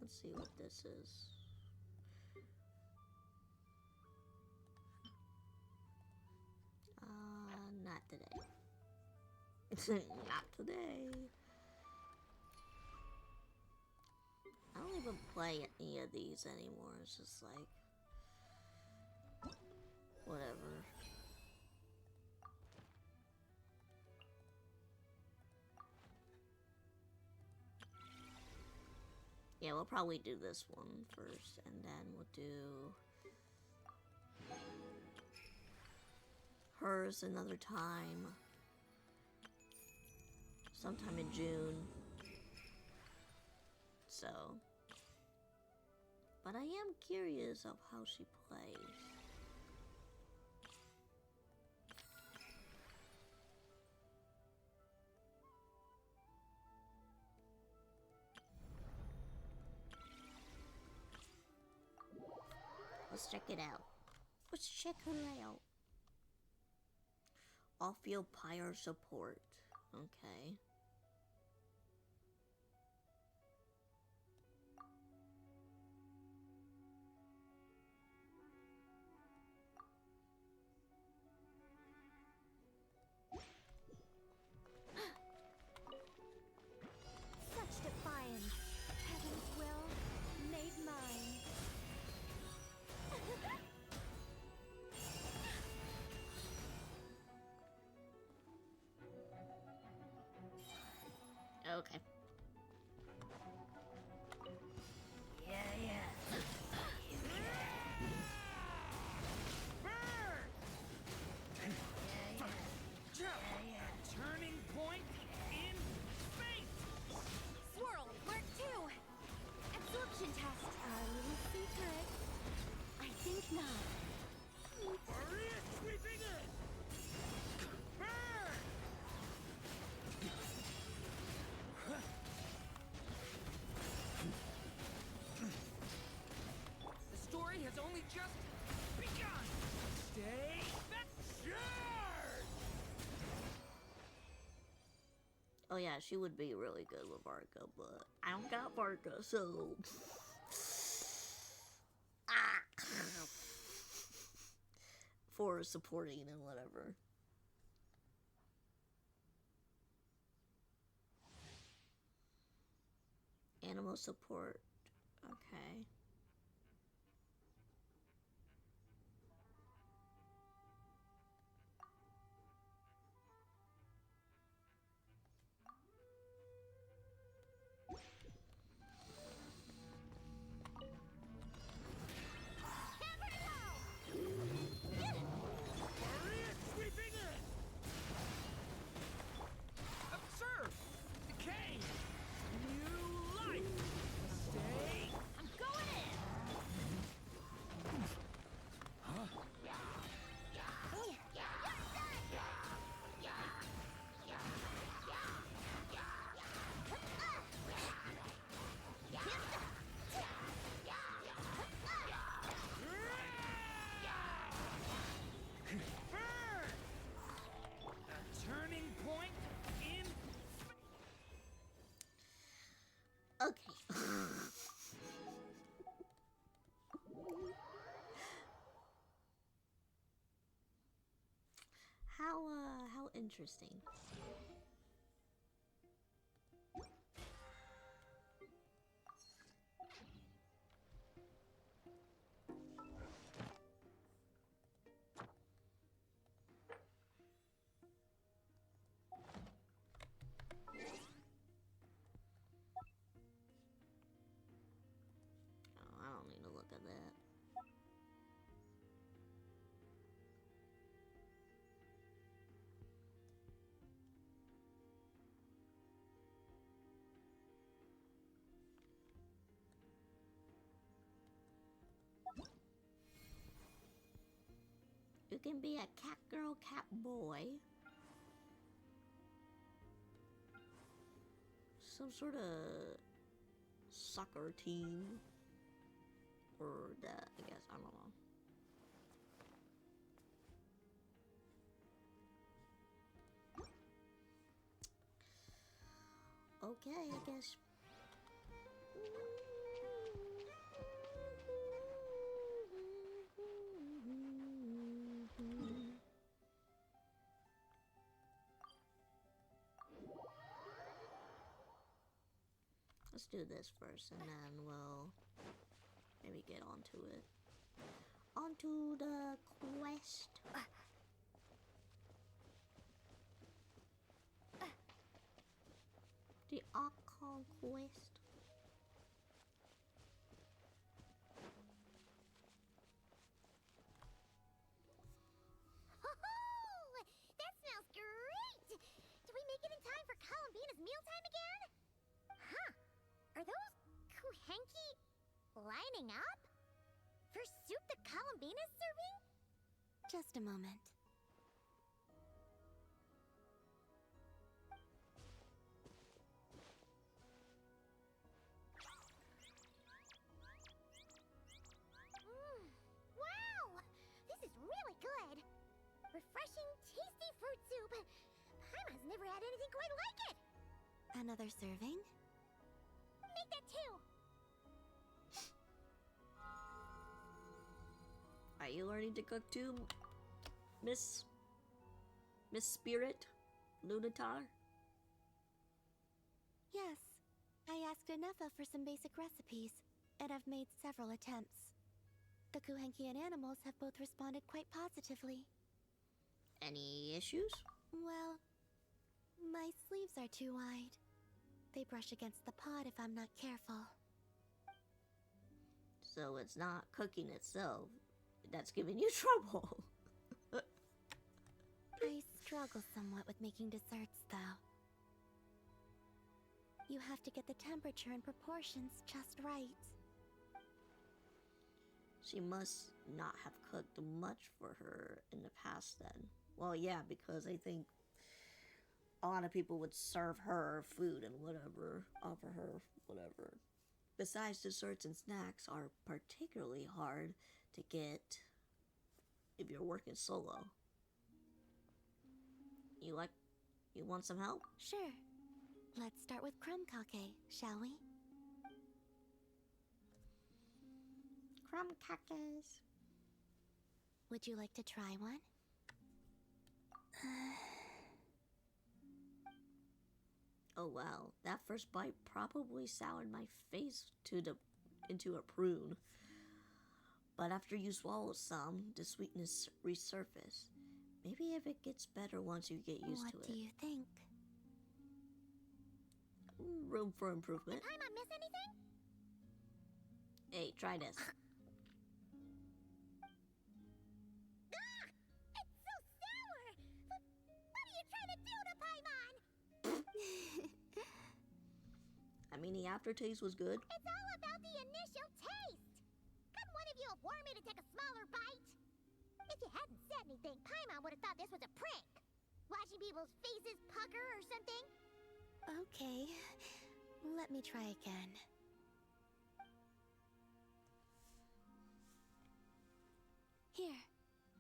Let's see what this is. Not today. Not today. I don't even play any of these anymore. It's just like, whatever. Yeah, we'll probably do this one first, and then we'll do hers another time. Sometime in June. So. But I am curious of how she plays. Let's check it out. Let's check her out. Off-field pyre support. Okay. Such defiance. Heaven's will made mine. Okay. Yeah. Burn! Turning point in space! Swirl, mark 2. Absorption test. Our little secret. I think not. Maria sweeping in! Burn! The story has only just begun! Stay charge! Oh yeah, she would be really good with Varka, but I don't got Varka, so... ah! For supporting and whatever. Animal support. Okay. Maria sweeping in! Observe! Decay! New life! Stay! I'm going in. Burn! A turning point in... Okay. How interesting. Oh, I don't need to look at that. You can be a cat girl, cat boy. Some sort of soccer team. Or that, I guess. I don't know. Okay, I guess. let's do this first, and then we'll maybe get onto it. Onto the quest. The Archon quest. Oh, that smells great! Did we make it in time for Columbina's mealtime again? Huh. Are those Kuhenki lining up? For soup that Columbina's serving? Just a moment. Wow! This is really good! Refreshing, tasty fruit soup. Paimon's never had anything quite like it! Another serving? Make that two! Are you learning to cook too, Miss Spirit Lunatar? Yes. I asked Anefa for some basic recipes, and I've made several attempts. The Kuhenkian animals have both responded quite positively. Any issues? Well, my sleeves are too wide. They brush against the pot if I'm not careful. So it's not cooking itself that's giving you trouble. I struggle somewhat with making desserts, though. You have to get the temperature and proportions just right. She must not have cooked much for her in the past then. Well, yeah, because I think a lot of people would serve her food and whatever, offer her whatever. Besides, desserts and snacks are particularly hard to get if you're working solo. You want some help? Sure. Let's start with crumb kake, shall we? Crumb crackers. Would you like to try one? Oh wow, that first bite probably soured my face into a prune. But after you swallow some, the sweetness resurfaces. Maybe if it gets better once you get used to What it. do you think? Room for improvement. Did Paimon miss anything? Hey, try this. Ah! It's so sour! What are you trying to do to Paimon? I mean, the aftertaste was good. It's all about the initial taste! Couldn't one of you have warned me to take a smaller bite? If you hadn't said anything, Paimon would have thought this was a prank. Watching people's faces pucker or something. Okay, let me try again. Here,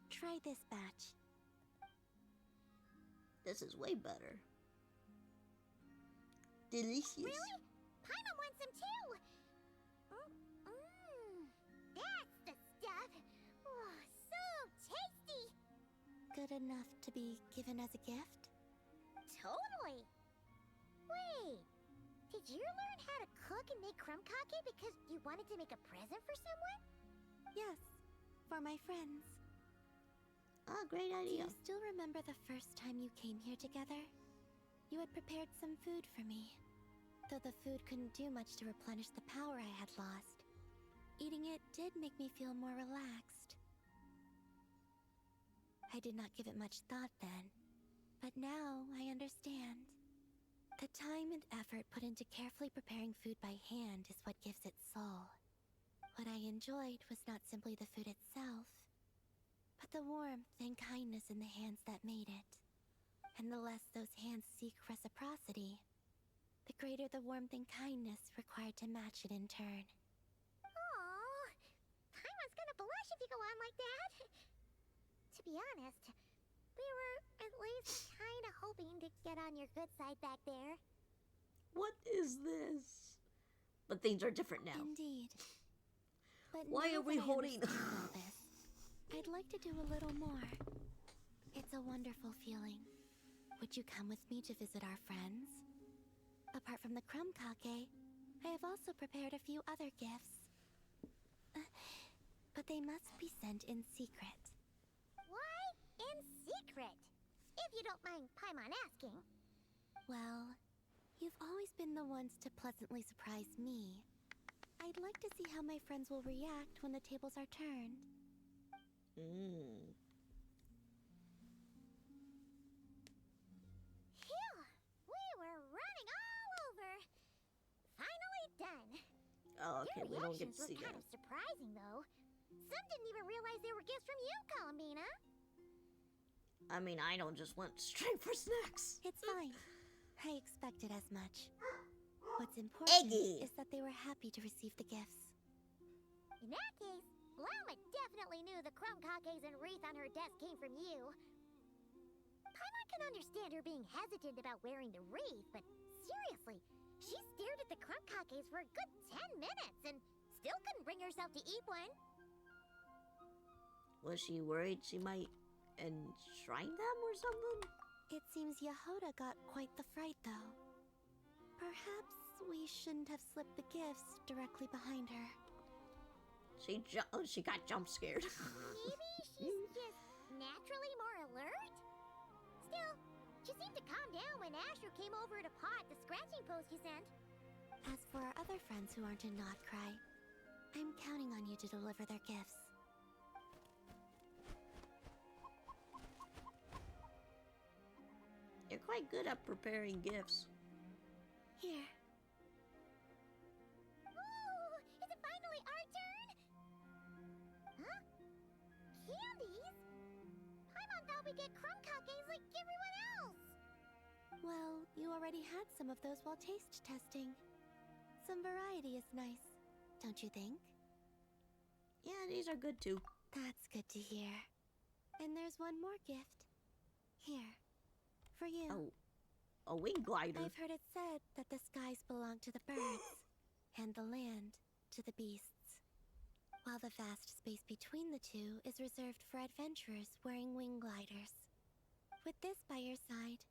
try this batch. This is way better. Delicious. Really? Paimon wants some too! That's the stuff! Oh, so tasty! Good enough to be given as a gift? Totally! Wait, did you learn how to cook and make crumb kake because you wanted to make a present for someone? Yes, for my friends. Ah, great Do idea. you still remember the first time you came here together? You had prepared some food for me, though the food couldn't do much to replenish the power I had lost. Eating it did make me feel more relaxed. I did not give it much thought then, but now I understand. The time and effort put into carefully preparing food by hand is what gives it soul. What I enjoyed was not simply the food itself, but the warmth and kindness in the hands that made it. And the less those hands seek reciprocity, the greater the warmth and kindness required to match it in turn. Aww, Paimon's gonna blush if you go on like that. To be honest, we were at least kinda hoping to get on your good side back there. What is this? But things are different now. Indeed. But Why now are we that I holding- understand all this, I'd like to do a little more. It's a wonderful feeling. Would you come with me to visit our friends? Apart from the crumb kake, I have also prepared a few other gifts. But they must be sent in secret. Why in secret? If you don't mind Paimon asking. Well, you've always been the ones to pleasantly surprise me. I'd like to see how my friends will react when the tables are turned. Mm. Phew! We were running all over. Finally done. Oh, okay, Your we don't get reactions to see were kind that. of surprising, though. Some didn't even realize they were gifts from you, Columbina. I mean, I don't just went straight for snacks. It's fine. I expected as much. What's important Eggy. is that they were happy to receive the gifts. In that case, Lama definitely knew the crumb cakes and wreath on her desk came from you. Paimon can understand her being hesitant about wearing the wreath, but seriously, she stared at the crumb cakes for a good 10 minutes and still couldn't bring herself to eat one. Was she worried she might enshrine them or something? It seems Yahoda got quite the fright, though. Perhaps we shouldn't have slipped the gifts directly behind her. She got jump scared. Maybe she's just naturally more alert? Still, she seemed to calm down when Astro came over to paw at the scratching post you sent. As for our other friends who aren't in Notcry, I'm counting on you to deliver their gifts. You're quite good at preparing gifts. Here. Ooh, is it finally our turn? Huh? Candies? Paimon thought we'd get crumb cakes like everyone else. Well, you already had some of those while taste testing. Some variety is nice, don't you think? Yeah, these are good too. That's good to hear. And there's one more gift. Here. For you. Oh, a wing glider. I've heard it said that the skies belong to the birds, and the land to the beasts, while the vast space between the two is reserved for adventurers wearing wing gliders. With this by your side,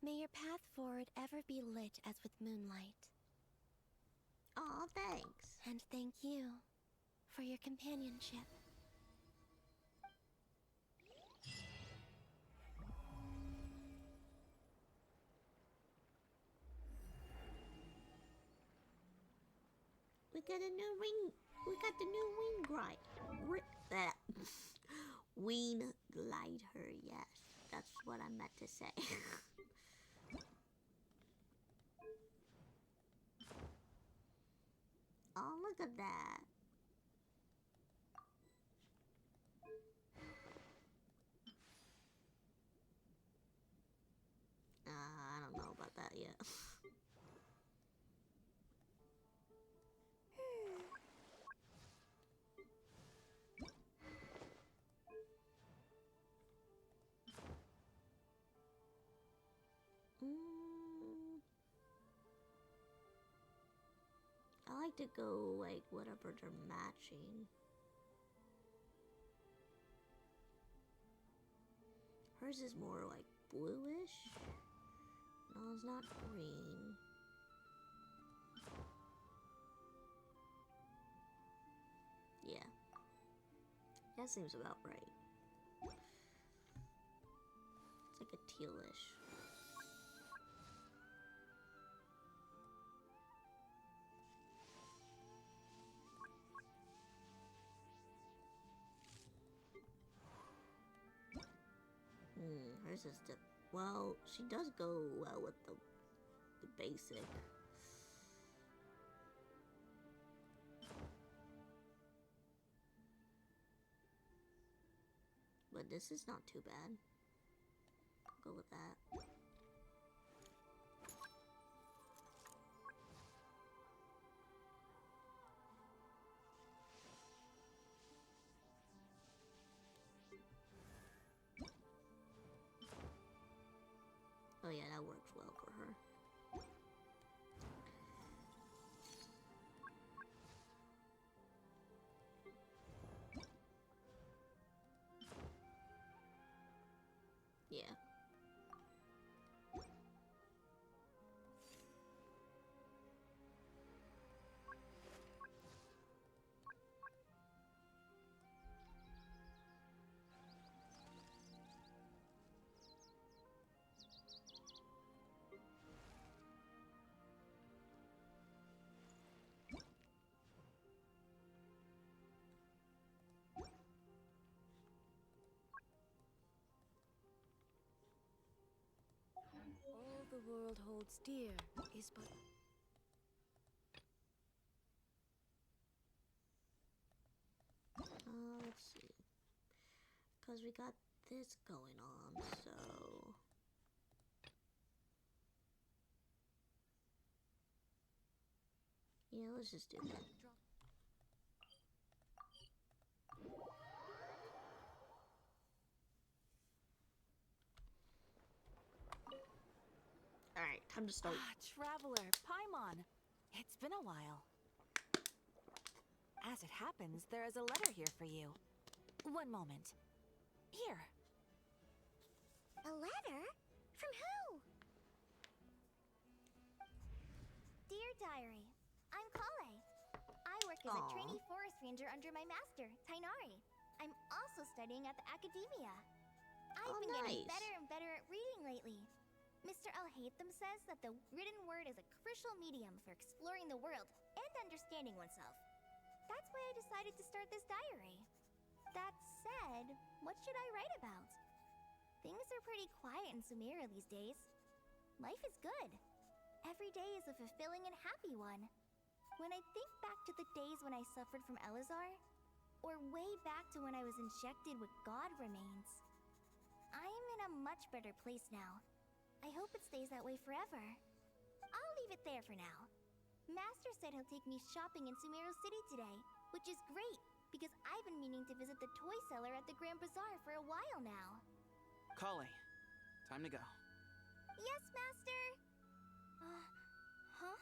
may your path forward ever be lit as with moonlight. Aw, thanks. And thank you for your companionship. We got a new wing. We got the new wing glider. That wing glider. Yes, that's what I meant to say. Oh, look at that. I don't know about that yet. I like to go like whatever they're matching. Hers is more like bluish. No, it's not green. Yeah. That seems about right. It's like a tealish. Hers is the well. She does go well with the basic. But this is not too bad. I'll go with that. Oh yeah, that works well for her. Yeah. the world holds dear is but... Let's see. Because we got this going on, so... Yeah, let's just do that. Alright, time to start. Ah, Traveler, Paimon. It's been a while. As it happens, there is a letter here for you. One moment. Here. A letter? From who? Dear Diary, I'm Kale. I work as a Aw. trainee forest ranger under my master, Tainari. I'm also studying at the academia. I've Oh, been getting nice. better and better at reading lately. Mr. Alhaitham says that the written word is a crucial medium for exploring the world and understanding oneself. That's why I decided to start this diary. That said, what should I write about? Things are pretty quiet in Sumeria these days. Life is good. Every day is a fulfilling and happy one. When I think back to the days when I suffered from Elazar, or way back to when I was injected with God remains, I am in a much better place now. I hope it stays that way forever. I'll leave it there for now. Master said he'll take me shopping in Sumeru City today, which is great, because I've been meaning to visit the toy seller at the Grand Bazaar for a while now. Kale, time to go. Yes, Master! Huh?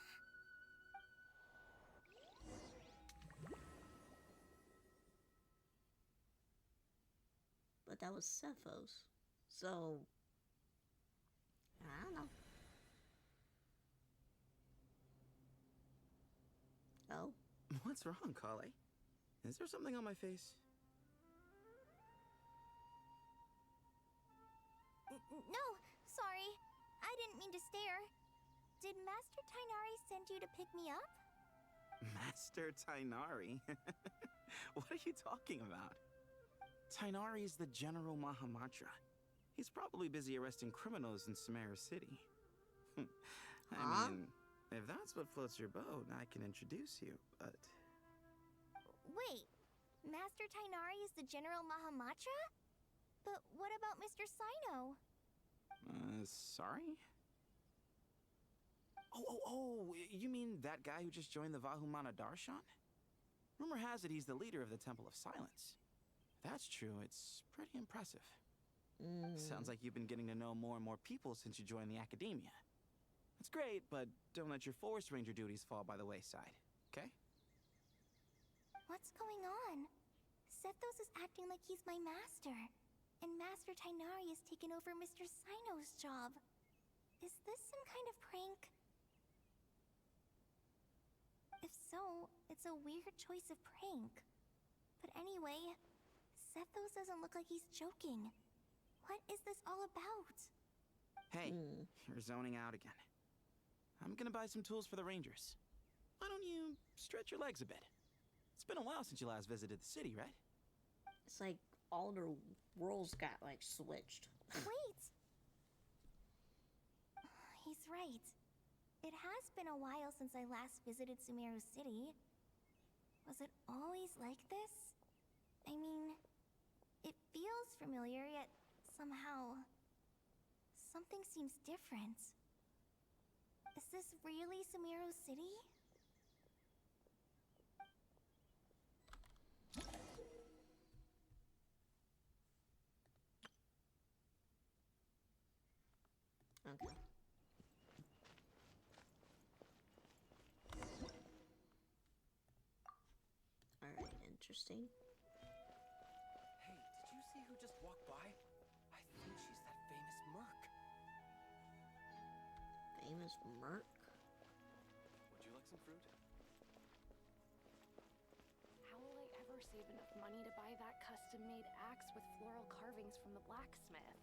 But that was Cephos. So... I don't know. Oh? What's wrong, Kale? Is there something on my face? No, sorry. I didn't mean to stare. Did Master Tainari send you to pick me up? Master Tainari? What are you talking about? Tainari is the General Mahamatra. He's probably busy arresting criminals in Sumeru City. Huh? I mean, if that's what floats your boat, I can introduce you, but... Wait, Master Tainari is the General Mahamatra? But what about Mr. Sino? Sorry? Oh, you mean that guy who just joined the Vahumana Darshan? Rumor has it he's the leader of the Temple of Silence. If that's true, it's pretty impressive. Sounds like you've been getting to know more and more people since you joined the academia. That's great, but don't let your forest ranger duties fall by the wayside, okay? What's going on? Sethos is acting like he's my master, and Master Tainari has taken over Mr. Sino's job. Is this some kind of prank? If so, it's a weird choice of prank. But anyway, Sethos doesn't look like he's joking. What is this all about? Hey, you're zoning out again. I'm gonna buy some tools for the rangers. Why don't you stretch your legs a bit? It's been a while since you last visited the city, right? It's like all their roles got like switched. Wait! He's right. It has been a while since I last visited Sumeru City. Was it always like this? I mean, it feels familiar, yet somehow... something seems different. Is this really Sumeru City? Okay. Alright, interesting. Hey, did you see who just walked by? I think she's that famous Merc. Famous Merc? Would you like some fruit? How will I ever save enough money to buy that custom-made axe with floral carvings from the blacksmith?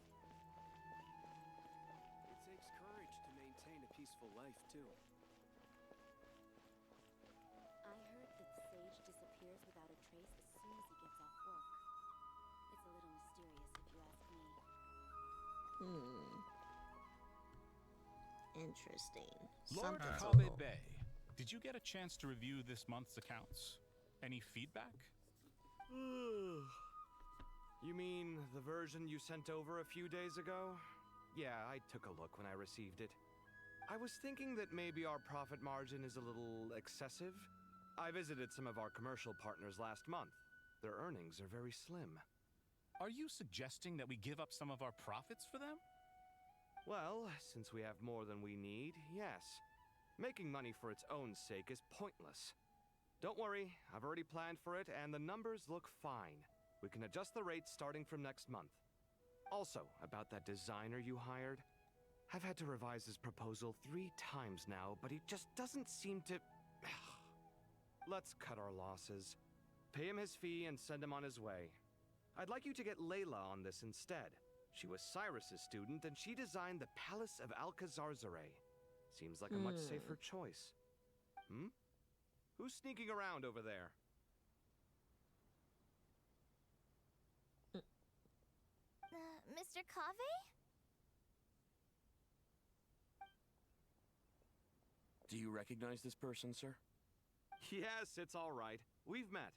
It takes courage to maintain a peaceful life, too. I heard that Sage disappears without a trace as soon as he gets off work. It's a little mysterious if you ask me. Interesting. Lord Something's a Kabe little... Bay, did you get a chance to review this month's accounts? Any feedback? You mean the version you sent over a few days ago? Yeah, I took a look when I received it. I was thinking that maybe our profit margin is a little excessive. I visited some of our commercial partners last month. Their earnings are very slim. Are you suggesting that we give up some of our profits for them? Well, since we have more than we need, yes. Making money for its own sake is pointless. Don't worry, I've already planned for it, and the numbers look fine. We can adjust the rates starting from next month. Also, about that designer you hired, I've had to revise his proposal 3 times now, but he just doesn't seem to... Let's cut our losses. Pay him his fee and send him on his way. I'd like you to get Layla on this instead. She was Cyrus's student, and she designed the Palace of Alcazarzare. Seems like a much safer choice. Who's sneaking around over there? Mr. Kave? Do you recognize this person, sir? Yes, it's all right. We've met.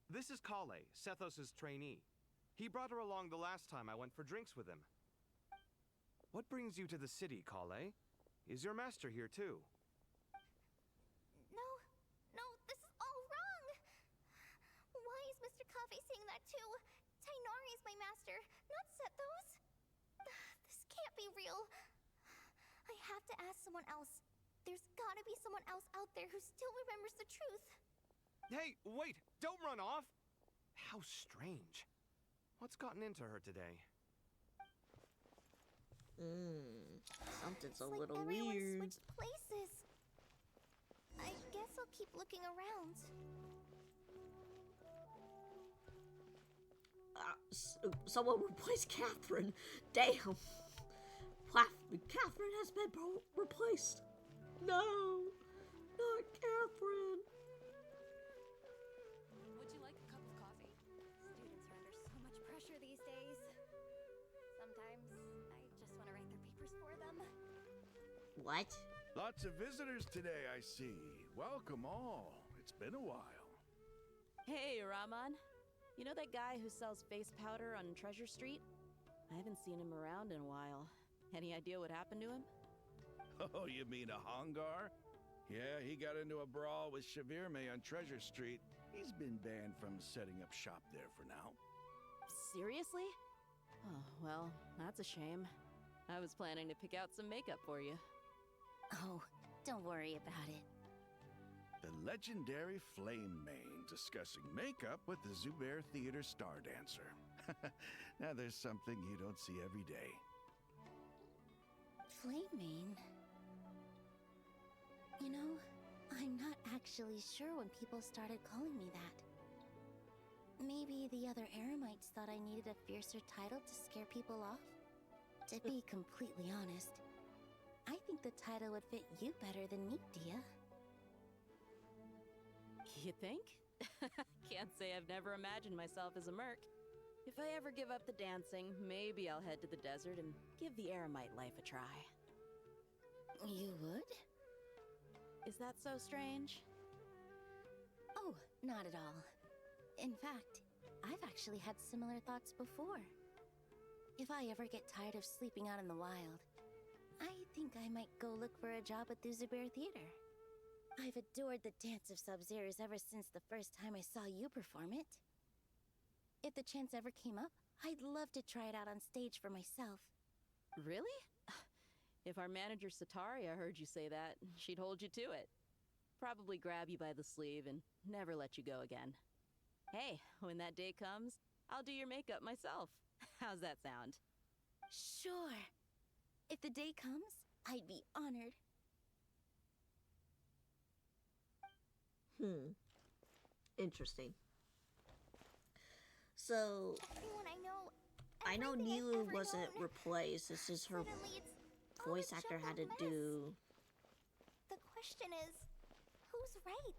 This is Kale, Sethos' trainee. He brought her along the last time I went for drinks with him. What brings you to the city, Kale? Is your master here too? No, this is all wrong! Why is Mr. Kave saying that too? Tainari is my master, not Sethos. This can't be real. I have to ask someone else. There's gotta be someone else out there who still remembers the truth. Hey, wait! Don't run off! How strange. What's gotten into her today? Something's It's a like little everyone weird. switched places. I guess I'll keep looking around. Someone replaced Catherine. Damn. Catherine has been replaced. No, not Catherine. Would you like a cup of coffee? Students are under so much pressure these days. Sometimes I just want to write their papers for them. What? Lots of visitors today, I see. Welcome all. It's been a while. Hey, Rahman. You know that guy who sells face powder on Treasure Street? I haven't seen him around in a while. Any idea what happened to him? Oh, you mean a Hongar? Yeah, he got into a brawl with Shavirme on Treasure Street. He's been banned from setting up shop there for now. Seriously? Oh, well, that's a shame. I was planning to pick out some makeup for you. Oh, don't worry about it. The legendary Flame Mane discussing makeup with the Zubair Theater star dancer. Now there's something you don't see every day. Flame Mane? You know, I'm not actually sure when people started calling me that. Maybe the other Eremites thought I needed a fiercer title to scare people off? To be completely honest, I think the title would fit you better than me, Dia. You think? Can't say I've never imagined myself as a merc. If I ever give up the dancing, maybe I'll head to the desert and give the Eremite life a try. You would? Is that so strange? Oh, not at all. In fact, I've actually had similar thoughts before. If I ever get tired of sleeping out in the wild, I think I might go look for a job at the Zubair Theater. I've adored the dance of Sub-Zeros ever since the first time I saw you perform it. If the chance ever came up, I'd love to try it out on stage for myself. Really? If our manager Sataria heard you say that, she'd hold you to it. Probably grab you by the sleeve and never let you go again. Hey, when that day comes, I'll do your makeup myself. How's that sound? Sure. If the day comes, I'd be honored. Interesting. So, Everyone I know everything I've Nilu ever wasn't known. replaced. This is her Suddenly it's all voice a actor had to jumbled mess. do. The question is, who's right?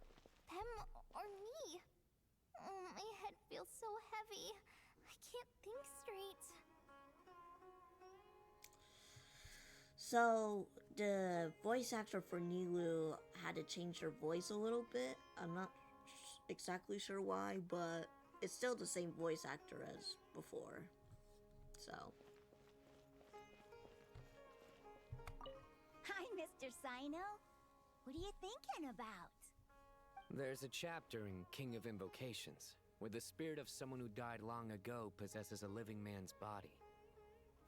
Them or me? My head feels so heavy. I can't think straight. So, the voice actor for Nilu had to change her voice a little bit. I'm not exactly sure why, but it's still the same voice actor as before. So. Hi, Mr. Sino. What are you thinking about? There's a chapter in King of Invocations where the spirit of someone who died long ago possesses a living man's body.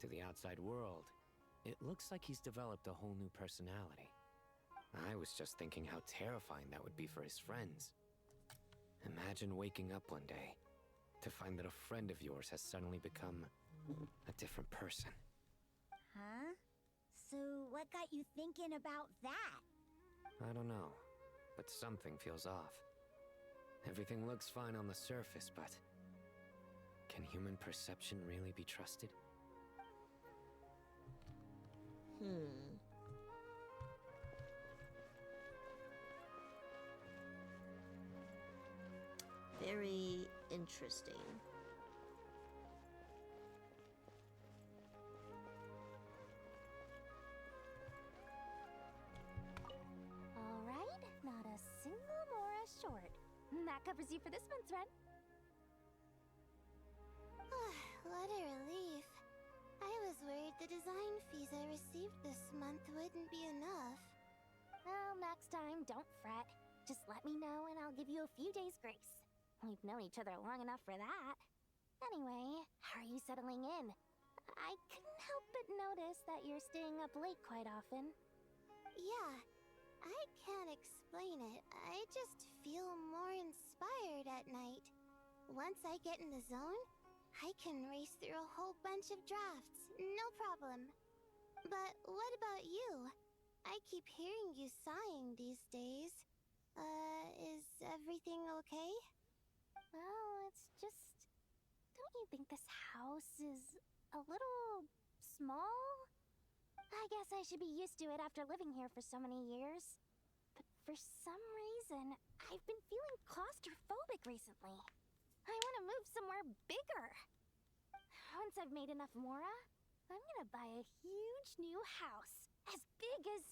To the outside world, it looks like he's developed a whole new personality. I was just thinking how terrifying that would be for his friends. Imagine waking up one day to find that a friend of yours has suddenly become a different person. Huh? So what got you thinking about that? I don't know, but something feels off. Everything looks fine on the surface, but can human perception really be trusted? Very interesting. Alright, not a single Mora short. That covers you for this month's rent. What a relief. I was worried the design fees I received this month wouldn't be enough. Well, next time, don't fret. Just let me know and I'll give you a few days' grace. We've known each other long enough for that. Anyway, how are you settling in? I couldn't help but notice that you're staying up late quite often. Yeah, I can't explain it. I just feel more inspired at night. Once I get in the zone, I can race through a whole bunch of drafts, no problem. But what about you? I keep hearing you sighing these days. Is everything okay? Well, it's just... Don't you think this house is a little small? I guess I should be used to it after living here for so many years. But for some reason, I've been feeling claustrophobic recently. I want to move somewhere bigger. Once I've made enough Mora, I'm gonna buy a huge new house. As big as...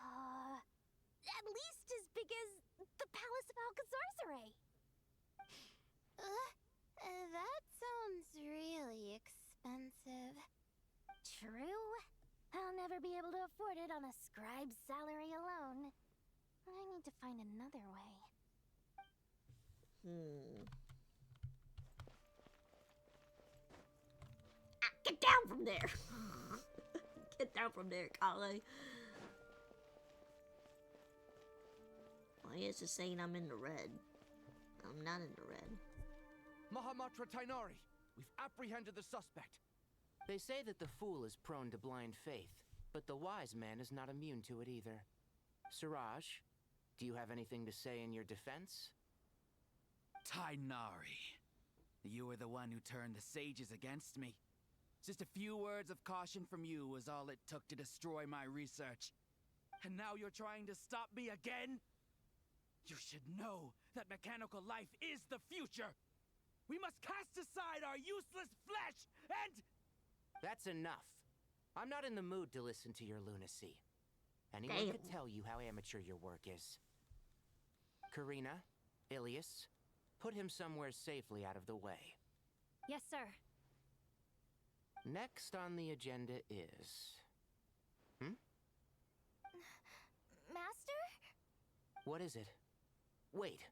at least as big as the Palace of Alcazarzaray. That sounds really expensive. True. I'll never be able to afford it on a scribe's salary alone. I need to find another way. Get down from there! Get down from there, Kale. Why is it saying I'm in the red? I'm not in the red. Mahamatra Tainari, we've apprehended the suspect. They say that the fool is prone to blind faith, but the wise man is not immune to it either. Siraj, do you have anything to say in your defense? Tainari, you were the one who turned the sages against me. Just a few words of caution from you was all it took to destroy my research. And now you're trying to stop me again? You should know that mechanical life is the future! We must cast aside our useless flesh and... That's enough. I'm not in the mood to listen to your lunacy. Anyone could tell you how amateur your work is. Karina, Ilias, put him somewhere safely out of the way. Yes, sir. Next on the agenda is... Master? What is it? Wait,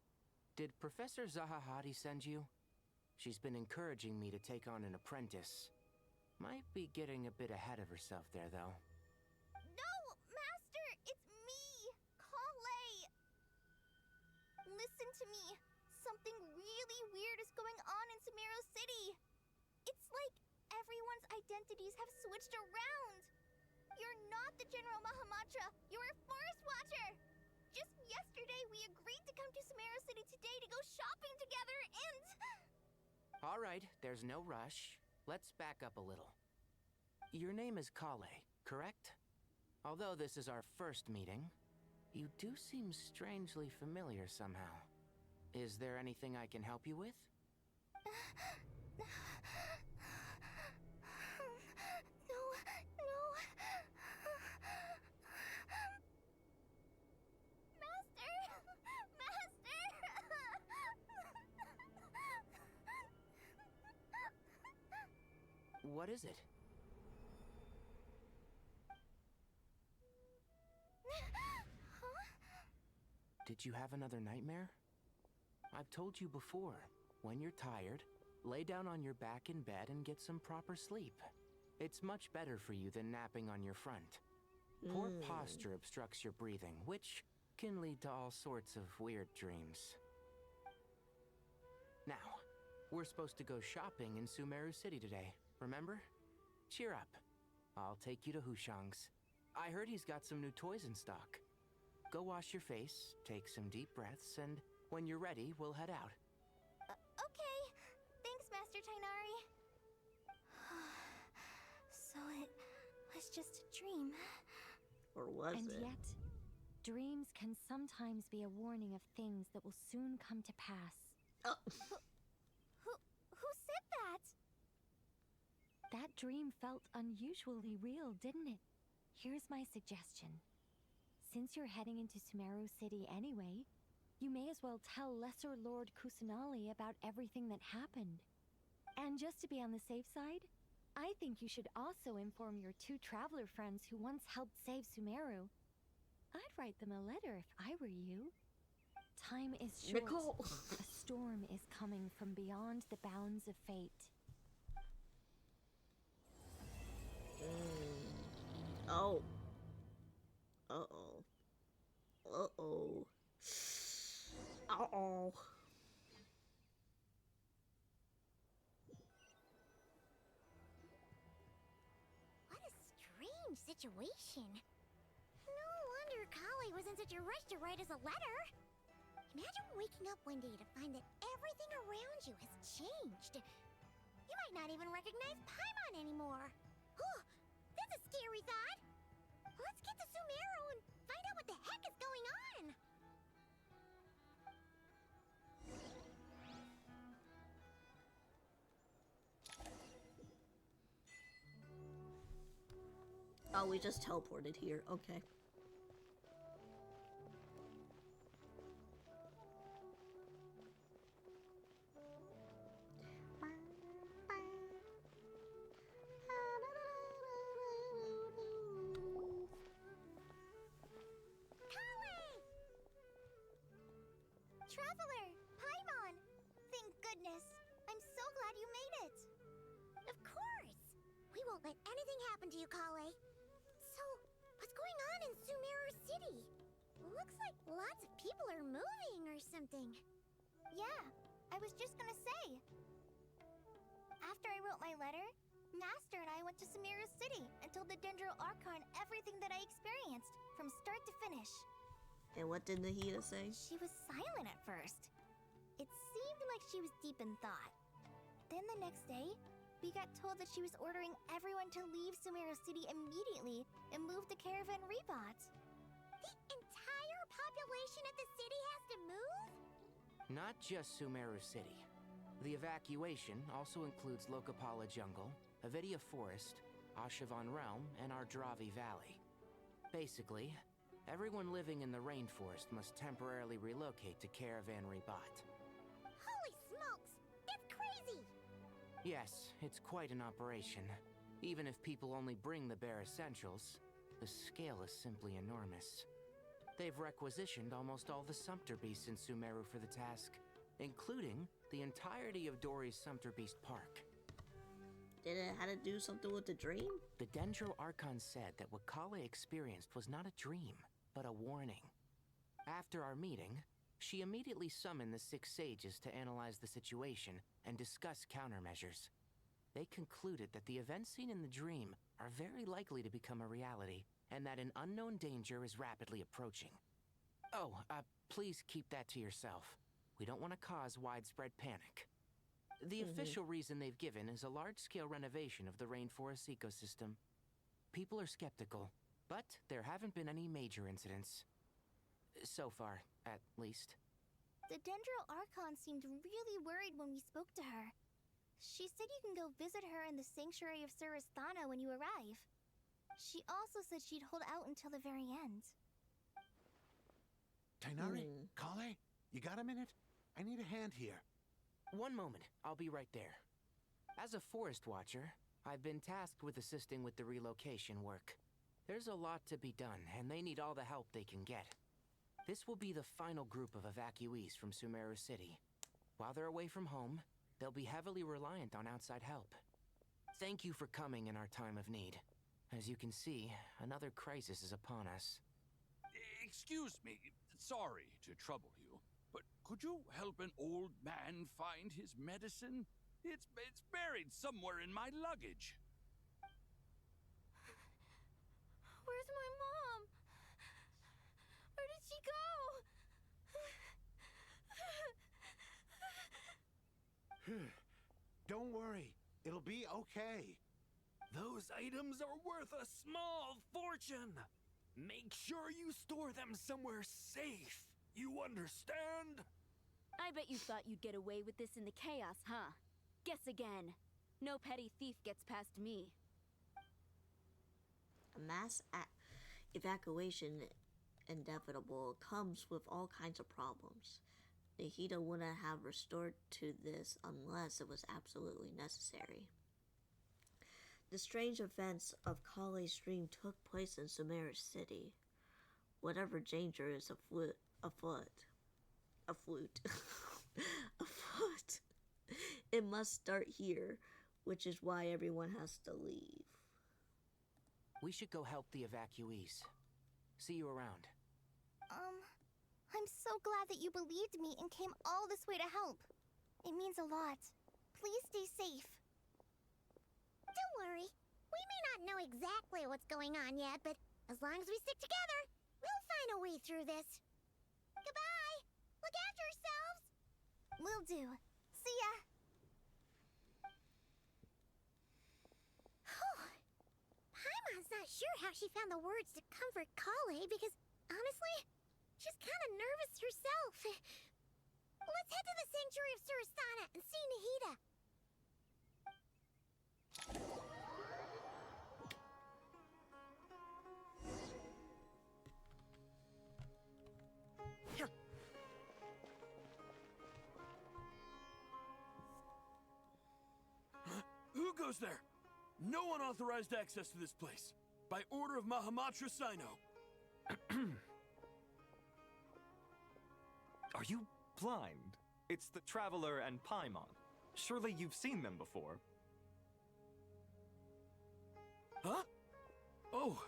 did Professor Zahahati send you? She's been encouraging me to take on an apprentice. Might be getting a bit ahead of herself there, though. No, Master! It's me! Kale! Listen to me. Something really weird is going on in Sumeru City. It's like everyone's identities have switched around. You're not the General Mahamatra. You're a Forest Watcher. Just yesterday, we agreed to come to Sumeru City today to go shopping together and... All right, there's no rush. Let's back up a little. Your name is Kale, correct? Although this is our first meeting, you do seem strangely familiar somehow. Is there anything I can help you with? No. What is it? Did you have another nightmare? I've told you before, when you're tired, lay down on your back in bed and get some proper sleep. It's much better for you than napping on your front. Poor posture obstructs your breathing, which can lead to all sorts of weird dreams. Now, we're supposed to go shopping in Sumeru City today, remember? Cheer up. I'll take you to Hushang's. I heard he's got some new toys in stock. Go wash your face, take some deep breaths, and when you're ready, we'll head out. Okay. Thanks, Master Tainari. So it was just a dream. Or was And it? yet, dreams can sometimes be a warning of things that will soon come to pass. Oh. Who said that? That dream felt unusually real, didn't it? Here's my suggestion. Since you're heading into Sumeru City anyway, you may as well tell Lesser Lord Kusanali about everything that happened. And just to be on the safe side, I think you should also inform your 2 traveler friends who once helped save Sumeru. I'd write them a letter if I were you. Time is short. Nicole. A storm is coming from beyond the bounds of fate. Oh. Uh-oh. Uh-oh. Uh-oh. What a strange situation. No wonder Kali was in such a rush to write us a letter. Imagine waking up one day to find that everything around you has changed. You might not even recognize Paimon anymore. Whew, that's a scary thought. Let's get to Sumeru and find out what the heck is going on. Oh, we just teleported here. Okay. Traveler, Paimon! Thank goodness. I'm so glad you made it. Of course. We won't let anything happen to you, Kale. So, what's going on in Sumeru City? Looks like lots of people are moving or something. Yeah, I was just gonna say. After I wrote my letter, Master and I went to Sumeru City and told the Dendro Archon everything that I experienced, from start to finish. And what did Nahida say? She was silent at first. It seemed like she was deep in thought. Then the next day, we got told that she was ordering everyone to leave Sumeru City immediately and move the caravan Rebot. The entire population of the city has to move? Not just Sumeru City. The evacuation also includes Lokapala Jungle, Avidia Forest, Ashavan Realm, and Ardravi Valley. Basically, everyone living in the rainforest must temporarily relocate to Caravan Rebot. Holy smokes! That's crazy! Yes, it's quite an operation. Even if people only bring the bare essentials, the scale is simply enormous. They've requisitioned almost all the Sumpter Beasts in Sumeru for the task, including the entirety of Dori's Sumpter Beast Park. Did it have to do something with the dream? The Dendro Archon said that what Kale experienced was not a dream, but a warning. After our meeting, she immediately summoned the 6 sages to analyze the situation and discuss countermeasures. They concluded that the events seen in the dream are very likely to become a reality, and that an unknown danger is rapidly approaching. Oh, please keep that to yourself. We don't want to cause widespread panic. The official reason they've given is a large-scale renovation of the rainforest ecosystem. People are skeptical, but there haven't been any major incidents. So far, at least. The Dendro Archon seemed really worried when we spoke to her. She said you can go visit her in the Sanctuary of Surasthana when you arrive. She also said she'd hold out until the very end. Tainari? Kale? You got a minute? I need a hand here. One moment, I'll be right there. As a forest watcher, I've been tasked with assisting with the relocation work. There's a lot to be done, and they need all the help they can get. This will be the final group of evacuees from Sumeru City. While they're away from home, they'll be heavily reliant on outside help. Thank you for coming in our time of need. As you can see, another crisis is upon us. Excuse me, sorry to trouble you, but could you help an old man find his medicine? It's buried somewhere in my luggage. Where's my mom? Where did she go? Don't worry, it'll be okay. Those items are worth a small fortune. Make sure you store them somewhere safe. You understand? I bet you thought you'd get away with this in the chaos, huh? Guess again. No petty thief gets past me. A mass evacuation inevitable comes with all kinds of problems. Nahida wouldn't have restored to this unless it was absolutely necessary. The strange events of Kale's dream took place in Sumeru City. Whatever danger is afoot. It must start here, which is why everyone has to leave. We should go help the evacuees. See you around. I'm so glad that you believed me and came all this way to help. It means a lot. Please stay safe. Don't worry. We may not know exactly what's going on yet, but as long as we stick together, we'll find a way through this. Goodbye! Look after yourselves! Will do. See ya! Paimon's not sure how she found the words to comfort Kale because, honestly, she's kind of nervous herself. Let's head to the Sanctuary of Surasana and see Nahida. Who goes there? No unauthorized access to this place. By order of Mahamatra Sino. Are you blind? It's the Traveler and Paimon. Surely you've seen them before. Huh? Oh,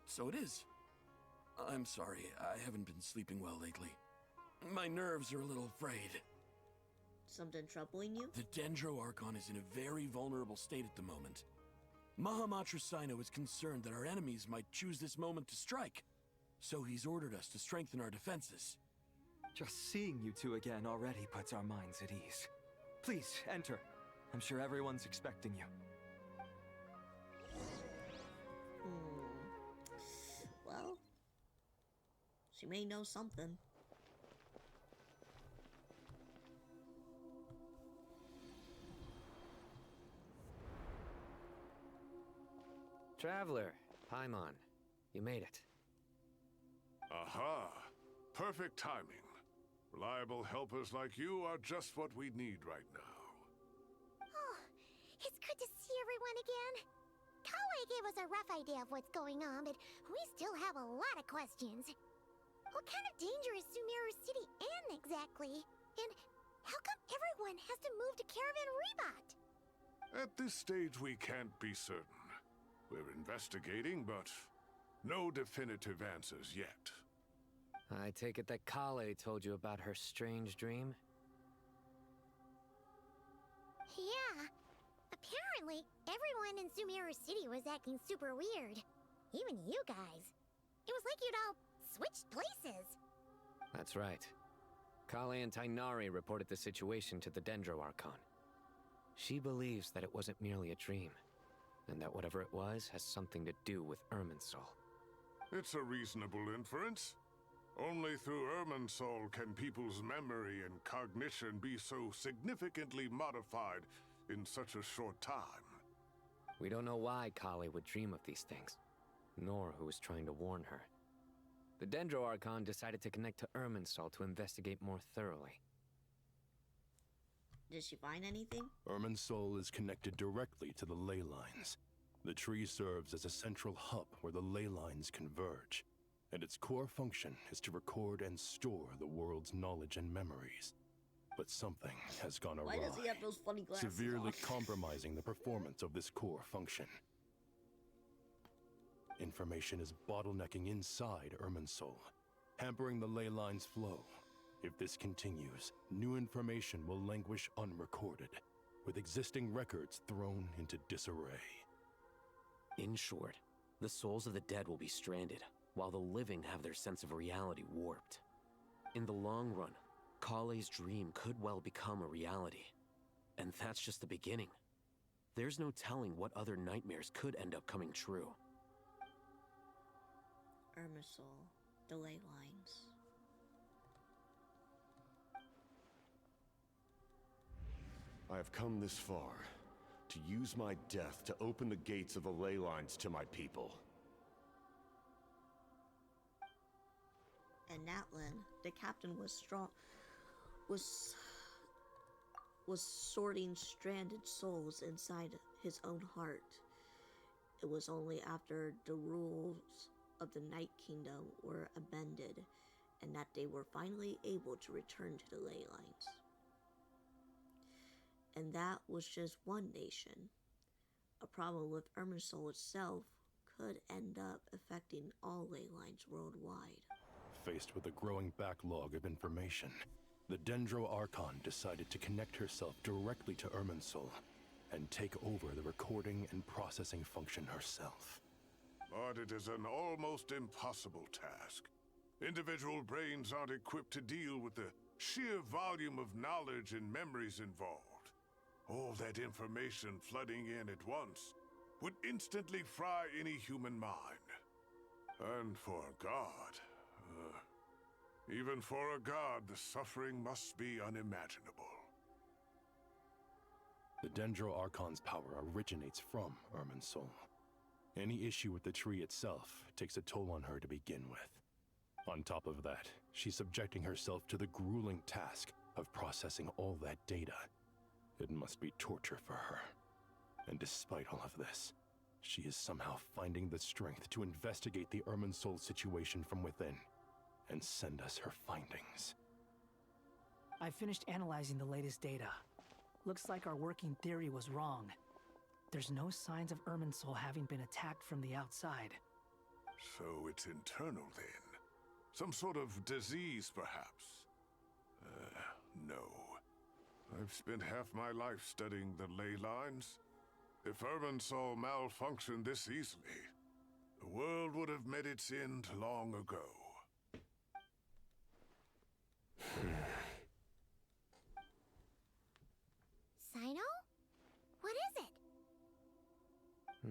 so it is. I'm sorry, I haven't been sleeping well lately. My nerves are a little frayed. Something troubling you? The Dendro Archon is in a very vulnerable state at the moment. Mahamatra Sino is concerned that our enemies might choose this moment to strike. So he's ordered us to strengthen our defenses. Just seeing you two again already puts our minds at ease. Please, enter. I'm sure everyone's expecting you. Well, she may know something. Traveler, Paimon, you made it. Aha! Perfect timing. Reliable helpers like you are just what we need right now. Oh, it's good to see everyone again. Kale gave us a rough idea of what's going on, but we still have a lot of questions. What kind of danger is Sumeru City in exactly? And how come everyone has to move to Caravan Rebot? At this stage, we can't be certain. We're investigating, but no definitive answers yet. I take it that Kale told you about her strange dream? Yeah. Apparently, everyone in Sumeru City was acting super weird. Even you guys. It was like you'd all switched places. That's right. Kale and Tainari reported the situation to the Dendro Archon. She believes that it wasn't merely a dream, and that whatever it was has something to do with Irminsul. It's a reasonable inference. Only through Irminsul can people's memory and cognition be so significantly modified in such a short time. We don't know why Kale would dream of these things, nor who was trying to warn her. The Dendro Archon decided to connect to Irminsul to investigate more thoroughly. Did she find anything? Irminsul is connected directly to the ley lines. The tree serves as a central hub where the ley lines converge, and its core function is to record and store the world's knowledge and memories. But something has gone awry, Why does he have those funny glasses severely on? compromising the performance of this core function. Information is bottlenecking inside Irminsul, hampering the ley line's flow. If this continues, new information will languish unrecorded, with existing records thrown into disarray. In short, the souls of the dead will be stranded, while the living have their sense of reality warped. In the long run, Kale's dream could well become a reality. And that's just the beginning. There's no telling what other nightmares could end up coming true. Irminsul, the ley lines. I have come this far to use my death to open the gates of the ley lines to my people. And Natlin, the captain, was sorting stranded souls inside his own heart. It was only after the rules of the Night Kingdom were amended and that they were finally able to return to the ley lines. And that was just one nation. A problem with Irminsul itself could end up affecting all ley lines worldwide. Faced with a growing backlog of information, the Dendro Archon decided to connect herself directly to Irminsul and take over the recording and processing function herself. But it is an almost impossible task. Individual brains aren't equipped to deal with the sheer volume of knowledge and memories involved. All that information flooding in at once would instantly fry any human mind. And for a god, even for a god, the suffering must be unimaginable. The Dendro Archon's power originates from Irminsul. Any issue with the tree itself takes a toll on her to begin with. On top of that, she's subjecting herself to the grueling task of processing all that data. It must be torture for her. And despite all of this, she is somehow finding the strength to investigate the Irminsul situation from within and send us her findings. I finished analyzing the latest data. Looks like our working theory was wrong. There's no signs of Irminsul having been attacked from the outside. So it's internal then? Some sort of disease, perhaps? No. I've spent half my life studying the ley lines. If Irminsul malfunctioned this easily, the world would have met its end long ago. Sino? What is it?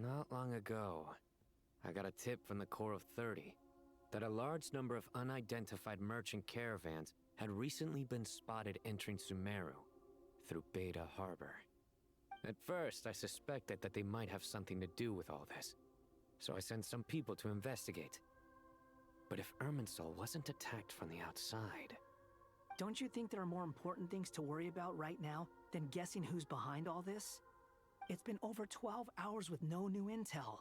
Not long ago, I got a tip from the Core of 30 that a large number of unidentified merchant caravans had recently been spotted entering Sumeru through Beta Harbor. At first, I suspected that they might have something to do with all this, so I sent some people to investigate. But if Irminsul wasn't attacked from the outside... Don't you think there are more important things to worry about right now than guessing who's behind all this? It's been over 12 hours with no new intel.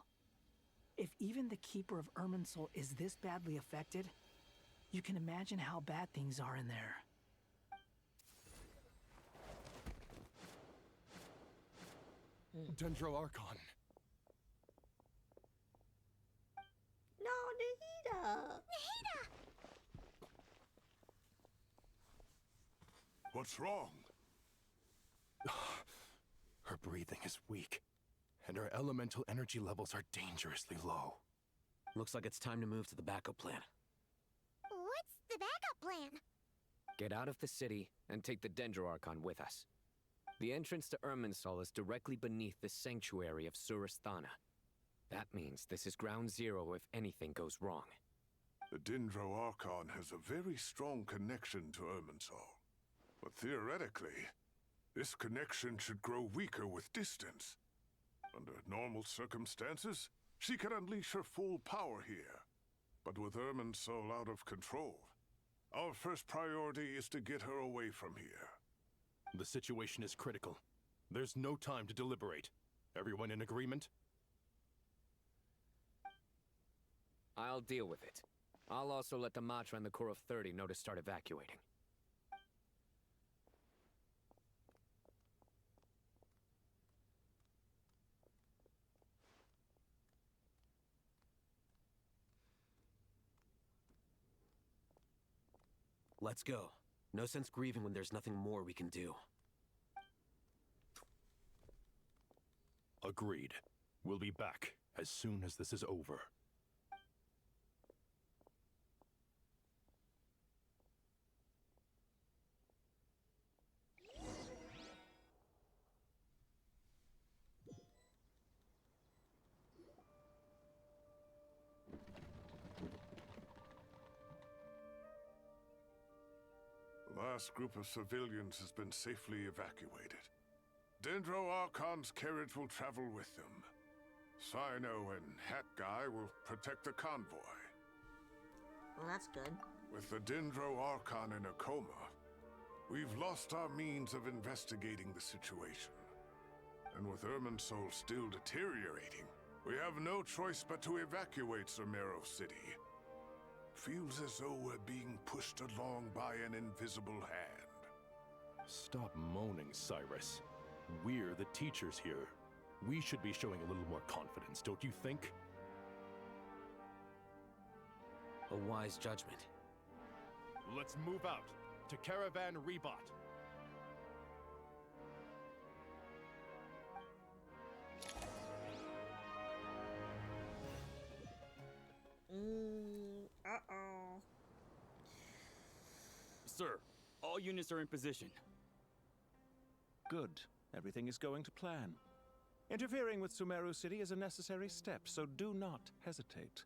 If even the Keeper of Irminsul is this badly affected, you can imagine how bad things are in there. Dendro Archon. No, Nahida! Nahida! What's wrong? Her breathing is weak, and her elemental energy levels are dangerously low. Looks like it's time to move to the backup plan. What's the backup plan? Get out of the city and take the Dendro Archon with us. The entrance to Irminsul is directly beneath the sanctuary of Surasthana. That means this is ground zero if anything goes wrong. The Dendro Archon has a very strong connection to Irminsul. But theoretically, this connection should grow weaker with distance. Under normal circumstances, she can unleash her full power here. But with Irminsul out of control, our first priority is to get her away from here. The situation is critical. There's no time to deliberate. Everyone in agreement? I'll deal with it. I'll also let the Matra and the Core of 30 know to start evacuating. Let's go. No sense grieving when there's nothing more we can do. Agreed. We'll be back as soon as this is over. The last group of civilians has been safely evacuated. Dendro Archon's carriage will travel with them. Sino and Hat Guy will protect the convoy. Well, that's good. With the Dendro Archon in a coma, we've lost our means of investigating the situation. And with Irminsul still deteriorating, we have no choice but to evacuate Sumeru City. Feels as though we're being pushed along by an invisible hand. Stop moaning, Cyrus. We're the teachers here. We should be showing a little more confidence, don't you think? A wise judgment. Let's move out to Caravan Rebot. Uh-oh. Sir, all units are in position. Good. Everything is going to plan. Interfering with Sumeru City is a necessary step, so do not hesitate.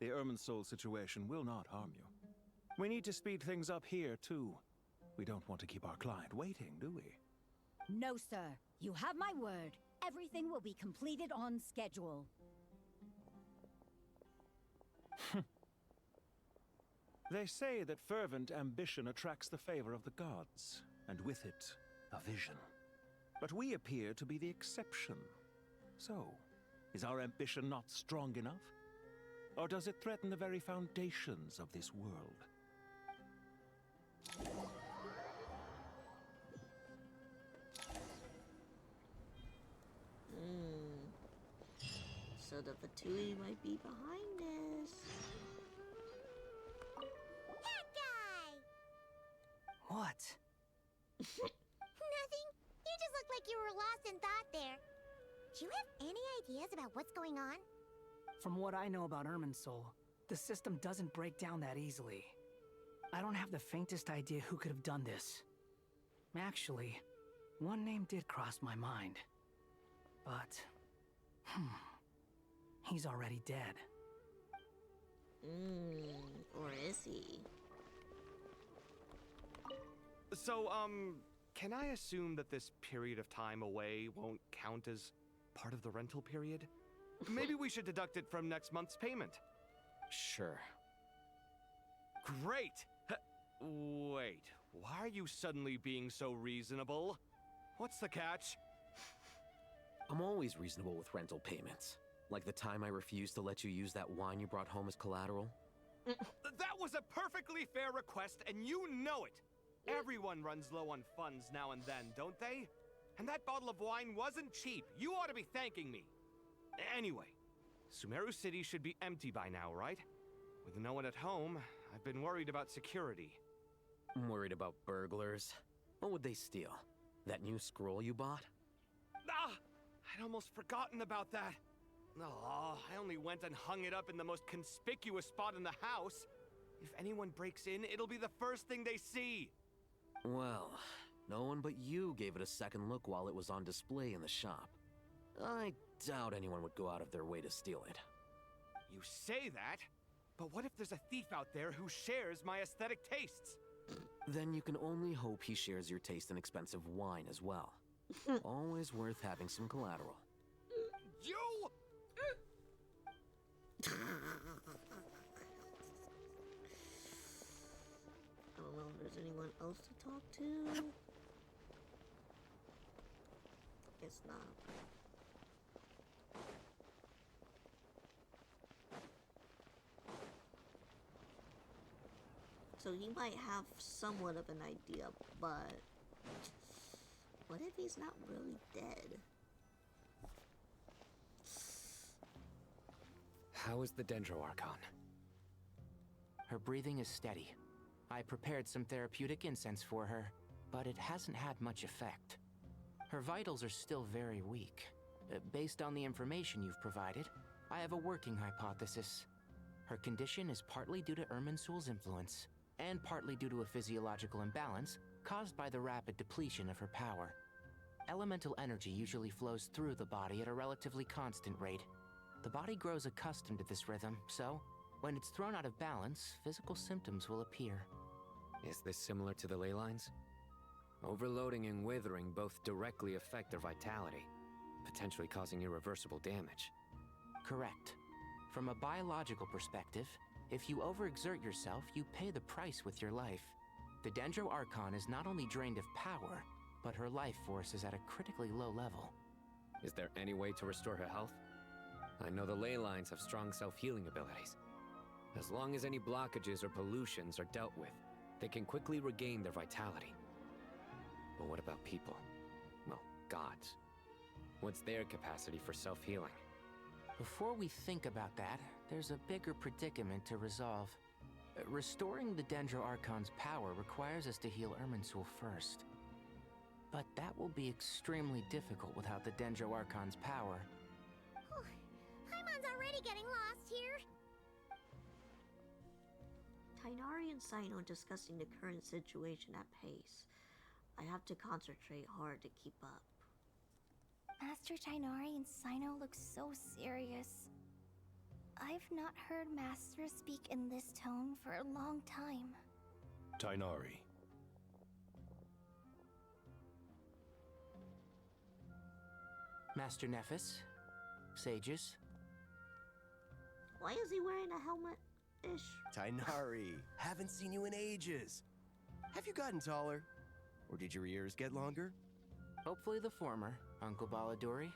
The Irminsul situation will not harm you. We need to speed things up here, too. We don't want to keep our client waiting, do we? No, sir. You have my word. Everything will be completed on schedule. They say that fervent ambition attracts the favor of the gods, and with it, a vision. But we appear to be the exception. So, is our ambition not strong enough? Or does it threaten the very foundations of this world? So the Fatui might be behind this. That guy! What? Nothing. You just look like you were lost in thought there. Do you have any ideas about what's going on? From what I know about Irminsul, the system doesn't break down that easily. I don't have the faintest idea who could have done this. Actually, one name did cross my mind. But, he's already dead. Or is he? So, can I assume that this period of time away won't count as part of the rental period? Maybe we should deduct it from next month's payment. Sure. Great! Wait, why are you suddenly being so reasonable? What's the catch? I'm always reasonable with rental payments. Like the time I refused to let you use that wine you brought home as collateral. That was a perfectly fair request, and you know it! Everyone runs low on funds now and then, don't they? And that bottle of wine wasn't cheap. You ought to be thanking me. Anyway, Sumeru City should be empty by now, right? With no one at home, I've been worried about security. I'm worried about burglars. What would they steal? That new scroll you bought? Ah! I'd almost forgotten about that. Oh, I only went and hung it up in the most conspicuous spot in the house. If anyone breaks in, it'll be the first thing they see. Well, no one but you gave it a second look while it was on display in the shop. I doubt anyone would go out of their way to steal it. You say that, but what if there's a thief out there who shares my aesthetic tastes? Then you can only hope he shares your taste in expensive wine as well. Always worth having some collateral. You! I don't know if there's anyone else to talk to. guess not. So he might have somewhat of an idea, but what if he's not really dead? How is the Dendro Archon? Her breathing is steady. I prepared some therapeutic incense for her, but it hasn't had much effect. Her vitals are still very weak. Based on the information you've provided, I have a working hypothesis. Her condition is partly due to Irminsul's influence, and partly due to a physiological imbalance caused by the rapid depletion of her power. Elemental energy usually flows through the body at a relatively constant rate. The body grows accustomed to this rhythm, so when it's thrown out of balance, physical symptoms will appear. Is this similar to the ley lines? Overloading and withering both directly affect their vitality, potentially causing irreversible damage. Correct. From a biological perspective, if you overexert yourself, you pay the price with your life. The Dendro Archon is not only drained of power, but her life force is at a critically low level. Is there any way to restore her health? I know the ley lines have strong self-healing abilities. As long as any blockages or pollutions are dealt with, they can quickly regain their vitality. But what about people? Well, gods. What's their capacity for self-healing? Before we think about that, there's a bigger predicament to resolve. Restoring the Dendro Archon's power requires us to heal Irminsul first. But that will be extremely difficult without the Dendro Archon's power. Paimon's already getting lost here. Tighnari and Sino discussing the current situation at pace. I have to concentrate hard to keep up. Master Tighnari and Sino look so serious. I've not heard Master speak in this tone for a long time. Tighnari. Master Nephis, sages. Why is he wearing a helmet-ish? Tighnari, haven't seen you in ages. Have you gotten taller? Or did your ears get longer? Hopefully the former, Uncle Baladuri.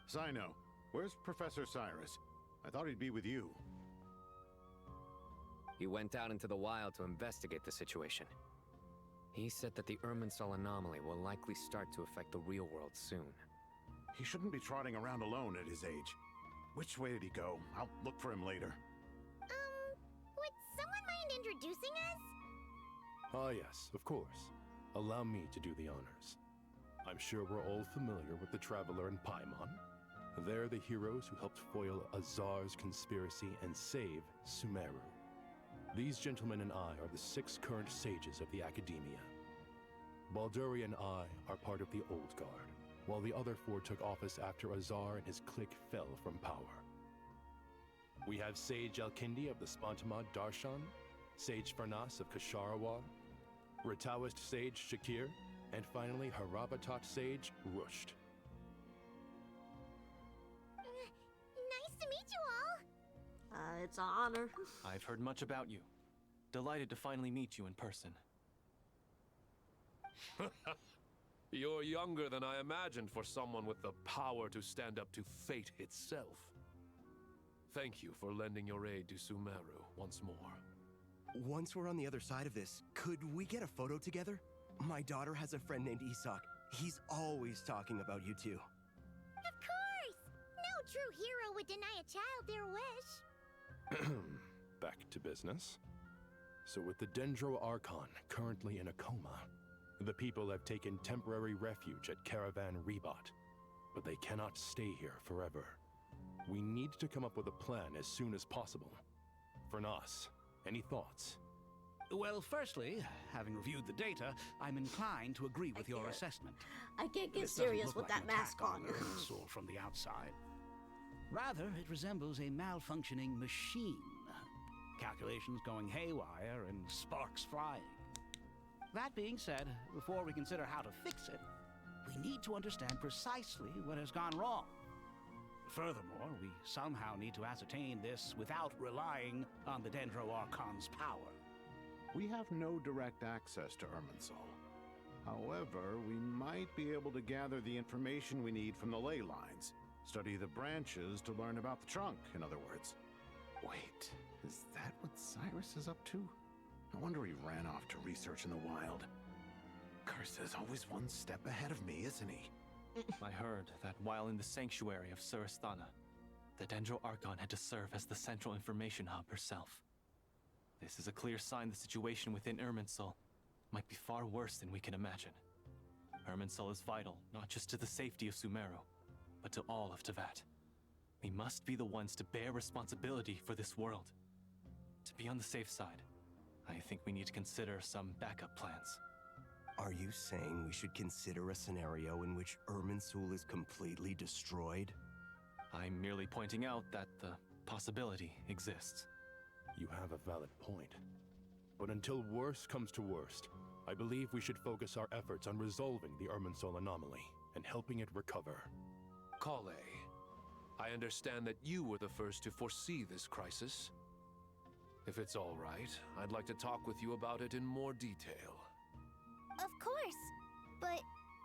Sino, where's Professor Cyrus? I thought he'd be with you. He went out into the wild to investigate the situation. He said that the Irminsul anomaly will likely start to affect the real world soon. He shouldn't be trotting around alone at his age. Which way did he go? I'll look for him later. Would someone mind introducing us? Ah, yes, of course. Allow me to do the honors. I'm sure we're all familiar with the Traveler and Paimon. They're the heroes who helped foil Azar's conspiracy and save Sumeru. These gentlemen and I are the 6 current sages of the Academia. Balduri and I are part of the Old Guard, while the other 4 took office after Azar and his clique fell from power. We have Sage Alkindi of the Spantamad Darshan, Sage Farnas of Kasharawar, Rataoist Sage Shakir, and finally Harabatot Sage Rusht. Nice to meet you all. It's an honor. I've heard much about you. Delighted to finally meet you in person. You're younger than I imagined for someone with the power to stand up to fate itself. Thank you for lending your aid to Sumeru once more. Once we're on the other side of this, could we get a photo together? My daughter has a friend named Isak. He's always talking about you two. Of course! No true hero would deny a child their wish. Back to business. So with the Dendro Archon currently in a coma, the people have taken temporary refuge at Caravan Rebot, but they cannot stay here forever. We need to come up with a plan as soon as possible. Fernas, any thoughts? Well, firstly, having reviewed the data, I'm inclined to agree with your assessment. I can't get This doesn't serious look with like that an mask attack on. Irminsul from the outside. Rather, it resembles a malfunctioning machine. Calculations going haywire and sparks flying. That being said, before we consider how to fix it, we need to understand precisely what has gone wrong. Furthermore, we somehow need to ascertain this without relying on the Dendro Archon's power. We have no direct access to Irminsul. However, we might be able to gather the information we need from the ley lines. Study the branches to learn about the trunk, in other words. Wait, is that what Cyrus is up to? No wonder he ran off to research in the wild. Curse is always one step ahead of me, isn't he? I heard that while in the sanctuary of Surasthana, the Dendro Archon had to serve as the central information hub herself. This is a clear sign the situation within Irminsul might be far worse than we can imagine. Irminsul is vital, not just to the safety of Sumeru, but to all of Teyvat. We must be the ones to bear responsibility for this world. To be on the safe side, I think we need to consider some backup plans. Are you saying we should consider a scenario in which Irminsul is completely destroyed? I'm merely pointing out that the possibility exists. You have a valid point. But until worst comes to worst, I believe we should focus our efforts on resolving the Irminsul anomaly and helping it recover. Kale, I understand that you were the first to foresee this crisis. If it's all right, I'd like to talk with you about it in more detail. Of course, but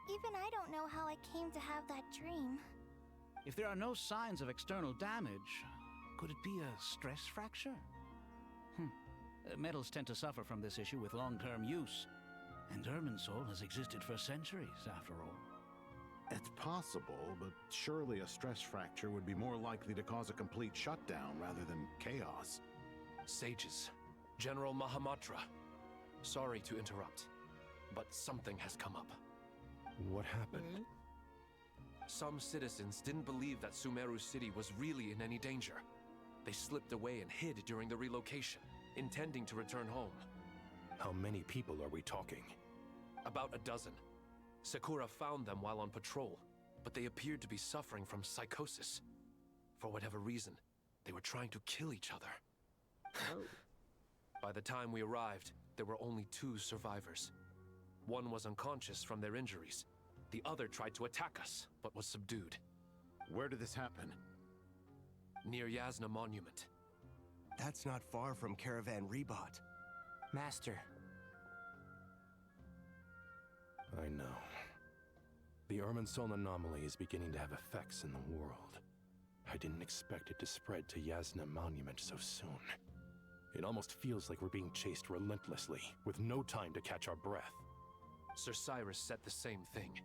even I don't know how I came to have that dream. If there are no signs of external damage, could it be a stress fracture? Metals tend to suffer from this issue with long-term use, and Irminsul has existed for centuries, after all. It's possible, but surely a stress fracture would be more likely to cause a complete shutdown rather than chaos. Sages, General Mahamatra, sorry to interrupt, but something has come up. What happened? Some citizens didn't believe that Sumeru City was really in any danger. They slipped away and hid during the relocation, intending to return home. How many people are we talking? About a dozen. Sakura found them while on patrol, but they appeared to be suffering from psychosis. For whatever reason, they were trying to kill each other. By the time we arrived, there were only 2 survivors. One was unconscious from their injuries. The other tried to attack us, but was subdued. Where did this happen? Near Yasna Monument. That's not far from Caravan Rebot. Master. I know. The Irminsul anomaly is beginning to have effects in the world. I didn't expect it to spread to Yasna Monument so soon. It almost feels like we're being chased relentlessly, with no time to catch our breath. Sir Cyrus said the same thing.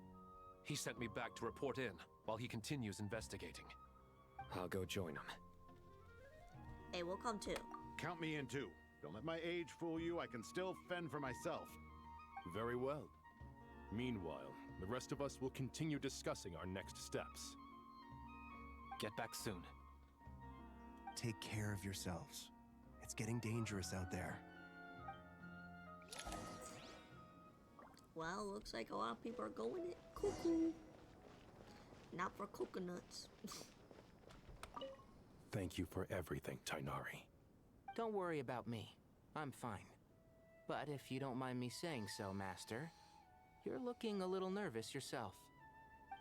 He sent me back to report in, while he continues investigating. I'll go join him. Hey, we'll come too. Count me in too. Don't let my age fool you, I can still fend for myself. Very well. Meanwhile, the rest of us will continue discussing our next steps. Get back soon. Take care of yourselves. It's getting dangerous out there. Well, looks like a lot of people are going cuckoo. Not for coconuts. Thank you for everything, Tainari. Don't worry about me. I'm fine. But if you don't mind me saying so, Master, you're looking a little nervous yourself.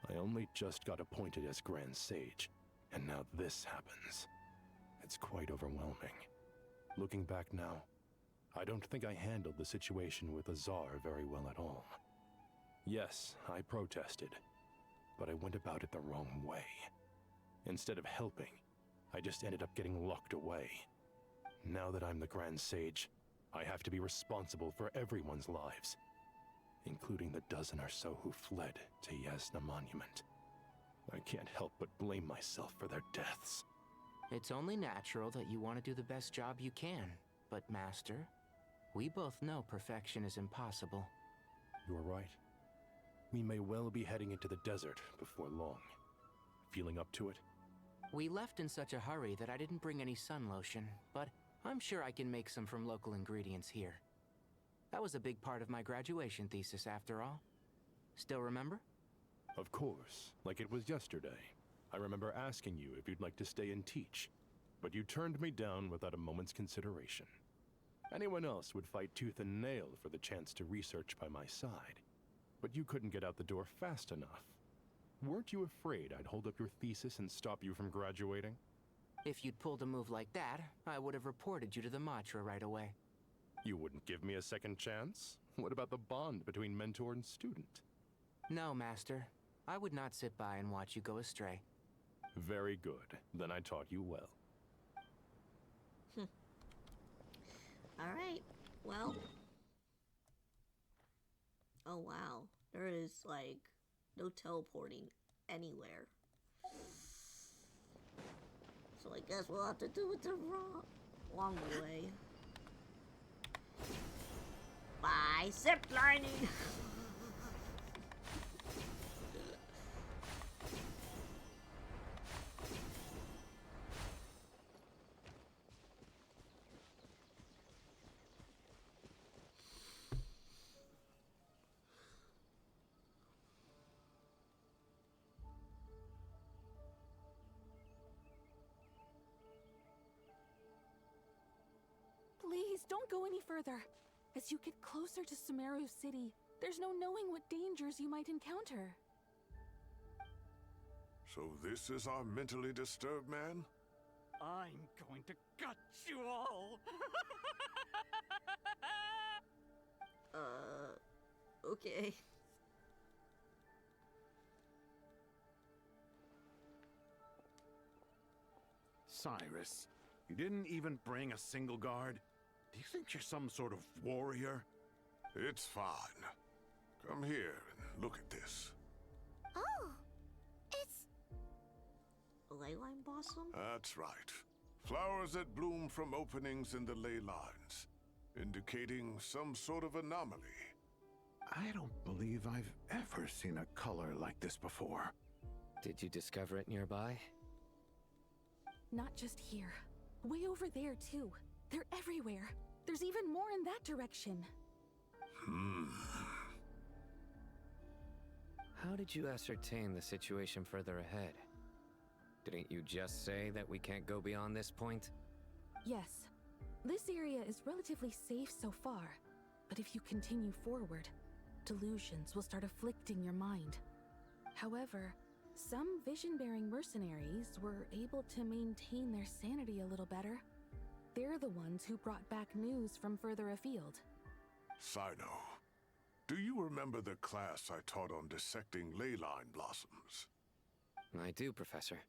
I only just got appointed as Grand Sage, and now this happens. It's quite overwhelming. Looking back now, I don't think I handled the situation with Azar very well at all. Yes, I protested, but I went about it the wrong way. Instead of helping, I just ended up getting locked away. Now that I'm the Grand Sage, I have to be responsible for everyone's lives, including the dozen or so who fled to Yasna Monument. I can't help but blame myself for their deaths. It's only natural that you want to do the best job you can, but Master, we both know perfection is impossible. You're right. We may well be heading into the desert before long. Feeling up to it? We left in such a hurry that I didn't bring any sun lotion, but I'm sure I can make some from local ingredients here. That was a big part of my graduation thesis, after all. Still remember? Of course, like it was yesterday. I remember asking you if you'd like to stay and teach, but you turned me down without a moment's consideration. Anyone else would fight tooth and nail for the chance to research by my side, but you couldn't get out the door fast enough. Weren't you afraid I'd hold up your thesis and stop you from graduating? If you'd pulled a move like that, I would have reported you to the Matra right away. You wouldn't give me a second chance? What about the bond between mentor and student? No, Master. I would not sit by and watch you go astray. Very good. Then I taught you well. Alright, well. Oh wow, there is like no teleporting anywhere. So I guess we'll have to do it the long way. By ziplining! Please, don't go any further. As you get closer to Sumeru City, there's no knowing what dangers you might encounter. So this is our mentally disturbed man? I'm going to gut you all! Okay. Cyrus, you didn't even bring a single guard? Do you think you're some sort of warrior? It's fine. Come here and look at this. Oh, it's... Leyline blossom? That's right. Flowers that bloom from openings in the ley lines, indicating some sort of anomaly. I don't believe I've ever seen a color like this before. Did you discover it nearby? Not just here. Way over there, too. They're everywhere. There's even more in that direction. How did you ascertain the situation further ahead? Didn't you just say that we can't go beyond this point? Yes. This area is relatively safe so far, but if you continue forward, delusions will start afflicting your mind. However, some vision-bearing mercenaries were able to maintain their sanity a little better. They're the ones who brought back news from further afield. Sino, do you remember the class I taught on dissecting ley line blossoms? I do, Professor.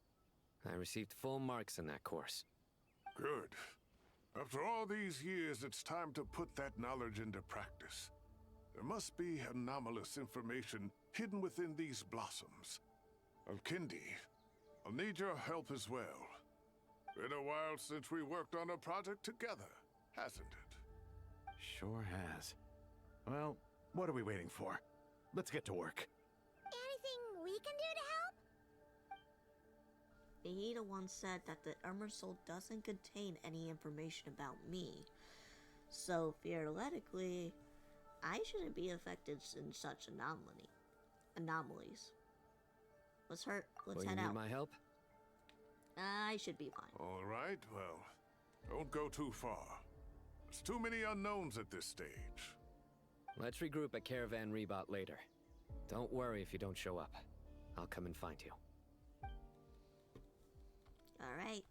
I received full marks in that course. Good. After all these years, it's time to put that knowledge into practice. There must be anomalous information hidden within these blossoms. Alkindi, I'll need your help as well. Been a while since we worked on a project together, hasn't it? Sure has. Well, what are we waiting for? Let's get to work. Anything we can do to help? Nahida once said that the Emerald doesn't contain any information about me. So theoretically, I shouldn't be affected in such anomalies. Let's head need out. My help? I should be fine. All right, well, don't go too far. There's too many unknowns at this stage. Let's regroup at Caravan Rebot later. Don't worry if you don't show up. I'll come and find you. All right.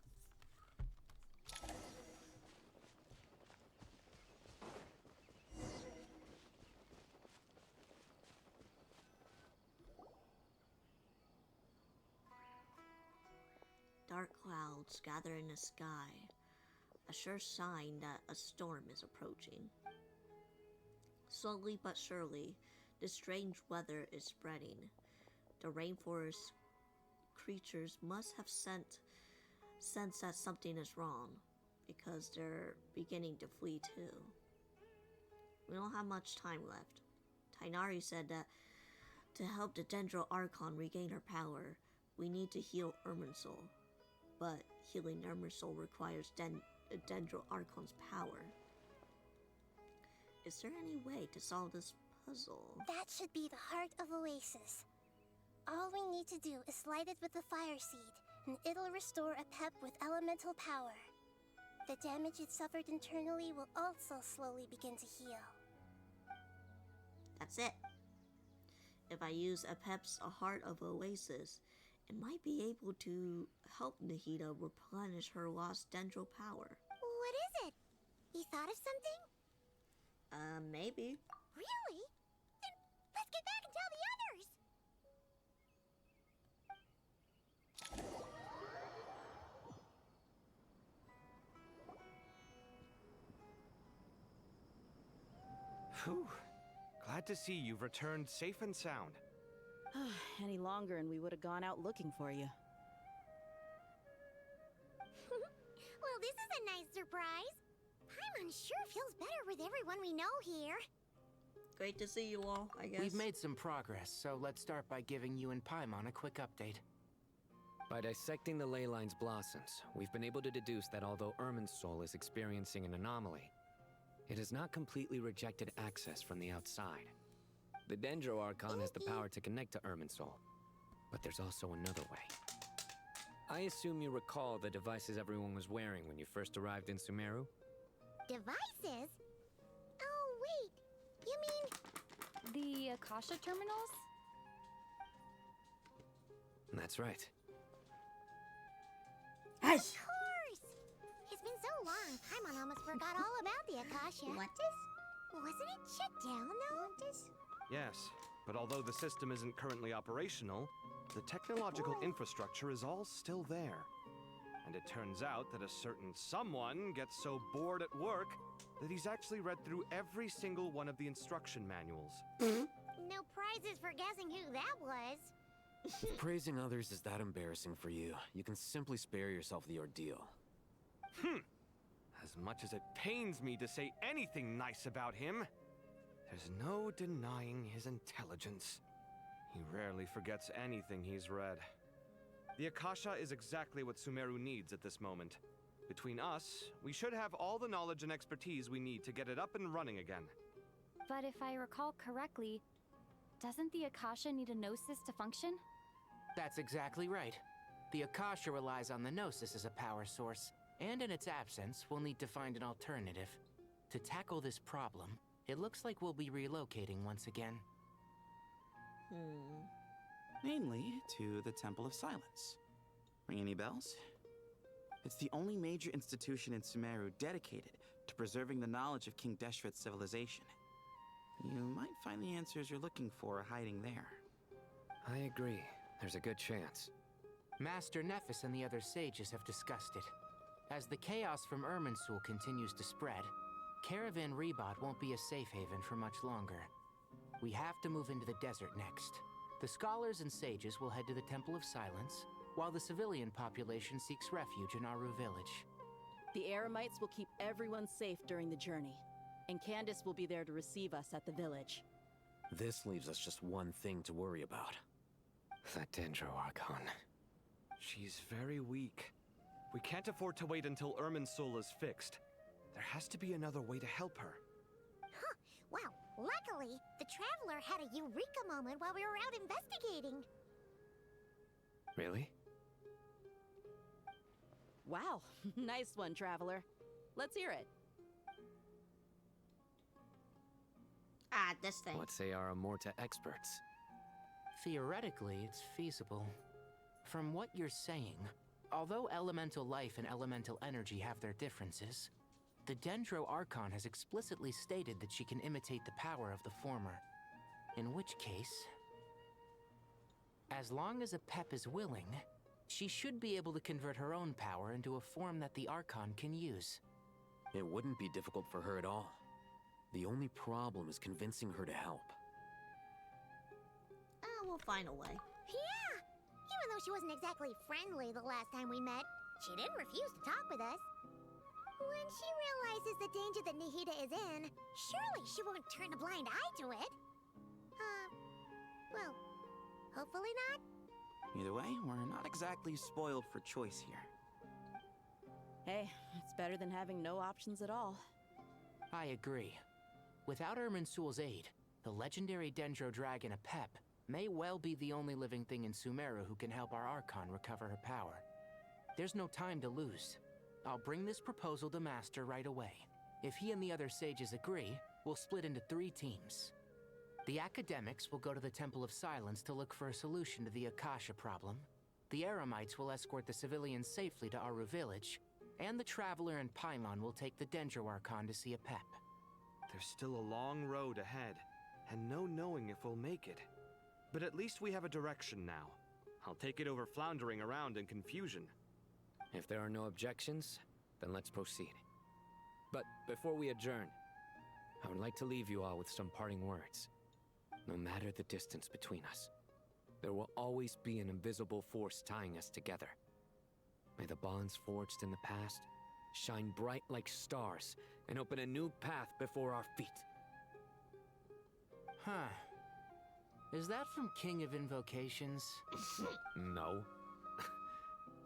Dark clouds gather in the sky, a sure sign that a storm is approaching. Slowly but surely, this strange weather is spreading. The rainforest creatures must have sensed that something is wrong, because they're beginning to flee too. We don't have much time left. Tighnari said that to help the Dendro Archon regain her power, we need to heal Irminsul. But healing Irminsul requires Dendro Archon's power. Is there any way to solve this puzzle? That should be the heart of Oasis. All we need to do is light it with the fire seed, and it'll restore a pep with elemental power. The damage it suffered internally will also slowly begin to heal. That's it. If I use Apep's Heart of Oasis, it might be able to help Nahida replenish her lost Dendro power. What is it? You thought of something? Maybe. Really? Then let's get back and tell the others! Whew. Glad to see you've returned safe and sound. Any longer and we would have gone out looking for you. Well, this is a nice surprise. Paimon sure feels better with everyone we know here. Great to see you all, I guess. We've made some progress, so let's start by giving you and Paimon a quick update. By dissecting the ley line's blossoms, we've been able to deduce that although Irminsul is experiencing an anomaly, it has not completely rejected access from the outside. The Dendro Archon has the power to connect to Irminsul, but there's also another way. I assume you recall the devices everyone was wearing when you first arrived in Sumeru? Devices? Oh, wait. You mean... The Akasha terminals? That's right. Of course! It's been so long, Paimon almost forgot all about the Akasha. What is? Wasn't it shut down, though? What is? Yes, but although the system isn't currently operational, the technological infrastructure is all still there. And it turns out that a certain someone gets so bored at work that he's actually read through every single one of the instruction manuals. No prizes for guessing who that was. If praising others is that embarrassing for you, you can simply spare yourself the ordeal. As much as it pains me to say anything nice about him, there's no denying his intelligence. He rarely forgets anything he's read. The Akasha is exactly what Sumeru needs at this moment. Between us, we should have all the knowledge and expertise we need to get it up and running again. But if I recall correctly, doesn't the Akasha need a Gnosis to function? That's exactly right. The Akasha relies on the Gnosis as a power source, and in its absence, we'll need to find an alternative. To tackle this problem, it looks like we'll be relocating once again. Namely, to the Temple of Silence. Ring any bells? It's the only major institution in Sumeru dedicated to preserving the knowledge of King Deshret's civilization. You might find the answers you're looking for hiding there. I agree. There's a good chance. Master Nephis and the other sages have discussed it. As the chaos from Irminsul continues to spread, Caravan Rebot won't be a safe haven for much longer. We have to move into the desert next. The scholars and sages will head to the Temple of Silence, while the civilian population seeks refuge in Aru Village. The Eremites will keep everyone safe during the journey, and Candace will be there to receive us at the village. This leaves us just one thing to worry about. That Dendro Archon. She's very weak. We can't afford to wait until Irminsul is fixed. There has to be another way to help her. Huh. Wow. Luckily, the Traveler had a eureka moment while we were out investigating. Really? Wow. Nice one, Traveler. Let's hear it. This thing. Let's say our Amorta experts. Theoretically, it's feasible. From what you're saying, although elemental life and elemental energy have their differences, the Dendro Archon has explicitly stated that she can imitate the power of the former. In which case, as long as a Pep is willing, she should be able to convert her own power into a form that the Archon can use. It wouldn't be difficult for her at all. The only problem is convincing her to help. We'll find a way. Yeah! Even though she wasn't exactly friendly the last time we met, she didn't refuse to talk with us. When she realizes the danger that Nihida is in, surely she won't turn a blind eye to it. Well, hopefully not. Either way, we're not exactly spoiled for choice here. Hey, it's better than having no options at all. I agree. Without Irminsul's aid, the legendary Dendro Dragon Apep may well be the only living thing in Sumeru who can help our Archon recover her power. There's no time to lose. I'll bring this proposal to Master right away. If he and the other sages agree, we'll split into 3 teams. The academics will go to the Temple of Silence to look for a solution to the Akasha problem. The Eremites will escort the civilians safely to Aru Village, and the Traveler and Paimon will take the Dendro Archon to see Apep. There's still a long road ahead. and no knowing if we'll make it. But at least we have a direction now. I'll take it over floundering around in confusion. If there are no objections, then let's proceed. But before we adjourn, I would like to leave you all with some parting words. No matter the distance between us, there will always be an invisible force tying us together. May the bonds forged in the past shine bright like stars and open a new path before our feet. Huh. Is that from King of Invocations? No.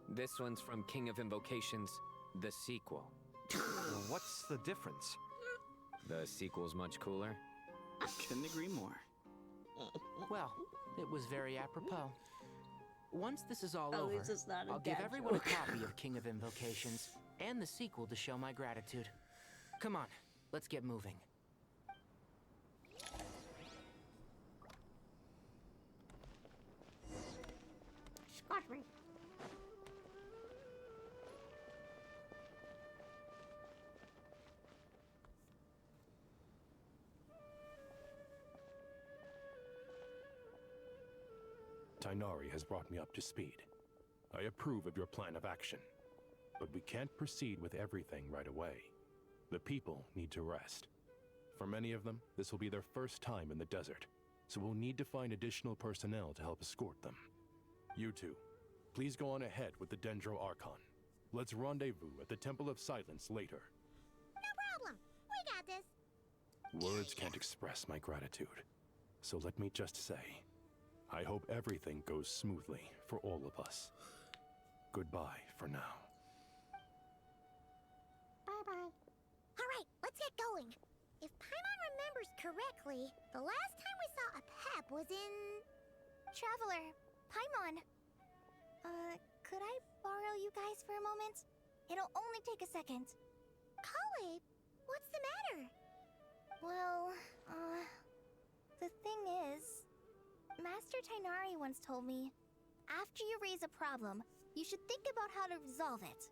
This one's from King of Invocations, the sequel. Well, what's the difference? The sequel's much cooler. Couldn't agree more. Well, it was very apropos. Once this is all At over, least it's not a I'll give dad everyone joke. a copy of King of Invocations and the sequel to show my gratitude. Come on, let's get moving. Excuse me. Tainari has brought me up to speed. I approve of your plan of action, but we can't proceed with everything right away. The people need to rest. For many of them, this will be their first time in the desert, so we'll need to find additional personnel to help escort them. You two, please go on ahead with the Dendro Archon. Let's rendezvous at the Temple of Silence later. No problem. We got this. Words can't express my gratitude, so let me just say, I hope everything goes smoothly for all of us. Goodbye for now. Bye-bye. All right, let's get going. If Paimon remembers correctly, the last time we saw a Pep was in... Traveler, Paimon. Could I borrow you guys for a moment? It'll only take a second. Kale, what's the matter? Well, the thing is, Master Tainari once told me, after you raise a problem, you should think about how to resolve it.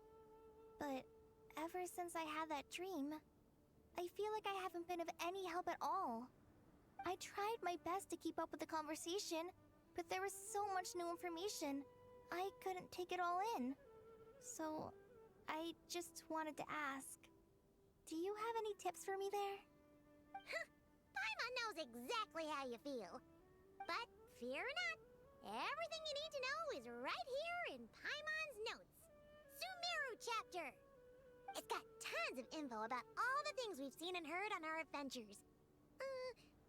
But ever since I had that dream, I feel like I haven't been of any help at all. I tried my best to keep up with the conversation, but there was so much new information, I couldn't take it all in. So, I just wanted to ask, do you have any tips for me there? Paimon knows exactly how you feel. But fear not, everything you need to know is right here in Paimon's notes. Sumeru chapter. It's got tons of info about all the things we've seen and heard on our adventures.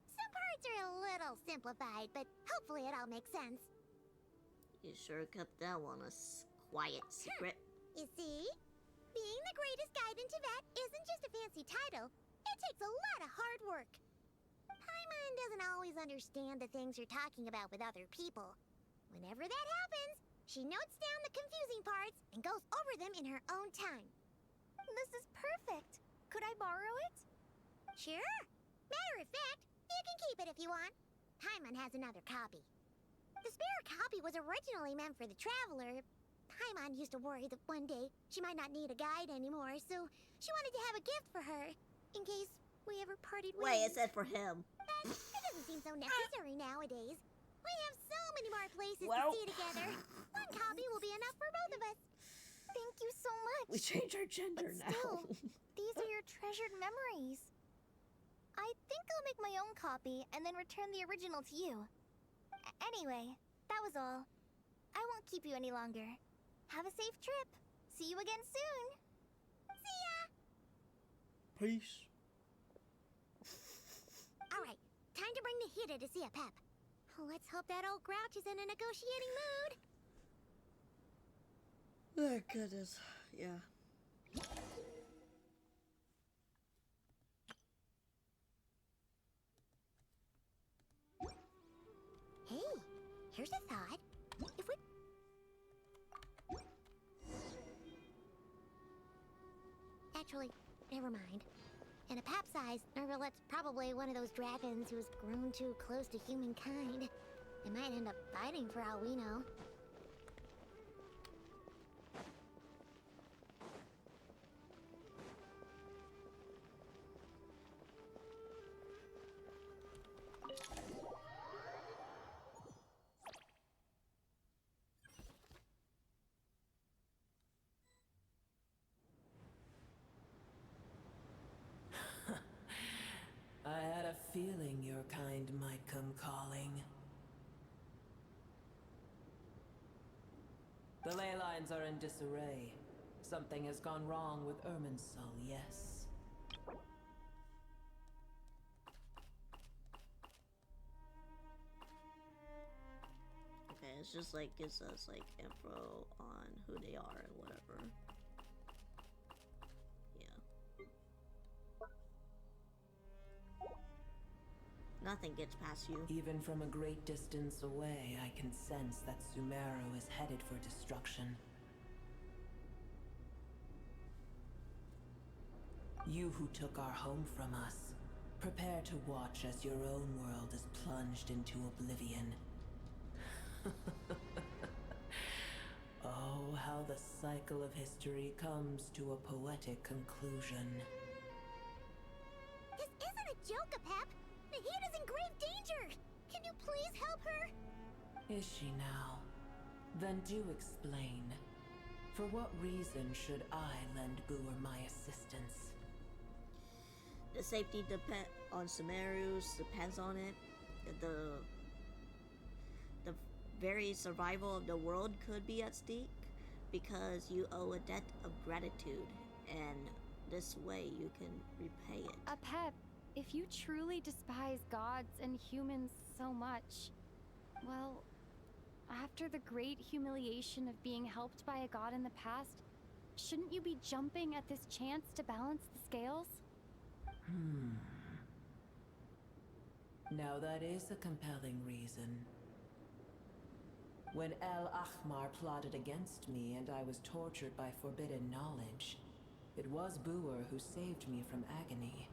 Some parts are a little simplified, but hopefully it all makes sense. You sure kept that one a quiet secret. You see? Being the greatest guide in Tibet isn't just a fancy title. It takes a lot of hard work. Paimon doesn't always understand the things you're talking about with other people. Whenever that happens, she notes down the confusing parts and goes over them in her own time. This is perfect. Could I borrow it? Sure. Matter of fact, you can keep it if you want. Paimon has another copy. The spare copy was originally meant for the traveler. Paimon used to worry that one day she might not need a guide anymore, so she wanted to have a gift for her, in case we ever parted ways. Wait, it said for him. But it doesn't seem so necessary nowadays. We have so many more places to see together. One copy will be enough for both of us. Thank you so much. We changed our gender But now. still, these are your treasured memories. I think I'll make my own copy and then return the original to you. Anyway, that was all. I won't keep you any longer. Have a safe trip. See you again soon. See ya! Peace. Alright, time to bring Nahida to see a Pep. Let's hope that old grouch is in a negotiating mood. Oh, goodness. Yeah. Hey, here's a thought. If we... Actually, never mind. In a Pep-sized Nervalet's probably one of those dragons who's grown too close to humankind. They might end up fighting for all we know. feeling your kind might come calling. The ley lines are in disarray. Something has gone wrong with Irminsul, yes. Okay, it's just like gives us like info on who they are and whatever. Yeah. Nothing gets past you. Even from a great distance away, I can sense that Sumeru is headed for destruction. You who took our home from us, prepare to watch as your own world is plunged into oblivion. Oh, how the cycle of history comes to a poetic conclusion. This isn't a joke, Apep! Nahida's in grave danger! Can you please help her? Is she now? Then do explain. For what reason should I lend Booer my assistance? The safety on Sumeru's depends on it. The very survival of the world could be at stake because you owe a debt of gratitude, and this way you can repay it. Apep, if you truly despise gods and humans so much, well, after the great humiliation of being helped by a god in the past, shouldn't you be jumping at this chance to balance the scales? Now that is a compelling reason. When El Ahmar plotted against me and I was tortured by forbidden knowledge, it was Booer who saved me from agony.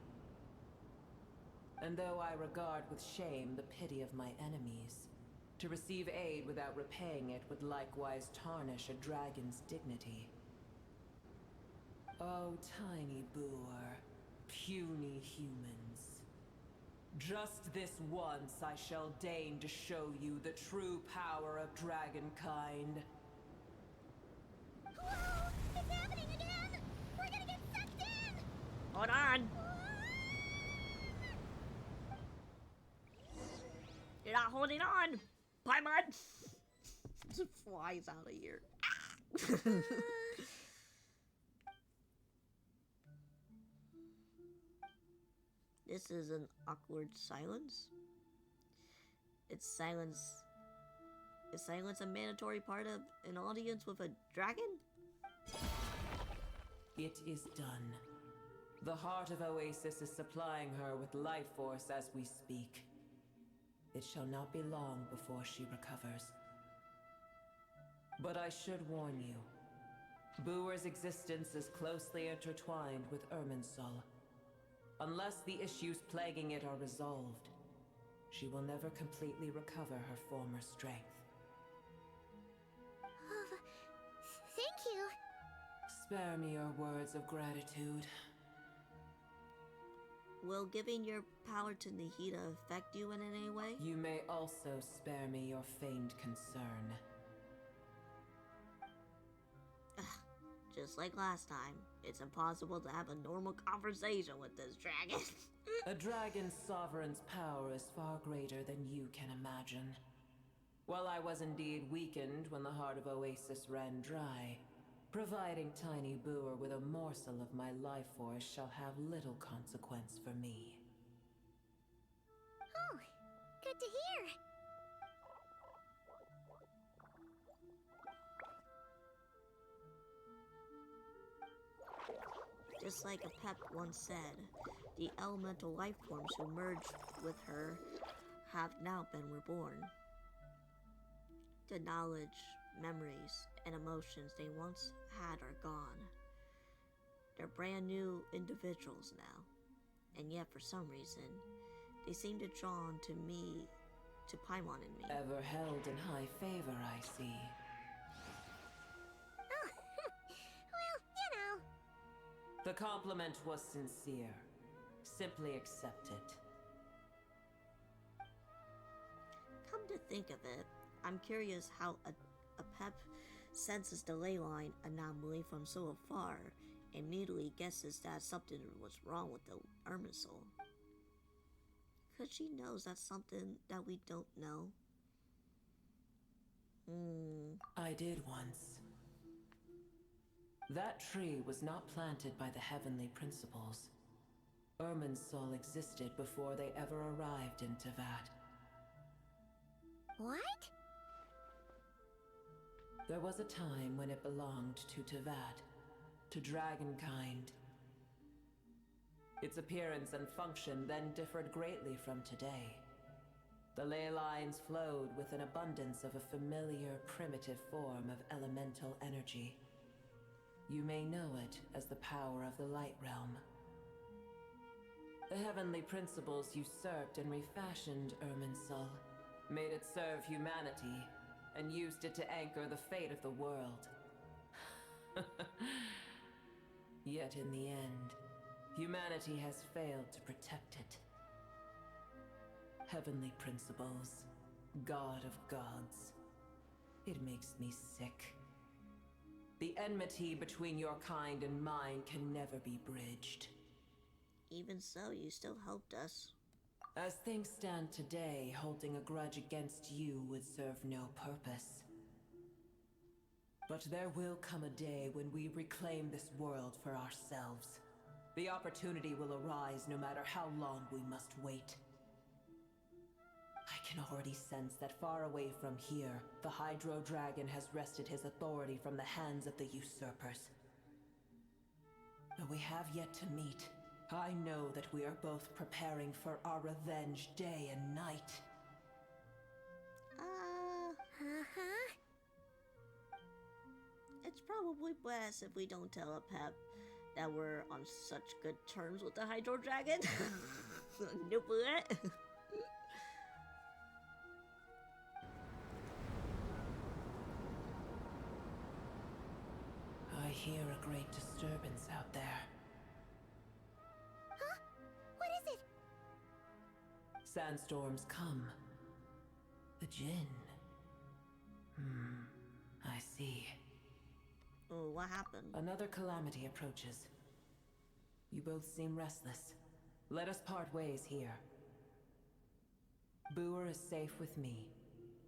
And though I regard with shame the pity of my enemies, to receive aid without repaying it would likewise tarnish a dragon's dignity. Oh, tiny Booer, puny humans. Just this once I shall deign to show you the true power of dragonkind. Whoa! It's happening again! We're gonna get sucked in! Hold on! You're not holding on! Paimon! Just flies out of here. This is an awkward silence. Is silence a mandatory part of an audience with a dragon? It is done. The heart of Oasis is supplying her with life force as we speak. It shall not be long before she recovers. But I should warn you. Booer's existence is closely intertwined with Irminsul. Unless the issues plaguing it are resolved, she will never completely recover her former strength. Thank you. Spare me your words of gratitude. Will giving your power to Nahida affect you in any way? You may also spare me your feigned concern. Just like last time, it's impossible to have a normal conversation with this dragon. A dragon's sovereign's power is far greater than you can imagine. While I was indeed weakened when the heart of Oasis ran dry, providing Tiny Booer with a morsel of my life force shall have little consequence for me. Oh, good to hear. Just like Apep once said, the elemental life forms who merged with her have now been reborn. The knowledge, memories, and emotions they once had are gone. They're brand new individuals now, and yet for some reason, they seem to drawn to me, to Paimon and me. Ever held in high favor, I see. Oh, well, you know. The compliment was sincere. Simply accept it. Come to think of it, I'm curious how a Pep senses the ley line anomaly from so afar and immediately guesses that something was wrong with the Irminsul. Because she knows that's something that we don't know. I did once. That tree was not planted by the heavenly principles. Irminsul existed before they ever arrived in Tevat. What? There was a time when it belonged to Tevat, to dragonkind. Its appearance and function then differed greatly from today. The ley lines flowed with an abundance of a familiar, primitive form of elemental energy. You may know it as the power of the Light Realm. The heavenly principles usurped and refashioned Irminsul, made it serve humanity, and used it to anchor the fate of the world. Yet in the end, humanity has failed to protect it. Heavenly principles, God of gods. It makes me sick. The enmity between your kind and mine can never be bridged. Even so, you still helped us. As things stand today, holding a grudge against you would serve no purpose. But there will come a day when we reclaim this world for ourselves. The opportunity will arise no matter how long we must wait. I can already sense that far away from here, the Hydro Dragon has wrested his authority from the hands of the usurpers. Though we have yet to meet, I know that we are both preparing for our revenge day and night. It's probably best if we don't tell a Pep that we're on such good terms with the Hydro Dragon. Nope. I hear a great disturbance out there. Huh? What is it? Sandstorms come. The Jinn. I see. Oh, what happened? Another calamity approaches. You both seem restless. Let us part ways here. Booer is safe with me.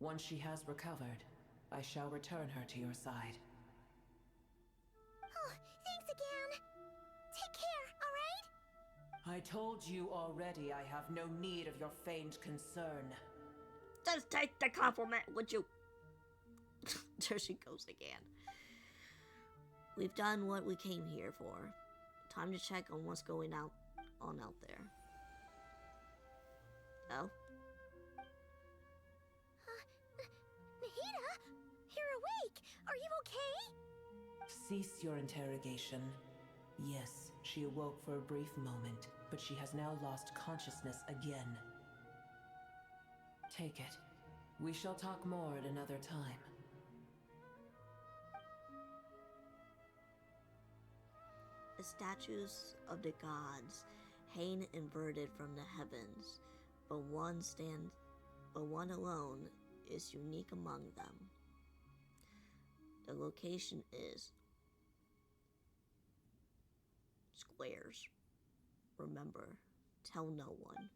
Once she has recovered, I shall return her to your side. Oh, thanks again. Take care, alright? I told you already I have no need of your feigned concern. Just take the compliment, would you? There she goes again. We've done what we came here for. Time to check on what's going on out there. Oh? Nahida? You're awake! Are you okay? Cease your interrogation. Yes, she awoke for a brief moment, but she has now lost consciousness again. Take it. We shall talk more at another time. The statues of the gods hang inverted from the heavens, but one alone is unique among them. The location is squares. Remember, tell no one.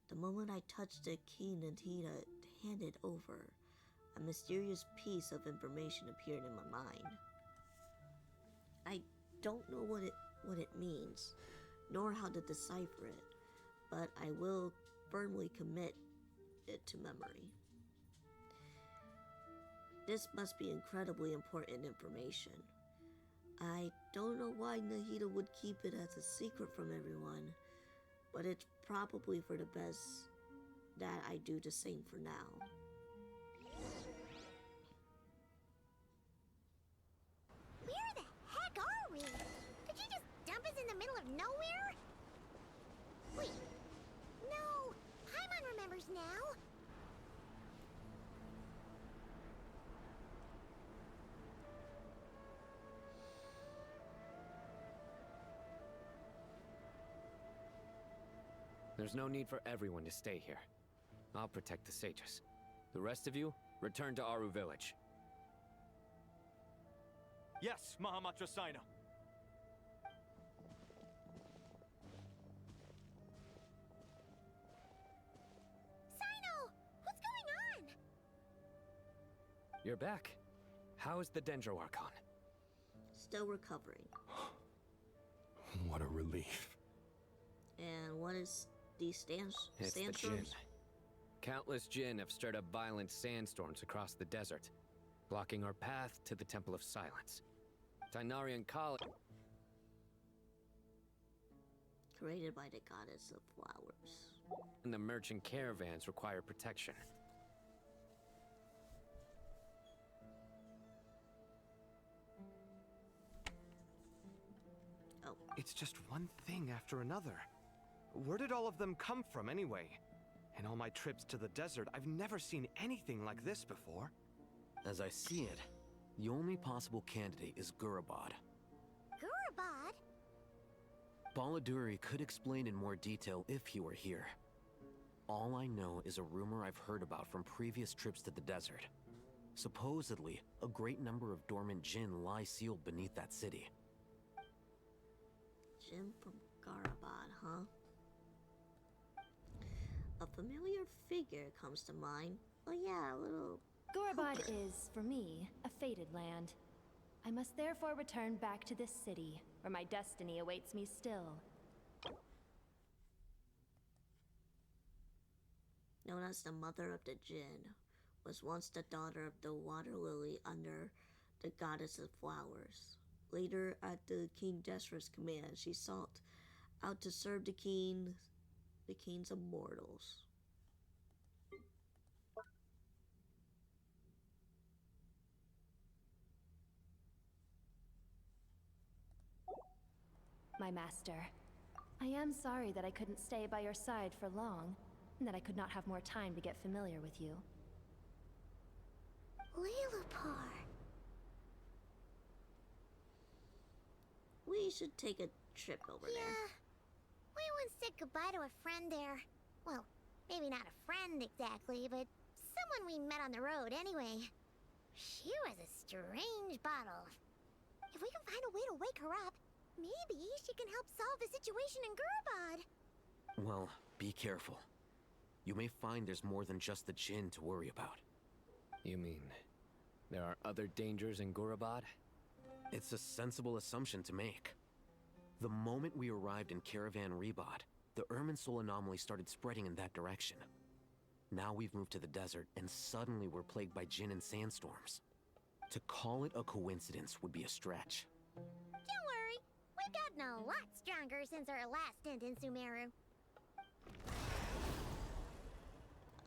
The moment I touched the key Nahida handed over, a mysterious piece of information appeared in my mind. I don't know what it means, nor how to decipher it, but I will firmly commit it to memory. This must be incredibly important information. I don't know why Nahida would keep it as a secret from everyone, but it's probably for the best that I do the same for now. Where the heck are we? Did you just dump us in the middle of nowhere? Wait. No. Paimon remembers now. There's no need for everyone to stay here. I'll protect the sages. The rest of you, return to Aru village. Yes, Mahamatrasaina. You're back. How is the Dendro Archon? Still recovering. What a relief. And what is these It's the Jinn. sandstorms? Countless Jinn have stirred up violent sandstorms across the desert, blocking our path to the Temple of Silence. Tainarian College, Created by the goddess of flowers. and the merchant caravans require protection. Oh. It's just one thing after another. Where did all of them come from anyway? In all my trips to the desert, I've never seen anything like this before. As I see it, the only possible candidate is Gurabad. Gurabad? Baladuri could explain in more detail if he were here. All I know is a rumor I've heard about from previous trips to the desert. Supposedly, a great number of dormant Jinn lie sealed beneath that city. Jim from Garabad, huh? A familiar figure comes to mind. Oh yeah, a little... Gorabad is, for me, a fated land. I must therefore return back to this city, where my destiny awaits me still. Known as the Mother of the Jinn, was once the daughter of the Water Lily under the Goddess of Flowers. Later, at the King Deshret's command, she sought out to serve the kings of mortals. My master, I am sorry that I couldn't stay by your side for long, and that I could not have more time to get familiar with you. Lilupar. We should take a trip over there. Yeah. We once said goodbye to a friend there. Well, maybe not a friend exactly, but someone we met on the road anyway. She was a strange bottle. If we can find a way to wake her up, maybe she can help solve the situation in Gurabad. Well, be careful. You may find there's more than just the Jinn to worry about. You mean there are other dangers in Gurabad? It's a sensible assumption to make. The moment we arrived in Caravan Rebod, the Irminsul anomaly started spreading in that direction. Now we've moved to the desert, and suddenly we're plagued by Jinn and sandstorms. To call it a coincidence would be a stretch. Don't worry, we've gotten a lot stronger since our last stint in Sumeru.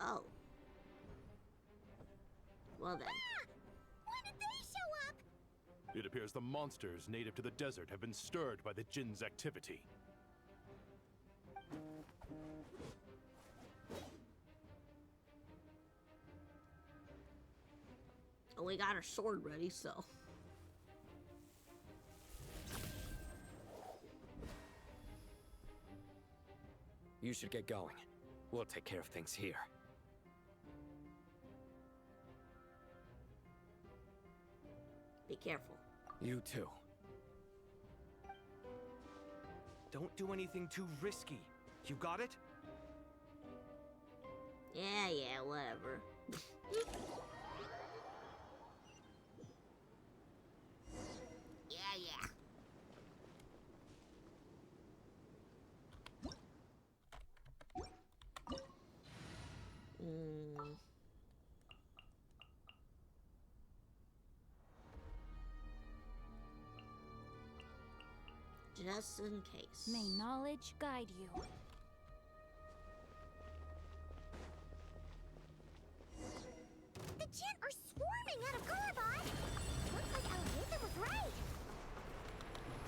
Oh. Well then. Ah! When did they show up? It appears the monsters native to the desert have been stirred by the Jinn's activity. Oh, we got our sword ready, so... You should get going. We'll take care of things here. Be careful. You too. Don't do anything too risky. You got it? Yeah, whatever. Yeah. Just in case. May knowledge guide you. The Jinn are swarming out of Gurabad! Looks like Alhaza was right!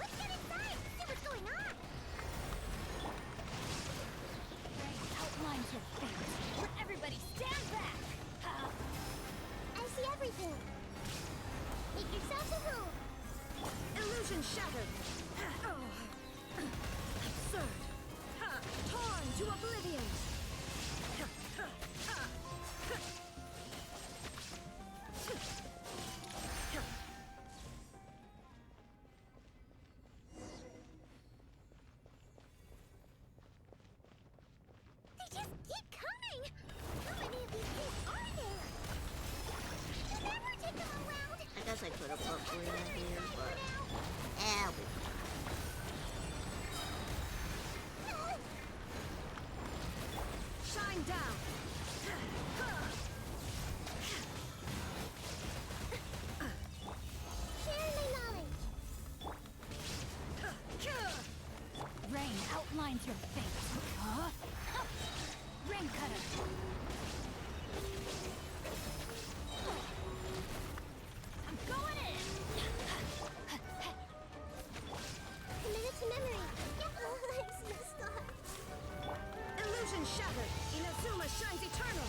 Let's get inside and see what's going on! Outlines your fate. Let everybody stand back! I see everything! Make yourself a move! Illusion shattered! Absurd! Torn to oblivion! They just keep coming! How many of these things are there? You never guess I could have put Lena here, but we Shine down. Share my knowledge. Rain outlines your fate. Huh? Rain cutter. I'm going in. Committed to memory. I'm so sorry. Illusion shattered. Inazuma shines eternal.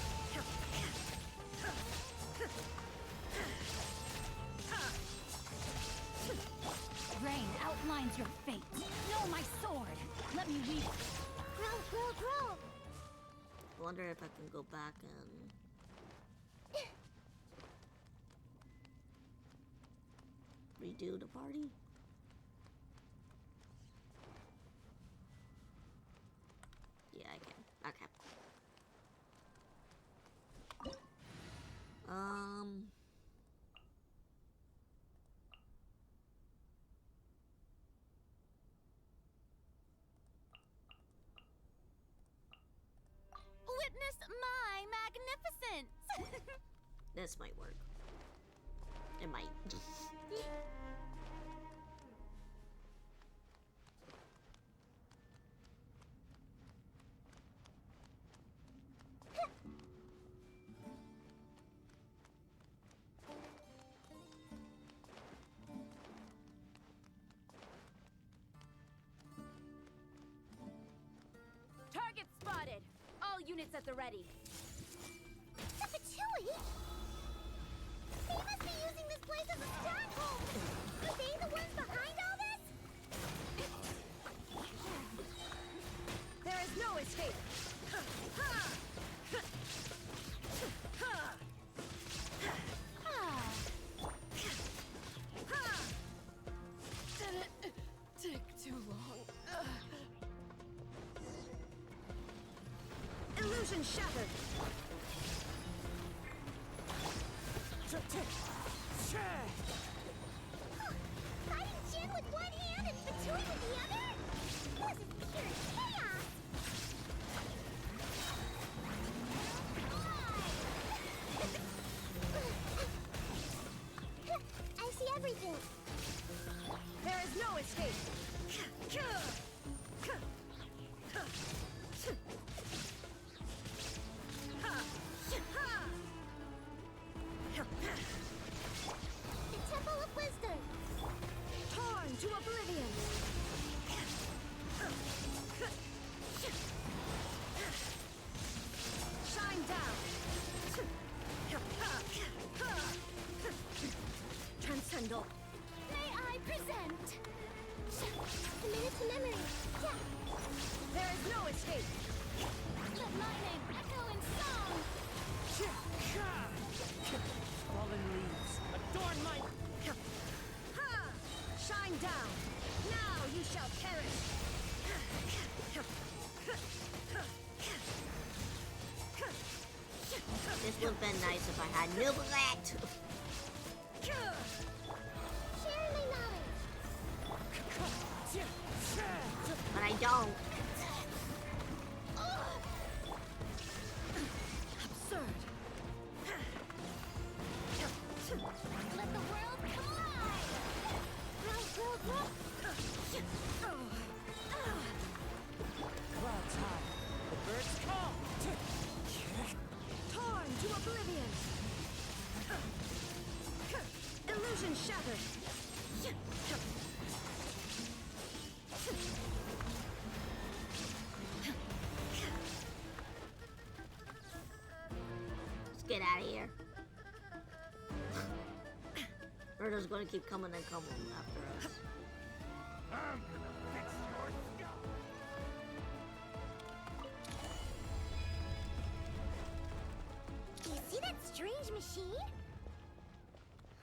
Rain outlines your fate. Know my sword. Let me weave it. Grow. wonder if I can go back and redo the party. Yeah, I can. Okay. Witness my magnificence! This might work. It might. Target spotted! All units at the ready. Chewie! They must be using this place as a stronghold! Are they the ones behind all this? There is no escape! Did it take too long? Illusion shattered! Fighting Jin with one hand and Fatui with the other? This is pure chaos! I see everything. There is no escape! The Temple of Wisdom. Torn to oblivion! Shine down! Transcendal! May I present? Committed to memory. Yeah. There is no escape! Let my name echo in song. Fallen leaves, adorn my... Shine down! Now you shall perish! This would have been nice if I had Nublat. Share my knowledge. But I don't. Absurd! Let the world collide. Grow. Clouds high, the birds call! Torn to oblivion! Illusion shattered! Let's get out of here. Murder's gonna keep coming and coming after us. I'm gonna fix your skull. You see that strange machine?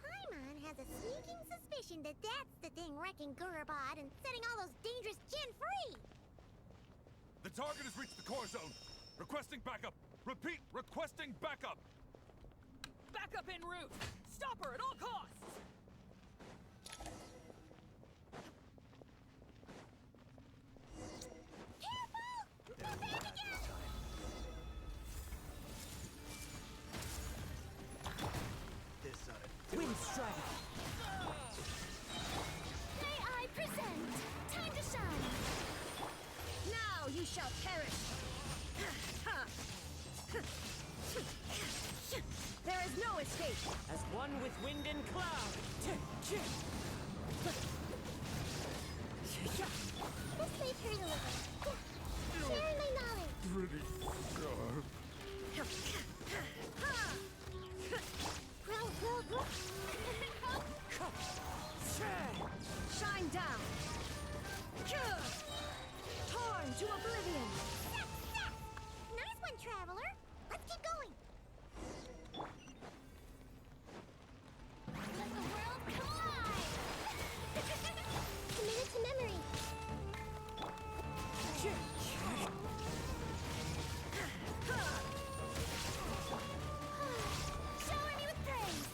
Paimon has a sneaking suspicion that that's the thing wrecking Gurubot and setting all those dangerous Jin free. The target has reached the core zone. Requesting backup. Repeat, requesting backup. Back up en route! Stop her at all costs! Wind strike! May I present? Time to shine! Now you shall perish! There is no escape! As one with wind and cloud! This may hurt a little. Sharing my knowledge! Pretty scarf. Shine down! Torn to oblivion! Nice one, traveler! Let's keep going! Let the world come alive! Committed to memory! Shower me with praise!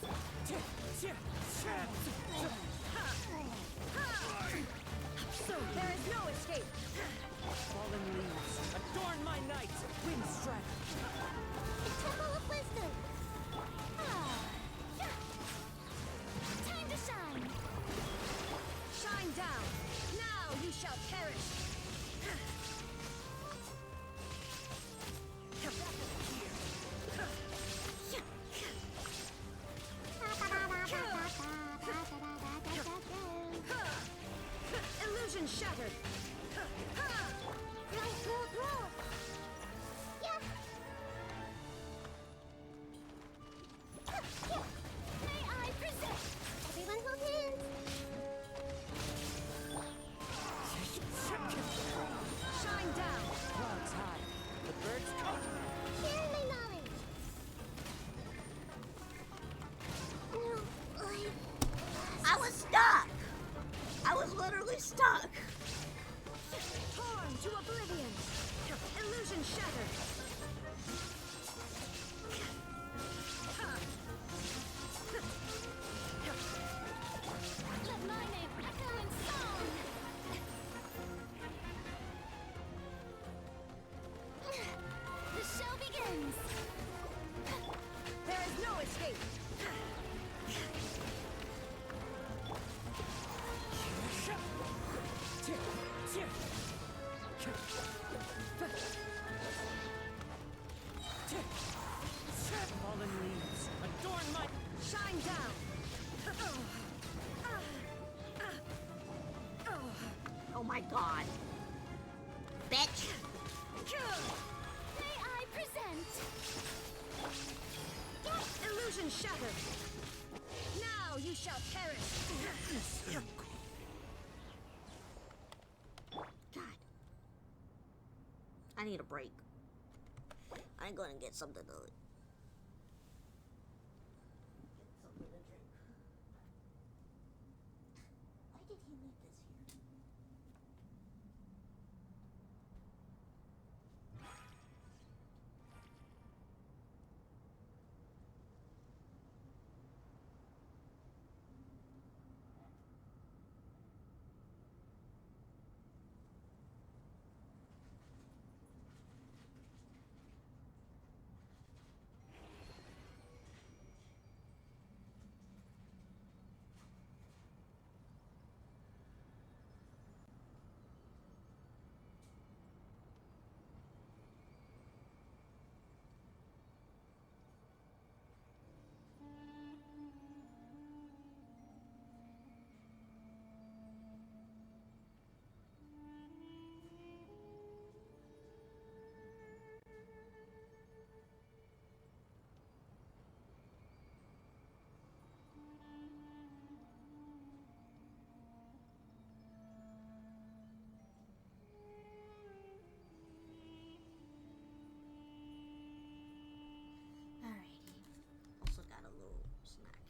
There is no escape! Fallen leaves, adorn my night! Wind strike! The Temple of Wisdom! Time to shine! Shine down! Now you shall perish! Illusion shattered! Roll! Yeah! May I present? Everyone hold hands! Shine down! Clouds high, the birds come! Share my knowledge! I was stuck! I was literally stuck! Torn to oblivion! Illusion shattered! Let my name echo in song! The show begins! There is no escape! Fallen leaves, adorn my... Shine down! Oh my god. Bitch! May I present? Illusion shattered! Now you shall perish! God. I need a break. I'm gonna get something to eat. Why did he leave this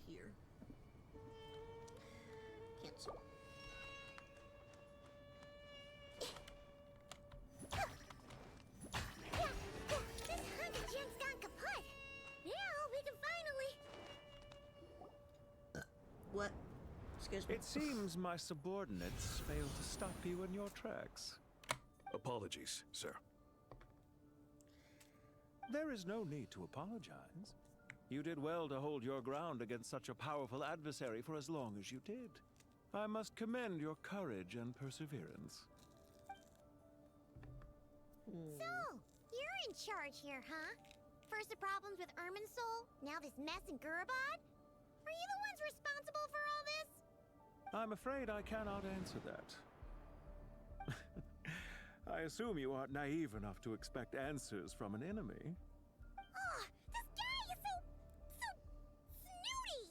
here? Cancel. This 100 gen's gone kaput! Now we can finally... Excuse me. It seems my subordinates failed to stop you in your tracks. Apologies, sir. There is no need to apologize. You did well to hold your ground against such a powerful adversary for as long as you did. I must commend your courage and perseverance. So, you're in charge here, huh? First the problems with Irminsul, now this mess in Gurabad? Are you the ones responsible for all this? I'm afraid I cannot answer that. I assume you aren't naive enough to expect answers from an enemy. Oh, this guy is so snooty!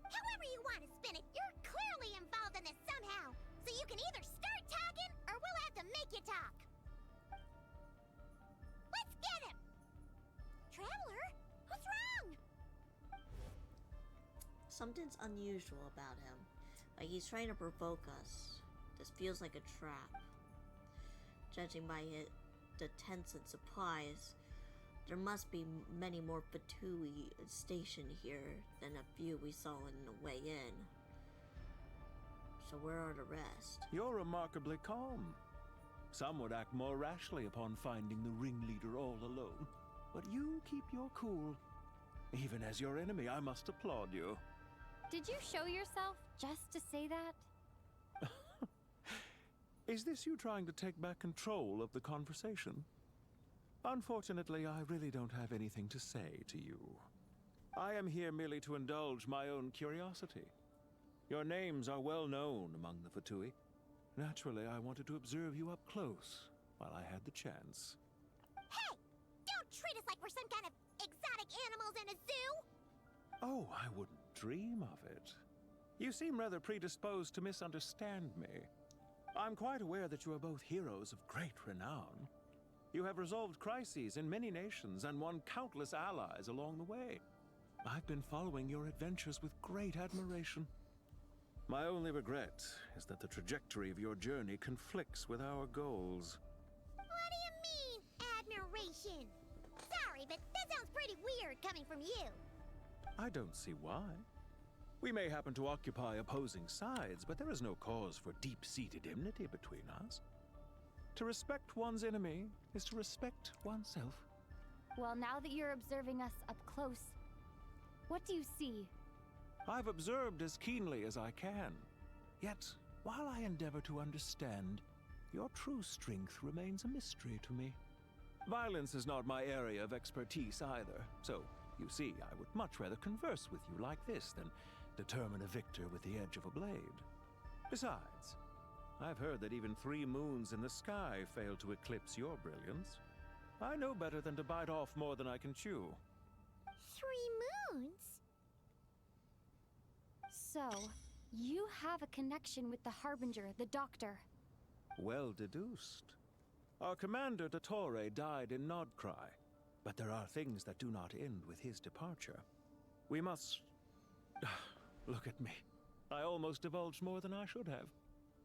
However you want to spin it, you're clearly involved in this somehow. So you can either start talking, or we'll have to make you talk. Let's get him! Traveler, what's wrong? Something's unusual about him. Like he's trying to provoke us. This feels like a trap. Judging by the tents and supplies, there must be many more Fatui stationed here than a few we saw on the way in. So where are the rest? You're remarkably calm. Some would act more rashly upon finding the ringleader all alone. But you keep your cool. Even as your enemy, I must applaud you. Did you show yourself just to say that? Is this you trying to take back control of the conversation? Unfortunately, I really don't have anything to say to you. I am here merely to indulge my own curiosity. Your names are well known among the Fatui. Naturally, I wanted to observe you up close while I had the chance. Hey! Don't treat us like we're some kind of exotic animals in a zoo! Oh, I wouldn't dream of it. You seem rather predisposed to misunderstand me. I'm quite aware that you are both heroes of great renown. You have resolved crises in many nations and won countless allies along the way. I've been following your adventures with great admiration. My only regret is that the trajectory of your journey conflicts with our goals. What do you mean, admiration? Sorry, but that sounds pretty weird coming from you. I don't see why. We may happen to occupy opposing sides, but there is no cause for deep-seated enmity between us. To respect one's enemy is to respect oneself. Well, now that you're observing us up close, what do you see? I've observed as keenly as I can. Yet, while I endeavor to understand, your true strength remains a mystery to me. Violence is not my area of expertise either, so, you see, I would much rather converse with you like this than determine a victor with the edge of a blade. Besides, I've heard that even 3 moons in the sky fail to eclipse your brilliance. I know better than to bite off more than I can chew. 3 moons? So, you have a connection with the Harbinger, the Doctor. Well deduced. Our commander, Dottore, died in Nodcry, but there are things that do not end with his departure. We must... Look at me. I almost divulged more than I should have.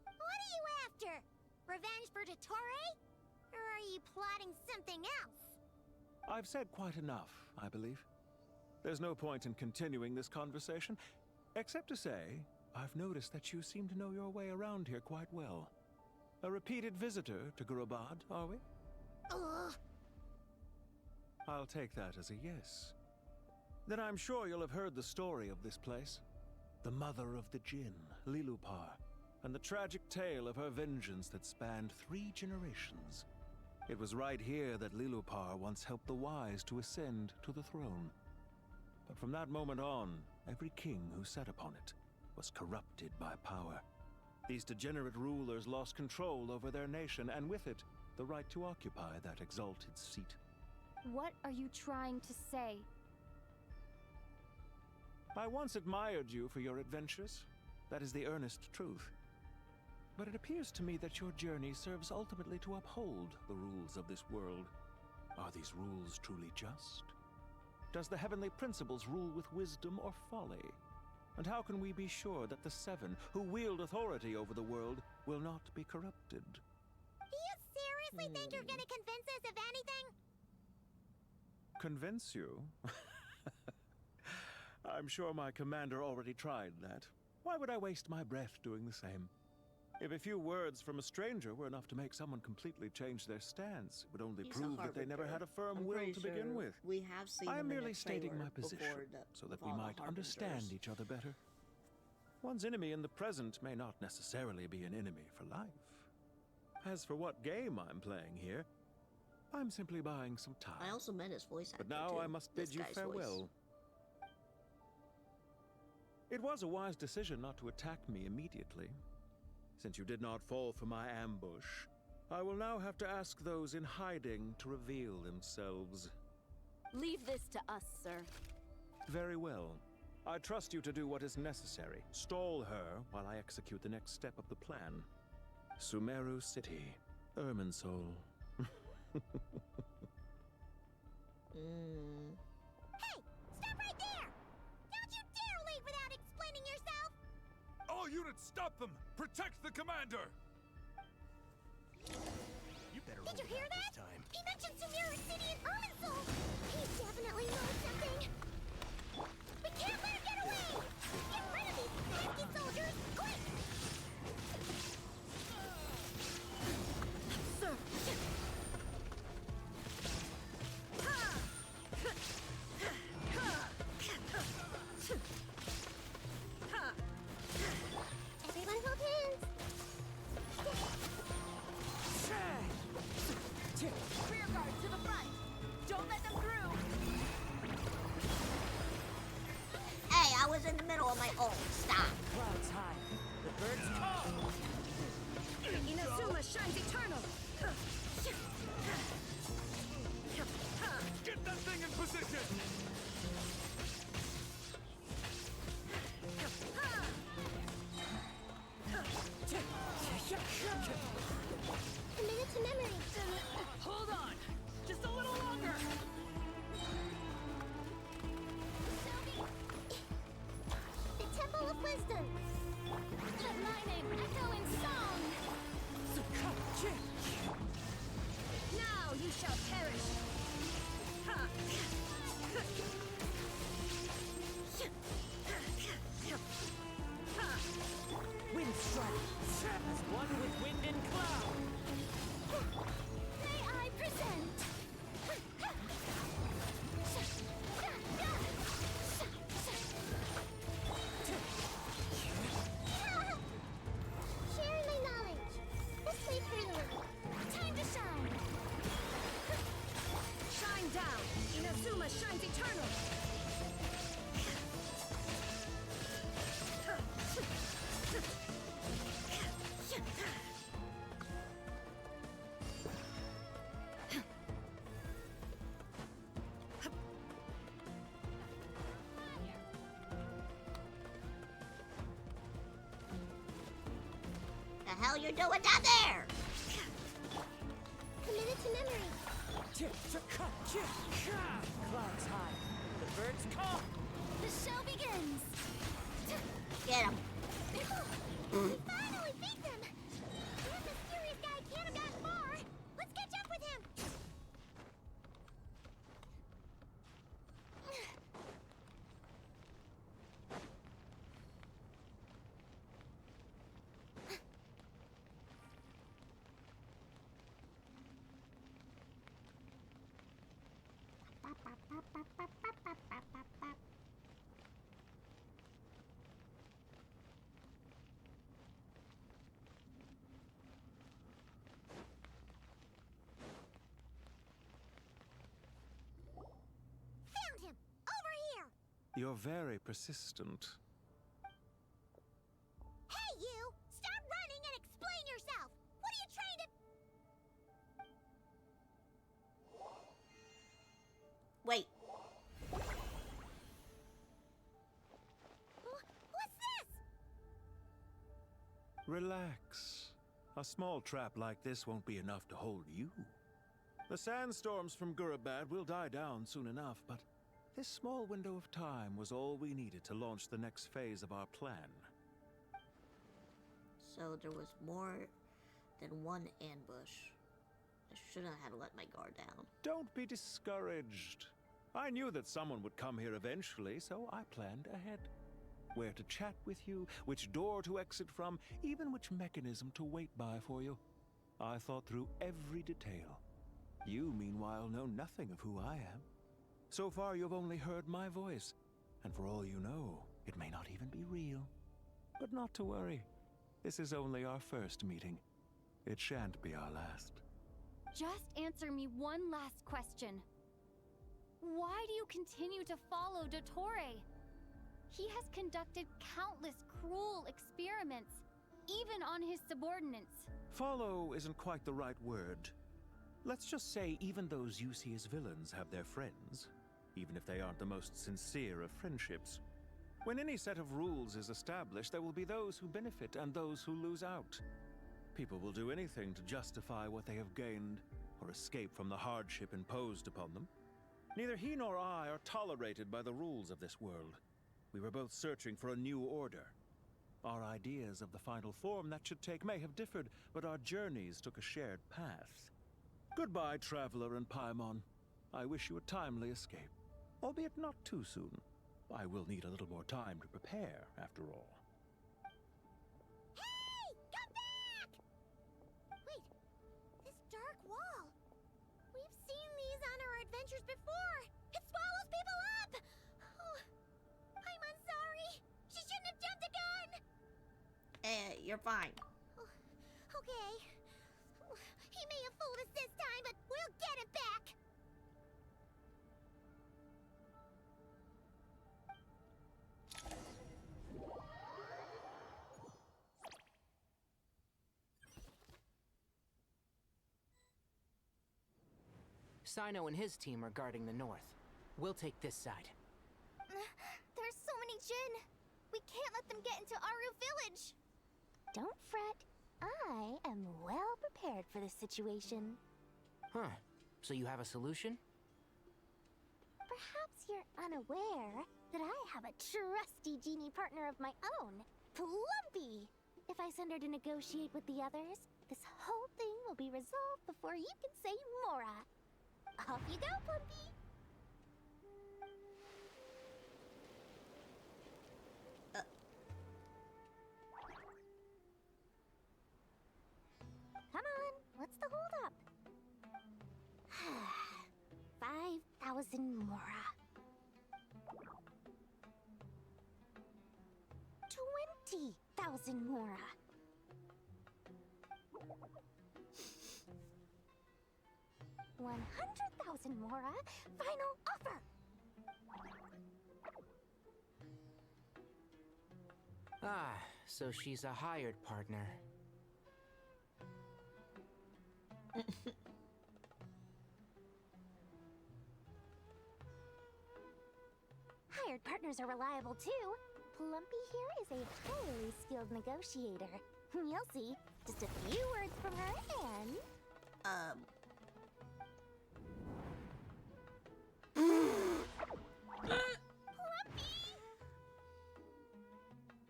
What are you after? Revenge for Dottore? Or are you plotting something else? I've said quite enough, I believe. There's no point in continuing this conversation, except to say, I've noticed that you seem to know your way around here quite well. A repeated visitor to Gurabad, are we? Ugh. I'll take that as a yes. Then I'm sure you'll have heard the story of this place. The mother of the Jinn, Lilupar, and the tragic tale of her vengeance that spanned 3 generations. It was right here that Lilupar once helped the wise to ascend to the throne. But from that moment on, every king who sat upon it was corrupted by power. These degenerate rulers lost control over their nation, and with it, the right to occupy that exalted seat. What are you trying to say? I once admired you for your adventures. That is the earnest truth. But it appears to me that your journey serves ultimately to uphold the rules of this world. Are these rules truly just? Does the heavenly principles rule with wisdom or folly? And how can we be sure that the 7 who wield authority over the world will not be corrupted? Do you seriously think you're gonna convince us of anything? Convince you? I'm sure my commander already tried that. Why would I waste my breath doing the same? If a few words from a stranger were enough to make someone completely change their stance, it would only He's prove that they never had a firm will to begin with. We have seen I am him in merely a stating trailer my position before so that with we all the might understand harbingers. each other better. One's enemy in the present may not necessarily be an enemy for life. As for what game I'm playing here, I'm simply buying some time. I also met his voice actor. But now too. I must This bid you guy's farewell. voice. It was a wise decision not to attack me immediately. Since you did not fall for my ambush, I will now have to ask those in hiding to reveal themselves. Leave this to us, sir. Very well. I trust you to do what is necessary. Stall her while I execute the next step of the plan. Sumeru City, Irminsul. Hey! Stop right there! Don't you dare leave without explaining yourself! All units, stop them! Protect the commander! You better Did you hear roll it out that? this time. He mentioned Sumeru City and Irminsul! He definitely knows something! We can't let him get away! Get rid of these pesky soldiers, quick! Sir! Everyone hold hands! Rear guard to the front! Don't let them through! Hey, I was in the middle of my ult. Stop. Clouds high. The birds call. Inazuma shines eternal! Get that thing in position! Commit it to memory! Hold on. Just a little longer. The Temple of Wisdom! Let my name echo in song! Now you shall perish! Wind strike. As one with wind and cloud. May I present? Sharing my knowledge. This way through the world. Time to shine. Shine down! Inazuma shines eternal! The hell you doing down there? Commit it to memory. Clouds high. The birds call. The show begins. Get him. We finally beat them. That mysterious guy can't have gotten far. Let's catch up with him. Found him! Over here! You're very persistent. Hey, you! Stop running and explain yourself! What are you trying to... Wait. What's this? Relax. A small trap like this won't be enough to hold you. The sandstorms from Gurabad will die down soon enough, but this small window of time was all we needed to launch the next phase of our plan. So there was more than one ambush. I should have had let my guard down. Don't be discouraged. I knew that someone would come here eventually, so I planned ahead. where to chat with you, which door to exit from, even which mechanism to wait by for you. I thought through every detail. You, meanwhile, know nothing of who I am. So far, you've only heard my voice, and for all you know, it may not even be real. But not to worry. This is only our first meeting. It shan't be our last. Just answer me one last question. Why do you continue to follow Dottore? He has conducted countless cruel experiments, even on his subordinates. Follow isn't quite the right word. Let's just say even those you see as villains have their friends, even if they aren't the most sincere of friendships. When any set of rules is established, there will be those who benefit and those who lose out. People will do anything to justify what they have gained or escape from the hardship imposed upon them. Neither he nor I are tolerated by the rules of this world. We were both searching for a new order. Our ideas of the final form that should take may have differed, but our journeys took a shared path. Goodbye, Traveler and Paimon. I wish you a timely escape, albeit not too soon. I will need a little more time to prepare, after all. Hey! Come back! Wait, this dark wall. We've seen these on our adventures before. It swallows people up! Oh, I'm sorry. She shouldn't have jumped a gun! You're fine. Oh, okay. He may have fooled us this time, but we'll get it back! Sino and his team are guarding the north. We'll take this side. There's so many Jin. We can't let them get into Aru village. Don't fret. I am well prepared for this situation. Huh. So you have a solution? Perhaps you're unaware that I have a trusty genie partner of my own, Plumpy. If I send her to negotiate with the others, this whole thing will be resolved before you can say Mora. Off you go, Plumpy! Come on, what's the holdup? 5,000 Mora. 20,000 Mora. 100,000 Mora. Final offer. Ah, so she's a hired partner. Hired partners are reliable too. Plumpy here is a highly skilled negotiator. You'll see. Just a few words from her and... Plumpy!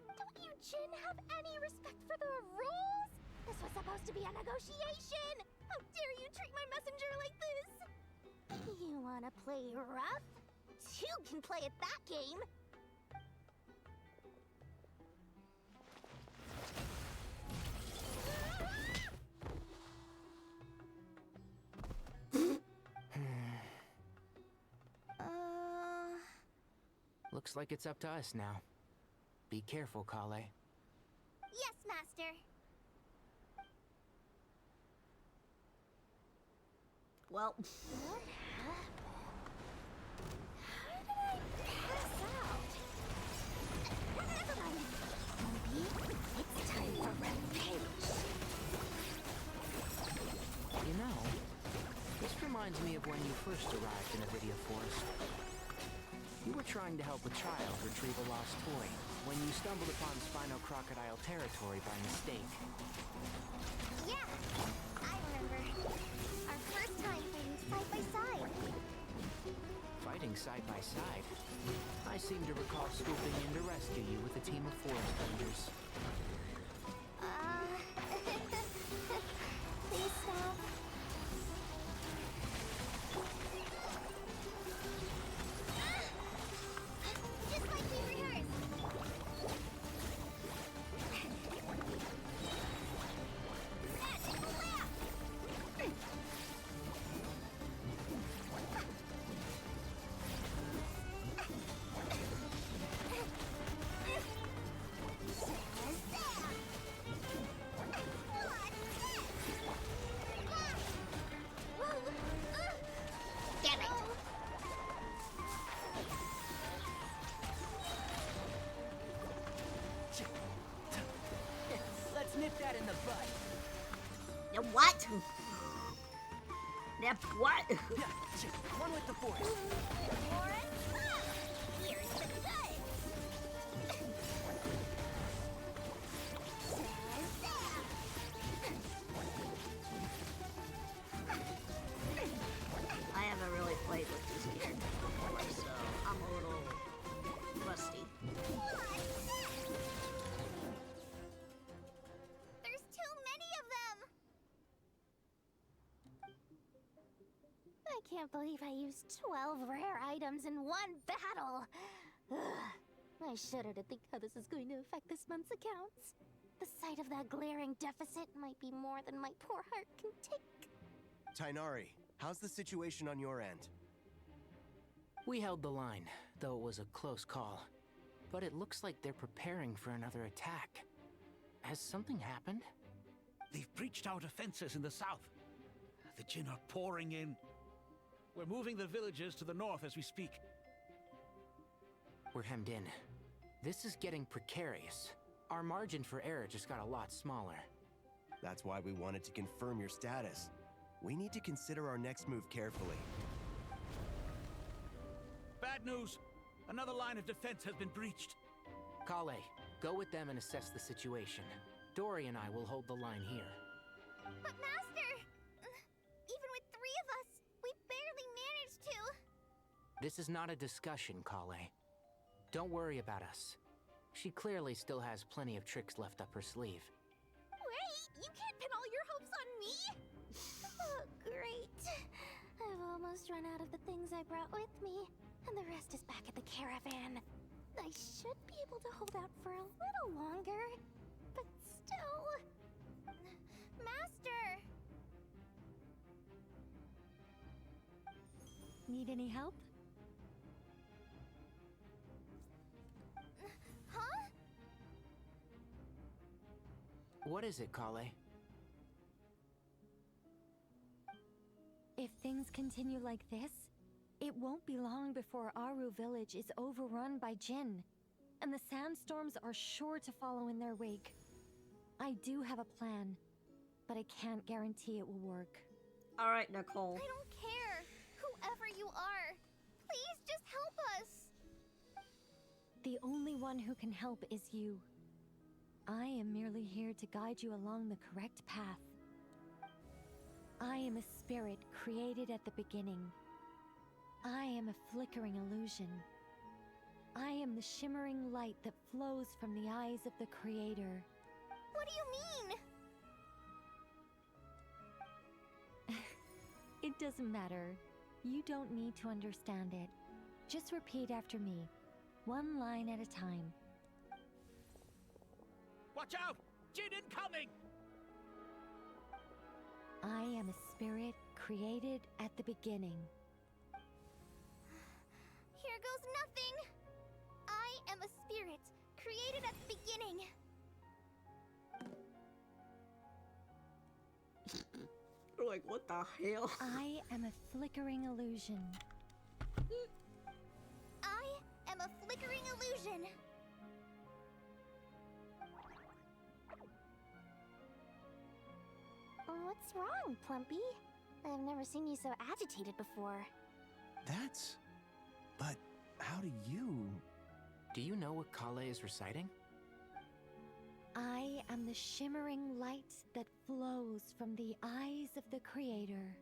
Don't you Jin have any respect for the rules? This was supposed to be a negotiation! How dare you treat my messenger like this? You wanna play rough? Two can play at that game! Looks like it's up to us now. Be careful, Kale. Yes, Master. Well... What happened? How did I pass out? Never mind. Plumpy, it's time for rampage. You know, this reminds me of when you first arrived in Avidia Forest. You were trying to help a child retrieve a lost toy when you stumbled upon Spino Crocodile territory by mistake. Yeah, I remember. Our first time fighting side by side. Fighting side by side? I seem to recall swooping in to rescue you with a team of forest rangers. Please stop. Just like we rehearsed. Nip that in the bud. Yeah, what? Yeah, what? One with the force. Here's the good. I haven't really played with these characters before, so I'm a little rusty. There's too many of them. I can't believe I used 12 rare items in one battle. Ugh. I shudder to think how this is going to affect this month's accounts. The sight of that glaring deficit might be more than my poor heart can take. Tainari, how's the situation on your end? We held the line, though it was a close call. But it looks like they're preparing for another attack. Has something happened? They've breached our defenses in the south. The Jinn are pouring in. We're moving the villagers to the north as we speak. We're hemmed in. This is getting precarious. Our margin for error just got a lot smaller. That's why we wanted to confirm your status. We need to consider our next move carefully. Bad news! Another line of defense has been breached. Kale, go with them and assess the situation. Dory and I will hold the line here. But Master, even with 3 of us, we barely managed to. This is not a discussion, Kale. Don't worry about us. She clearly still has plenty of tricks left up her sleeve. Wait, you can't pin all your hopes on me. Oh, great. I've almost run out of the things I brought with me, and the rest is back at the caravan. I should be able to hold out for a little longer, but still... Master! Need any help? Huh? What is it, Kale? If things continue like this, it won't be long before Aru village is overrun by Jinn, and the sandstorms are sure to follow in their wake. I do have a plan, but I can't guarantee it will work. Alright, Nicole. I don't care. Whoever you are, please just help us. The only one who can help is you. I am merely here to guide you along the correct path. I am a spirit created at the beginning. I am a flickering illusion. I am the shimmering light that flows from the eyes of the Creator. What do you mean? It doesn't matter. You don't need to understand it. Just repeat after me, one line at a time. Watch out! Jinn incoming! I am a spirit created at the beginning. Here goes nothing. I am a spirit created at the beginning. Like, what the hell? I am a flickering illusion. I am a flickering illusion. What's wrong, Plumpy? I've never seen you so agitated before. That's... But how do you... Do you know what Kale is reciting? I am the shimmering light that flows from the eyes of the Creator.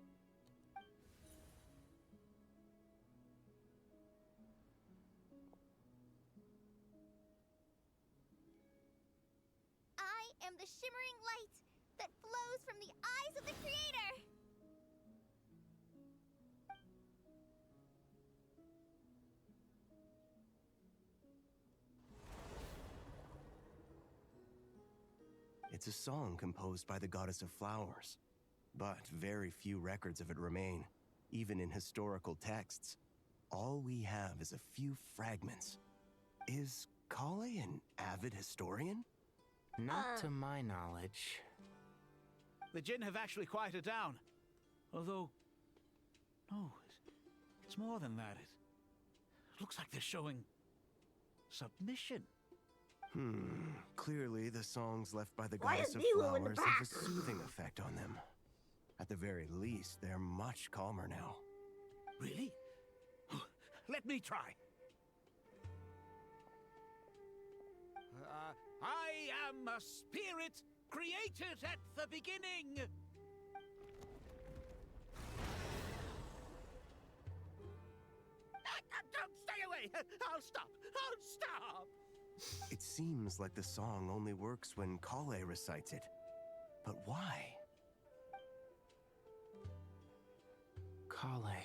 I am the shimmering light that flows from the eyes of the Creator. It's a song composed by the goddess of flowers. But very few records of it remain, even in historical texts. All we have is a few fragments. Is Kale an avid historian? Not to my knowledge. The Jinn have actually quieted down. Although... No, it's more than that. It looks like they're showing... submission. Clearly, the songs left by the Why goddess is of Nilo in the flowers have a back? soothing effect on them. At the very least, they're much calmer now. Really? Let me try. I am a spirit created at the beginning. Don't stay away. I'll stop. I'll stop. It seems like the song only works when Kale recites it. But why? Kale.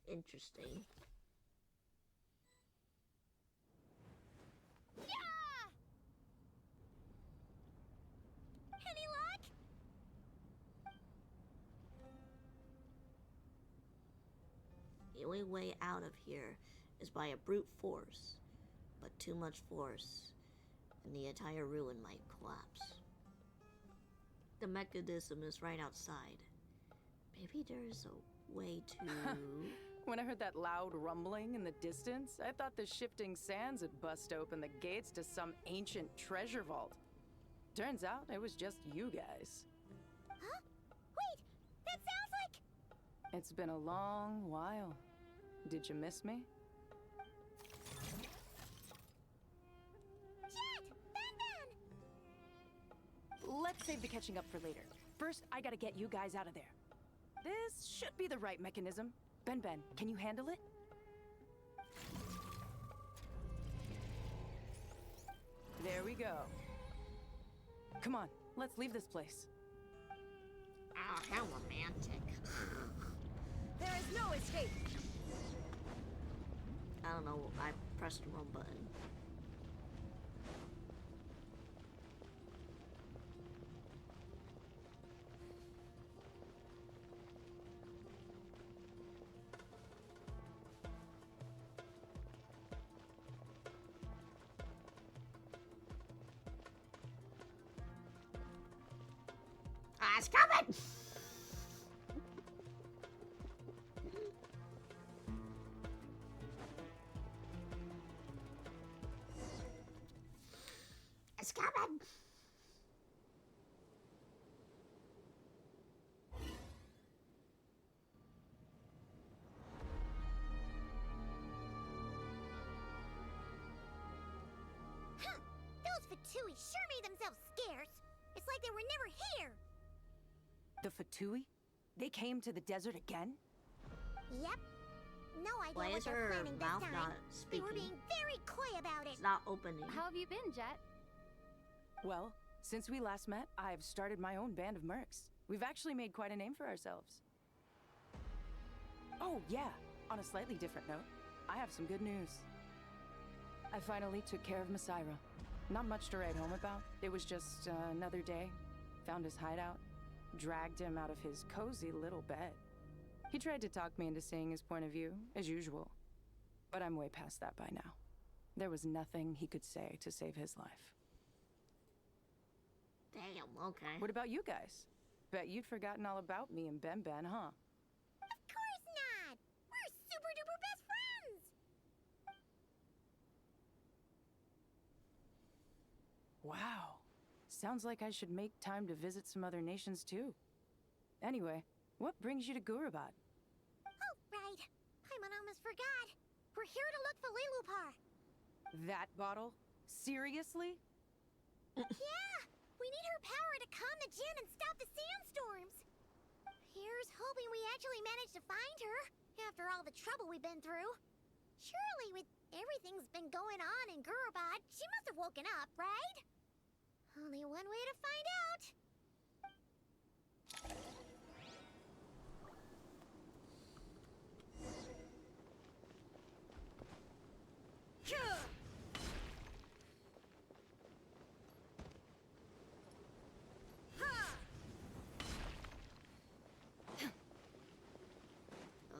Interesting. Any luck? The only way out of here is by a brute force, but too much force, and the entire ruin might collapse. The mechanism is right outside. Maybe there's a way to... When I heard that loud rumbling in the distance, I thought the shifting sands had bust open the gates to some ancient treasure vault. Turns out it was just you guys. Huh? Wait, that sounds like... It's been a long while. Did you miss me? Jet! Ben! Let's save the catching up for later. First, I gotta get you guys out of there. This should be the right mechanism. Ben, can you handle it? There we go. Come on, let's leave this place. Oh, how romantic. There is no escape! I don't know, I pressed the wrong button. Ah, it's coming! It's coming! Huh! Those Fatui sure made themselves scarce. It's like they were never here. The Fatui? They came to the desert again? Yep. No idea Why what is they're her planning this mouth time. not They were speaking? being very coy about it. It's not opening. How have you been, Jet? Well, since we last met, I've started my own band of mercs. We've actually made quite a name for ourselves. Oh, yeah. On a slightly different note, I have some good news. I finally took care of Masaira. Not much to write home about. It was just another day. Found his hideout. Dragged him out of his cozy little bed. He tried to talk me into seeing his point of view, as usual. But I'm way past that by now. There was nothing he could say to save his life. Damn, okay. What about you guys? Bet you'd forgotten all about me and Ben, huh? Of course not! We're super duper best friends! Wow. Sounds like I should make time to visit some other nations too. Anyway, what brings you to Gurabad? Oh, right. Paimon almost forgot. We're here to look for Lilupar. That bottle? Seriously? Yeah! We need her power to calm the Jinn and stop the sandstorms. Here's hoping we actually manage to find her, after all the trouble we've been through. Surely, with everything's been going on in Gurabad, she must have woken up, right? Only one way to find out.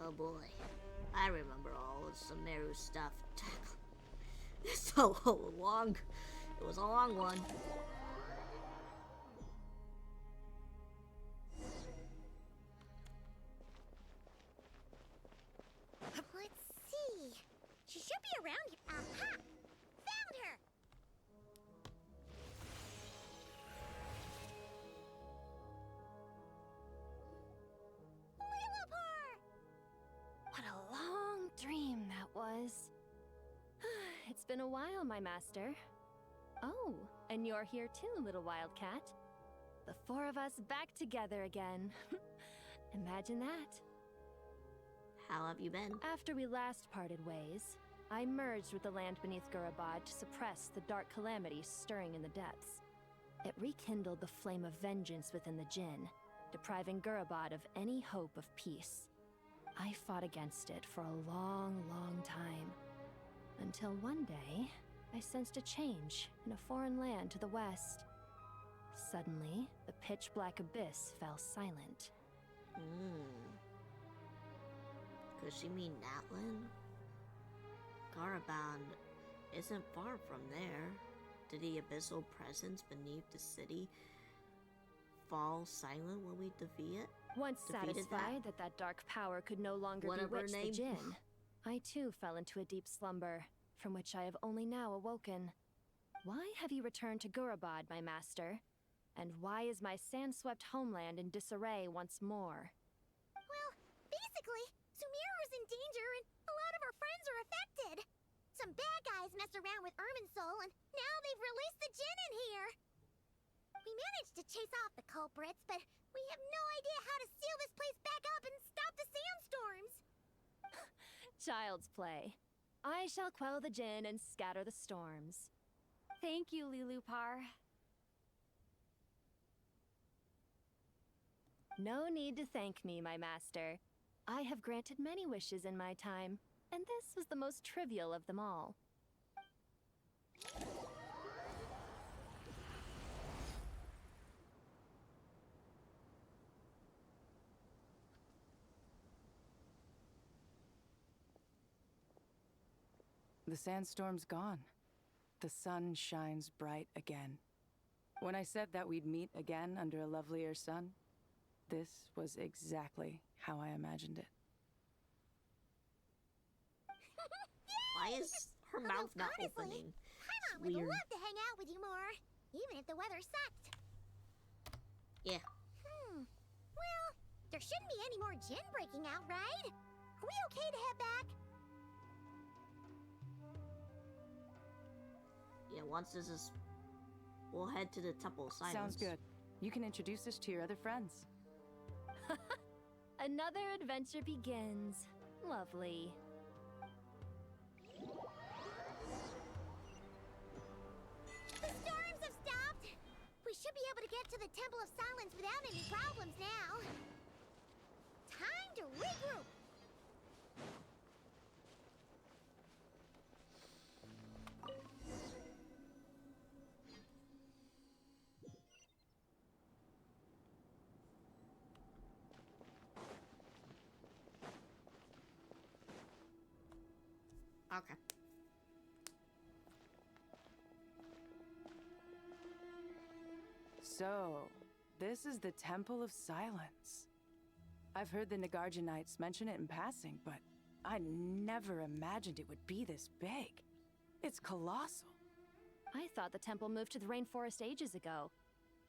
Oh boy. I remember all of Sumeru's stuff. It's so long. It was a long one. is. It's been a while, my master. Oh, and you're here too, little wildcat. The four of us back together again. Imagine that. How have you been? After we last parted ways, I merged with the land beneath Gurabad to suppress the dark calamity stirring in the depths. It rekindled the flame of vengeance within the Jinn, depriving Gurabad of any hope of peace. I fought against it for a long, long time. Until one day, I sensed a change in a foreign land to the west. Suddenly, the pitch-black abyss fell silent. Could she mean Natlan? Garaband isn't far from there. Did the abyssal presence beneath the city fall silent when we defeat it? Once satisfied that dark power could no longer bewitch the Jinn, I too fell into a deep slumber, from which I have only now awoken. Why have you returned to Gurabad, my master? And why is my sand-swept homeland in disarray once more? Well, basically, Sumeru is in danger and a lot of our friends are affected. Some bad guys messed around with Irminsul and now they've released the Jinn in here. We managed to chase off the culprits, but we have no idea how to seal this place back up and stop the sandstorms. Child's play. I shall quell the Jinn and scatter the storms. Thank you, Lilupar. No need to thank me, my master. I have granted many wishes in my time, and this was the most trivial of them all. The sandstorm's gone. The sun shines bright again. When I said that we'd meet again under a lovelier sun, this was exactly how I imagined it. Why is her mouth not opening? Paimon would love to hang out with you more, even if the weather sucked. Yeah. Well, there shouldn't be any more Jinn breaking out, right? Are we okay to head back? Yeah, once this is... We'll head to the Temple of Silence. Sounds good. You can introduce us to your other friends. Another adventure begins. Lovely. The storms have stopped. We should be able to get to the Temple of Silence without any problems now. Time to regroup. Okay. So, this is the Temple of Silence. I've heard the Nagarjanites mention it in passing, but I never imagined it would be this big. It's colossal. I thought the temple moved to the rainforest ages ago.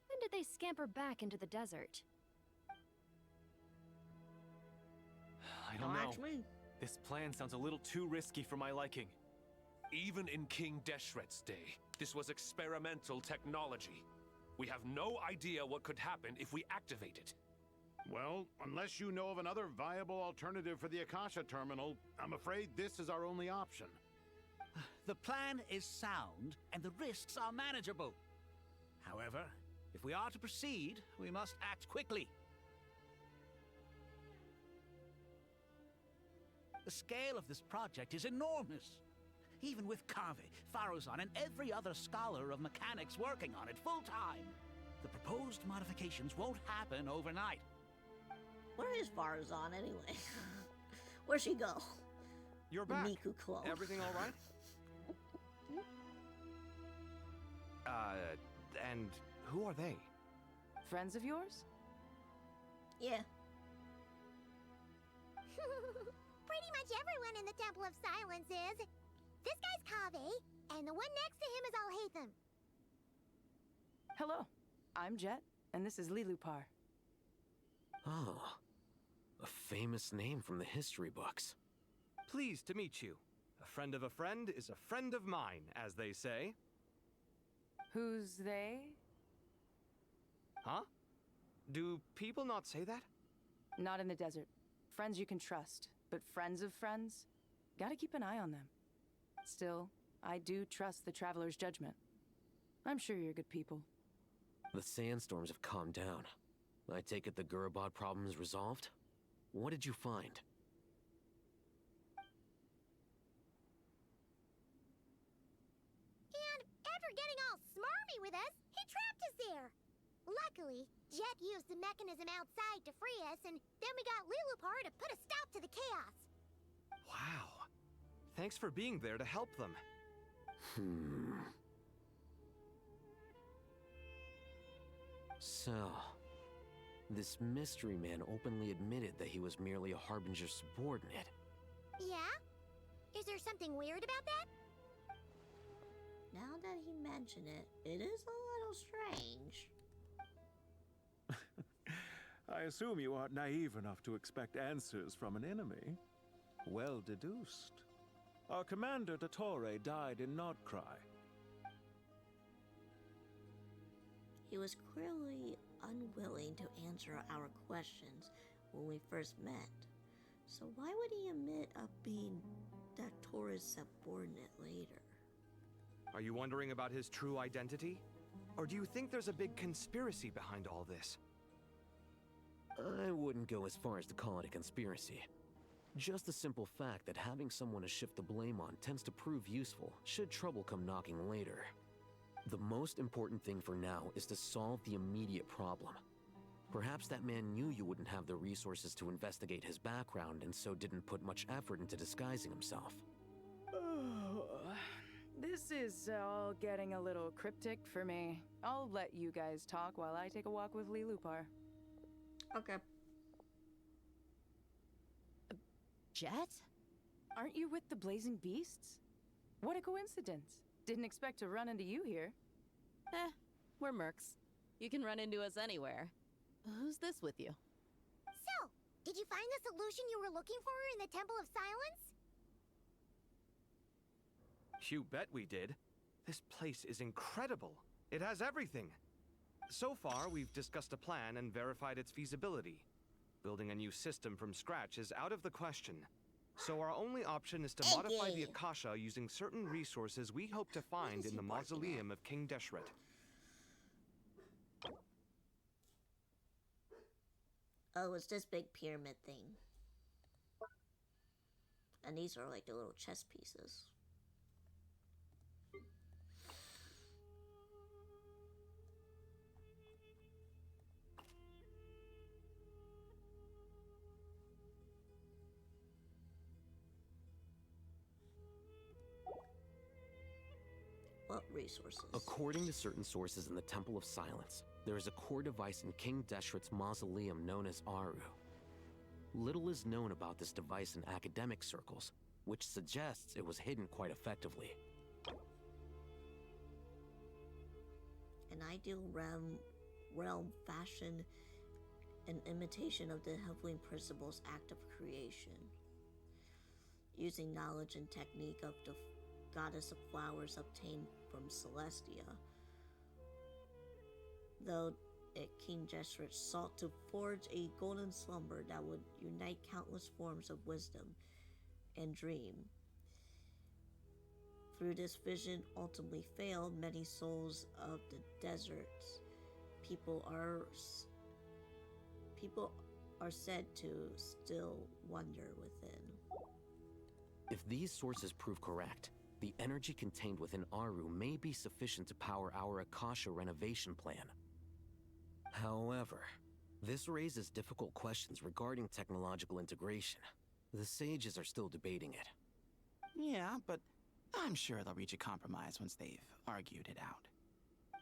When did they scamper back into the desert? I don't know. This plan sounds a little too risky for my liking. Even in King Deshret's day, this was experimental technology. We have no idea what could happen if we activate it. Well, unless you know of another viable alternative for the Akasha terminal, I'm afraid this is our only option. The plan is sound, and the risks are manageable. However, if we are to proceed, we must act quickly. The scale of this project is enormous. Even with Kaveh, Faruzan, and every other scholar of mechanics working on it full-time, the proposed modifications won't happen overnight. Where is Faruzan anyway? Where'd she go? You're The back. Miku clone. Everything all right? And who are they? Friends of yours? Yeah. Pretty much everyone in the Temple of Silence is. This guy's Kaveh, and the one next to him is Alhaitham. Hello, I'm Jet, and this is Lilupar. Oh, a famous name from the history books. Pleased to meet you. friend of a friend is a friend of mine, as they say. Who's they? Huh? Do people not say that? Not in the desert. Friends you can trust, but friends of friends? Gotta keep an eye on them. Still, I do trust the Traveler's judgment. I'm sure you're good people. The sandstorms have calmed down. I take it the Gurabod problem is resolved? What did you find? And after getting all smarmy with us, he trapped us there. Luckily, Jet used the mechanism outside to free us, and then we got Lilupar to put a stop to the chaos. Wow. Thanks for being there to help them. So, this mystery man openly admitted that he was merely a Harbinger subordinate. Yeah? Is there something weird about that? Now that he mentioned it, it is a little strange. I assume you aren't naive enough to expect answers from an enemy. Well deduced. Our commander, Dottore, died in Nordcry. He was clearly unwilling to answer our questions when we first met. So why would he admit of being Dottore's subordinate later? Are you wondering about his true identity? Or do you think there's a big conspiracy behind all this? I wouldn't go as far as to call it a conspiracy. Just the simple fact that having someone to shift the blame on tends to prove useful, should trouble come knocking later. The most important thing for now is to solve the immediate problem. Perhaps that man knew you wouldn't have the resources to investigate his background and so didn't put much effort into disguising himself. This is all getting a little cryptic for me. I'll let you guys talk while I take a walk with Lilupar. Okay. Jet? Aren't you with the Blazing Beasts? What a coincidence. Didn't expect to run into you here. We're mercs. You can run into us anywhere. Who's this with you? So, did you find the solution you were looking for in the Temple of Silence? You bet we did. This place is incredible. It has everything. So far, we've discussed a plan and verified its feasibility. Building a new system from scratch is out of the question. So our only option is to modify the Akasha using certain resources we hope to find in the mausoleum of King Deshret. Oh, it's this big pyramid thing. And these are like the little chess pieces. What resources? According to certain sources in the Temple of Silence, there is a core device in King Deshret's mausoleum known as Aru. Little is known about this device in academic circles, which suggests it was hidden quite effectively. An ideal realm fashioned an imitation of the Heavenly Principle's act of creation, using knowledge and technique of the goddess of flowers obtained from Celestia. Though King Deshret sought to forge a golden slumber that would unite countless forms of wisdom and dream. Through this vision ultimately failed many souls of the deserts. People are said to still wander within. If these sources prove correct, the energy contained within Aru may be sufficient to power our Akasha renovation plan. However, this raises difficult questions regarding technological integration. The sages are still debating it. Yeah, but I'm sure they'll reach a compromise once they've argued it out.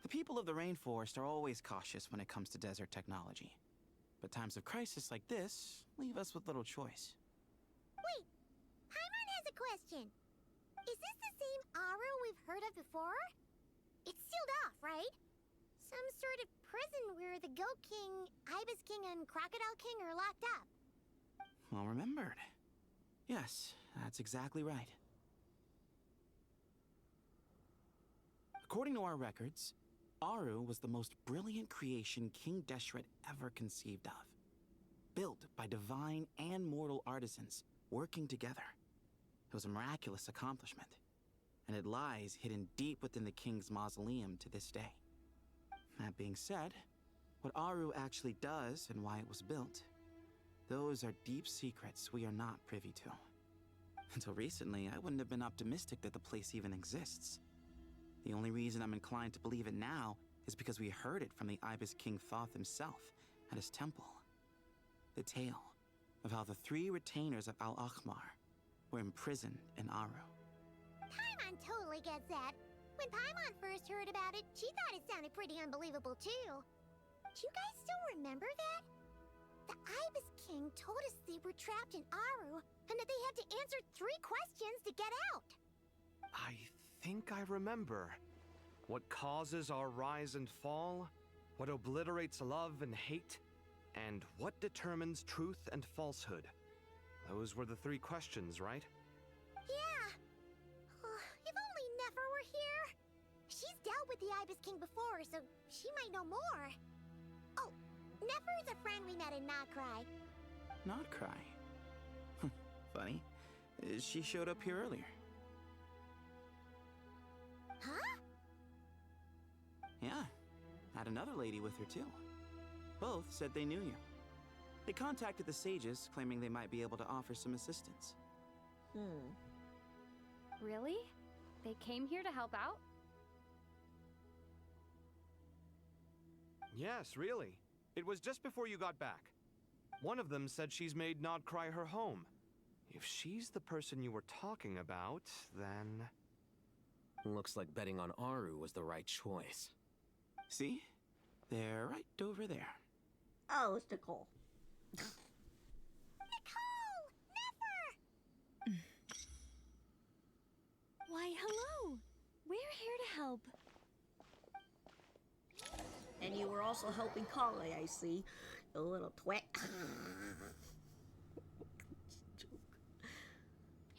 The people of the rainforest are always cautious when it comes to desert technology. But times of crisis like this leave us with little choice. Wait, Paimon has a question. Is this the same Aru we've heard of before? It's sealed off, right? Some sort of prison where the Goat King, Ibis King, and Crocodile King are locked up. Well remembered. Yes, that's exactly right. According to our records, Aru was the most brilliant creation King Deshret ever conceived of. Built by divine and mortal artisans working together. It was a miraculous accomplishment, and it lies hidden deep within the king's mausoleum to this day. That being said, what Aru actually does and why it was built, those are deep secrets we are not privy to. Until recently, I wouldn't have been optimistic that the place even exists. The only reason I'm inclined to believe it now is because we heard it from the Ibis King Thoth himself at his temple. The tale of how the 3 retainers of Al-Akhmar were imprisoned in Aru. Paimon totally gets that. When Paimon first heard about it, she thought it sounded pretty unbelievable too. Do you guys still remember that? The Ibis King told us they were trapped in Aru, and that they had to answer 3 questions to get out. I think I remember. What causes our rise and fall? What obliterates love and hate? And what determines truth and falsehood? Those were the 3 questions, right? Yeah. If only Nefer were here. She's dealt with the Ibis King before, so she might know more. Oh, Nefer is a friend we met in Notcry. Notcry? Funny. She showed up here earlier. Huh? Yeah. Had another lady with her too. Both said they knew you. They contacted the sages, claiming they might be able to offer some assistance. Really? They came here to help out? Yes, really. It was just before you got back. One of them said she's made Nodcry her home. If she's the person you were talking about, then... Looks like betting on Aru was the right choice. See? They're right over there. Oh, it's Nicole. Nicole! Nefer! Why, hello! We're here to help. And you were also helping Kale, I see. A little twit.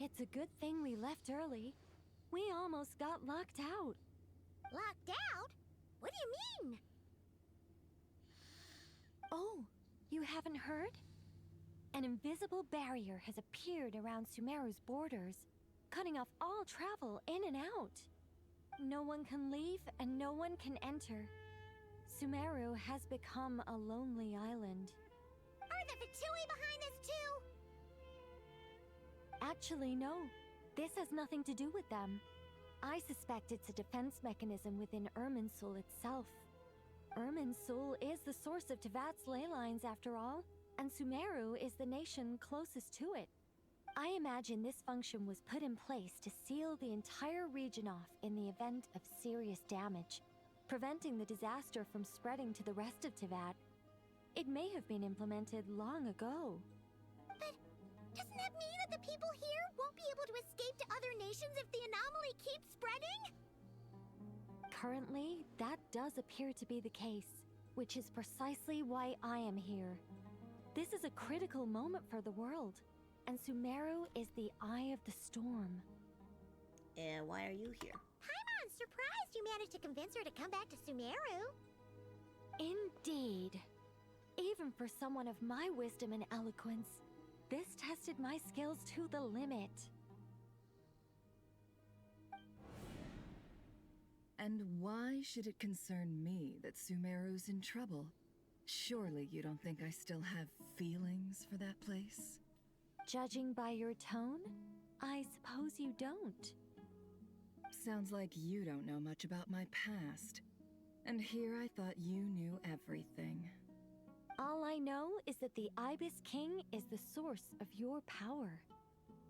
It's a good thing we left early. We almost got locked out. Locked out? What do you mean? Oh, you haven't heard? An invisible barrier has appeared around Sumeru's borders, cutting off all travel in and out. No one can leave and no one can enter. Sumeru has become a lonely island. Are the Fatui behind this too? Actually, no. This has nothing to do with them. I suspect it's a defense mechanism within Irminsul itself. Irminsul is the source of Tevat's ley lines, after all, and Sumeru is the nation closest to it. I imagine this function was put in place to seal the entire region off in the event of serious damage, preventing the disaster from spreading to the rest of Tevat. It may have been implemented long ago. But doesn't that mean that the people here won't be able to escape to other nations if the anomaly keeps spreading? Currently, that does appear to be the case, which is precisely why I am here. This is a critical moment for the world, and Sumeru is the eye of the storm. And why are you here? Paimon's surprised you managed to convince her to come back to Sumeru. Indeed. Even for someone of my wisdom and eloquence, this tested my skills to the limit. And why should it concern me that Sumeru's in trouble? Surely you don't think I still have feelings for that place? Judging by your tone, I suppose you don't. Sounds like you don't know much about my past. And here I thought you knew everything. All I know is that the Ibis King is the source of your power.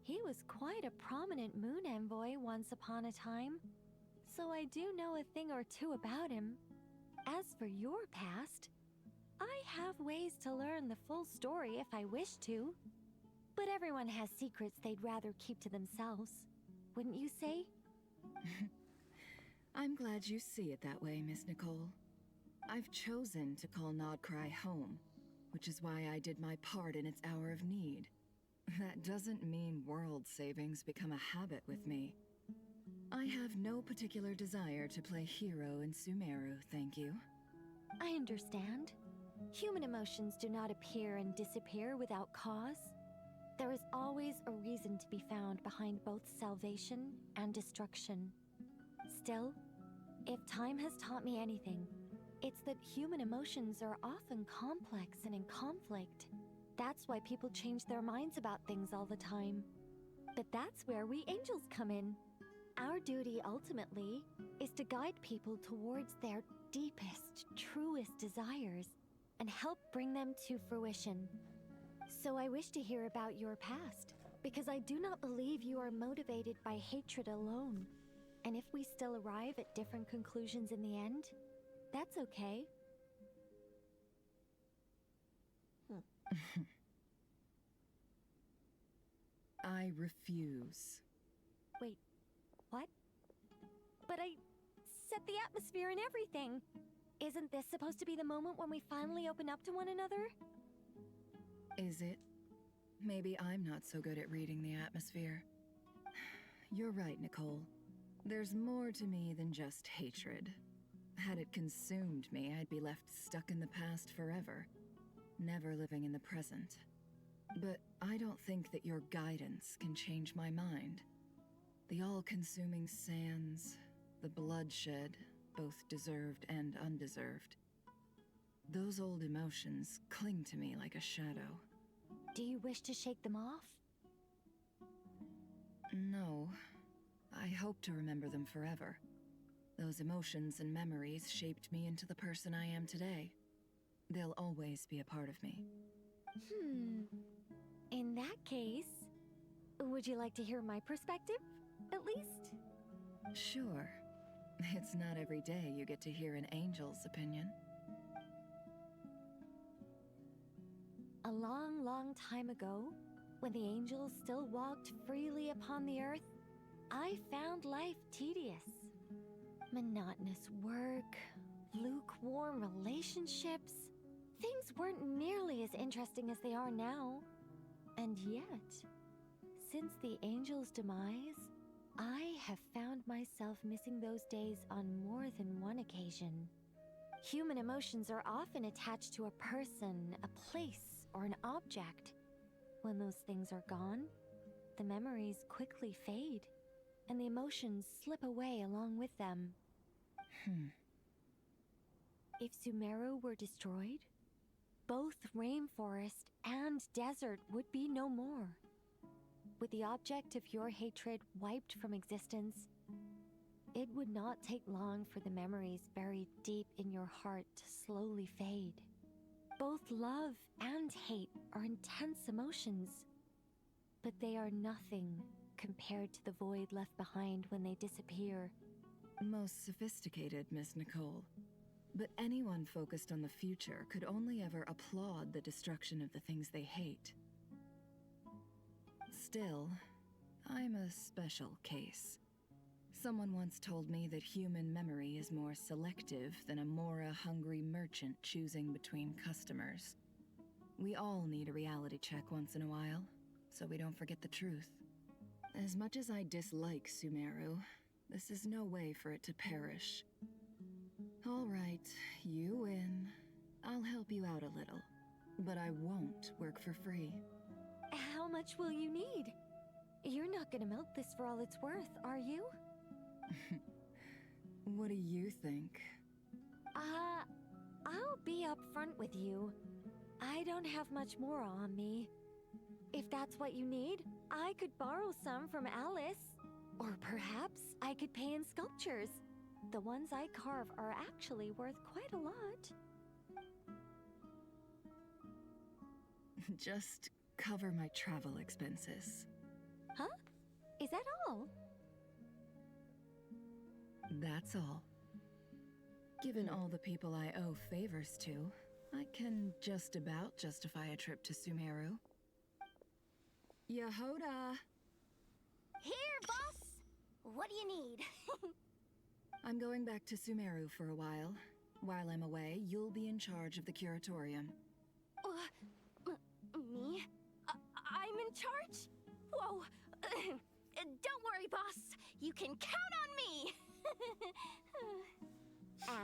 He was quite a prominent moon envoy once upon a time, so I do know a thing or two about him. As for your past, I have ways to learn the full story if I wish to. But everyone has secrets they'd rather keep to themselves, wouldn't you say? I'm glad you see it that way, Miss Nicole. I've chosen to call Nodcry home, which is why I did my part in its hour of need. That doesn't mean world savings become a habit with me. I have no particular desire to play hero in Sumeru, thank you. I understand. Human emotions do not appear and disappear without cause. There is always a reason to be found behind both salvation and destruction. Still, if time has taught me anything, it's that human emotions are often complex and in conflict. That's why people change their minds about things all the time. But that's where we angels come in. Our duty, ultimately, is to guide people towards their deepest, truest desires and help bring them to fruition. So I wish to hear about your past, because I do not believe you are motivated by hatred alone. And if we still arrive at different conclusions in the end, that's okay. I refuse. Wait, what? But I set the atmosphere and everything. Isn't this supposed to be the moment when we finally open up to one another? Is it? Maybe I'm not so good at reading the atmosphere. You're right, Nicole. There's more to me than just hatred. Had it consumed me, I'd be left stuck in the past forever, never living in the present. But I don't think that your guidance can change my mind. The all-consuming sands, the bloodshed, both deserved and undeserved. Those old emotions cling to me like a shadow. Do you wish to shake them off? No. I hope to remember them forever. Those emotions and memories shaped me into the person I am today. They'll always be a part of me. In that case, would you like to hear my perspective, at least? Sure. It's not every day you get to hear an angel's opinion. A long, long time ago, when the angels still walked freely upon the earth, I found life tedious. Monotonous work, lukewarm relationships. Things weren't nearly as interesting as they are now. And yet, since the angels' demise, I have found myself missing those days on more than one occasion. Human emotions are often attached to a person, a place, or an object. When those things are gone, the memories quickly fade, and the emotions slip away along with them. If Sumeru were destroyed, both rainforest and desert would be no more. With the object of your hatred wiped from existence, it would not take long for the memories buried deep in your heart to slowly fade. Both love and hate are intense emotions, but they are nothing compared to the void left behind when they disappear. Most sophisticated, Miss Nicole. But anyone focused on the future could only ever applaud the destruction of the things they hate. Still, I'm a special case. Someone once told me that human memory is more selective than a Mora-hungry merchant choosing between customers. We all need a reality check once in a while, so we don't forget the truth. As much as I dislike Sumeru, this is no way for it to perish. All right, you win. I'll help you out a little, but I won't work for free. How much will you need? You're not gonna milk this for all it's worth, are you? What do you think? I'll be upfront with you. I don't have much more on me. If that's what you need, I could borrow some from Alice. Or perhaps I could pay in sculptures. The ones I carve are actually worth quite a lot. Just cover my travel expenses. Huh? Is that all? That's all. Given all the people I owe favors to, I can just about justify a trip to Sumeru. Yehoda! Here, boss! What do you need? I'm going back to Sumeru for a while. While I'm away, you'll be in charge of the curatorium. Me? I'm in charge? Whoa! Don't worry, boss. You can count on me!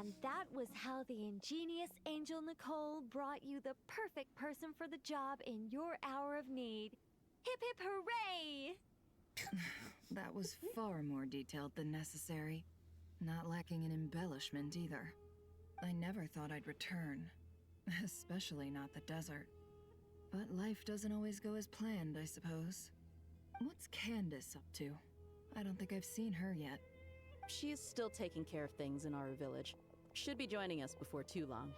And that was how the ingenious Angel Nicole brought you the perfect person for the job in your hour of need. Hip hip hooray! That was far more detailed than necessary. Not lacking in embellishment either. I never thought I'd return. Especially not the desert. But life doesn't always go as planned, I suppose. What's Candace up to? I don't think I've seen her yet. She is still taking care of things in our village. Should be joining us before too long.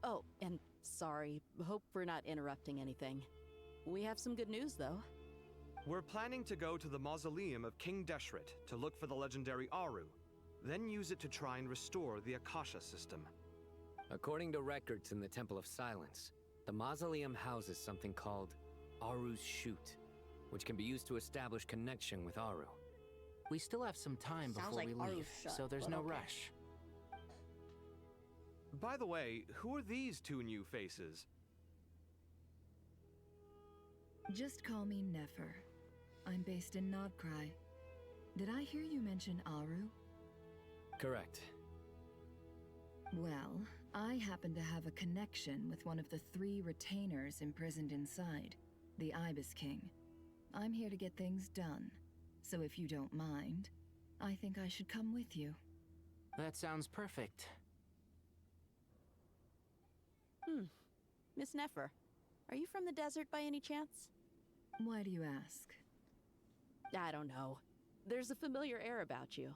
Oh, and sorry. Hope we're not interrupting anything. We have some good news, though. We're planning to go to the mausoleum of King Deshret to look for the legendary Aru, then use it to try and restore the Akasha system. According to records in the Temple of Silence, the mausoleum houses something called Aru's Shoot, which can be used to establish connection with Aru. We still have some time Sounds before like we Aru's leave, shut, so there's but no okay. rush. By the way, who are these two new faces? Just call me Nefer. I'm based in Nodcry. Did I hear you mention Aru? Correct. Well, I happen to have a connection with one of the 3 retainers imprisoned inside, the Ibis King. I'm here to get things done, so if you don't mind, I think I should come with you. That sounds perfect. Miss Nefer, are you from the desert by any chance? Why do you ask? I don't know. There's a familiar air about you.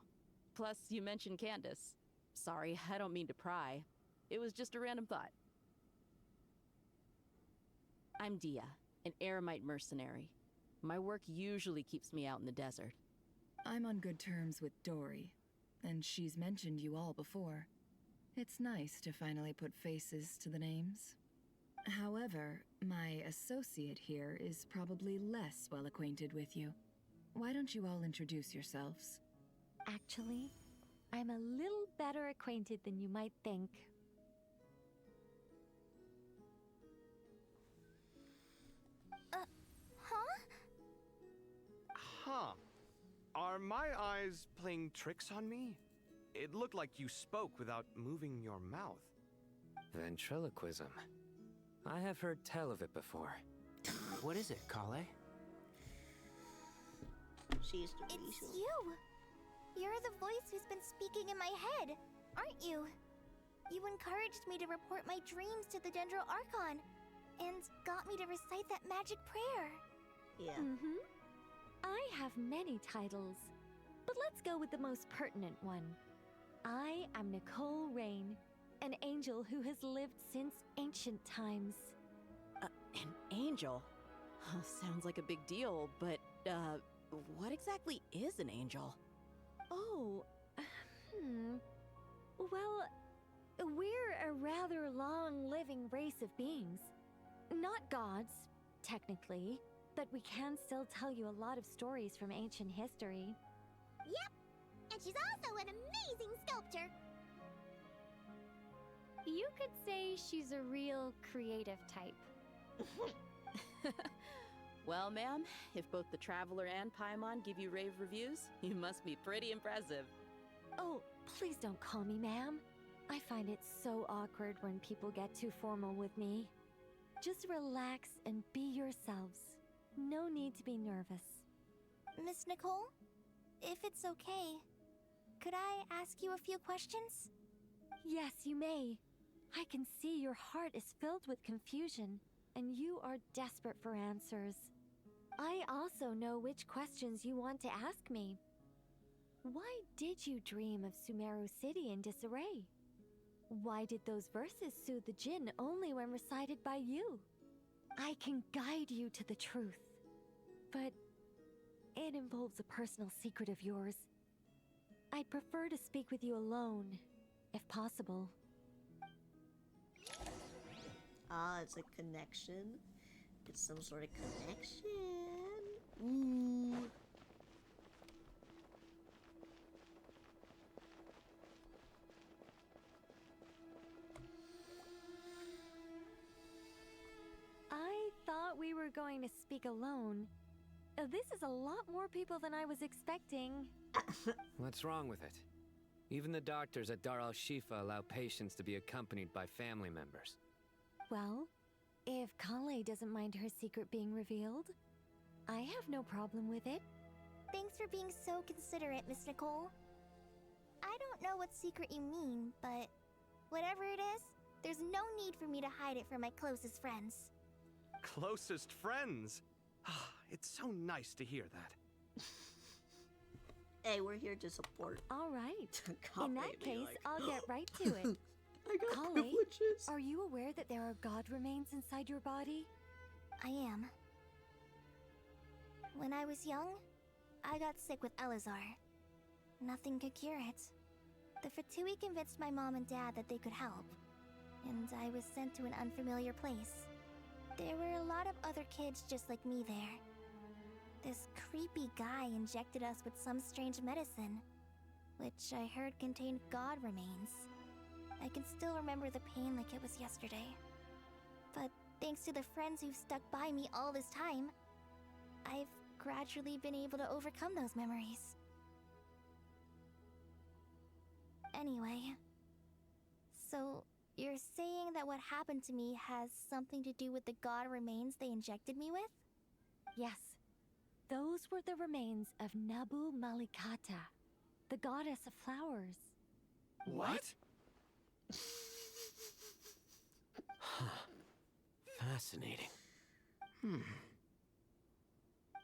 Plus, you mentioned Candace. Sorry, I don't mean to pry. It was just a random thought. I'm Dia, an Eremite mercenary. My work usually keeps me out in the desert. I'm on good terms with Dory, and she's mentioned you all before. It's nice to finally put faces to the names. However, my associate here is probably less well acquainted with you. Why don't you all introduce yourselves? Actually, I'm a little better acquainted than you might think. Huh. Are my eyes playing tricks on me? It looked like you spoke without moving your mouth. Ventriloquism. I have heard tell of it before. What is it, Kale? She's the It's you! You're the voice who's been speaking in my head, aren't you? You encouraged me to report my dreams to the Dendro Archon, and got me to recite that magic prayer. Yeah. I have many titles, but let's go with the most pertinent one. I am Nicole Rain, an angel who has lived since ancient times. An angel? Sounds like a big deal, but, what exactly is an angel? Oh, Well, we're a rather long-living race of beings. Not gods, technically, but we can still tell you a lot of stories from ancient history. Yep! And she's also an amazing sculptor! You could say she's a real creative type. Well, ma'am, if both the Traveler and Paimon give you rave reviews, you must be pretty impressive. Oh, please don't call me ma'am. I find it so awkward when people get too formal with me. Just relax and be yourselves. No need to be nervous. Miss Nicole, if it's okay, could I ask you a few questions? Yes, you may. I can see your heart is filled with confusion, and you are desperate for answers. I also know which questions you want to ask me. Why did you dream of Sumeru City in disarray? Why did those verses soothe the Jinn only when recited by you? I can guide you to the truth, but it involves a personal secret of yours. I'd prefer to speak with you alone, if possible. Ah, it's a connection. It's some sort of connection. Ooh. I thought we going to speak alone. This is a lot more people than I was expecting. What's wrong with it? Even the doctors at Dar al-Shifa allow patients to be accompanied by family members. Well, if Kale doesn't mind her secret being revealed, I have no problem with it. Thanks for being so considerate, Miss Nicole. I don't know what secret you mean, but whatever it is, there's no need for me to hide it from my closest friends. Closest friends? It's so nice to hear that. Hey, we're here to support. All right. God, In that maybe, case, like- I'll get right to it. I got Kale, privileges. are you aware that there are god remains inside your body? I am. When I was young, I got sick with Elazar. Nothing could cure it. The Fatui convinced my mom and dad that they could help, and I was sent to an unfamiliar place. There were a lot of other kids just like me there. This creepy guy injected us with some strange medicine, which I heard contained god remains. I can still remember the pain like it was yesterday. But thanks to the friends who've stuck by me all this time, I've gradually been able to overcome those memories. Anyway, so you're saying that what happened to me has something to do with the god remains they injected me with? Yes. Those were the remains of Nabu Malikata, the goddess of flowers. What? Fascinating.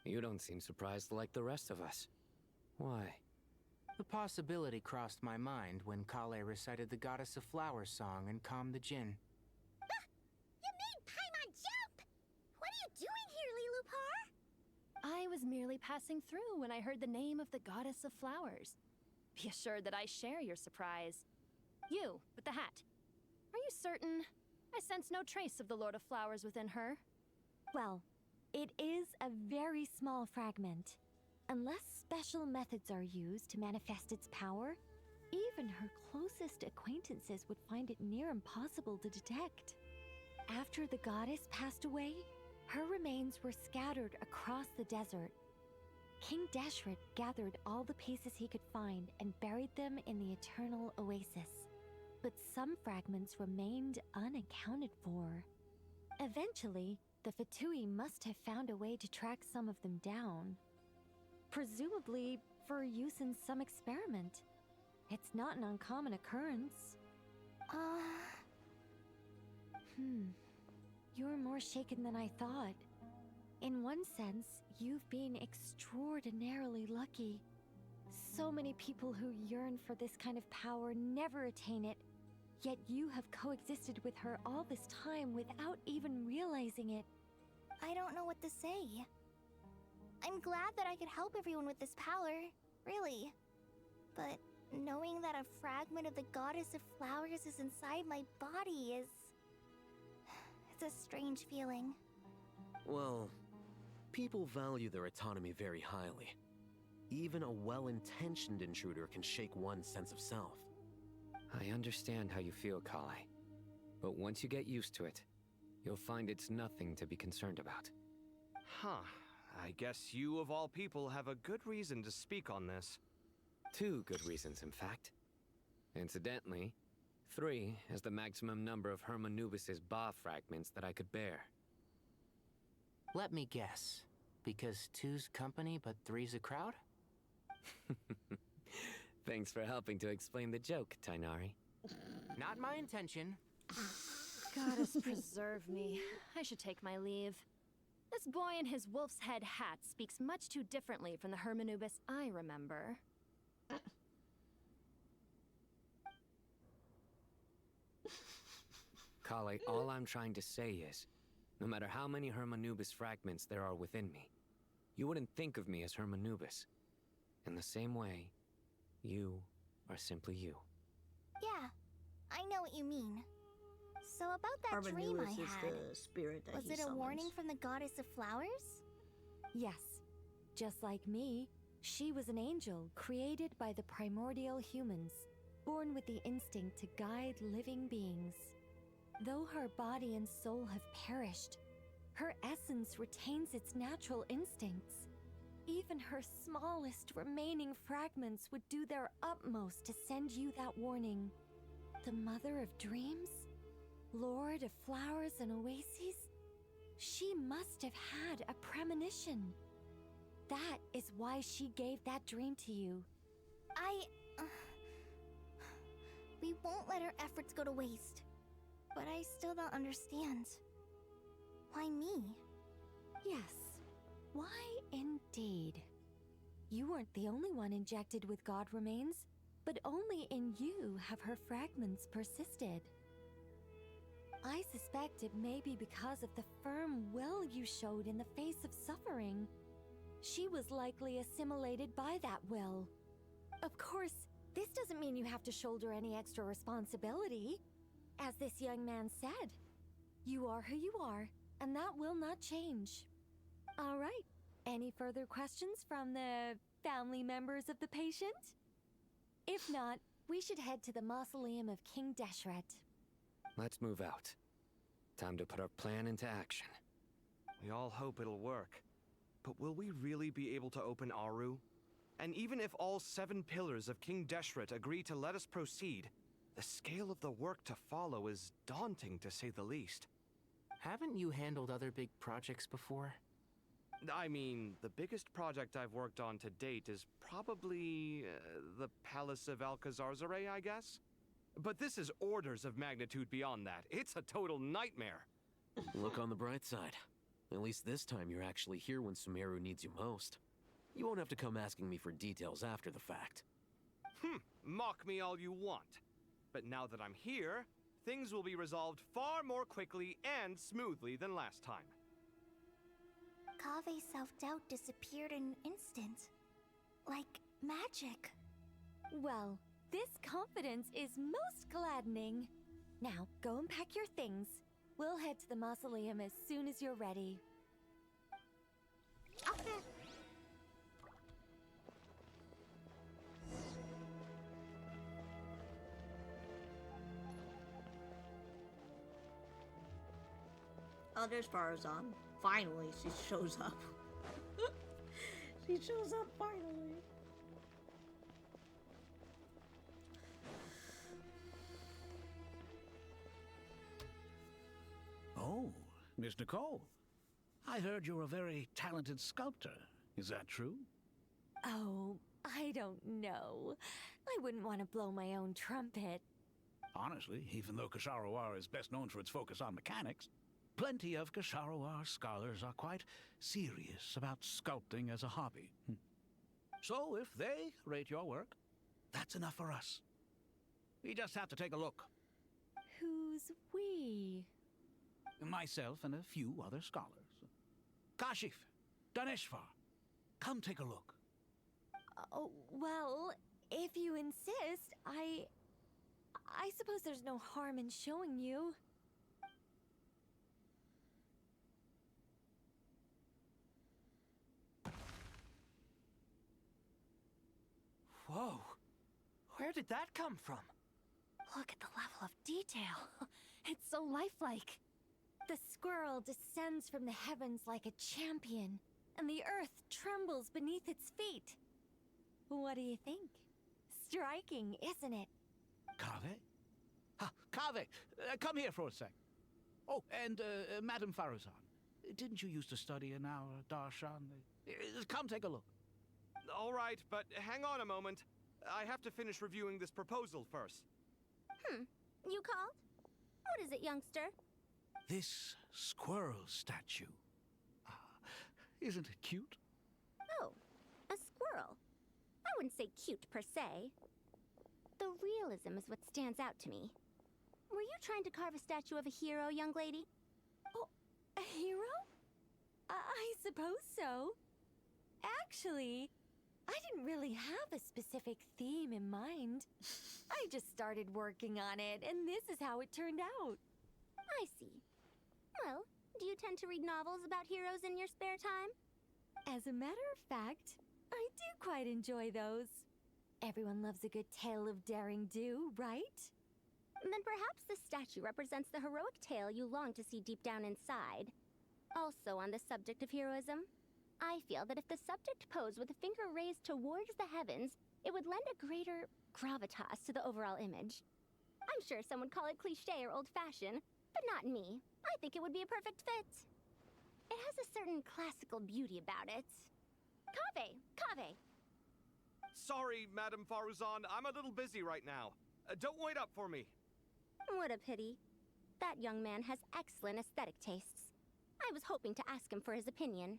You don't seem surprised like the rest of us. Why? The possibility crossed my mind when Kale recited the Goddess of Flowers song and calmed the Jinn. You made Paimon jump! What are you doing here, Lilupar? I was merely passing through when I heard the name of the Goddess of Flowers. Be assured that I share your surprise. You, with the hat. Are you certain? I sense no trace of the Lord of Flowers within her. Well, it is a very small fragment. Unless special methods are used to manifest its power, even her closest acquaintances would find it near impossible to detect. After the goddess passed away, her remains were scattered across the desert. King Deshret gathered all the pieces he could find and buried them in the Eternal Oasis. But some fragments remained unaccounted for. Eventually, the Fatui must have found a way to track some of them down. Presumably for use in some experiment. It's not an uncommon occurrence. You're more shaken than I thought. In one sense, you've been extraordinarily lucky. So many people who yearn for this kind of power never attain it, yet you have coexisted with her all this time without even realizing it. I don't know what to say. I'm glad that I could help everyone with this power, really. But knowing that a fragment of the Goddess of Flowers is inside my body is... it's a strange feeling. Well, people value their autonomy very highly. Even a well-intentioned intruder can shake one's sense of self. I understand how you feel, Kale. But once you get used to it, you'll find it's nothing to be concerned about. Huh. I guess you, of all people, have a good reason to speak on this. 2 good reasons, in fact. Incidentally, 3 is the maximum number of Hermanubis' Ba fragments that I could bear. Let me guess. Because 2's company, but 3's a crowd? Thanks for helping to explain the joke, Tainari. Not my intention. Goddess preserve me. I should take my leave. This boy in his wolf's head hat speaks much too differently from the Hermanubis I remember. Kale, all I'm trying to say is, no matter how many Hermanubis fragments there are within me, you wouldn't think of me as Hermanubis. In the same way, you are simply you. Yeah, I know what you mean. So about that dream I Arbanus is had, the spirit that was he it a warning summons. from the Goddess of Flowers? Yes. Just like me, she was an angel created by the primordial humans, born with the instinct to guide living beings. Though her body and soul have perished, Her essence retains its natural instincts. Even her smallest remaining fragments would do their utmost to send you that warning. The Mother of Dreams? Lord of Flowers and Oases? She must have had a premonition. That is why she gave that dream to you. We won't let our efforts go to waste. But I still don't understand. Why me? Yes, why indeed? You weren't the only one injected with God remains, but only in you have her fragments persisted. I suspect it may be because of the firm will you showed in the face of suffering. She was likely assimilated by that will. Of course, this doesn't mean you have to shoulder any extra responsibility. As this young man said, you are who you are, and that will not change. All right, any further questions from the family members of the patient? If not, we should head to the mausoleum of King Deshret. Let's move out. Time to put our plan into action. We all hope it'll work. But will we really be able to open Aru? And even if all 7 pillars of King Deshret agree to let us proceed, the scale of the work to follow is daunting, to say the least. Haven't you handled other big projects before? I mean, the biggest project I've worked on to date is probably the Palace of Alcazarzaray, I guess? But this is orders of magnitude beyond that. It's a total nightmare. Look on the bright side. At least this time you're actually here when Sumeru needs you most. You won't have to come asking me for details after the fact. Mock me all you want. But now that I'm here, things will be resolved far more quickly and smoothly than last time. Kave's self-doubt disappeared in an instant. Like magic. Well, this confidence is most gladdening. Now, go and pack your things. We'll head to the mausoleum as soon as you're ready. Oh, there's Farazan. Finally, she shows up. She shows up finally. Oh, Miss Nicole. I heard you're a very talented sculptor. Is that true? Oh, I don't know. I wouldn't want to blow my own trumpet. Honestly, even though Kasharawar is best known for its focus on mechanics, plenty of Kasharawar scholars are quite serious about sculpting as a hobby. So if they rate your work, that's enough for us. We just have to take a look. Who's we? Myself and a few other scholars. Kashif, Daneshvar, come take a look. Oh, well, if you insist, I suppose there's no harm in showing you. Whoa! Where did that come from? Look at the level of detail. It's so lifelike. The squirrel descends from the heavens like a champion, and the earth trembles beneath its feet. What do you think? Striking, isn't it? Kaveh? Kaveh, come here for a sec. Oh, and Madame Farazan, didn't you used to study in our darshan? Come take a look. All right, but hang on a moment. I have to finish reviewing this proposal first. You called? What is it, youngster? This squirrel statue. Isn't it cute? Oh, a squirrel. I wouldn't say cute per se. The realism is what stands out to me. Were you trying to carve a statue of a hero, young lady? Oh, a hero? I suppose so. Actually, I didn't really have a specific theme in mind. I just started working on it, and this is how it turned out. I see. Well, do you tend to read novels about heroes in your spare time? As a matter of fact, I do quite enjoy those. Everyone loves a good tale of daring do, right? Then perhaps this statue represents the heroic tale you long to see deep down inside. Also, on the subject of heroism, I feel that if the subject posed with a finger raised towards the heavens, it would lend a greater gravitas to the overall image. I'm sure some would call it cliché or old-fashioned, but not me. I think it would be a perfect fit. It has a certain classical beauty about it. Kaveh! Sorry, Madame Faruzan, I'm a little busy right now. Don't wait up for me. What a pity. That young man has excellent aesthetic tastes. I was hoping to ask him for his opinion.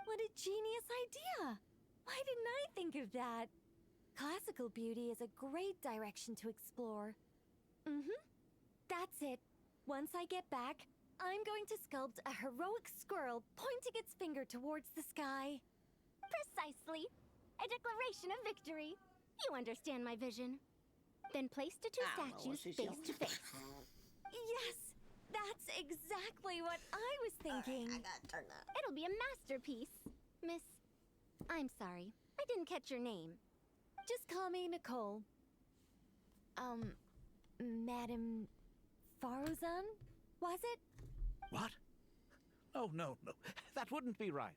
What a genius idea! Why didn't I think of that? Classical beauty is a great direction to explore. That's it. Once I get back, I'm going to sculpt a heroic squirrel pointing its finger towards the sky. Precisely. A declaration of victory. You understand my vision. Then place the two statues face to face. Yes! That's exactly what I was thinking. I gotta turn that. It'll be a masterpiece. Miss... I'm sorry. I didn't catch your name. Just call me Nicole. Madame Faruzan? Was it? What? Oh, no. That wouldn't be right.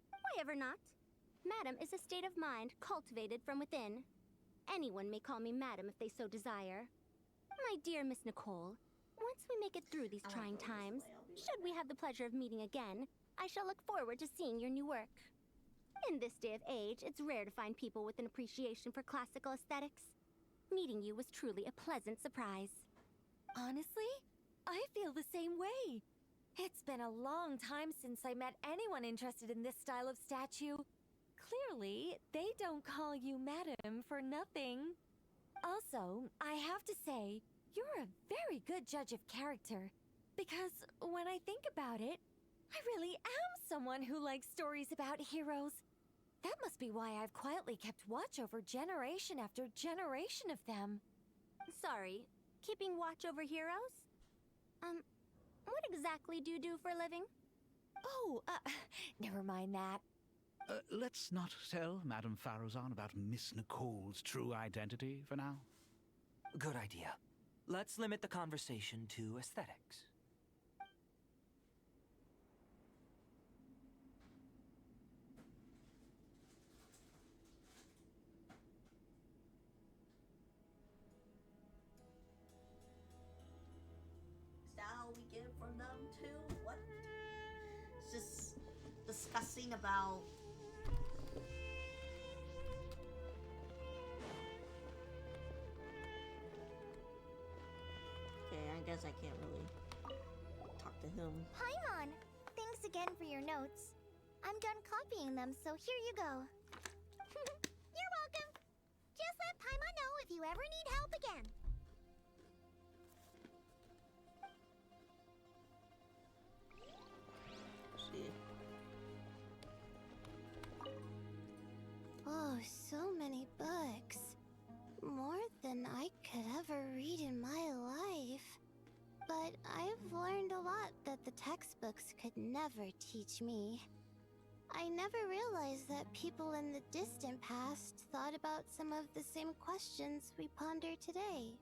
Why ever not? Madam is a state of mind cultivated from within. Anyone may call me Madam if they so desire. My dear Miss Nicole, once we make it through these trying times, should we have the pleasure of meeting again, I shall look forward to seeing your new work. In this day of age, it's rare to find people with an appreciation for classical aesthetics. Meeting you was truly a pleasant surprise. Honestly, I feel the same way. It's been a long time since I met anyone interested in this style of statue. Clearly, they don't call you Madam for nothing. Also, I have to say, you're a very good judge of character. Because when I think about it, I really am someone who likes stories about heroes. That must be why I've quietly kept watch over generation after generation of them. Sorry, keeping watch over heroes? What exactly do you do for a living? Oh, never mind that. Let's not tell Madame Faruzan about Miss Nicole's true identity for now. Good idea. Let's limit the conversation to aesthetics. Is that how we get it from them too? What? It's just discussing about... Okay, I guess I can't really talk to him. Paimon! Thanks again for your notes. I'm done copying them, so here you go. You're welcome. Just let Paimon know if you ever need help again. See. Oh, so many books. More than I could ever read in my life. But I've learned a lot that the textbooks could never teach me. I never realized that people in the distant past thought about some of the same questions we ponder today.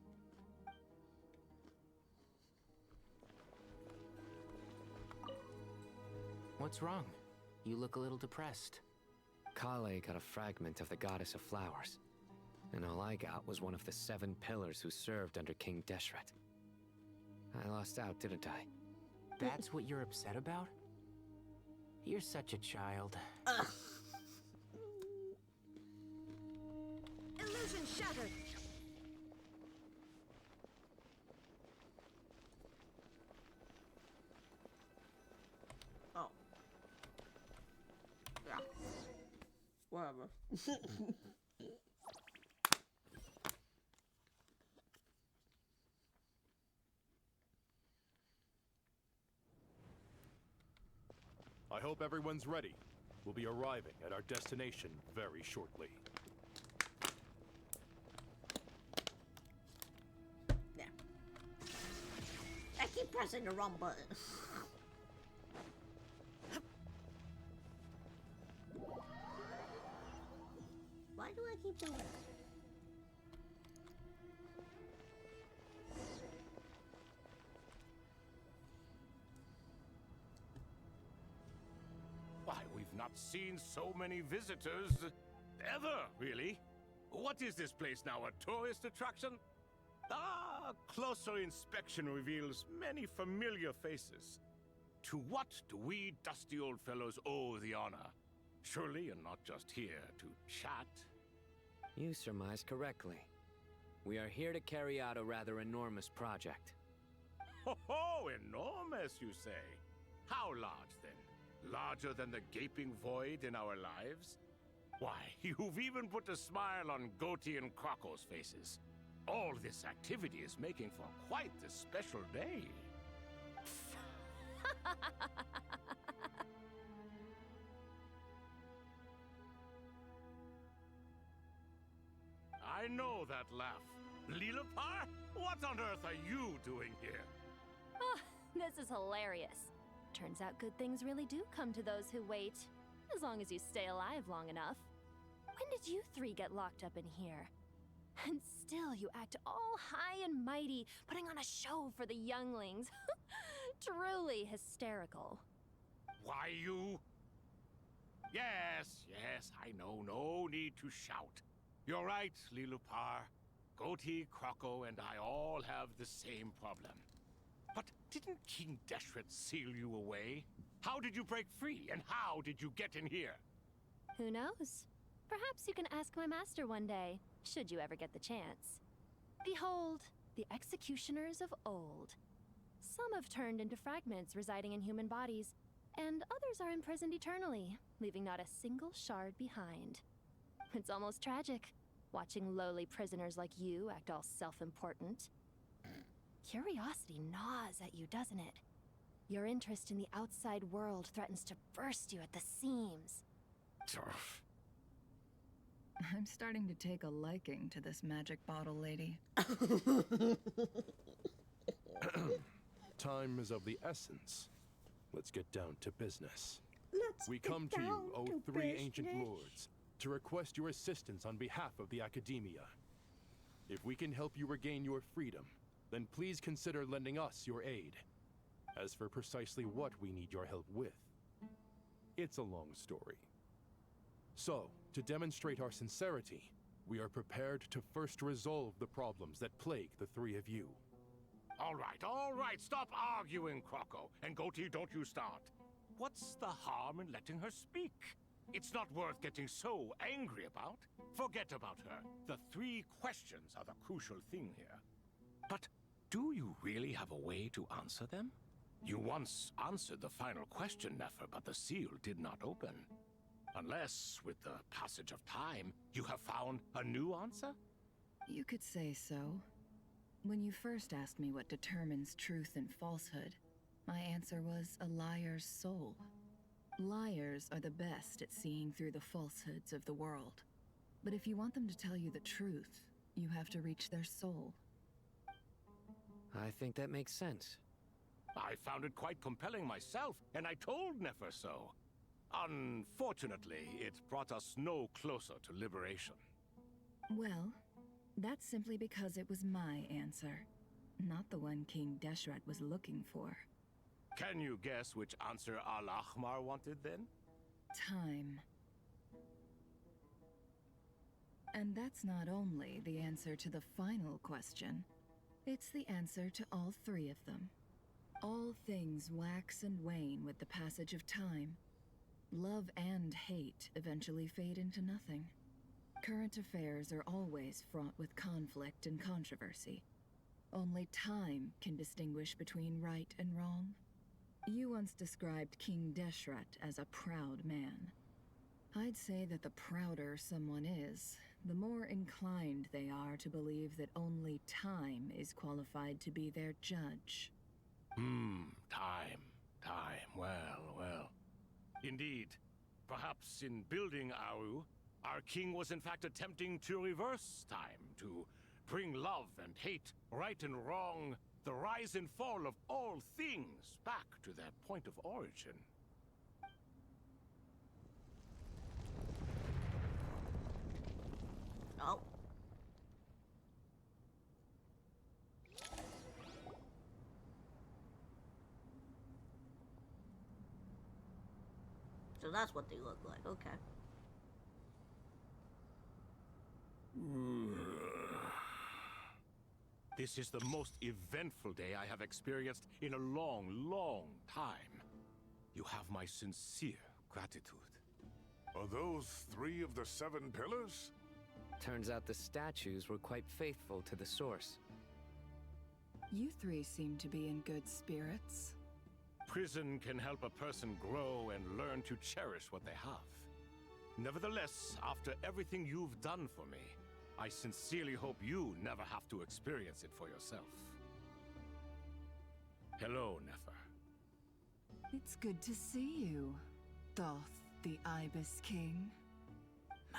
What's wrong? You look a little depressed. Kale got a fragment of the Goddess of Flowers, and all I got was one of the 7 pillars who served under King Deshret. I lost out, didn't I? That's what you're upset about? You're such a child. Illusion shattered! Oh. Yeah. Whatever. I hope everyone's ready. We'll be arriving at our destination very shortly. Yeah. I keep pressing the wrong button. Why do I keep doing this? seen so many visitors ever, really. What is this place now, a tourist attraction? Ah, closer inspection reveals many familiar faces. To what do we dusty old fellows owe the honor? Surely you're not just here to chat. You surmise correctly. We are here to carry out a rather enormous project. Ho ho! Enormous, you say? How large, then? Larger than the gaping void in our lives? Why, you've even put a smile on Goatee and Crocco's faces. All this activity is making for quite a special day. I know that laugh. Lilipar? What on earth are you doing here? Oh, this is hilarious. Turns out good things really do come to those who wait. As long as you stay alive long enough. When did you three get locked up in here? And still you act all high and mighty, putting on a show for the younglings. Truly hysterical. Why, you... Yes, I know. No need to shout. You're right, Lilipar. Goatee, Crocco, and I all have the same problem. But didn't King Deshret seal you away? How did you break free, and how did you get in here? Who knows? Perhaps you can ask my master one day, should you ever get the chance. Behold, the executioners of old. Some have turned into fragments residing in human bodies, and others are imprisoned eternally, leaving not a single shard behind. It's almost tragic, watching lowly prisoners like you act all self-important. Curiosity gnaws at you, doesn't it? Your interest in the outside world threatens to burst you at the seams. I'm starting to take a liking to this magic bottle lady. Time is of the essence. Let's get down to business. We get come to you, down O to three ancient business. lords, to request your assistance on behalf of the Academia. If we can help you regain your freedom, then please consider lending us your aid. As for precisely what we need your help with, it's a long story. So, to demonstrate our sincerity, we are prepared to first resolve the problems that plague the three of you. All right, stop arguing, Crocco. And Goatee, don't you start. What's the harm in letting her speak? It's not worth getting so angry about. Forget about her. The three questions are the crucial thing here. But do you really have a way to answer them? You once answered the final question, Nefer, but the seal did not open. Unless, with the passage of time, you have found a new answer? You could say so. When you first asked me what determines truth and falsehood, my answer was a liar's soul. Liars are the best at seeing through the falsehoods of the world. But if you want them to tell you the truth, you have to reach their soul. I think that makes sense. I found it quite compelling myself, and I told Nefer so. Unfortunately, it brought us no closer to liberation. Well, that's simply because it was my answer, not the one King Deshret was looking for. Can you guess which answer Al-Ahmar wanted then? Time. And that's not only the answer to the final question, it's the answer to all three of them. All things wax and wane with the passage of time. Love and hate eventually fade into nothing. Current affairs are always fraught with conflict and controversy. Only time can distinguish between right and wrong. You once described King Deshret as a proud man. I'd say that the prouder someone is, the more inclined they are to believe that only time is qualified to be their judge. Time. Well. Indeed. Perhaps in building Aru, our king was in fact attempting to reverse time, to bring love and hate, right and wrong, the rise and fall of all things back to their point of origin. Oh. So that's what they look like. Okay. This is the most eventful day I have experienced in a long, long time. You have my sincere gratitude. Are those 3 of the 7 pillars? Turns out the statues were quite faithful to the source. You 3 seem to be in good spirits. Prison can help a person grow and learn to cherish what they have. Nevertheless, after everything you've done for me, I sincerely hope you never have to experience it for yourself. Hello, Nefer. It's good to see you, Thoth the Ibis King.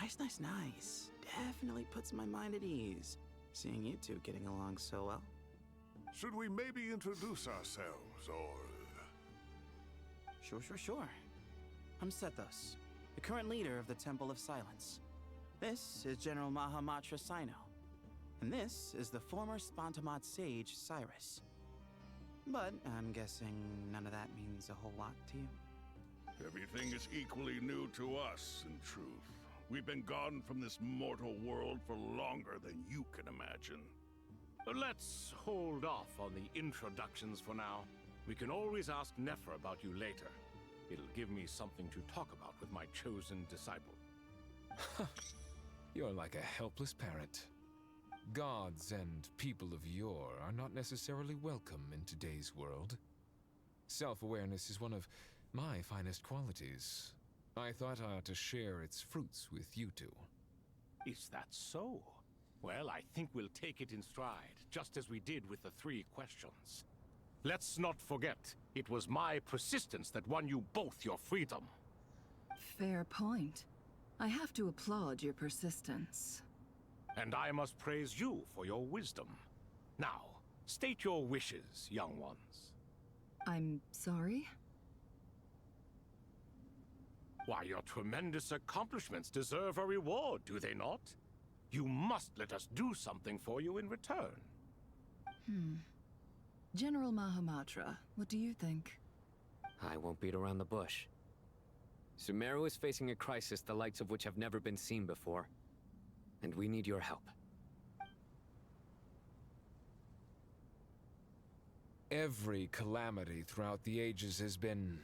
Nice, nice, nice. Definitely puts my mind at ease, seeing you 2 getting along so well. Should we maybe introduce ourselves, or... Sure. I'm Sethos, the current leader of the Temple of Silence. This is General Mahamatra Sino, and this is the former Spantamot sage, Cyrus. But I'm guessing none of that means a whole lot to you. Everything is equally new to us, in truth. We've been gone from this mortal world for longer than you can imagine. Let's hold off on the introductions for now. We can always ask Nefer about you later. It'll give me something to talk about with my chosen disciple. You're like a helpless parrot. Gods and people of yore are not necessarily welcome in today's world. Self-awareness is one of my finest qualities. I thought I ought to share its fruits with you 2. Is that so? Well, I think we'll take it in stride, just as we did with the 3 questions. Let's not forget, it was my persistence that won you both your freedom. Fair point. I have to applaud your persistence. And I must praise you for your wisdom. Now, state your wishes, young ones. I'm sorry? Why, your tremendous accomplishments deserve a reward, do they not? You must let us do something for you in return. General Mahamatra, what do you think? I won't beat around the bush. Sumeru is facing a crisis the likes of which have never been seen before. And we need your help. Every calamity throughout the ages has been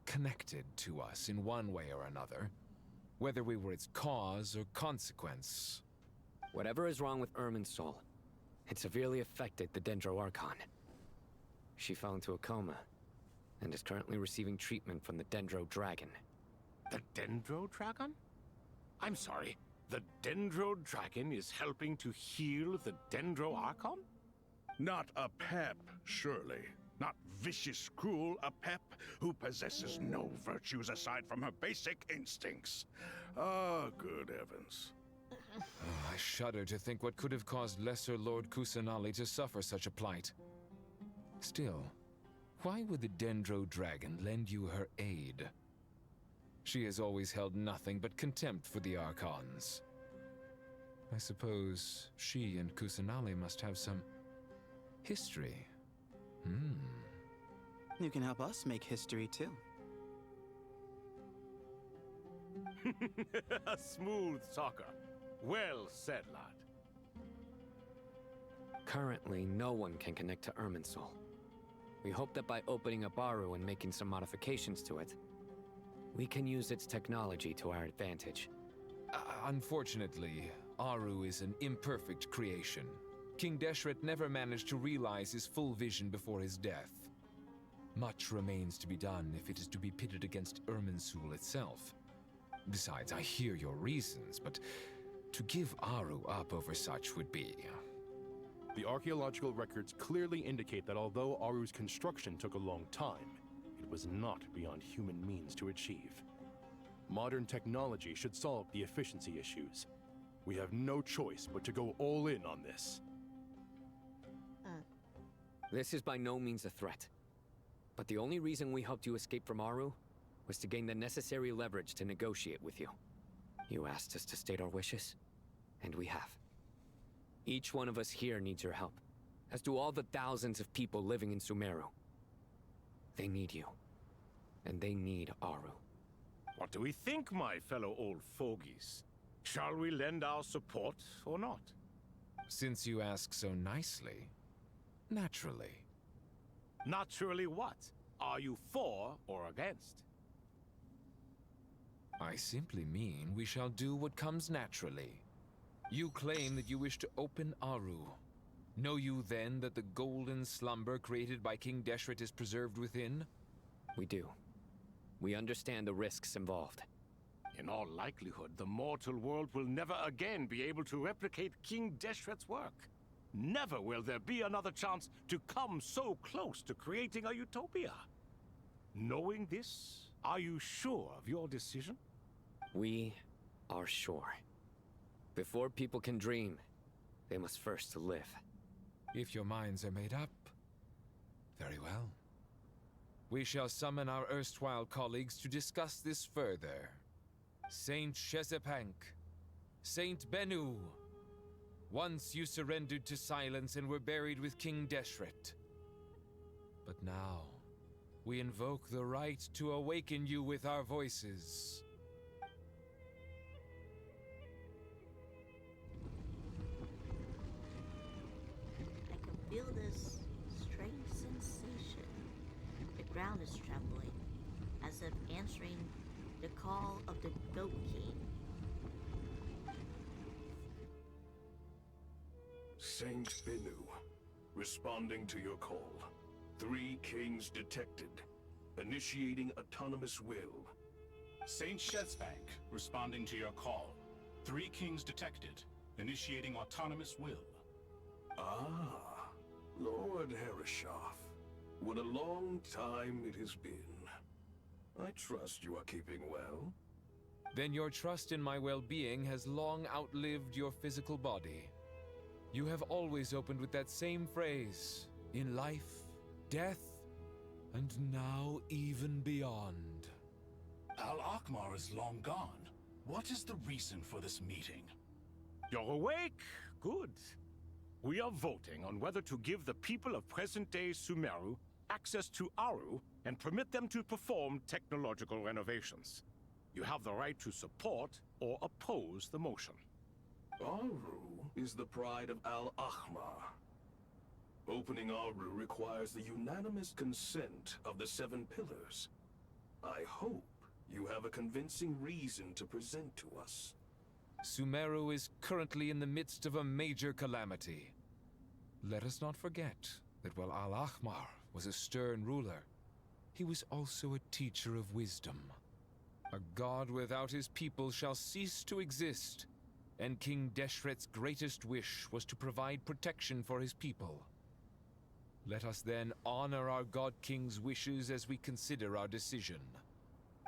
connected to us in one way or another, whether we were its cause or consequence. Whatever is wrong with Irminsul, it severely affected the Dendro Archon. She fell into a coma, and is currently receiving treatment from the Dendro Dragon. The Dendro Dragon? I'm sorry, the Dendro Dragon is helping to heal the Dendro Archon? Not a pep, surely. Not vicious, cruel, a pep who possesses no virtues aside from her basic instincts. Ah, good heavens. I shudder to think what could have caused Lesser Lord Kusanali to suffer such a plight. Still, why would the Dendro Dragon lend you her aid? She has always held nothing but contempt for the Archons. I suppose she and Kusanali must have some history. You can help us make history, too. A smooth talker. Well said, lad. Currently, no one can connect to Irminsul. We hope that by opening up Aru and making some modifications to it, we can use its technology to our advantage. Unfortunately, Aru is an imperfect creation. King Deshret never managed to realize his full vision before his death. Much remains to be done if it is to be pitted against Irminsul itself. Besides, I hear your reasons, but to give Aru up over such would be... The archaeological records clearly indicate that although Aru's construction took a long time, it was not beyond human means to achieve. Modern technology should solve the efficiency issues. We have no choice but to go all in on this. This is by no means a threat. But the only reason we helped you escape from Aru was to gain the necessary leverage to negotiate with you. You asked us to state our wishes, and we have. Each one of us here needs your help, as do all the thousands of people living in Sumeru. They need you, and they need Aru. What do we think, my fellow old fogies? Shall we lend our support or not? Since you ask so nicely, naturally. Naturally what? Are you for or against? I simply mean we shall do what comes naturally. You claim that you wish to open Aru. Know you then that the golden slumber created by King Deshret is preserved within? We do. We understand the risks involved. In all likelihood, the mortal world will never again be able to replicate King Deshret's work. Never will there be another chance to come so close to creating a utopia. Knowing this, are you sure of your decision? We are sure. Before people can dream, they must first live. If your minds are made up, very well. We shall summon our erstwhile colleagues to discuss this further. Saint Shezepank, Saint Bennu, once you surrendered to silence and were buried with King Deshret. But now, we invoke the right to awaken you with our voices. I can feel this strange sensation. The ground is trembling, as if answering the call of the Goat King. Saint Bennu, responding to your call. 3 kings detected. Initiating autonomous will. Saint Shezbank, responding to your call. 3 kings detected. Initiating autonomous will. Ah, Lord Herreshoff. What a long time it has been. I trust you are keeping well. Then your trust in my well-being has long outlived your physical body. You have always opened with that same phrase, in life, death, and now even beyond. Al-Akmar is long gone. What is the reason for this meeting? You're awake? Good. We are voting on whether to give the people of present-day Sumeru access to Aru and permit them to perform technological renovations. You have the right to support or oppose the motion. Aru is the pride of Al-Ahmar. Opening Aru requires the unanimous consent of the 7 pillars. I hope you have a convincing reason to present to us. Sumeru is currently in the midst of a major calamity. Let us not forget that while Al-Ahmar was a stern ruler, he was also a teacher of wisdom. A god without his people shall cease to exist, and King Deshret's greatest wish was to provide protection for his people. Let us then honor our God King's wishes as we consider our decision.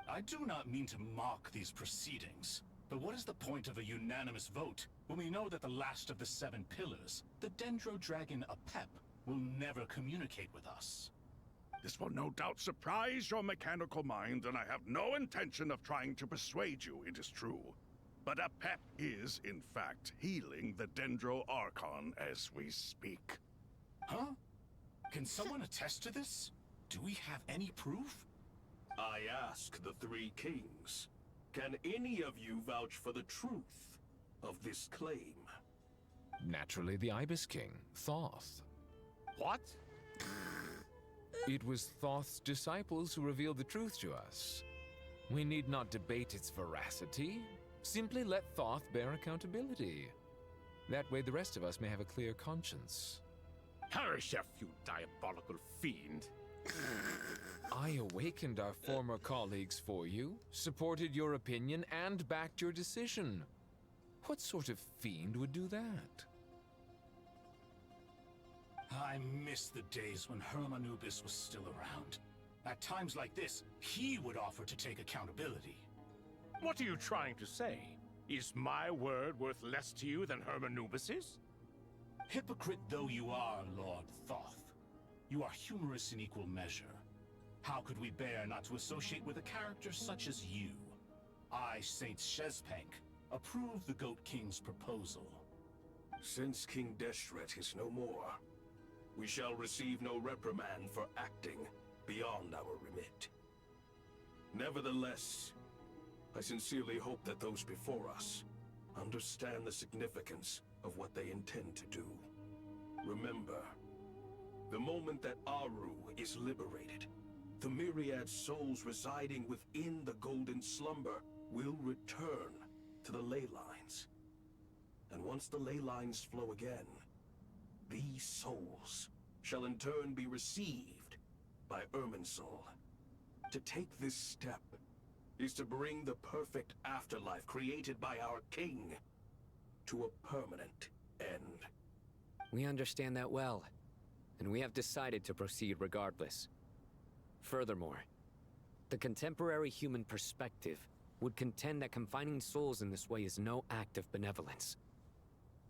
I do not mean to mock these proceedings, but what is the point of a unanimous vote when we know that the last of the 7 pillars, the Dendro Dragon Apep, will never communicate with us? This will no doubt surprise your mechanical mind, and I have no intention of trying to persuade you it is true. But Apep is, in fact, healing the Dendro Archon as we speak. Huh? Can someone attest to this? Do we have any proof? I ask the 3 kings. Can any of you vouch for the truth of this claim? Naturally, the Ibis King, Thoth. What? It was Thoth's disciples who revealed the truth to us. We need not debate its veracity. Simply let Thoth bear accountability. That way the rest of us may have a clear conscience. Herreshoff, you diabolical fiend. I awakened our former colleagues for you, supported your opinion, and backed your decision. What sort of fiend would do that? I miss the days when Hermanubis was still around. At times like this, he would offer to take accountability. What are you trying to say? Is my word worth less to you than Hermanubis's? Hypocrite though you are, Lord Thoth, you are humorous in equal measure. How could we bear not to associate with a character such as you? I, Saint Shezpank, approve the Goat King's proposal. Since King Deshret is no more, we shall receive no reprimand for acting beyond our remit. Nevertheless, I sincerely hope that those before us understand the significance of what they intend to do. Remember, the moment that Aru is liberated, the myriad souls residing within the Golden Slumber will return to the ley lines. And once the ley lines flow again, these souls shall in turn be received by Irminsul. To take this step is to bring the perfect afterlife created by our king to a permanent end. We understand that well, and we have decided to proceed regardless. Furthermore, the contemporary human perspective would contend that confining souls in this way is no act of benevolence.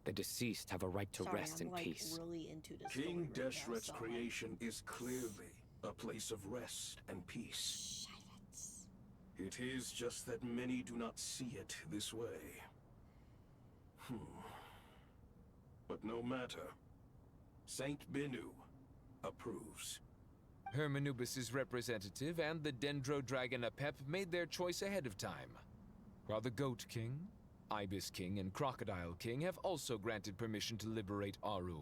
The deceased have a right to rest in peace. Really into this King story right Deshret's now, so creation is clearly a place of rest and peace. It is just that many do not see it this way. But no matter. Saint Binu approves. Hermanubis' representative and the Dendro Dragon Apep made their choice ahead of time, while the Goat King, Ibis King, and Crocodile King have also granted permission to liberate Aru.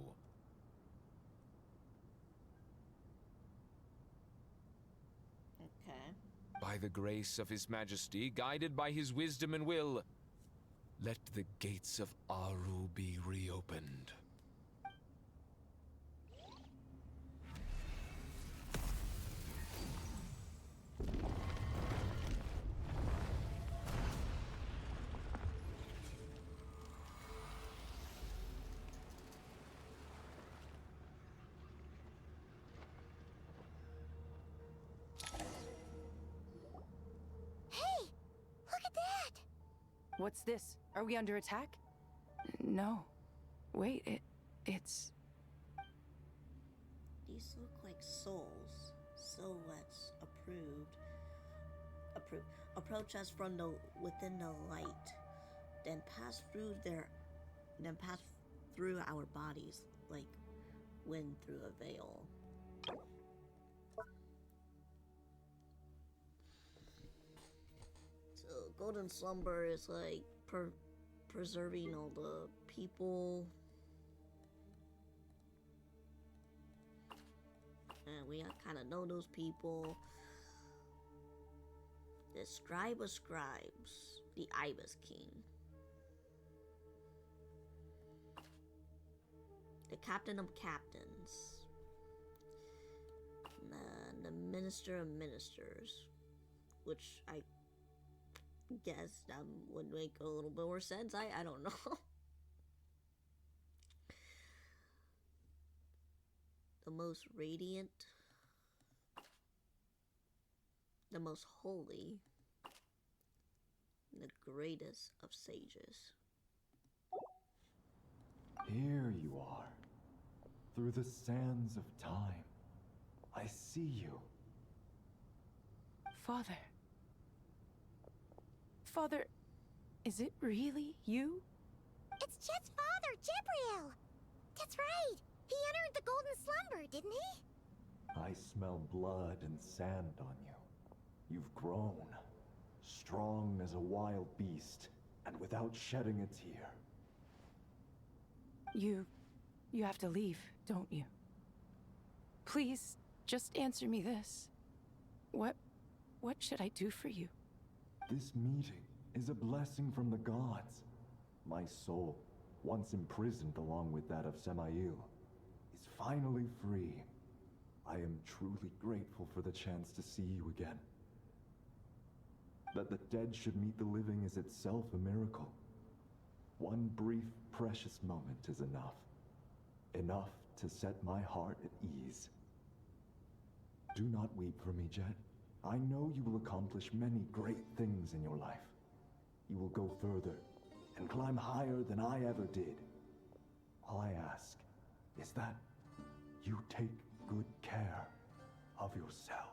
Okay. By the grace of His Majesty, guided by his wisdom and will, let the gates of Aru be reopened. What's this? Are we under attack? No. Wait, it's... These look like souls. Silhouettes approved. Approach us from within the light. Then pass through our bodies like wind through a veil. Golden Slumber is like preserving all the people. And we kind of know those people. The Scribe of Scribes, the Ibis King. The Captain of Captains. And the Minister of Ministers. Which I guess that would make a little bit more sense. I don't know. The most radiant, the most holy, the greatest of sages. Here you are, through the sands of time. I see you. Father. Father, is it really you? It's Jet's father, Jibriel! That's right! He entered the Golden Slumber, didn't he? I smell blood and sand on you. You've grown, strong as a wild beast, and without shedding a tear. You have to leave, don't you? Please, just answer me this. What should I do for you? This meeting is a blessing from the gods. My soul, once imprisoned along with that of Semail, is finally free. I am truly grateful for the chance to see you again. That the dead should meet the living is itself a miracle. One brief, precious moment is enough. Enough to set my heart at ease. Do not weep for me, Jet. I know you will accomplish many great things in your life. You will go further and climb higher than I ever did. All I ask is that you take good care of yourself.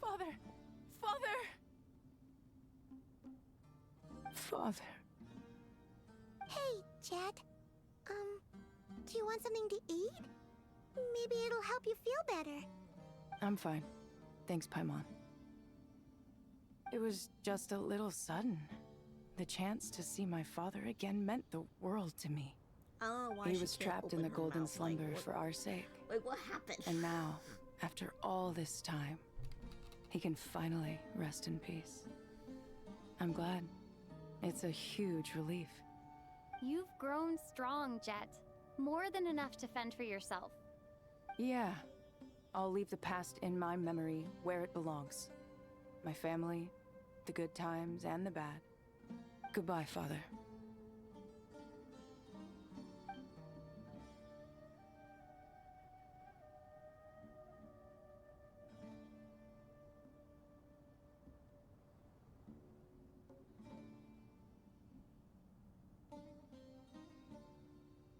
Father! Father! Father. Hey, Jet. want something to eat? Maybe it'll help you feel better. I'm fine. Thanks, Paimon. It was just a little sudden. The chance to see my father again meant the world to me. Oh, why He she was can't trapped in open the her golden mouth, slumber like, what- for our sake. Like, what happened? And now, after all this time, he can finally rest in peace. I'm glad. It's a huge relief. You've grown strong, Jet. More than enough to fend for yourself. Yeah. I'll leave the past in my memory where it belongs. My family, the good times and the bad. Goodbye, Father.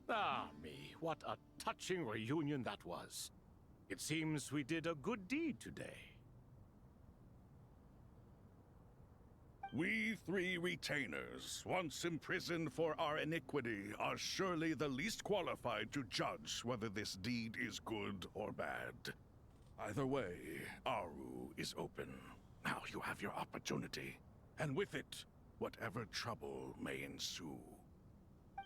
Ah, me, what a touching reunion that was. It seems we did a good deed today. We three retainers, once imprisoned for our iniquity, are surely the least qualified to judge whether this deed is good or bad. Either way, Aru is open. Now you have your opportunity, and with it, whatever trouble may ensue.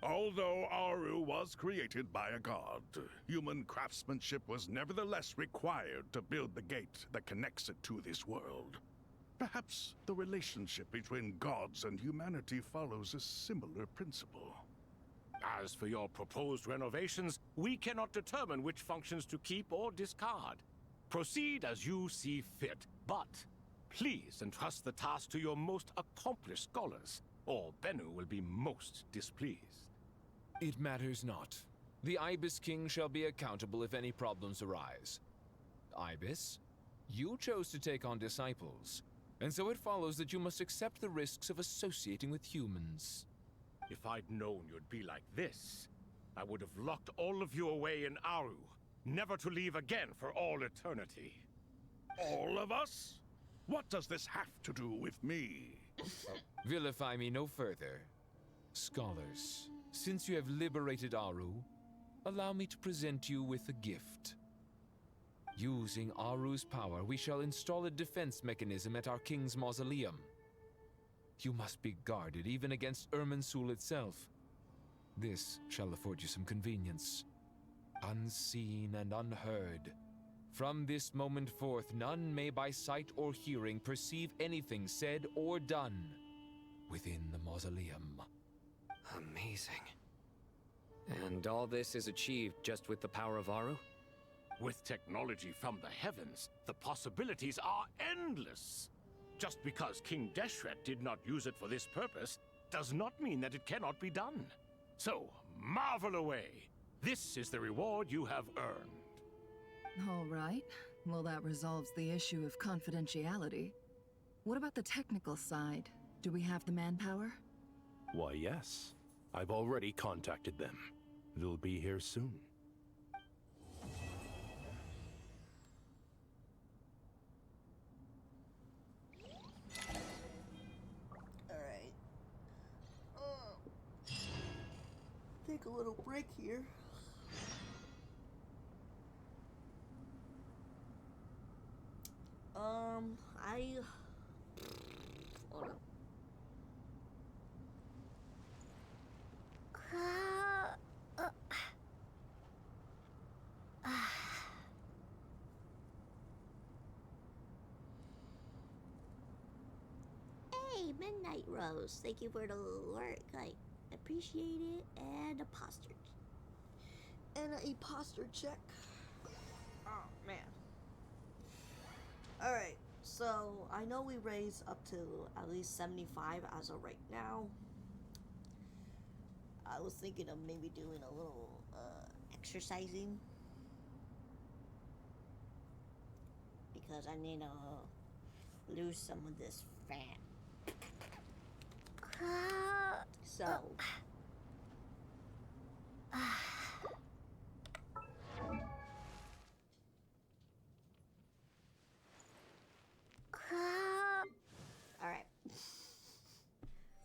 Although Aru was created by a god, human craftsmanship was nevertheless required to build the gate that connects it to this world. Perhaps the relationship between gods and humanity follows a similar principle. As for your proposed renovations, we cannot determine which functions to keep or discard. Proceed as you see fit, but please entrust the task to your most accomplished scholars, or Bennu will be most displeased. It matters not. The Ibis King shall be accountable if any problems arise. Ibis, you chose to take on disciples, and so it follows that you must accept the risks of associating with humans. If I'd known you'd be like this, I would have locked all of you away in Aru, never to leave again for all eternity. All of us? What does this have to do with me? Vilify me no further. Scholars, since you have liberated Aru, allow me to present you with a gift. Using Aru's power, we shall install a defense mechanism at our king's mausoleum. You must be guarded even against Irminsul itself. This shall afford you some convenience. Unseen and unheard. From this moment forth, none may by sight or hearing perceive anything said or done within the mausoleum. Amazing. And all this is achieved just with the power of Aru? With technology from the heavens, the possibilities are endless. Just because King Deshret did not use it for this purpose does not mean that it cannot be done. So, marvel away. This is the reward you have earned. All right. Well, that resolves the issue of confidentiality. What about the technical side? Do we have the manpower? Why, yes. I've already contacted them. They'll be here soon. Alright. Take a little break here. Hold on. Hey, Midnight Rose. Thank you for the work. I appreciate it. And a posture. And a posture check. Oh, man. Alright, so I know we raised up to at least 75 as of right now. I was thinking of maybe doing a little exercising. Because I need to lose some of this fat. So. Alright.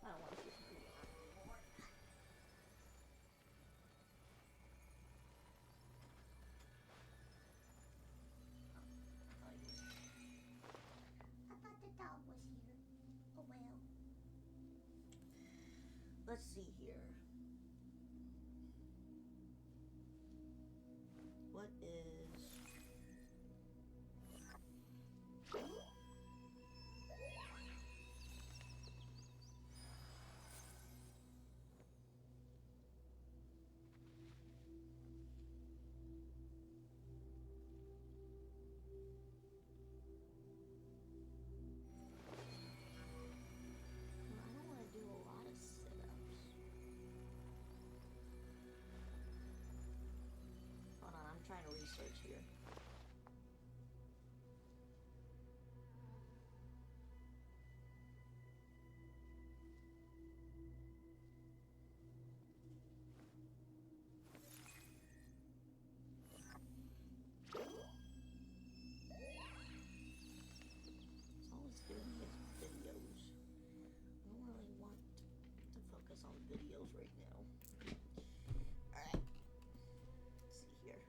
I don't want to keep doing that anymore. is... Trying to research here. It's always giving me videos. I don't really want to focus on videos right now. Alright. Let's see here.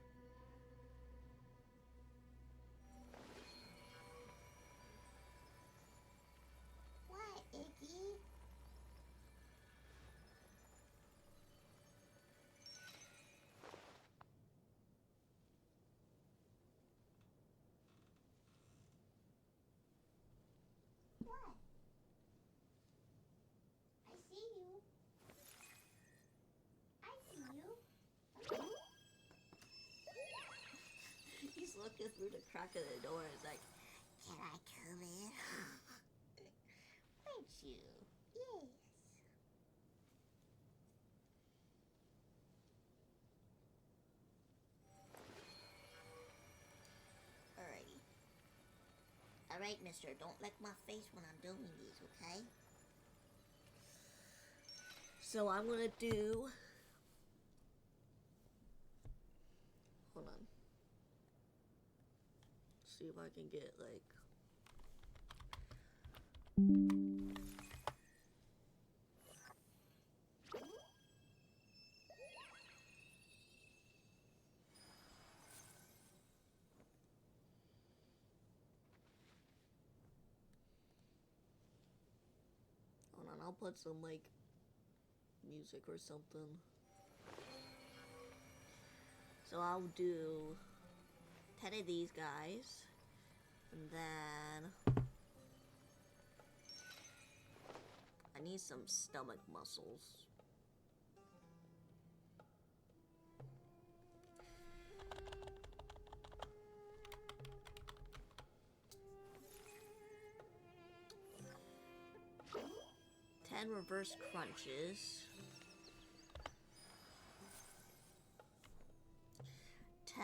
What, Iggy? What? I see you. I see you. He's looking through the crack of the door. It's like, can I come in? Aren't you? Yes. alrighty. Alright, mister, don't lick my face when I'm doing these, okay? So I'm gonna do... Hold on. See if I can get, like... Hold on, I'll put some, like, music or something. So I'll do 10 of these guys, and then I need some stomach muscles. Ten reverse crunches. 10.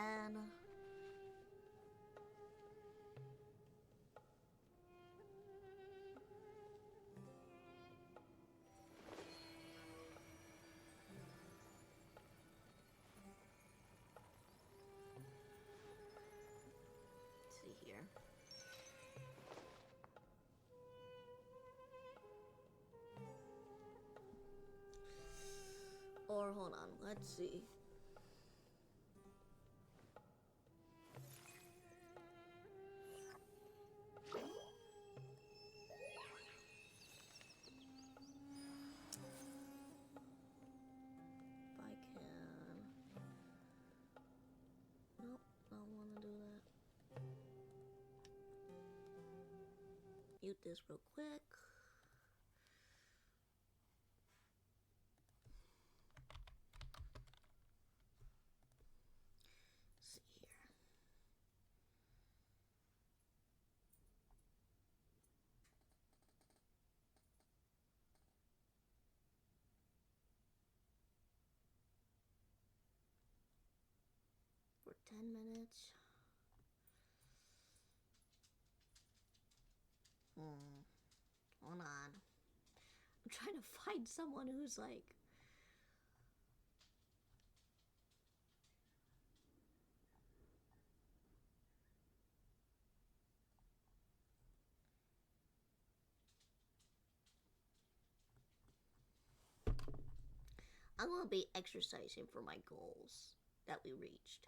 Let's see here. Or hold on, let's see. If I can. Nope, I don't want to do that. Mute this real quick. See here. For 10 minutes. Hold on. I'm trying to find someone who's like... I'm gonna be exercising for my goals that we reached.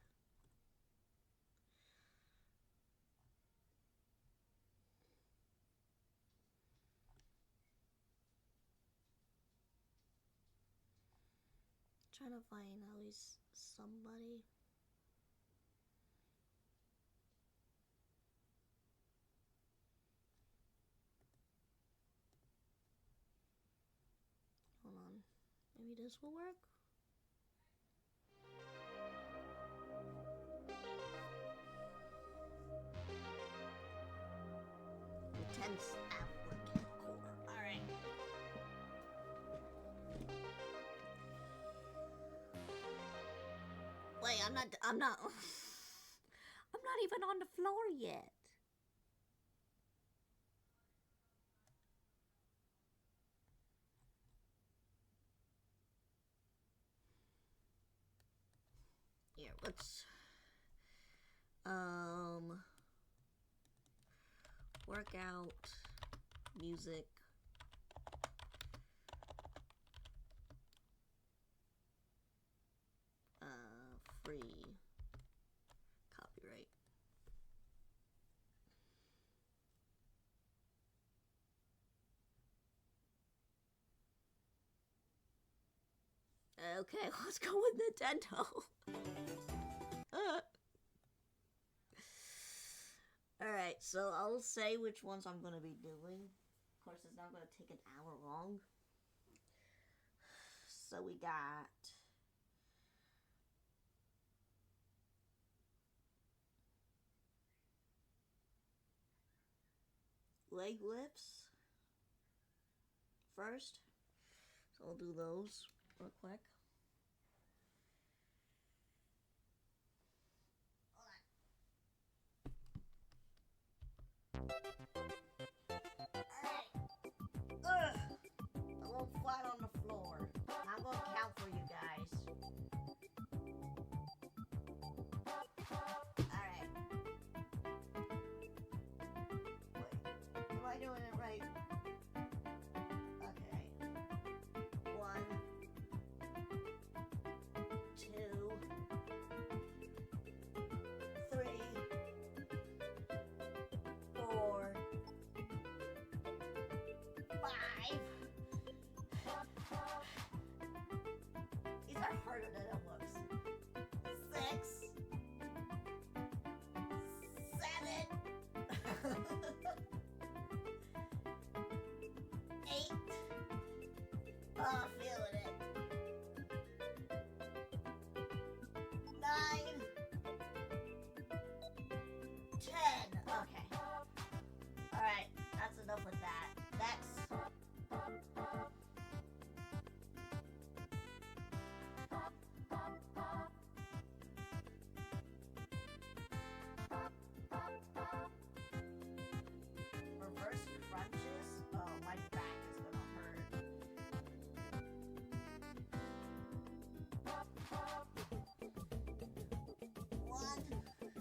Trying to find at least somebody. Maybe this will work? Intense outward core. Alright. Wait, I'm not I'm not even on the floor yet. Here, let's workout music. Free copyright. Okay, let's go with Nintendo. Alright, so I'll say which ones I'm gonna be doing. Of course, it's not gonna take an hour long. So we got leg lifts first. So I'll do those real quick. Alright. A little flat on the floor. I'm gonna count for you guys. Alright. Wait. Am I doing it right? Okay. 1, 2, 3, 4, 5. These are harder than it looks. 6, 7, 8. Oh, I'm feeling it. 9, 10. Okay. Alright, that's enough with that. Next. Reverse crunches? Oh, my back is gonna hurt. 1, 2.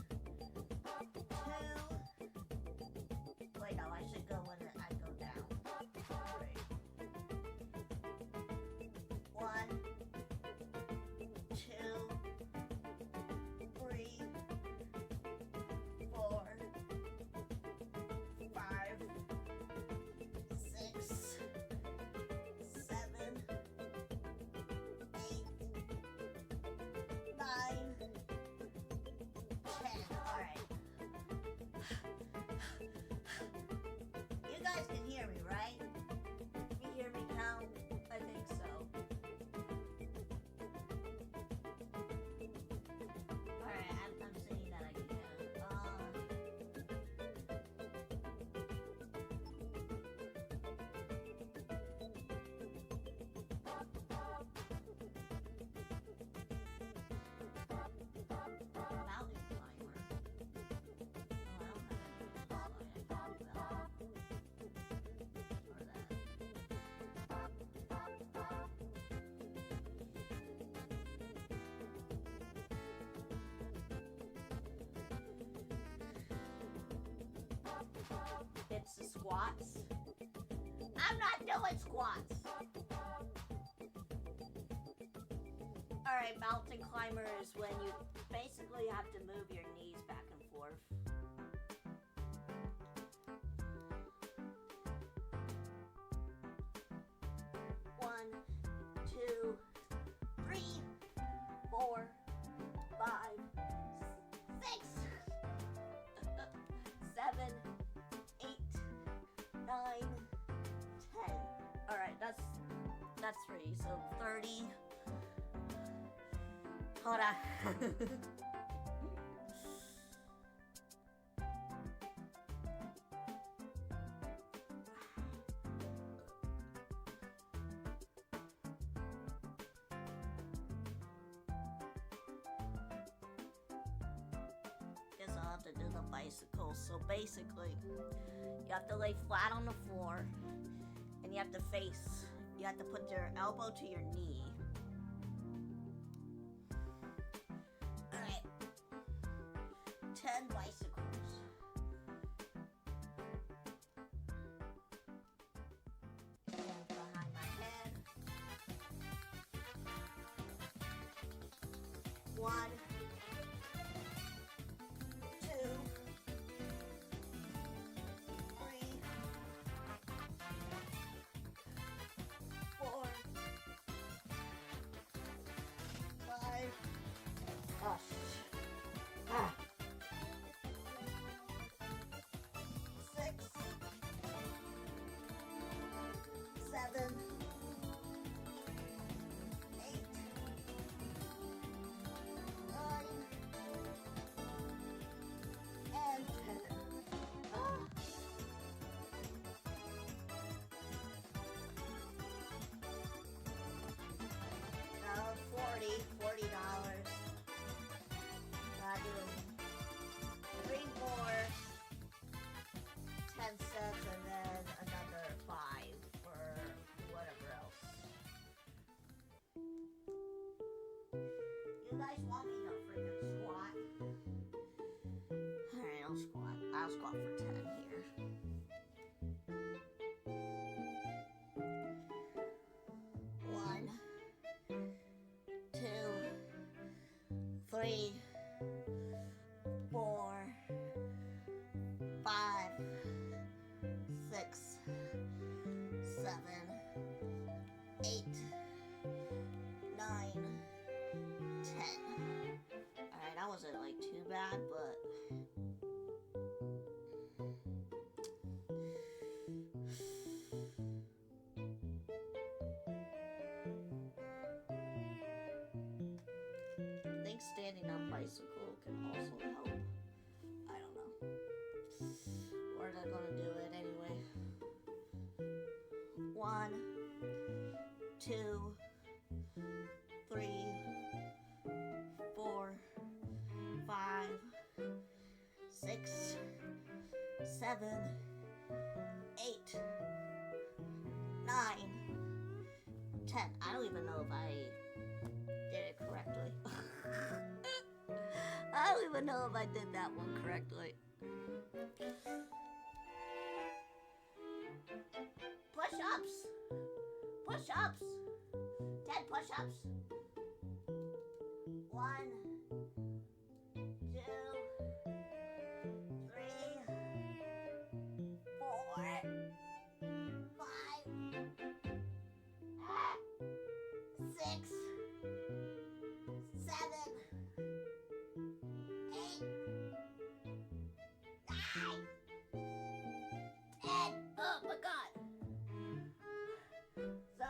Wait, no, I should go when I go down. 3. 1, 2, 3, 4, 5, 6, 7, 8, 9, 10. Alright. You guys can hear me, right? You hear me count? I think so. Alright, I'm saying that I can. Mountain climber. Oh, I don't have any of those, so I can't do that. Or that. It's the squats. I'm not doing squats. Alright, mountain climber is when you basically have to move your knees back and forth. One, 2, 3, 4, 5, 6, 7, 8, 9, 10. Alright, That's 3, so 30. Hold on. Guess I'll have to do the bicycle. So basically, you have to lay flat on the floor, and you have to face. You have to put your elbow to your knee. Alright. 10 bicycles. And behind my head. 1, 2, 3, 4, 5. Oh, ah. 6, 7, 8, 9, and 10. Ah. $40. Gotta do 3 more, 10 cents, and then another 5 for whatever else. You guys want me to freaking squat? Alright, I'll squat. I'll squat for 10 here. One, 2, 3, 4, 5, 6, 7, 8, 9, 10. Alright, that wasn't like too bad, but I think standing on bicycle can also help. I don't know. Or they're gonna do it anyway. 1, 2, 3, 4, 5, 6, 7, 8, 9, 10. I don't even know if I did it correctly. I don't even know if I did that one correctly. Push-ups. Push-ups. 10 push-ups. 1, 2, 3, 4, 5, 6, 7, 8, 9, 10. Oh my god. So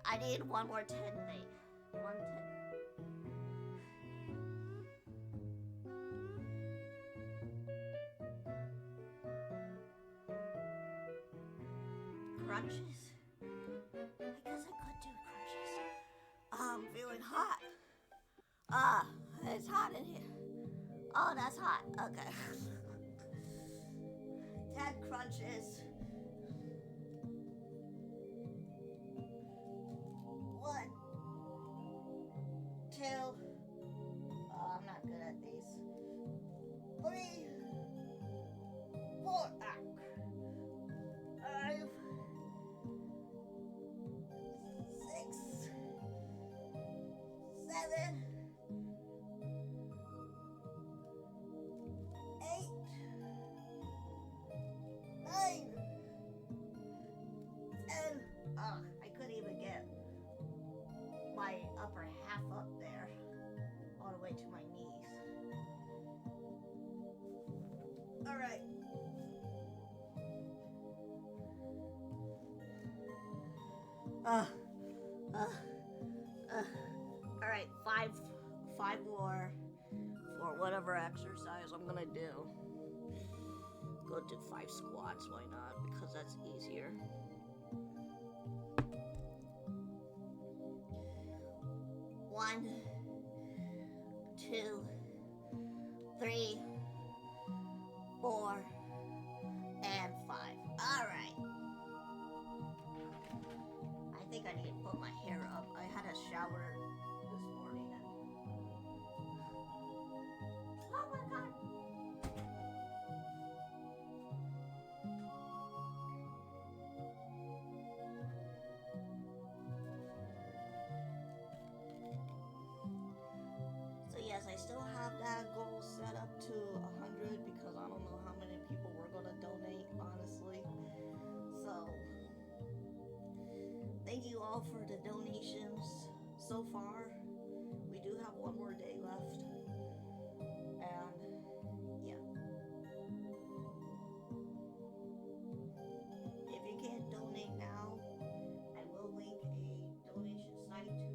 I need one more 10 thing. 1 10. Crunches? I guess I could do crunches. I'm feeling hot. Ah, it's hot in here. Oh, that's hot. Okay. 10 crunches. 1, 2. Oh, I'm not good at these. 3, 4. 5, 6, 7, 8, 9, 10. Oh, I couldn't even get my upper half up there, all the way to my knees. All right. Alright, five more for whatever exercise I'm gonna do. Go do 5 squats, why not? Because that's easier. One, 2, 3, 4, and 5. Alright. I think I need to put my hair up. I had a shower this morning and... Oh my god! So yes, I still have that goal set up to 100 because I don't know how many people were gonna donate, honestly. So, thank you all for the donations so far. We do have one more day left. And, yeah. If you can't donate now, I will link a donation site to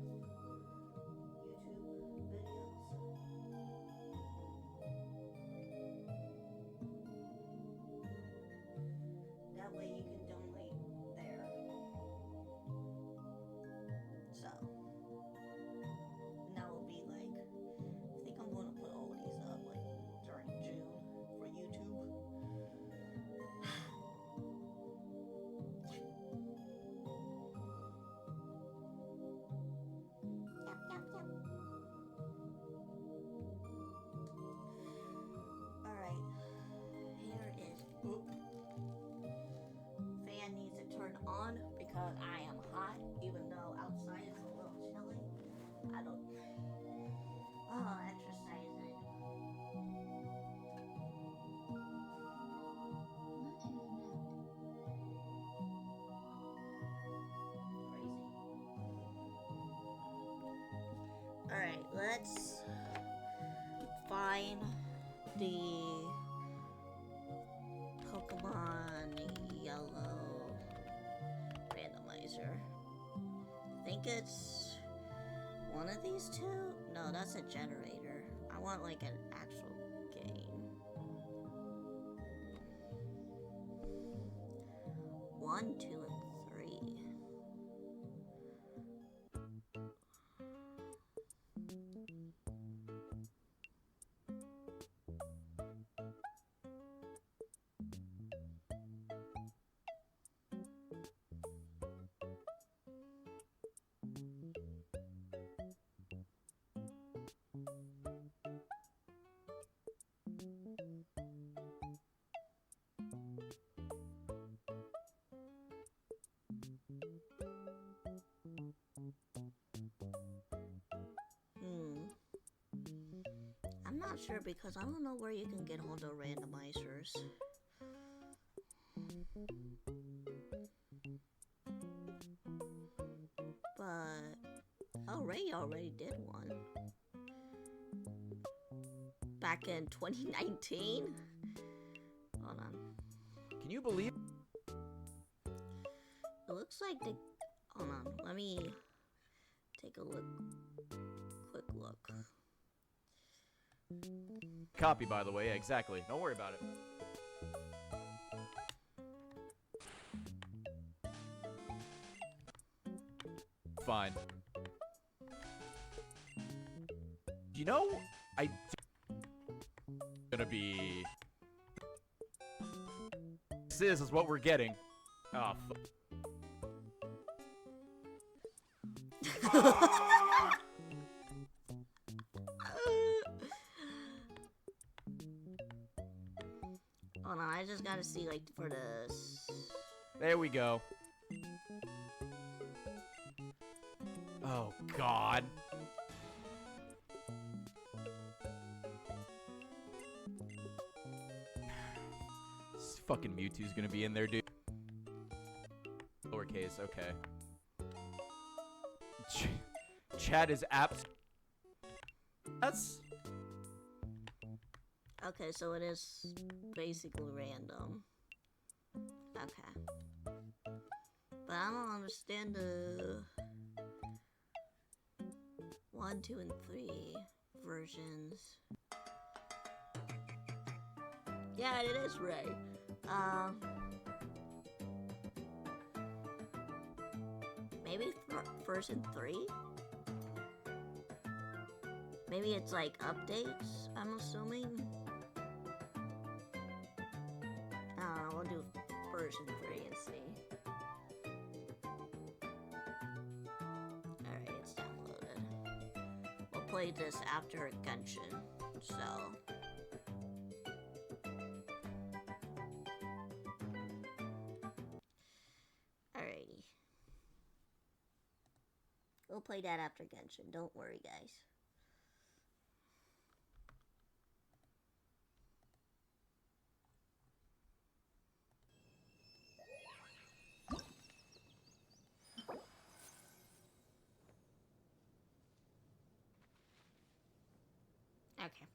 YouTube videos. That way you can donate there. So, and that will be like, I think I'm going to put all of these up like during June for YouTube. Alright, here is, fan needs to turn on because I am hot, even though outside it's a little chilly. I don't, exercising. Alright, let's find the Pokemon Yellow randomizer. I think it's one of these two? No, that's a generator. I want like an actual game. 1, 2, and 3. I'm not sure because I don't know where you can get hold of randomizers. But Ray already did one. Back in 2019? Hold on. Can you believe? It looks like the... Hold on, let me take a look. Quick look. Copy, by the way. Yeah, exactly. Don't worry about it. Fine. You know, gonna be... This is what we're getting. Oh, Hold on, I just gotta see, like, for this. There we go. Oh, God. This fucking Mewtwo's gonna be in there, dude. Lowercase, okay. Chat is apps. That's... Okay, so it is basically random. Okay. But I don't understand the 1, 2, and 3 versions. Yeah, it is Ray. Maybe version 3? Maybe it's like updates, I'm assuming. I don't know, we'll do version 3 and see. Alright, it's downloaded. We'll play this after Genshin, so... Alrighty. We'll play that after Genshin, don't worry guys. Okay.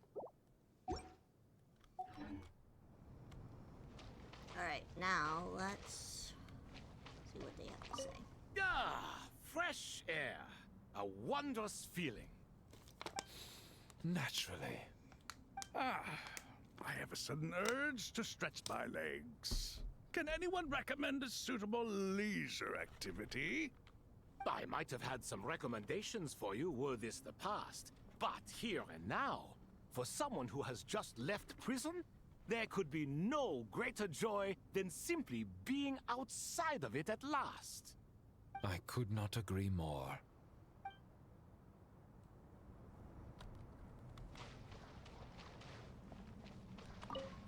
Alright, now let's see what they have to say. Ah, fresh air. A wondrous feeling. Naturally. Ah, I have a sudden urge to stretch my legs. Can anyone recommend a suitable leisure activity? I might have had some recommendations for you were this the past. But here and now, for someone who has just left prison, there could be no greater joy than simply being outside of it at last. I could not agree more.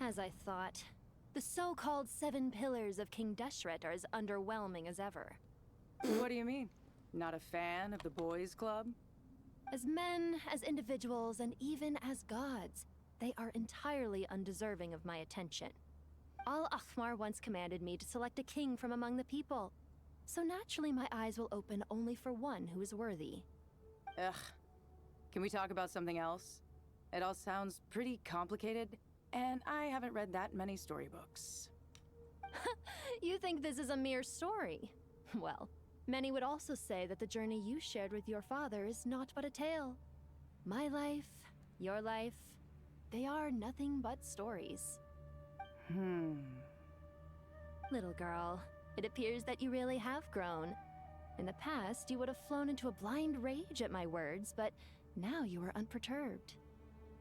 As I thought, the so-called 7 pillars of King Deshret are as underwhelming as ever. What do you mean? Not a fan of the boys' club? As men, as individuals, and even as gods, they are entirely undeserving of my attention. Al-Akhmar once commanded me to select a king from among the people, so naturally my eyes will open only for one who is worthy. Ugh. Can we talk about something else? It all sounds pretty complicated, and I haven't read that many storybooks. You think this is a mere story? Well, many would also say that the journey you shared with your father is not but a tale. My life, your life, they are nothing but stories. Little girl, it appears that you really have grown. In the past, you would have flown into a blind rage at my words, but now you are unperturbed.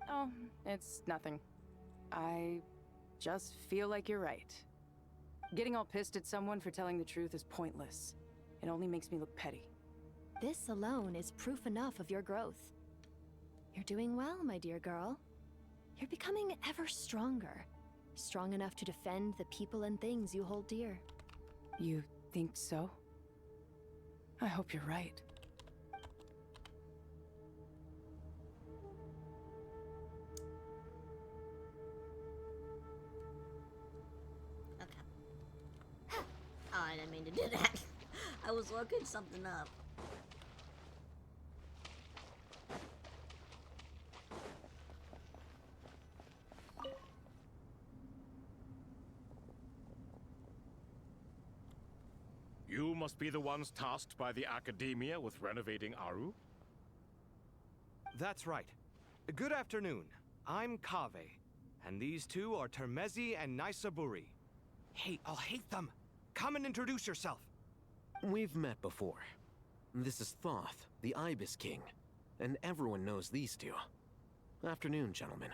Oh, it's nothing. I just feel like you're right. Getting all pissed at someone for telling the truth is pointless. It only makes me look petty. This alone is proof enough of your growth. You're doing well, my dear girl. You're becoming ever stronger. Strong enough to defend the people and things you hold dear. You think so? I hope you're right. Okay. Oh, I didn't mean to do that. I was looking something up. You must be the ones tasked by the Academia with renovating Aru? That's right. Good afternoon. I'm Kaveh, and these two are Termezi and Naisaburi. Hey, I'll hate them. Come and introduce yourself. We've met before. This is Thoth, the Ibis King, and everyone knows these two. Afternoon, gentlemen.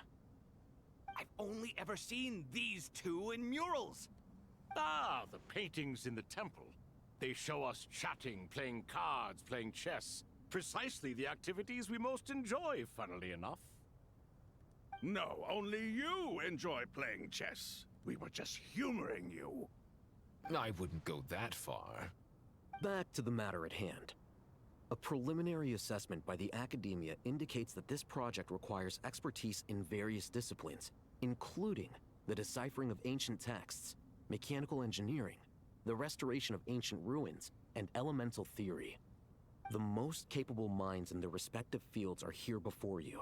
I've only ever seen these two in murals. Ah, the paintings in the temple. They show us chatting, playing cards, playing chess. Precisely the activities we most enjoy, funnily enough. No, only you enjoy playing chess. We were just humoring you. I wouldn't go that far. Back to the matter at hand. A preliminary assessment by the Academia indicates that this project requires expertise in various disciplines, including the deciphering of ancient texts, mechanical engineering, the restoration of ancient ruins, and elemental theory. The most capable minds in their respective fields are here before you.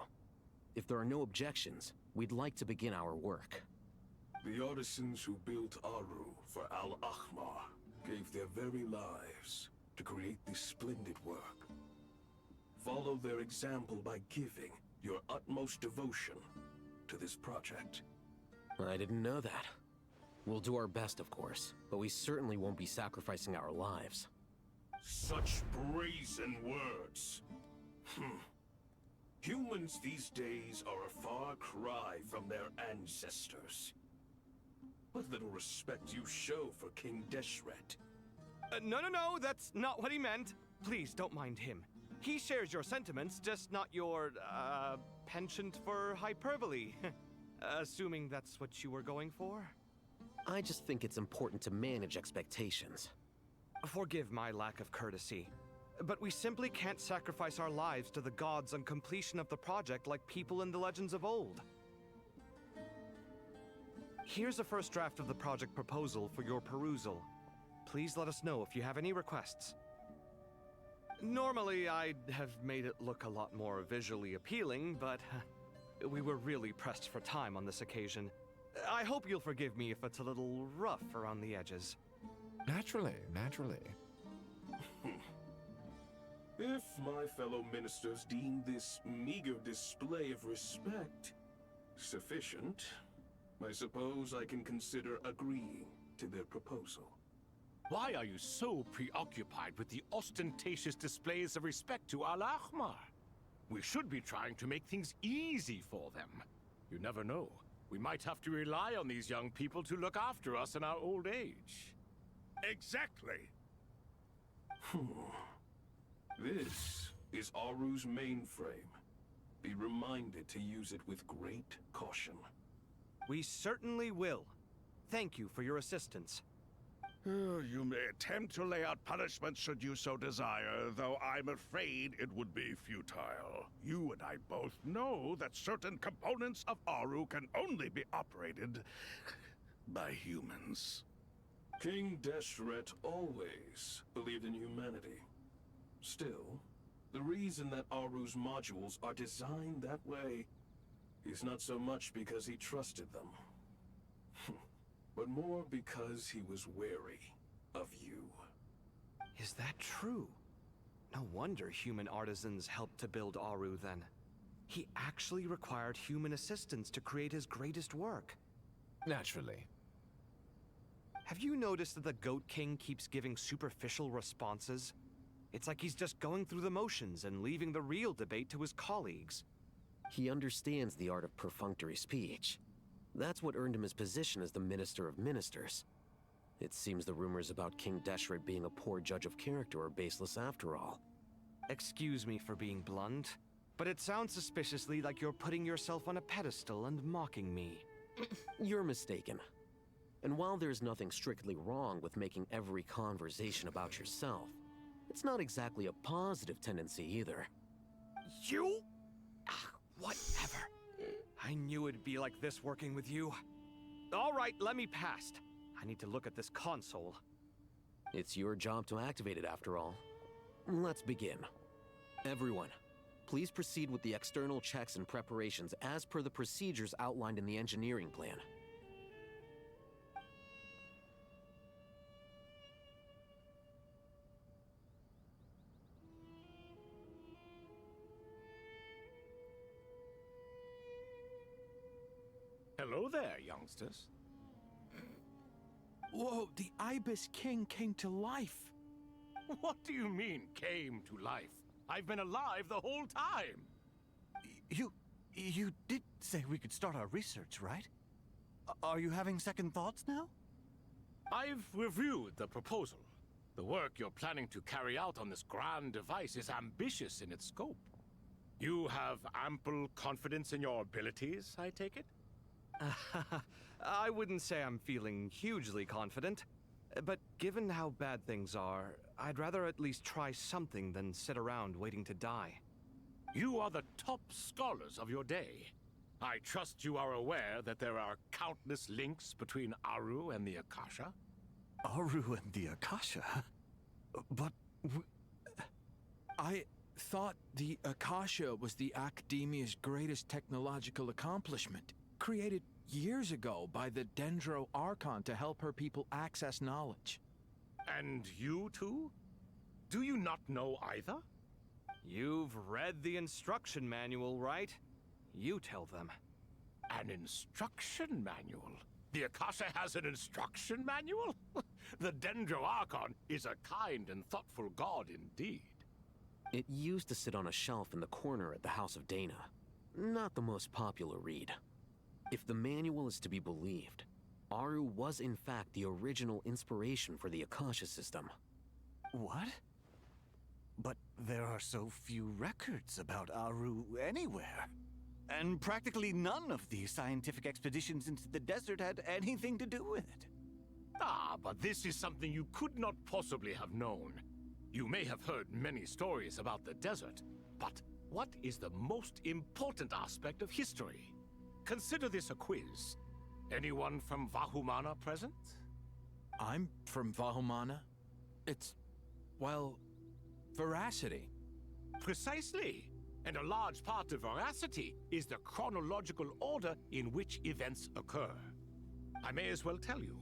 If there are no objections, we'd like to begin our work. The artisans who built Aru for Al-Akhmar gave their very lives to create this splendid work. Follow their example by giving your utmost devotion to this project. I didn't know that. We'll do our best, of course, but we certainly won't be sacrificing our lives. Such brazen words. Humans these days are a far cry from their ancestors. What little respect you show for King Deshret. No, that's not what he meant. Please, don't mind him. He shares your sentiments, just not your, penchant for hyperbole. Assuming that's what you were going for? I just think it's important to manage expectations. Forgive my lack of courtesy, but we simply can't sacrifice our lives to the gods on completion of the project like people in the legends of old. Here's a first draft of the project proposal for your perusal. Please let us know if you have any requests. Normally, I'd have made it look a lot more visually appealing, but we were really pressed for time on this occasion. I hope you'll forgive me if it's a little rough around the edges. Naturally. If my fellow ministers deem this meager display of respect sufficient, I suppose I can consider agreeing to their proposal. Why are you so preoccupied with the ostentatious displays of respect to Al-Ahmar? We should be trying to make things easy for them. You never know. We might have to rely on these young people to look after us in our old age. Exactly. This is Aru's mainframe. Be reminded to use it with great caution. We certainly will. Thank you for your assistance. You may attempt to lay out punishment should you so desire, though I'm afraid it would be futile. You and I both know that certain components of Aru can only be operated by humans. King Deshret always believed in humanity. Still, the reason that Aru's modules are designed that way is not so much because he trusted them, but more because he was wary of you. Is that true? No wonder human artisans helped to build Aru then. He actually required human assistance to create his greatest work. Naturally. Have you noticed that the Goat King keeps giving superficial responses? It's like he's just going through the motions and leaving the real debate to his colleagues. He understands the art of perfunctory speech. That's what earned him his position as the Minister of Ministers. It seems the rumors about King Deshret being a poor judge of character are baseless after all. Excuse me for being blunt, but it sounds suspiciously like you're putting yourself on a pedestal and mocking me. You're mistaken. And while there's nothing strictly wrong with making every conversation about yourself, it's not exactly a positive tendency either. You? Whatever. I knew it'd be like this working with you. All right, let me past. I need to look at this console. It's your job to activate it after all. Let's begin. Everyone, please proceed with the external checks and preparations as per the procedures outlined in the engineering plan. Hello there, youngsters. Whoa, the Ibis King came to life. What do you mean, came to life? I've been alive the whole time. You did say we could start our research, right? Are you having second thoughts now? I've reviewed the proposal. The work you're planning to carry out on this grand device is ambitious in its scope. You have ample confidence in your abilities, I take it? I wouldn't say I'm feeling hugely confident, but given how bad things are, I'd rather at least try something than sit around waiting to die. You are the top scholars of your day. I trust you are aware that there are countless links between Aru and the Akasha? Aru and the Akasha? But I thought the Akasha was the Academia's greatest technological accomplishment, created years ago by the Dendro Archon to help her people access knowledge. And you too? Do you not know either? You've read the instruction manual, right? You tell them. An instruction manual? The Akasha has an instruction manual? The Dendro Archon is a kind and thoughtful god indeed. It used to sit on a shelf in the corner at the House of Dana. Not the most popular read. If the manual is to be believed, Aru was in fact the original inspiration for the Akasha system. What? But there are so few records about Aru anywhere. And practically none of the scientific expeditions into the desert had anything to do with it. Ah, but this is something you could not possibly have known. You may have heard many stories about the desert, but what is the most important aspect of history? Consider this a quiz. Anyone from Vahumana present? I'm from Vahumana. It's, well, veracity. Precisely. And a large part of veracity is the chronological order in which events occur. I may as well tell you.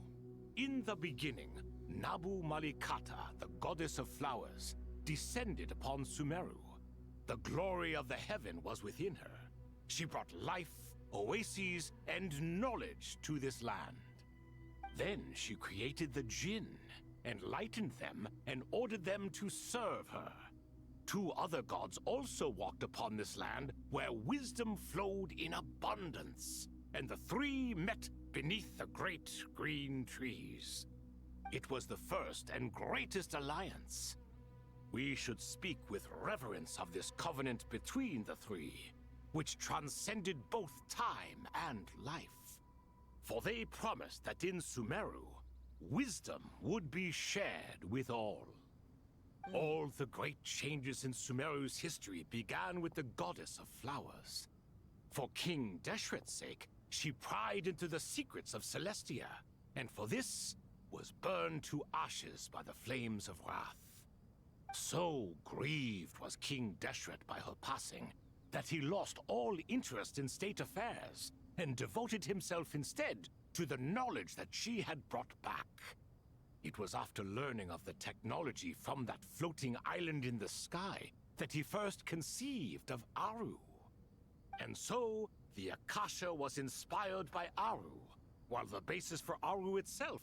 In the beginning, Nabu Malikata, the goddess of flowers, descended upon Sumeru. The glory of the heaven was within her. She brought life, oases, and knowledge to this land. Then she created the Jinn, enlightened them, and ordered them to serve her. 2 other gods also walked upon this land where wisdom flowed in abundance, and the 3 met beneath the great green trees. It was the first and greatest alliance. We should speak with reverence of this covenant between the 3, which transcended both time and life. For they promised that in Sumeru, wisdom would be shared with all. All the great changes in Sumeru's history began with the goddess of flowers. For King Deshret's sake, she pried into the secrets of Celestia, and for this was burned to ashes by the flames of wrath. So grieved was King Deshret by her passing that he lost all interest in state affairs and devoted himself instead to the knowledge that she had brought back. It was after learning of the technology from that floating island in the sky that he first conceived of Aru. And so, the Akasha was inspired by Aru, while the basis for Aru itself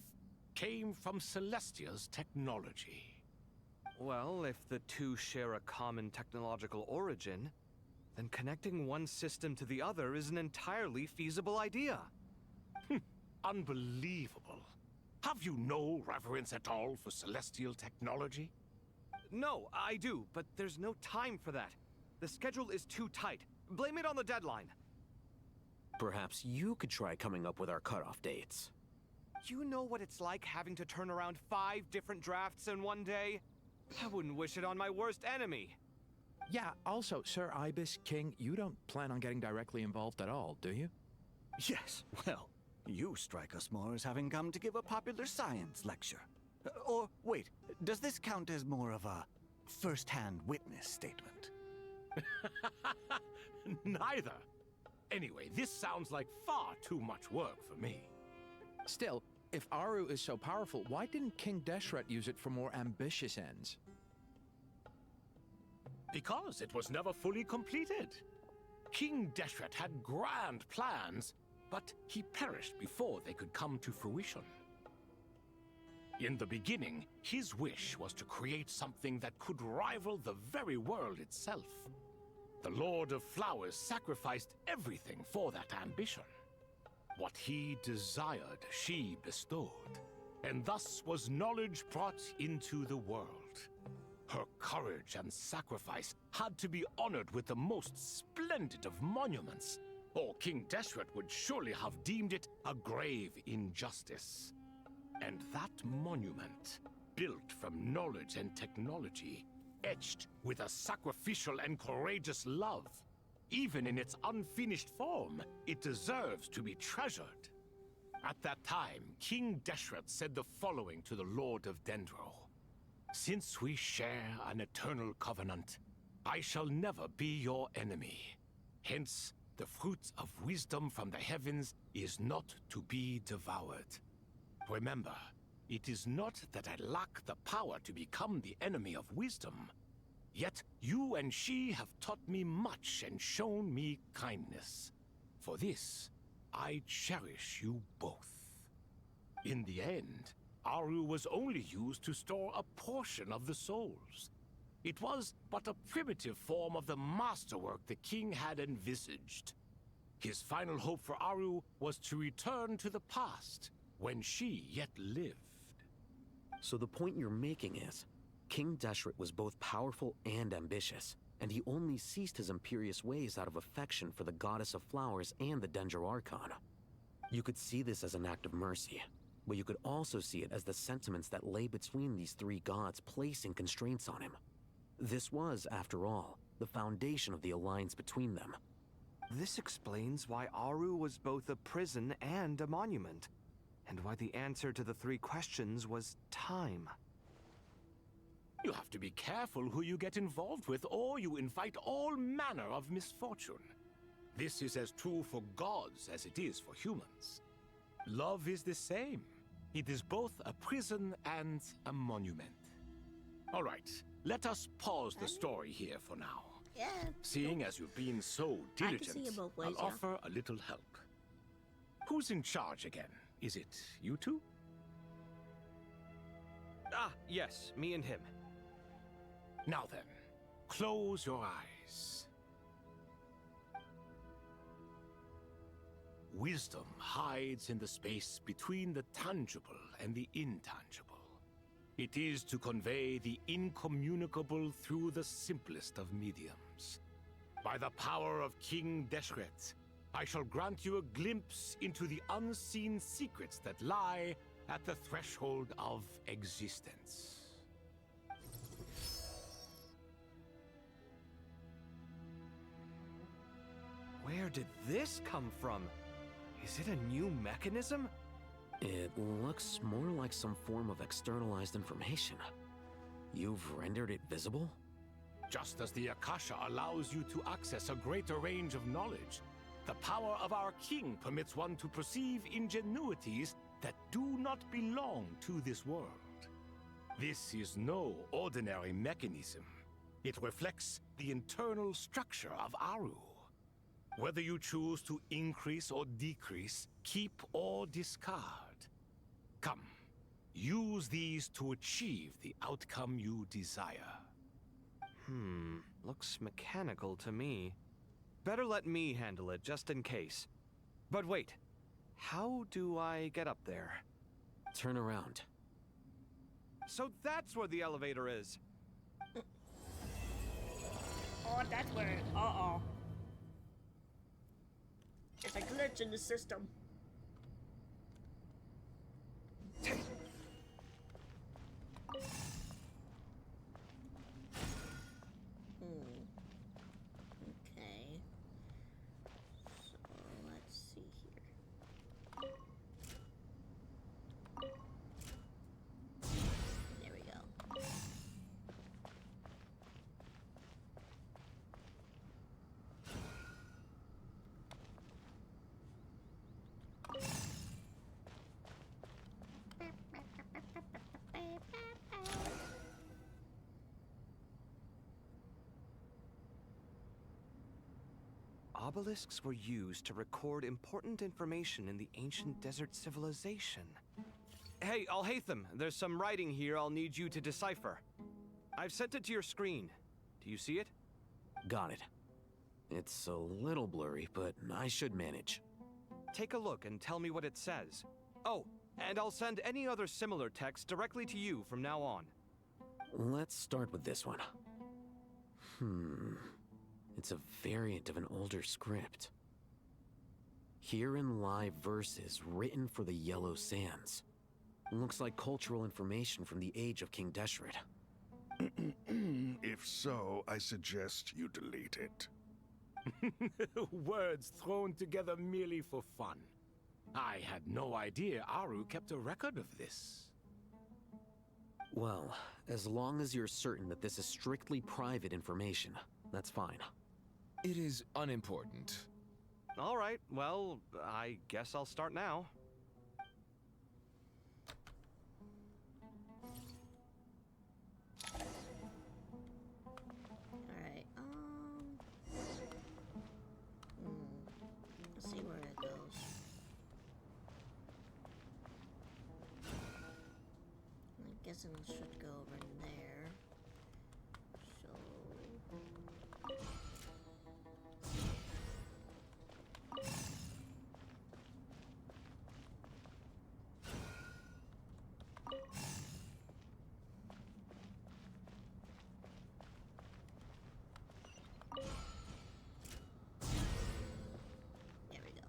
came from Celestia's technology. Well, if the 2 share a common technological origin, then connecting one system to the other is an entirely feasible idea. Unbelievable. Have you no reverence at all for celestial technology? No, I do, but there's no time for that. The schedule is too tight. Blame it on the deadline. Perhaps you could try coming up with our cutoff dates. You know what it's like having to turn around 5 different drafts in one day? I wouldn't wish it on my worst enemy. Yeah, also, Sir Ibis King, you don't plan on getting directly involved at all, do you? Yes, well, you strike us more as having come to give a popular science lecture. Or, wait, does this count as more of a first-hand witness statement? Neither. Anyway, this sounds like far too much work for me. Still, if Aru is so powerful, why didn't King Deshret use it for more ambitious ends? Because it was never fully completed. King Deshret had grand plans, but he perished before they could come to fruition. In the beginning, his wish was to create something that could rival the very world itself. The Lord of Flowers sacrificed everything for that ambition. What he desired, she bestowed, and thus was knowledge brought into the world. Her courage and sacrifice had to be honored with the most splendid of monuments, or King Deshret would surely have deemed it a grave injustice. And that monument, built from knowledge and technology, etched with a sacrificial and courageous love, even in its unfinished form, it deserves to be treasured. At that time, King Deshret said the following to the Lord of Dendro. Since we share an eternal covenant, I shall never be your enemy. Hence, the fruit of wisdom from the heavens is not to be devoured. Remember, It is not that I lack the power to become the enemy of wisdom. Yet you and she have taught me much and shown me kindness. For this, I cherish you both. In the end, Aru was only used to store a portion of the souls. It was but a primitive form of the masterwork the king had envisaged. His final hope for Aru was to return to the past, when she yet lived. So the point you're making is, King Deshret was both powerful and ambitious, and he only ceased his imperious ways out of affection for the goddess of flowers and the Dendro Archon. You could see this as an act of mercy, but you could also see it as the sentiments that lay between these three gods placing constraints on him. This was, after all, the foundation of the alliance between them. This explains why Aru was both a prison and a monument, and why the answer to the three questions was time. You have to be careful who you get involved with, or you invite all manner of misfortune. This is as true for gods as it is for humans. Love is the same. It is both a prison and a monument. All right, let us pause the story here for now. Yeah. Seeing as you've been so diligent, I can see it both ways, I'll offer a little help. Who's in charge again? Is it you two? Ah, yes, me and him. Now then, close your eyes. Wisdom hides in the space between the tangible and the intangible. It is to convey the incommunicable through the simplest of mediums. By the power of King Deshret, I shall grant you a glimpse into the unseen secrets that lie at the threshold of existence. Where did this come from? Is it a new mechanism? It looks more like some form of externalized information. You've rendered it visible? Just as the Akasha allows you to access a greater range of knowledge, the power of our king permits one to perceive ingenuities that do not belong to this world. This is no ordinary mechanism. It reflects the internal structure of Aru. Whether you choose to increase or decrease, keep or discard. Come, use these to achieve the outcome you desire. Looks mechanical to me. Better let me handle it, just in case. But wait, how do I get up there? Turn around. So that's where the elevator is. Oh, that's where. Uh-oh. It's a glitch in the system. Okay. So let's see here. There we go. Obelisks were used to record important information in the ancient desert civilization. Hey, Alhaitham, there's some writing here I'll need you to decipher. I've sent it to your screen. Do you see it? Got it. It's a little blurry, but I should manage. Take a look and tell me what it says. Oh, and I'll send any other similar text directly to you from now on. Let's start with this one. It's a variant of an older script. Herein lie verses written for the Yellow Sands. Looks like cultural information from the age of King Deshret. If so, I suggest you delete it. Words thrown together merely for fun. I had no idea Aru kept a record of this. Well, as long as you're certain that this is strictly private information, that's fine. It is unimportant. All right, well, I guess I'll start now. artisans should go over there. So... There we go.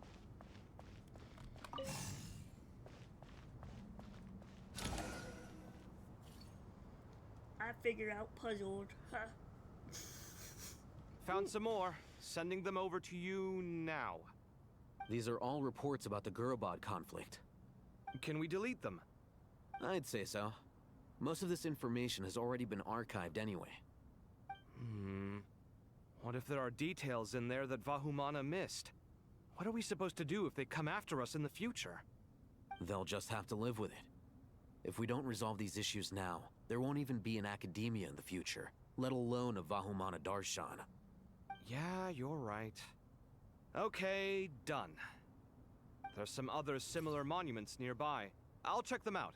I figure out puzzled. Huh. Found some more. Sending them over to you now. These are all reports about the Gurabad conflict. Can we delete them? I'd say so. Most of this information has already been archived anyway. What if there are details in there that Vahumana missed? What are we supposed to do if they come after us in the future? They'll just have to live with it. If we don't resolve these issues now, there won't even be an academia in the future, let alone a Vahumana Darshan. Yeah, you're right. Okay, done. There's some other similar monuments nearby. I'll check them out.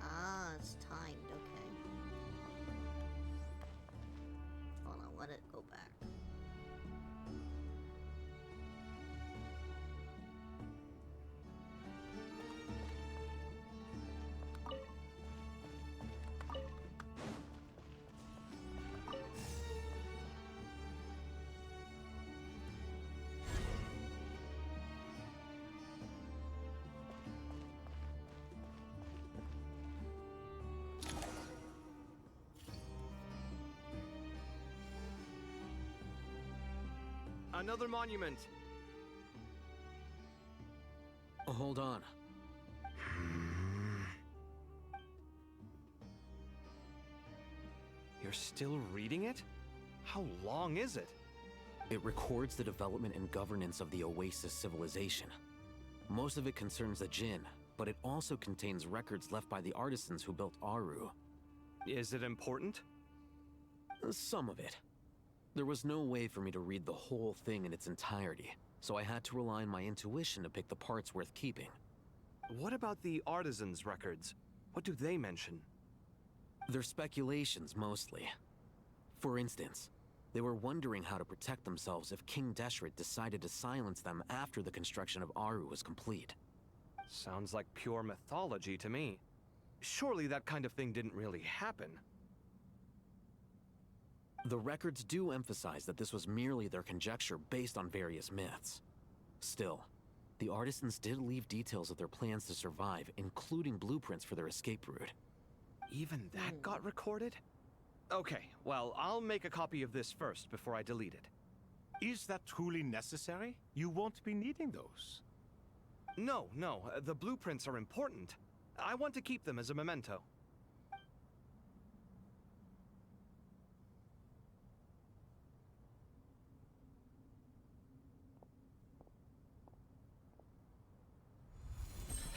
Ah, it's timed, okay. Hold on, let it go back. Another monument. Hold on. You're still reading it? How long is it? It records the development and governance of the Oasis civilization. Most of it concerns the Jinn, but it also contains records left by the artisans who built Aru. Is it important? Some of it. There was no way for me to read the whole thing in its entirety, so I had to rely on my intuition to pick the parts worth keeping. What about the artisans' records? What do they mention? They're speculations, mostly. For instance, they were wondering how to protect themselves if King Deshret decided to silence them after the construction of Aru was complete. Sounds like pure mythology to me. Surely that kind of thing didn't really happen. The records do emphasize that this was merely their conjecture based on various myths. Still, the artisans did leave details of their plans to survive, including blueprints for their escape route. Even that got recorded? Okay, well, I'll make a copy of this first before I delete it. Is that truly necessary? You won't be needing those. No, the blueprints are important. I want to keep them as a memento.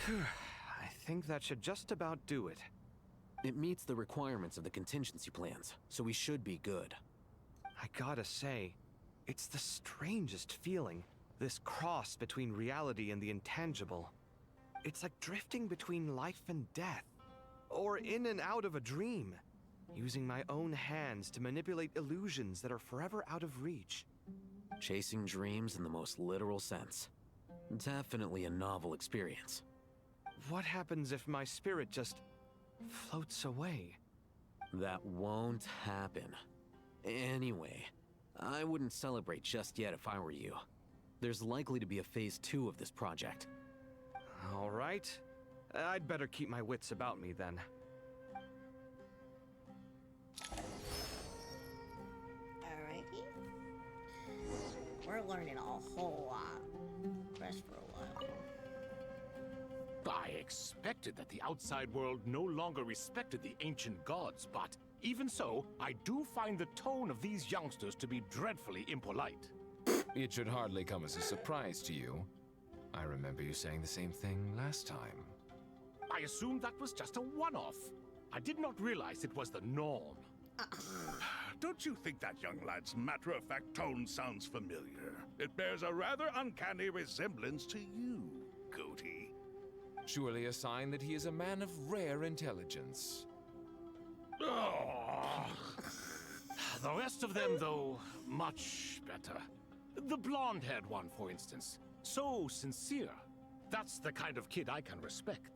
I think that should just about do it. It meets the requirements of the contingency plans, so we should be good. I gotta say, it's the strangest feeling, this cross between reality and the intangible. It's like drifting between life and death, or in and out of a dream, using my own hands to manipulate illusions that are forever out of reach. Chasing dreams in the most literal sense. Definitely a novel experience. What happens if my spirit just floats away? That won't happen. Anyway, I wouldn't celebrate just yet if I were you. There's likely to be a phase 2 of this project. All right. I'd better keep my wits about me then. Alrighty. We're learning a whole lot rest for a while. I expected that the outside world no longer respected the ancient gods, but even so, I do find the tone of these youngsters to be dreadfully impolite. It should hardly come as a surprise to you. I remember you saying the same thing last time. I assumed that was just a one-off. I did not realize it was the norm. Don't you think that young lad's matter-of-fact tone sounds familiar? It bears a rather uncanny resemblance to you, Goatee. Surely a sign that he is a man of rare intelligence. Oh. The rest of them, though, much better. The blonde-haired one, for instance. So sincere. That's the kind of kid I can respect.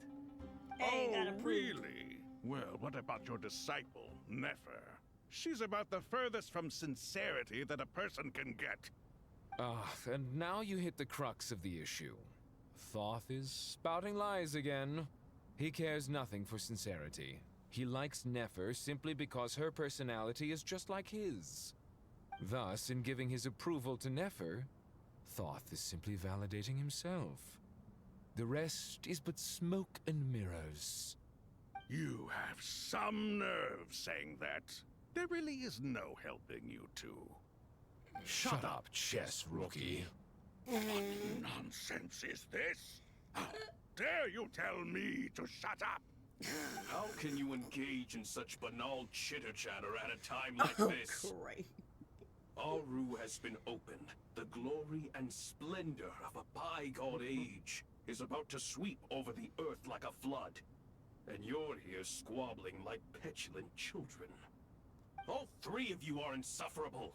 Oh, really? Well, what about your disciple, Nefer? She's about the furthest from sincerity that a person can get. Ah, and now you hit the crux of the issue. Thoth is spouting lies again. He cares nothing for sincerity. He likes Nefer simply because her personality is just like his. Thus, in giving his approval to Nefer, Thoth is simply validating himself. The rest is but smoke and mirrors. You have some nerve saying that. There really is no helping you two. Shut up, chess rookie. What nonsense is this? How dare you tell me to shut up? How can you engage in such banal chitter-chatter at a time like this? Great. Aru has been opened. The glory and splendor of a bygone age is about to sweep over the earth like a flood. And you're here squabbling like petulant children. All three of you are insufferable.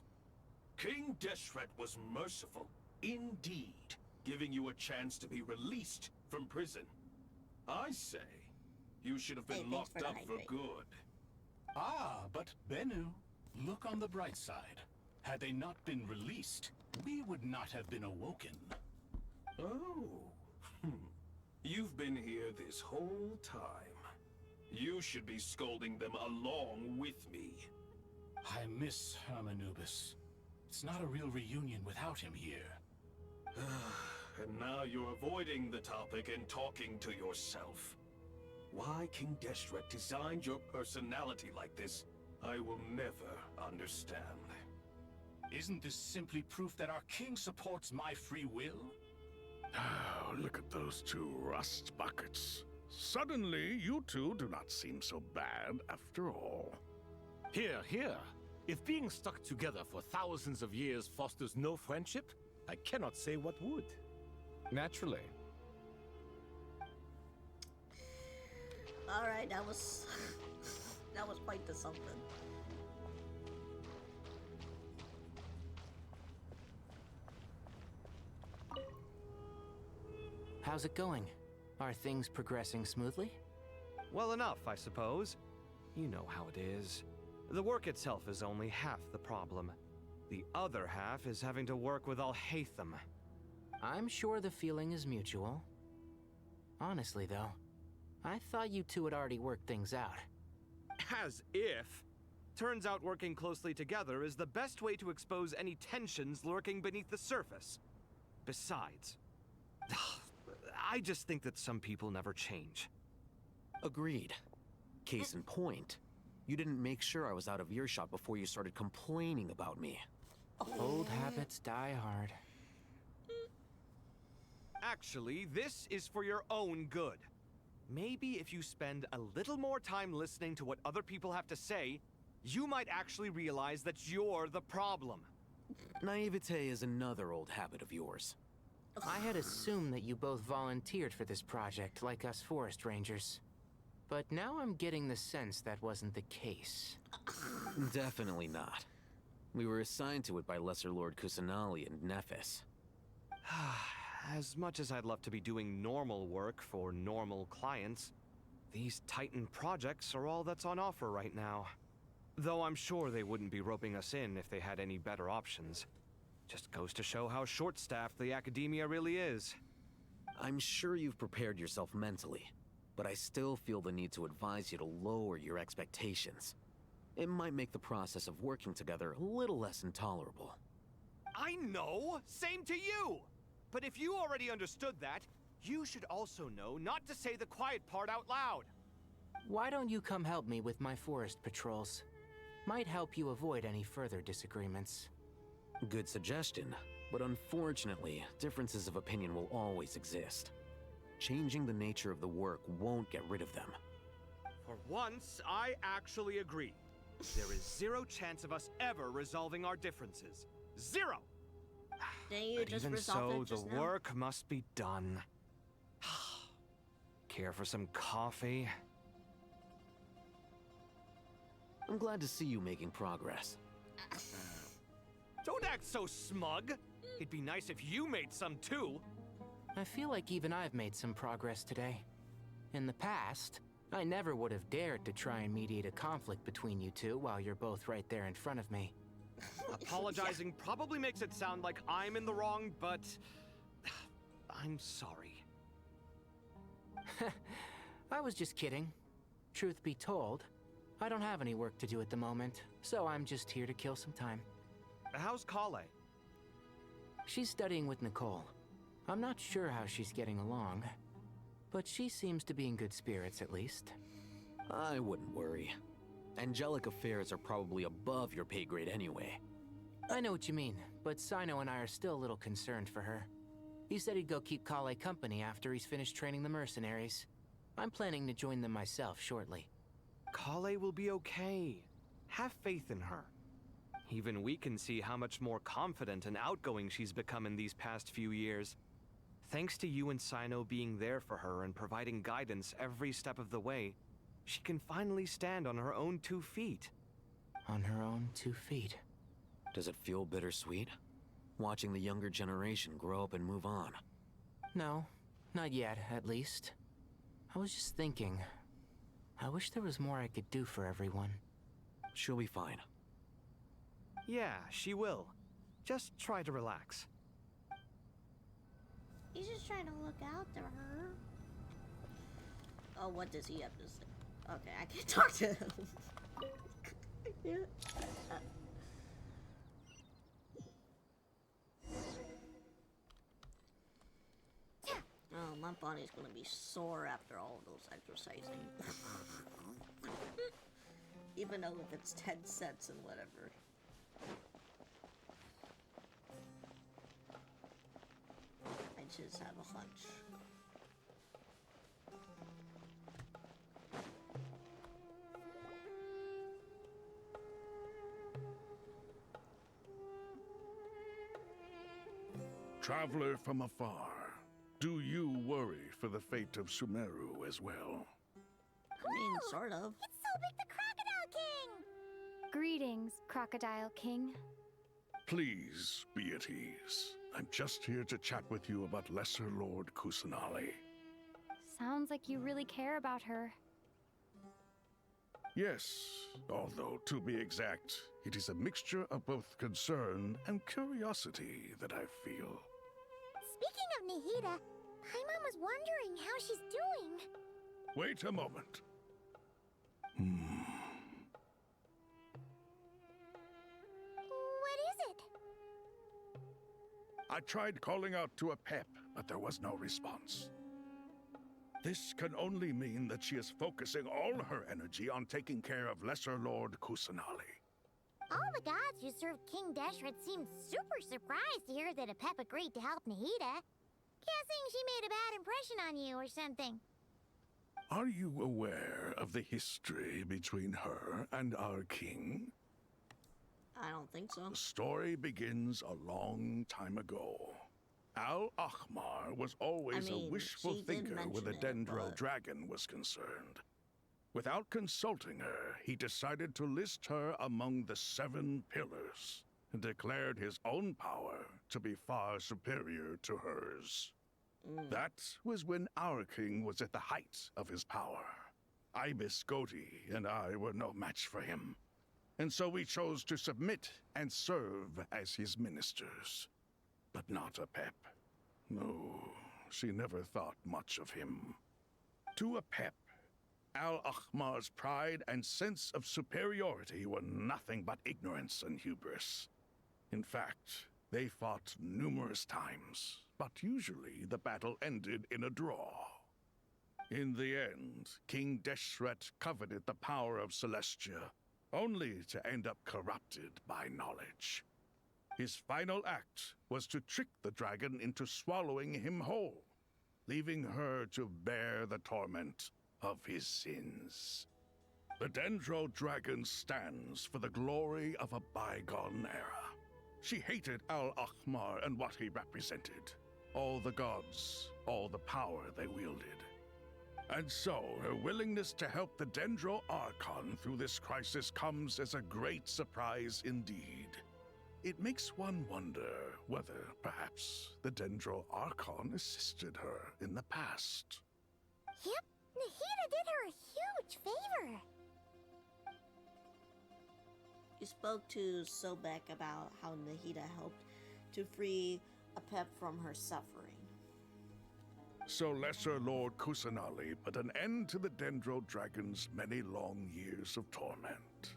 King Deshret was merciful, indeed, giving you a chance to be released from prison. I say, you should have been locked up for good. Ah, but Bennu, look on the bright side. Had they not been released, we would not have been awoken. Oh. You've been here this whole time. You should be scolding them along with me. I miss Hermanubis. It's not a real reunion without him here. And now you're avoiding the topic and talking to yourself. Why King Deshret designed your personality like this, I will never understand. Isn't this simply proof that our king supports my free will? Oh, look at those two rust buckets. Suddenly, you two do not seem so bad after all. Here, here. If being stuck together for thousands of years fosters no friendship, I cannot say what would. Naturally. Alright, that was quite the something. How's it going? Are things progressing smoothly? Well enough, I suppose. You know how it is. The work itself is only half the problem. The other half is having to work with Al-Haytham. I'm sure the feeling is mutual. Honestly, though, I thought you two had already worked things out. As if. Turns out working closely together is the best way to expose any tensions lurking beneath the surface. Besides, I just think that some people never change. Agreed. Case in point, you didn't make sure I was out of earshot before you started complaining about me. Old habits die hard. Actually, this is for your own good. Maybe if you spend a little more time listening to what other people have to say, you might actually realize that you're the problem. Naivete is another old habit of yours. I had assumed that you both volunteered for this project like us forest rangers. But now I'm getting the sense that wasn't the case. Definitely not. We were assigned to it by Lesser Lord Kusanali and Nephis. As much as I'd love to be doing normal work for normal clients, these Titan projects are all that's on offer right now. Though I'm sure they wouldn't be roping us in if they had any better options. Just goes to show how short-staffed the academia really is. I'm sure you've prepared yourself mentally, but I still feel the need to advise you to lower your expectations. It might make the process of working together a little less intolerable. I know! Same to you! but if you already understood that, you should also know not to say the quiet part out loud. Why don't you come help me with my forest patrols? Might help you avoid any further disagreements. Good suggestion, but unfortunately, differences of opinion will always exist. Changing the nature of the work won't get rid of them. For once, I actually agree. There is zero chance of us ever resolving our differences. Zero! Didn't you But just even resolve so, it the just now? work must be done. Care for some coffee? I'm glad to see you making progress. Don't act so smug! It'd be nice if you made some too! I feel like even I've made some progress today. In the past, I never would have dared to try and mediate a conflict between you two while you're both right there in front of me. Apologizing probably makes it sound like I'm in the wrong, but... I'm sorry. I was just kidding. Truth be told, I don't have any work to do at the moment, so I'm just here to kill some time. How's Kale? She's studying with Nicole. I'm not sure how she's getting along, but she seems to be in good spirits at least. I wouldn't worry. Angelic affairs are probably above your pay grade anyway. I know what you mean, but Sino and I are still a little concerned for her. He said he'd go keep Kale company after he's finished training the mercenaries. I'm planning to join them myself shortly. Kale will be okay. Have faith in her. Even we can see how much more confident and outgoing she's become in these past few years. Thanks to you and Sino being there for her and providing guidance every step of the way, she can finally stand on her own 2 feet. On her own 2 feet. Does it feel bittersweet? Watching the younger generation grow up and move on? No, not yet, at least. I was just thinking, I wish there was more I could do for everyone. She'll be fine. Yeah, she will. Just try to relax. He's just trying to look out to her. Oh, what does he have to say? Okay, I can't talk to him. Oh, my body's gonna be sore after all of those exercising. Even though if it's 10 sets and whatever. I just have a hunch. Traveler from afar, do you worry for the fate of Sumeru as well? I mean, sort of. It's Sobek the Crocodile King! Greetings, Crocodile King. Please be at ease. I'm just here to chat with you about Lesser Lord Kusanali. Sounds like you really care about her. Yes, although to be exact, it is a mixture of both concern and curiosity that I feel. Speaking of Nihida, Paimon was wondering how she's doing. Wait a moment. What is it? I tried calling out to a pep, but there was no response. This can only mean that she is focusing all her energy on taking care of Lesser Lord Kusanali. All the gods who served King Deshret seemed super surprised to hear that a pep agreed to help Nihida. Guessing she made a bad impression on you or something. Are you aware of the history between her and our king? I don't think so. The story begins a long time ago. Al-Ahmar was always a wishful thinker where the Dendro dragon was concerned. Without consulting her, he decided to list her among the 7 pillars and declared his own power to be far superior to hers. That was when our king was at the height of his power. Ibis Goti and I were no match for him. And so we chose to submit and serve as his ministers. But not a pep. No, she never thought much of him. To a pep, Al-Ahmar's pride and sense of superiority were nothing but ignorance and hubris. In fact, they fought numerous times, but usually the battle ended in a draw. In the end, King Deshret coveted the power of Celestia, only to end up corrupted by knowledge. His final act was to trick the dragon into swallowing him whole, leaving her to bear the torment of his sins. The Dendro Dragon stands for the glory of a bygone era. She hated Al-Ahmar and what he represented. All the gods, all the power they wielded. And so, her willingness to help the Dendro Archon through this crisis comes as a great surprise indeed. It makes one wonder whether, perhaps, the Dendro Archon assisted her in the past. Yep, Nahida did her a huge favor. You spoke to Sobek about how Nahida helped to free Apep from her suffering. So Lesser Lord Kusanali put an end to the Dendro Dragon's many long years of torment.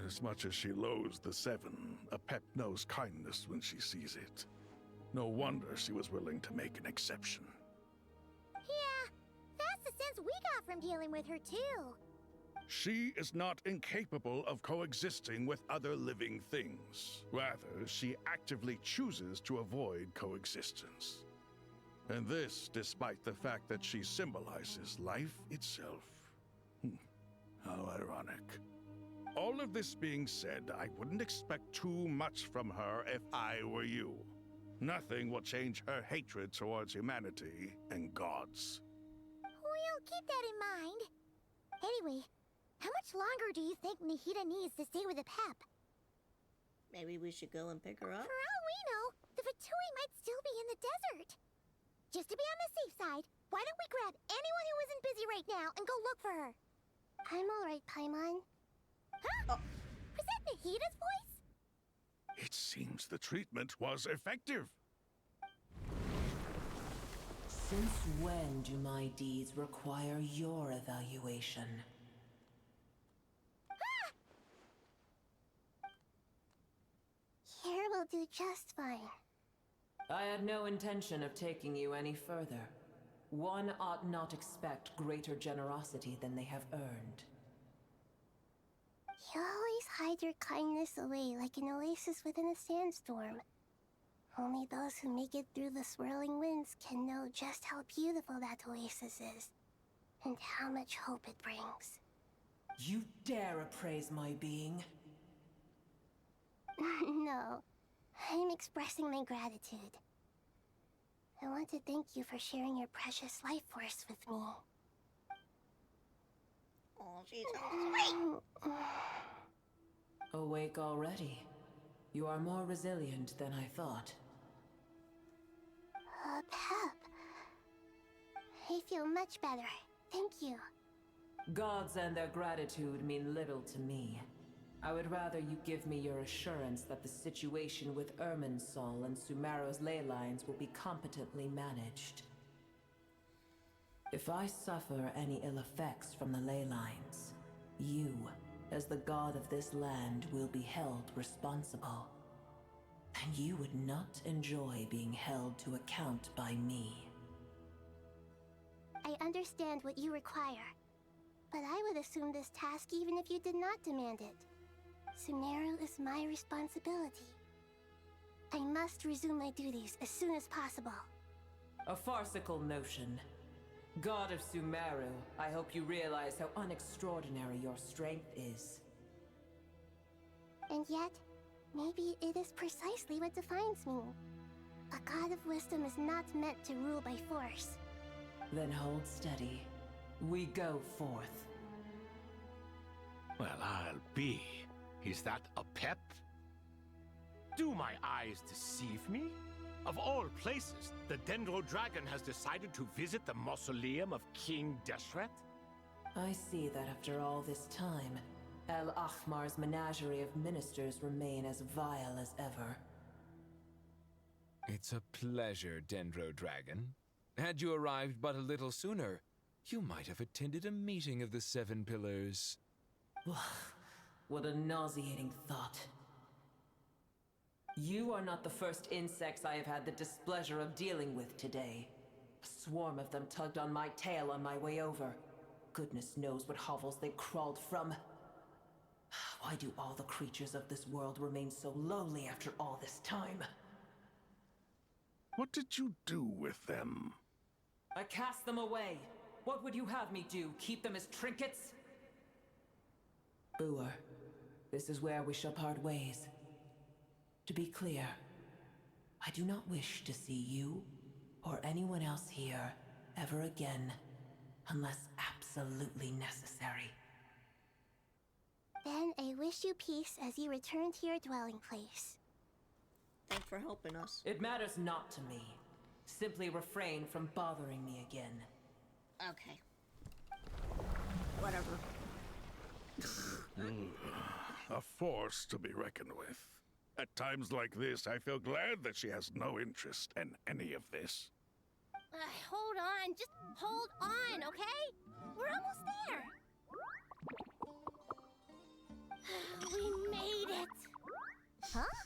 As much as she loathes the Seven, Apep knows kindness when she sees it. No wonder she was willing to make an exception. Yeah, that's the sense we got from dealing with her too. She is not incapable of coexisting with other living things. Rather, she actively chooses to avoid coexistence. And this despite the fact that she symbolizes life itself. How ironic. All of this being said, I wouldn't expect too much from her if I were you. Nothing will change her hatred towards humanity and gods. We'll keep that in mind. Anyway, how much longer do you think Nahida needs to stay with Apep? Maybe we should go and pick her up? For all we know, the Fatui might still be in the desert. Just to be on the safe side, why don't we grab anyone who isn't busy right now and go look for her? I'm alright, Paimon. Huh? Was that Nahida's voice? It seems the treatment was effective. Since when do my deeds require your evaluation? Here will do just fine. I had no intention of taking you any further. One ought not expect greater generosity than they have earned. You always hide your kindness away like an oasis within a sandstorm. Only those who make it through the swirling winds can know just how beautiful that oasis is, and how much hope it brings. You dare appraise my being? No, I'm expressing my gratitude. I want to thank you for sharing your precious life force with me. Oh, she's so sweet. Awake already. You are more resilient than I thought. Pep. I feel much better. Thank you. Gods and their gratitude mean little to me. I would rather you give me your assurance that the situation with Irminsul and Sumeru's ley lines will be competently managed. If I suffer any ill effects from the ley lines, you, as the god of this land, will be held responsible. And you would not enjoy being held to account by me. I understand what you require, but I would assume this task even if you did not demand it. Sumeru is my responsibility. I must resume my duties as soon as possible. A farcical notion. God of Sumeru, I hope you realize how unextraordinary your strength is. And yet, maybe it is precisely what defines me. A god of wisdom is not meant to rule by force. Then hold steady. We go forth. Well, I'll be. Is that a pep? Do my eyes deceive me? Of all places, the Dendro Dragon has decided to visit the mausoleum of King Deshret? I see that after all this time, Al-Ahmar's menagerie of ministers remain as vile as ever. It's a pleasure, Dendro Dragon. Had you arrived but a little sooner, you might have attended a meeting of the Seven Pillars. What a nauseating thought. You are not the first insects I have had the displeasure of dealing with today. A swarm of them tugged on my tail on my way over. Goodness knows what hovels they crawled from. Why do all the creatures of this world remain so lowly after all this time? What did you do with them? I cast them away. What would you have me do? Keep them as trinkets? Boer, this is where we shall part ways. To be clear, I do not wish to see you or anyone else here ever again, unless absolutely necessary. Then I wish you peace as you return to your dwelling place. Thanks for helping us. It matters not to me. Simply refrain from bothering me again. Okay. Whatever. A force to be reckoned with. At times like this, I feel glad that she has no interest in any of this. Hold on, just hold on, okay? We're almost there. We made it. Huh?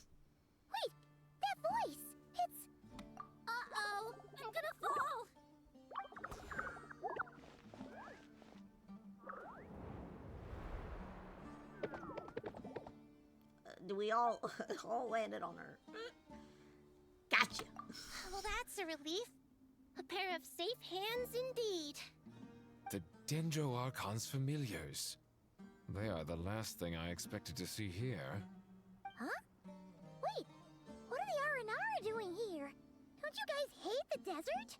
Wait, that voice! It's... Uh-oh, I'm gonna fall! We all landed on her. Gotcha. Well, that's a relief. A pair of safe hands indeed. The Dendro Archon's familiars. They are the last thing I expected to see here. Huh? Wait, what are the R&R doing here? Don't you guys hate the desert?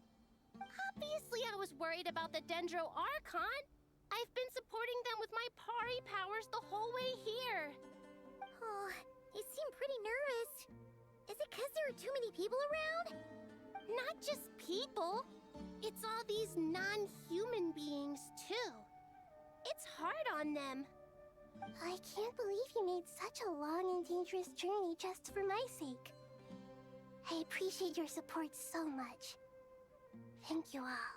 Obviously I was worried about the Dendro Archon. I've been supporting them with my Pari powers the whole way here. Oh, you seem pretty nervous. Is it because there are too many people around? Not just people. It's all these non-human beings, too. It's hard on them. I can't believe you made such a long and dangerous journey just for my sake. I appreciate your support so much. Thank you all.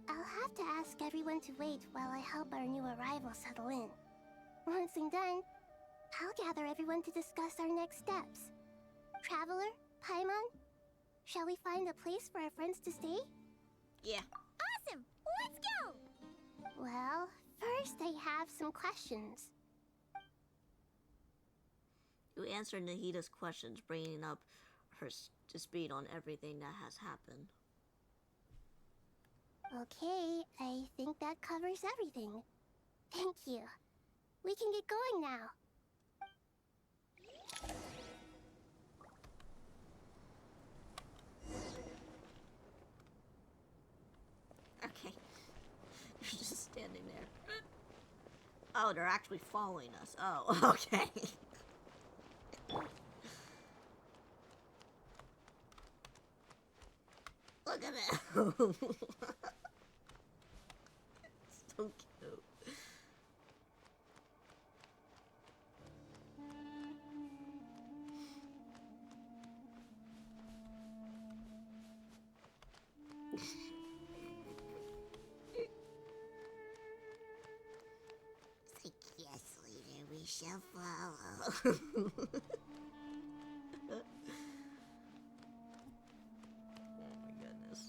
I'll have to ask everyone to wait while I help our new arrival settle in. Once I'm done, I'll gather everyone to discuss our next steps. Traveler, Paimon, shall we find a place for our friends to stay? Yeah. Awesome! Let's go! Well, first I have some questions. You answered Nahida's questions, bringing up her to speed on everything that has happened. Okay, I think that covers everything. Thank you. We can get going now. Okay. You're just standing there. Oh, they're actually following us. Oh, okay. Look at it. So cute. Yes, leader, we shall follow. Oh my goodness.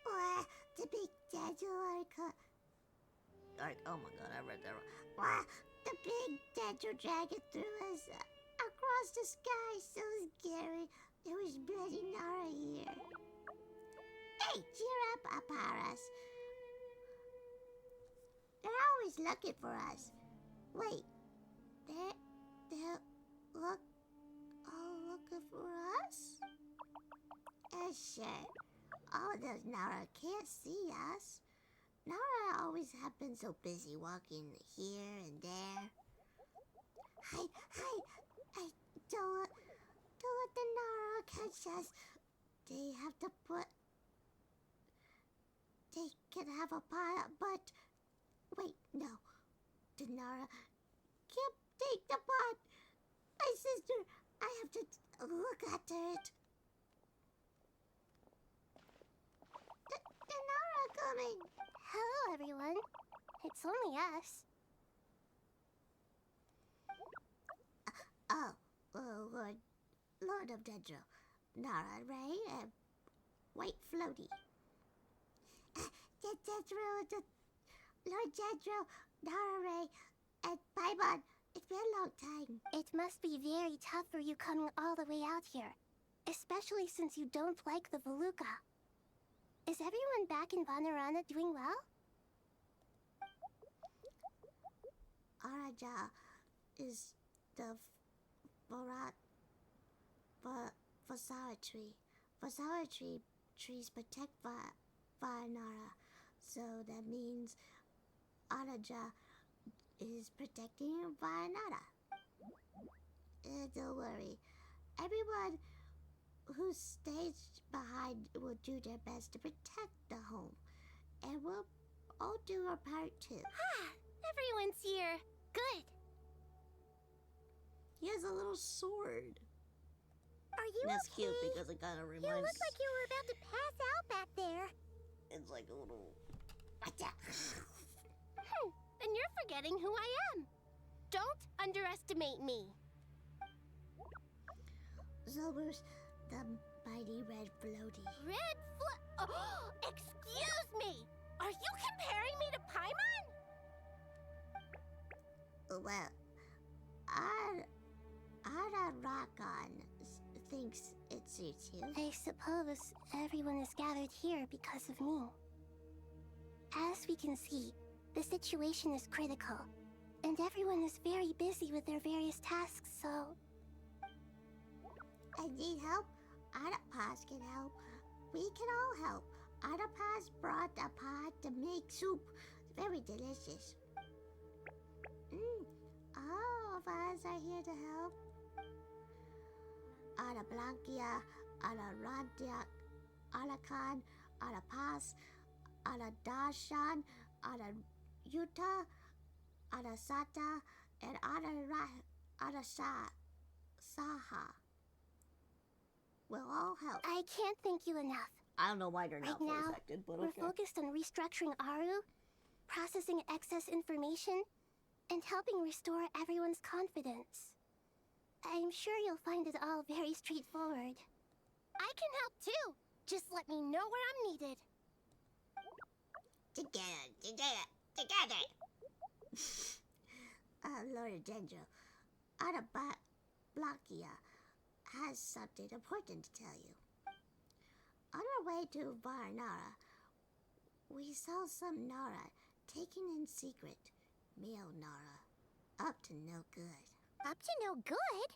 Wow, the big Dendro Oh my god, I read that wrong. Wow, the big Dendro dragon threw us across the sky. So scary. There was bloody Nara here. Hey, cheer up, Aparas. They're always looking for us. Wait, they're all looking for us? Sure. All those Nara can't see us. Nara always have been so busy walking here and there. Hi, don't let the Nara catch us. They can have a pot, but wait, no. The Nara can't take the pot. My sister, I have to look at it. The Nara coming. Hello, everyone. It's only us. Lord of Dendro, Nara, Ray, and White Floaty. Lord Dendro, Nara, Ray, and Paimon. It's been a long time. It must be very tough for you coming all the way out here, especially since you don't like the Veluca. Is everyone back in Vanarana doing well? Araja is the Vasara tree. Vasara trees protect Vanara, so that means Araja is protecting Vanara. Don't worry, everyone who stays behind will do their best to protect the home, and we'll all do our part too. Everyone's here. Good. He has a little sword. Are you and it's okay? cute because it kind of reminds... You look like you were about to pass out back there. It's like a little... And you're forgetting who I am. Don't underestimate me. Zolber's the mighty red floaty. Oh, excuse me! Are you comparing me to Paimon? Well, Ara Rakon thinks it suits you. I suppose everyone is gathered here because of me. As we can see, the situation is critical, and everyone is very busy with their various tasks, so... I need help? Adapaz can help. We can all help. Adapaz brought a pot to make soup. Very delicious. All of us are here to help. Ada Blanquia, Ada Rantiak, Ada Khan, Ada Paz, Ada Darshan, Ada Yuta, Ada Sata, and Ada Saha. We'll all help. I can't thank you enough. I don't know why you're not right voice now, acted, but we're okay. focused on restructuring Aru, processing excess information, and helping restore everyone's confidence. I'm sure you'll find it all very straightforward. I can help too. Just let me know where I'm needed. Together. Lord Dendro, Ada Blanquia has something important to tell you. On our way to Varnara, we saw some Nara taken in secret. Male Nara. Up to no good. Up to no good?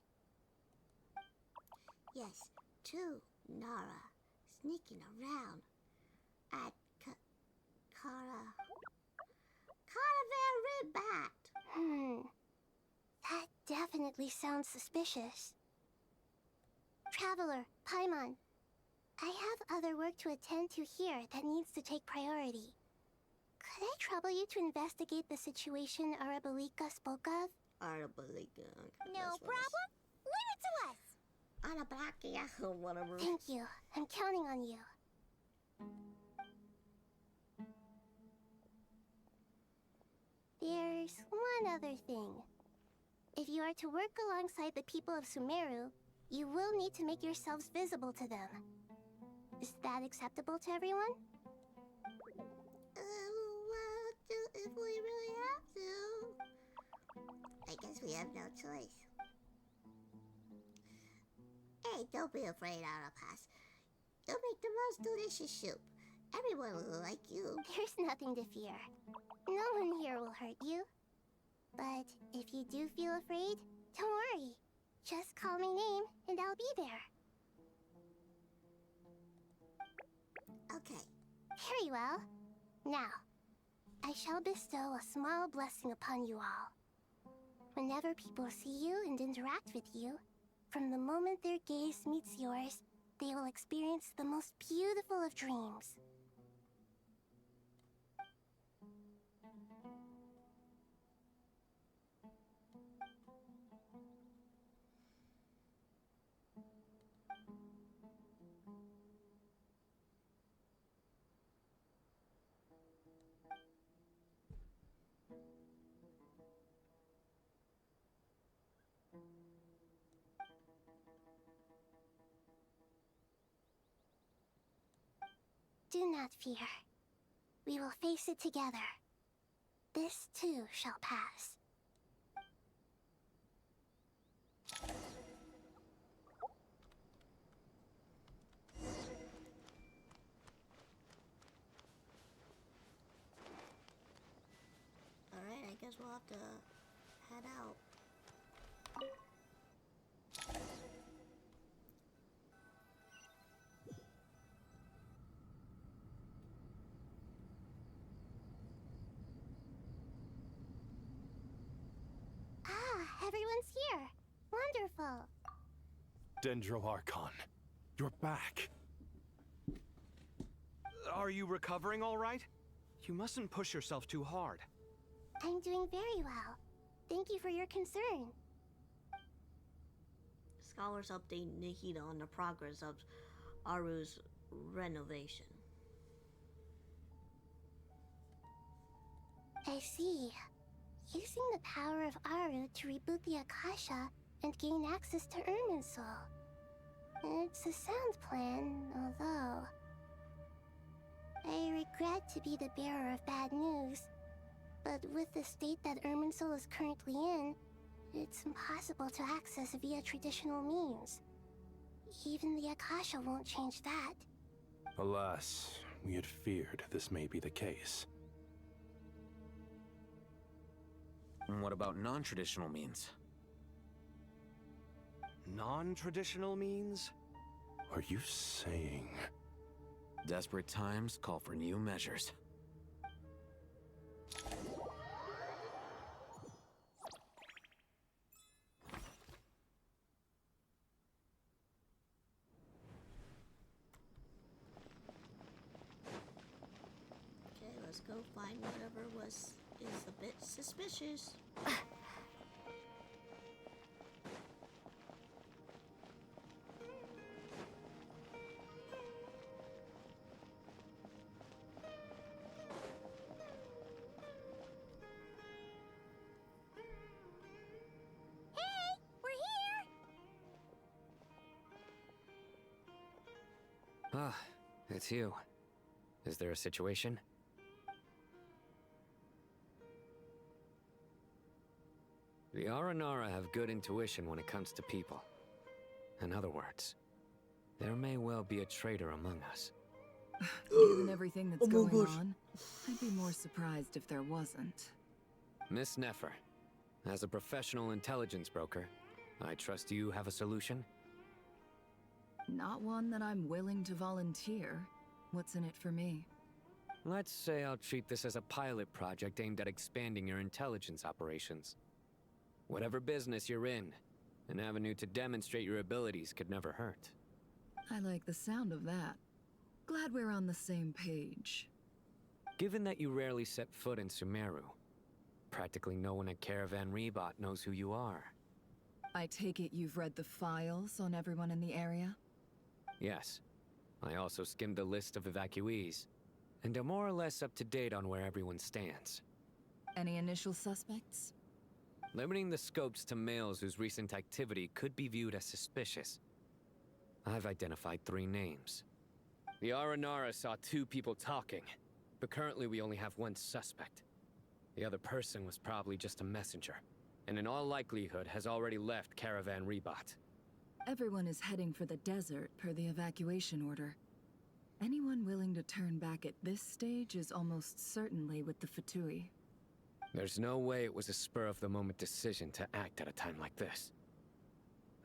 Yes, 2 Nara sneaking around at Caravan Ribat. That definitely sounds suspicious. Traveler, Paimon, I have other work to attend to here that needs to take priority. Could I trouble you to investigate the situation Arabalika spoke of? Arabalika. No problem. Leave it to us. Arabalika, whatever. Thank you. I'm counting on you. There's one other thing. If you are to work alongside the people of Sumeru, you will need to make yourselves visible to them. Is that acceptable to everyone? Well, if we really have to. I guess we have no choice. Hey, don't be afraid, Arapas. You'll make the most delicious soup. Everyone will like you. There's nothing to fear. No one here will hurt you. But if you do feel afraid, don't worry. Just call my name and I'll be there. Okay. Very well. Now, I shall bestow a small blessing upon you all. Whenever people see you and interact with you, from the moment their gaze meets yours, they will experience the most beautiful of dreams. Do not fear. We will face it together. This too shall pass. Alright, I guess we'll have to head out. Ah, everyone's here. Wonderful. Dendro-Archon, you're back. Are you recovering all right? You mustn't push yourself too hard. I'm doing very well. Thank you for your concern. Scholars update Nihida on the progress of Aru's renovation. I see. Using the power of Aru to reboot the Akasha and gain access to Irminsul. It's a sound plan, although... I regret to be the bearer of bad news, but with the state that Irminsul is currently in, it's impossible to access via traditional means. Even the Akasha won't change that. Alas, we had feared this may be the case. And what about non-traditional means? Non-traditional means? Are you saying... Desperate times call for new measures. Okay, let's go find whatever is a bit suspicious. Ah, it's you. Is there a situation? The Aranara have good intuition when it comes to people. In other words, there may well be a traitor among us. Given everything that's going on, I'd be more surprised if there wasn't. Miss Nefer, as a professional intelligence broker, I trust you have a solution? Not one that I'm willing to volunteer. What's in it for me? Let's say I'll treat this as a pilot project aimed at expanding your intelligence operations. Whatever business you're in, an avenue to demonstrate your abilities could never hurt. I like the sound of that. Glad we're on the same page. Given that you rarely set foot in Sumeru, practically no one at Caravan Rebot knows who you are. I take it you've read the files on everyone in the area? Yes. I also skimmed the list of evacuees, and am more or less up to date on where everyone stands. Any initial suspects? Limiting the scopes to males whose recent activity could be viewed as suspicious. I've identified 3 names. The Aranara saw 2 people talking, but currently we only have 1 suspect. The other person was probably just a messenger, and in all likelihood has already left Caravan Rebot. Everyone is heading for the desert per the evacuation order. Anyone willing to turn back at this stage is almost certainly with the Fatui. There's no way it was a spur-of-the-moment decision to act at a time like this.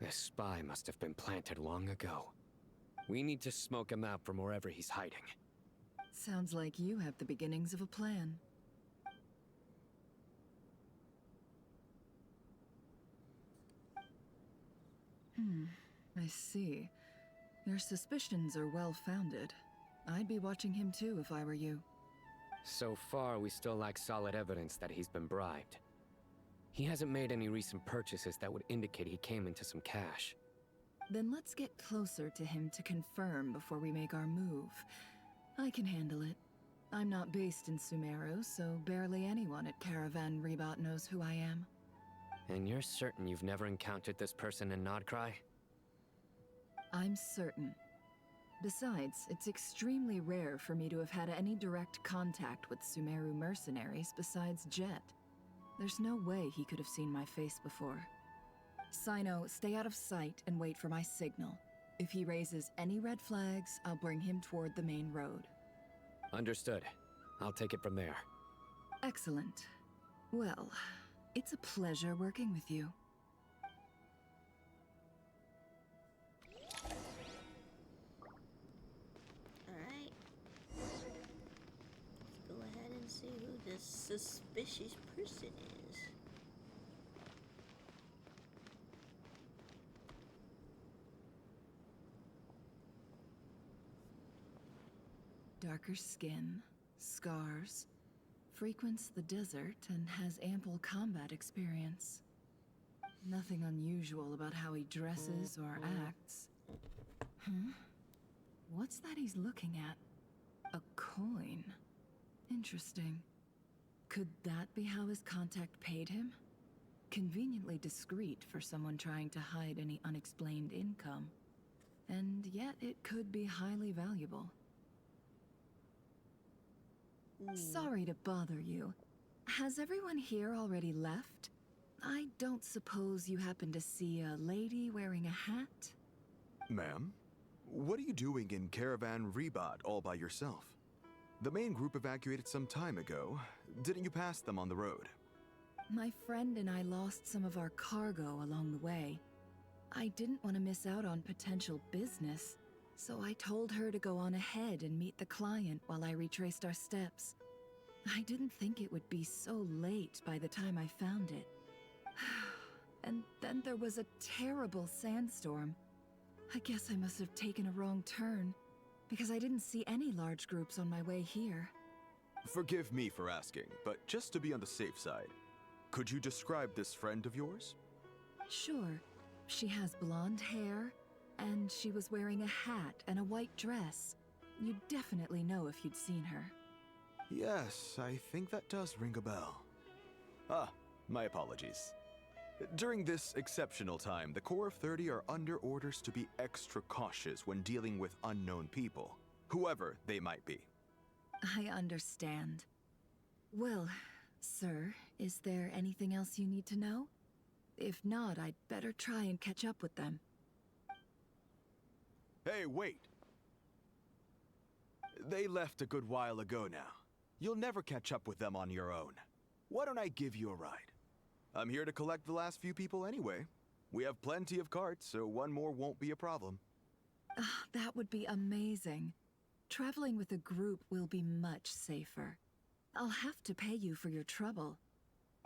This spy must have been planted long ago. We need to smoke him out from wherever he's hiding. Sounds like you have the beginnings of a plan. I see. Your suspicions are well-founded. I'd be watching him too if I were you. So far, we still lack solid evidence that he's been bribed. He hasn't made any recent purchases that would indicate he came into some cash. Then let's get closer to him to confirm before we make our move. I can handle it. I'm not based in Sumeru, so barely anyone at Caravan Rebot knows who I am. And you're certain you've never encountered this person in Nodcry? I'm certain. Besides, it's extremely rare for me to have had any direct contact with Sumeru mercenaries besides Jet. There's no way he could have seen my face before. Sino, stay out of sight and wait for my signal. If he raises any red flags, I'll bring him toward the main road. Understood. I'll take it from there. Excellent. Well, it's a pleasure working with you. Alright. Let's go ahead and see who this suspicious person is. Darker skin, scars, frequents the desert and has ample combat experience. Nothing unusual about how he dresses or acts. What's that he's looking at? A coin. Interesting. Could that be how his contact paid him? Conveniently discreet for someone trying to hide any unexplained income. And yet it could be highly valuable. Sorry to bother you. Has everyone here already left? I don't suppose you happen to see a lady wearing a hat? Ma'am, what are you doing in Caravan Rebot all by yourself? The main group evacuated some time ago. Didn't you pass them on the road? My friend and I lost some of our cargo along the way. I didn't want to miss out on potential business, so I told her to go on ahead and meet the client while I retraced our steps. I didn't think it would be so late by the time I found it. And then there was a terrible sandstorm. I guess I must have taken a wrong turn, because I didn't see any large groups on my way here. Forgive me for asking, but just to be on the safe side, could you describe this friend of yours? Sure. She has blonde hair, and she was wearing a hat and a white dress. You'd definitely know if you'd seen her. Yes, I think that does ring a bell. Ah, my apologies. During this exceptional time, the Corps of 30 are under orders to be extra cautious when dealing with unknown people, whoever they might be. I understand. Well, sir, is there anything else you need to know? If not, I'd better try and catch up with them. Hey, wait! They left a good while ago now. You'll never catch up with them on your own. Why don't I give you a ride? I'm here to collect the last few people anyway. We have plenty of carts, so one more won't be a problem. That would be amazing. Traveling with a group will be much safer. I'll have to pay you for your trouble.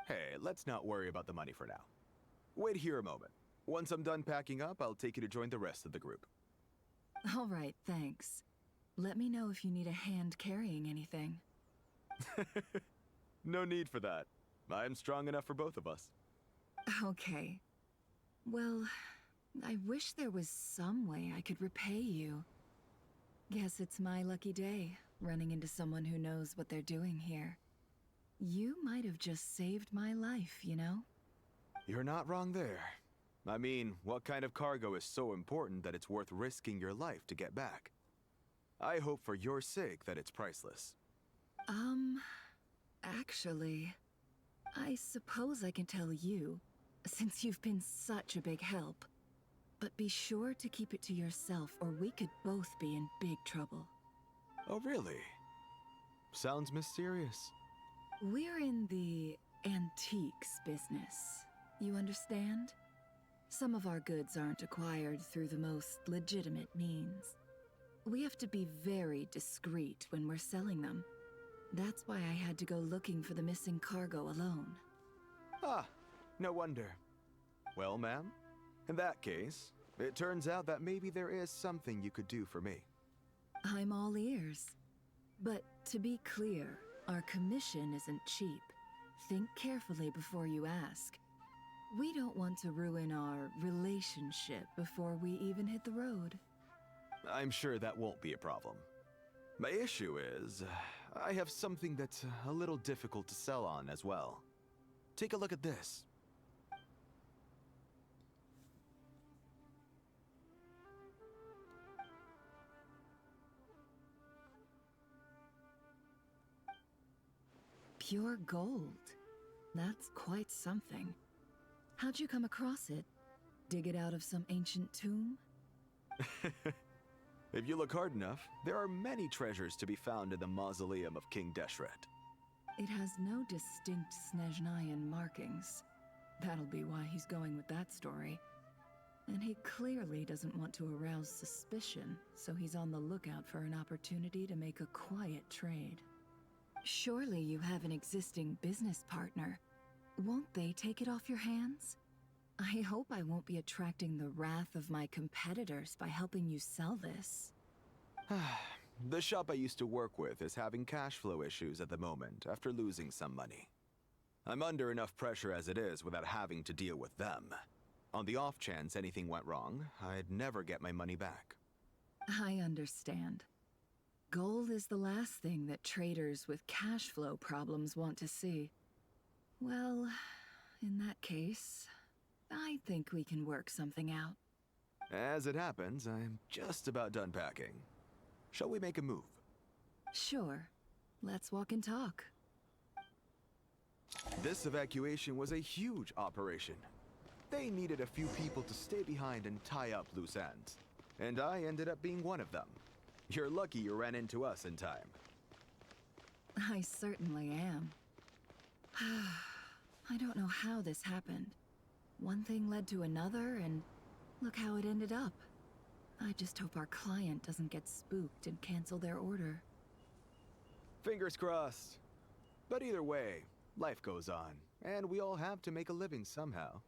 Hey, let's not worry about the money for now. Wait here a moment. Once I'm done packing up, I'll take you to join the rest of the group. All right, thanks. Let me know if you need a hand carrying anything. No need for that. I'm strong enough for both of us. Okay. Well, I wish there was some way I could repay you. Guess it's my lucky day, running into someone who knows what they're doing here. You might have just saved my life, you know? You're not wrong there. I mean, what kind of cargo is so important that it's worth risking your life to get back? I hope for your sake that it's priceless. Actually, I suppose I can tell you, since you've been such a big help. But be sure to keep it to yourself, or we could both be in big trouble. Oh, really? Sounds mysterious. We're in the antiques business. You understand? Some of our goods aren't acquired through the most legitimate means. We have to be very discreet when we're selling them. That's why I had to go looking for the missing cargo alone. Ah, no wonder. Well, ma'am, in that case, it turns out that maybe there is something you could do for me. I'm all ears. But to be clear, our commission isn't cheap. Think carefully before you ask. We don't want to ruin our relationship before we even hit the road. I'm sure that won't be a problem. My issue is, I have something that's a little difficult to sell on as well. Take a look at this. Pure gold. That's quite something. How'd you come across it? Dig it out of some ancient tomb? If you look hard enough, there are many treasures to be found in the mausoleum of King Deshret. It has no distinct Snezhnayan markings. That'll be why he's going with that story. And he clearly doesn't want to arouse suspicion, so he's on the lookout for an opportunity to make a quiet trade. Surely you have an existing business partner. Won't they take it off your hands? I hope I won't be attracting the wrath of my competitors by helping you sell this. The shop I used to work with is having cash flow issues at the moment after losing some money. I'm under enough pressure as it is without having to deal with them. On the off chance anything went wrong, I'd never get my money back. I understand. Gold is the last thing that traders with cash flow problems want to see. Well, in that case, I think we can work something out. As it happens, I'm just about done packing. Shall we make a move? Sure. Let's walk and talk. This evacuation was a huge operation. They needed a few people to stay behind and tie up loose ends. And I ended up being one of them. You're lucky you ran into us in time. I certainly am. I don't know how this happened. One thing led to another, and look how it ended up. I just hope our client doesn't get spooked and cancel their order. Fingers crossed. But either way, life goes on, and we all have to make a living somehow.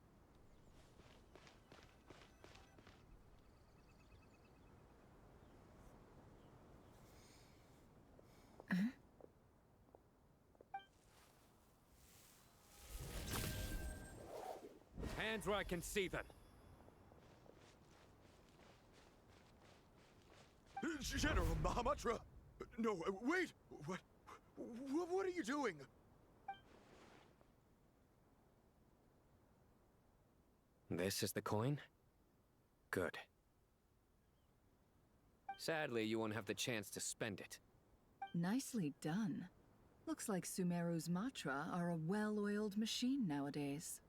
Hands where I can see them. General Mahamatra! No, wait! What are you doing? This is the coin? Good. Sadly, you won't have the chance to spend it. Nicely done. Looks like Sumeru's Matra are a well-oiled machine nowadays.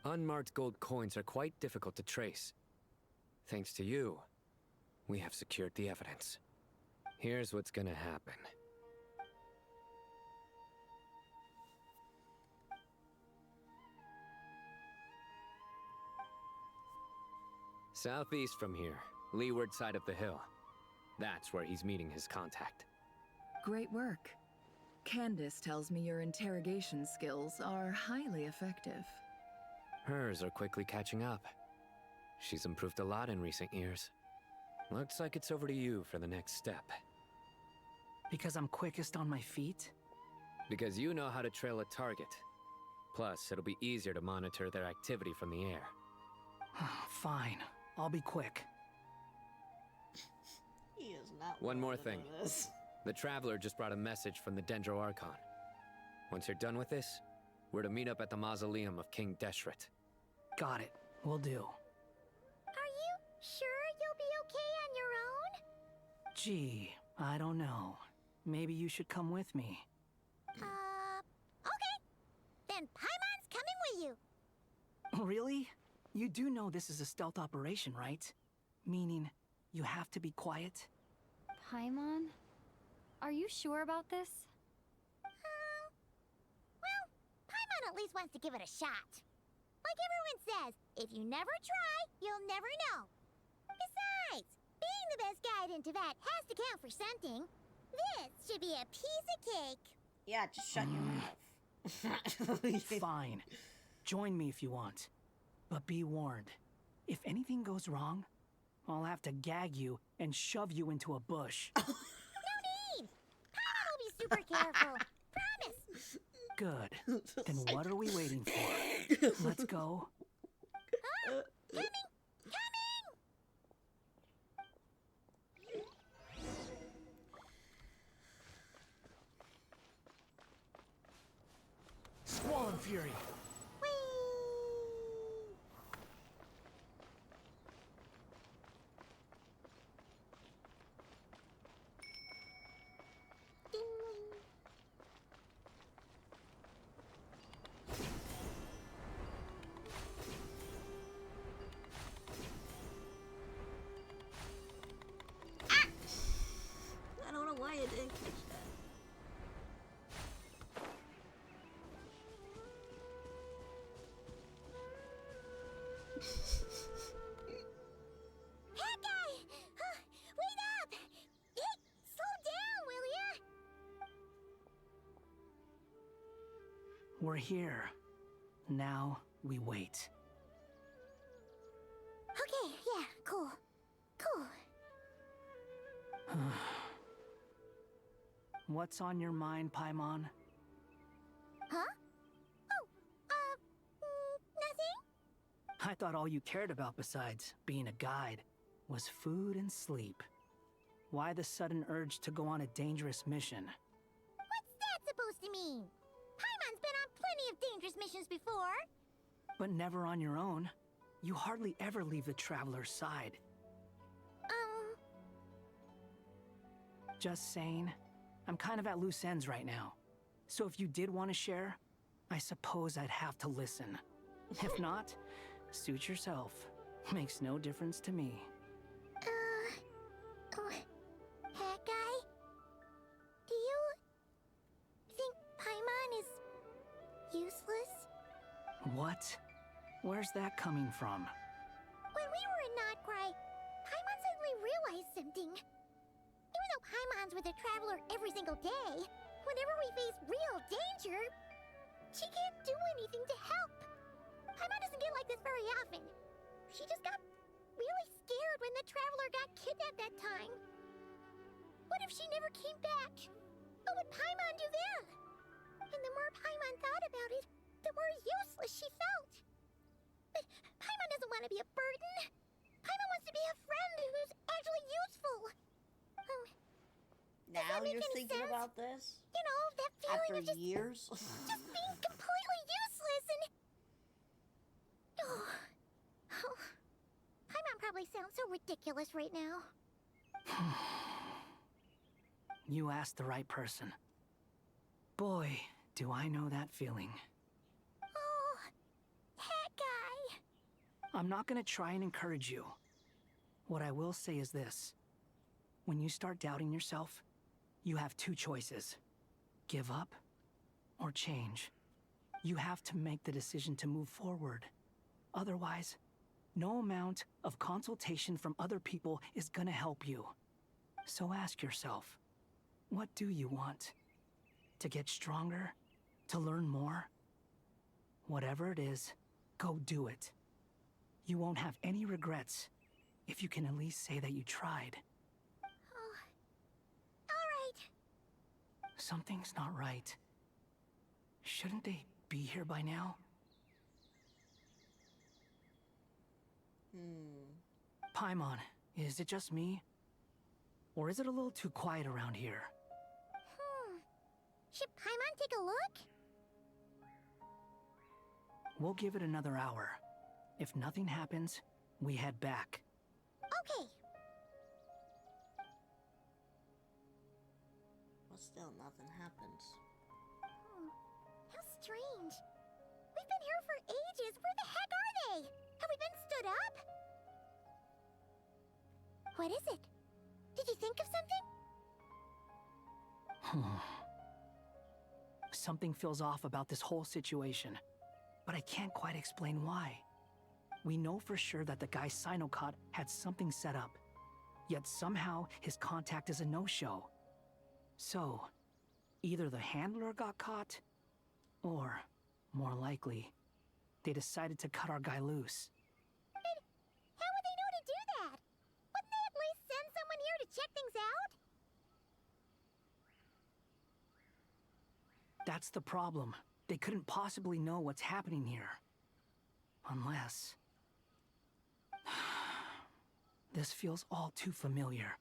Unmarked gold coins are quite difficult to trace. Thanks to you, we have secured the evidence. Here's what's gonna happen. Southeast from here, leeward side of the hill. That's where he's meeting his contact. Great work. Candace tells me your interrogation skills are highly effective. Hers are quickly catching up. She's improved a lot in recent years. Looks like it's over to you for the next step. Because I'm quickest on my feet? Because you know how to trail a target. Plus, it'll be easier to monitor their activity from the air. Fine. I'll be quick. He is not. One more thing. The Traveler just brought a message from the Dendro Archon. Once you're done with this, we're to meet up at the mausoleum of King Deshret. Got it. Will do. Are you sure you'll be okay on your own? Gee, I don't know. Maybe you should come with me. Okay. Then Paimon's coming with you. Really? You do know this is a stealth operation, right? Meaning, you have to be quiet? Paimon? Are you sure about this? Well, Paimon at least wants to give it a shot. Like everyone says, if you never try, you'll never know. Besides, being the best guide in Teyvat has to count for something. This should be a piece of cake. Yeah, just shut your mouth. Fine. Join me if you want. But be warned. If anything goes wrong, I'll have to gag you and shove you into a bush. No need! Paimon will be super careful. Promise! Good. Then what are we waiting for? Let's go. Huh? Coming! Squall and Fury. We're here. Now we wait. Okay, yeah, cool. Cool. What's on your mind, Paimon? Huh? Oh, nothing? I thought all you cared about besides being a guide was food and sleep. Why the sudden urge to go on a dangerous mission? What's that supposed to mean? Paimon's been on plenty of dangerous missions before. But never on your own. You hardly ever leave the traveler's side. Just saying, I'm kind of at loose ends right now. So if you did want to share, I suppose I'd have to listen. If not, suit yourself. Makes no difference to me. That guy? Do you think Paimon is useless? What? Where's that coming from? When we were in Notcry, Paimon suddenly realized something. Even though Paimon's with a traveler every single day, whenever we face real danger, she can't do anything to help. Paimon doesn't get like this very often. She just got really scared when the traveler got kidnapped that time. What if she never came back? What would Paimon do then? And the more Paimon thought about it, the more useless she felt. But Paimon doesn't want to be a burden. Paimon wants to be a friend who's actually useful. Now you're thinking sense? about this? You know, that feeling After of just years? just being completely useless and... Oh. Paimon probably sounds so ridiculous right now. You asked the right person. Boy, do I know that feeling. Oh, that guy. I'm not gonna try and encourage you. What I will say is this. When you start doubting yourself, you have two choices. Give up or change. You have to make the decision to move forward. Otherwise, no amount of consultation from other people is gonna help you. So ask yourself, what do you want? To get stronger? To learn more? Whatever it is, go do it. You won't have any regrets if you can at least say that you tried. Oh. All right. Something's not right. Shouldn't they be here by now? Paimon, is it just me? Or is it a little too quiet around here? Should Paimon take a look? We'll give it another hour. If nothing happens, we head back. Okay. But still, nothing happens. How strange. We've been here for ages. Where the heck are they? Have we been stood up? What is it? Did you think of something? Something feels off about this whole situation, but I can't quite explain why. We know for sure that the guy Sinocott had something set up, yet somehow his contact is a no-show. So, either the handler got caught, or, more likely, they decided to cut our guy loose. But how would they know to do that? Wouldn't they at least send someone here to check things out? That's the problem. They couldn't possibly know what's happening here. Unless... This feels all too familiar.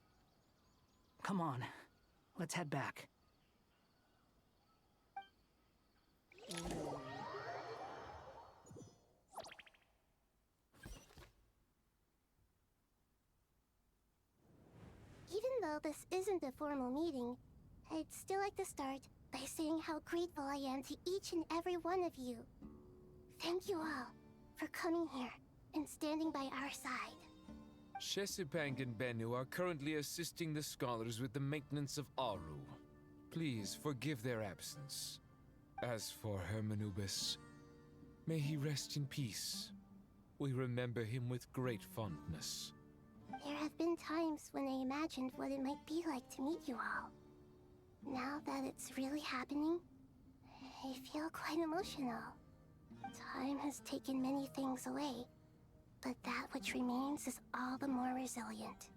Come on, let's head back. Even though this isn't a formal meeting, I'd still like to start by saying how grateful I am to each and every one of you. Thank you all for coming here and standing by our side. Shesipang and Bennu are currently assisting the scholars with the maintenance of Aru. Please forgive their absence. As for Hermanubis, may he rest in peace. We remember him with great fondness. There have been times when I imagined what it might be like to meet you all. Now that it's really happening, I feel quite emotional. Time has taken many things away, but that which remains is all the more resilient.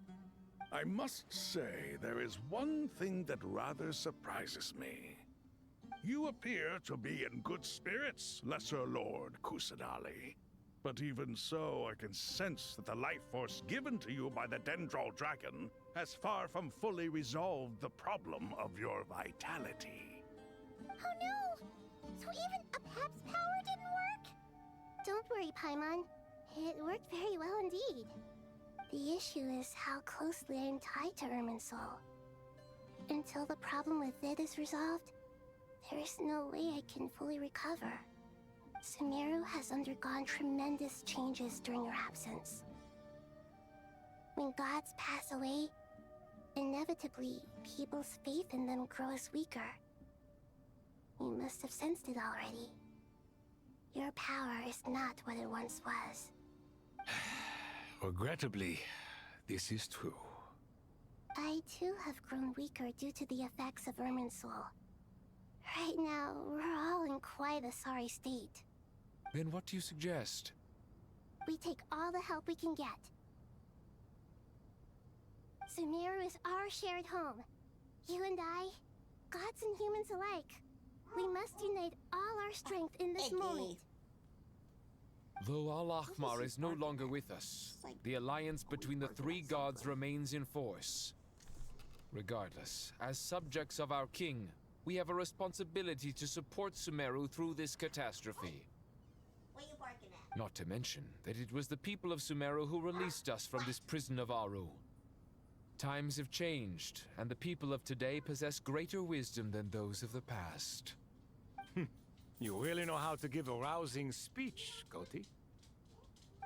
I must say, there is one thing that rather surprises me. You appear to be in good spirits, Lesser Lord Kusanali. But even so, I can sense that the life force given to you by the Dendral Dragon has far from fully resolved the problem of your vitality. Oh no! So even a Pep's power didn't work? Don't worry, Paimon. It worked very well indeed. The issue is how closely I am tied to Irminsul. Until the problem with it is resolved, there is no way I can fully recover. Sumeru has undergone tremendous changes during your absence. When gods pass away, inevitably, people's faith in them grows weaker. You must have sensed it already. Your power is not what it once was. Regrettably, this is true. I too have grown weaker due to the effects of Irminsul. Right now, we're all in quite a sorry state. Then what do you suggest? We take all the help we can get. Sumeru is our shared home. You and I, gods and humans alike. We must unite all our strength in this moment. Though Al-Ahmar is no longer with us, the alliance between the three gods remains in force. Regardless, as subjects of our king, we have a responsibility to support Sumeru through this catastrophe. What you barking at? Not to mention that it was the people of Sumeru who released us from this prison of Aru. Times have changed, and the people of today possess greater wisdom than those of the past. You really know how to give a rousing speech, Goti.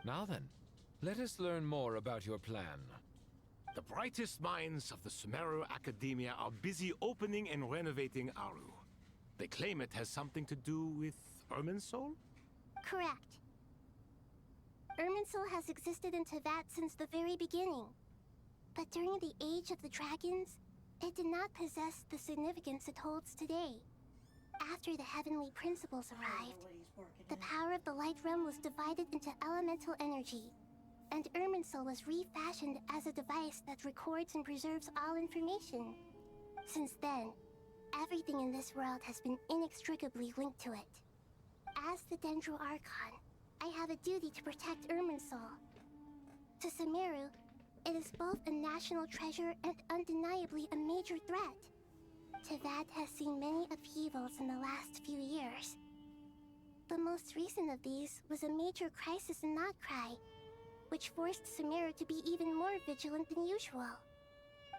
Now then, let us learn more about your plan. The brightest minds of the Sumeru Academia are busy opening and renovating Aru. They claim it has something to do with Irminsul? Correct. Irminsul has existed in Teyvat since the very beginning. But during the Age of the Dragons, it did not possess the significance it holds today. After the heavenly principles arrived, the power of the Light Realm was divided into elemental energy, and Irminsul was refashioned as a device that records and preserves all information. Since then, everything in this world has been inextricably linked to it. As the Dendro Archon, I have a duty to protect Irminsul. To Sumeru, it is both a national treasure and undeniably a major threat. Teyvat has seen many upheavals in the last few years. The most recent of these was a major crisis in Notcry, which forced Sumeru to be even more vigilant than usual.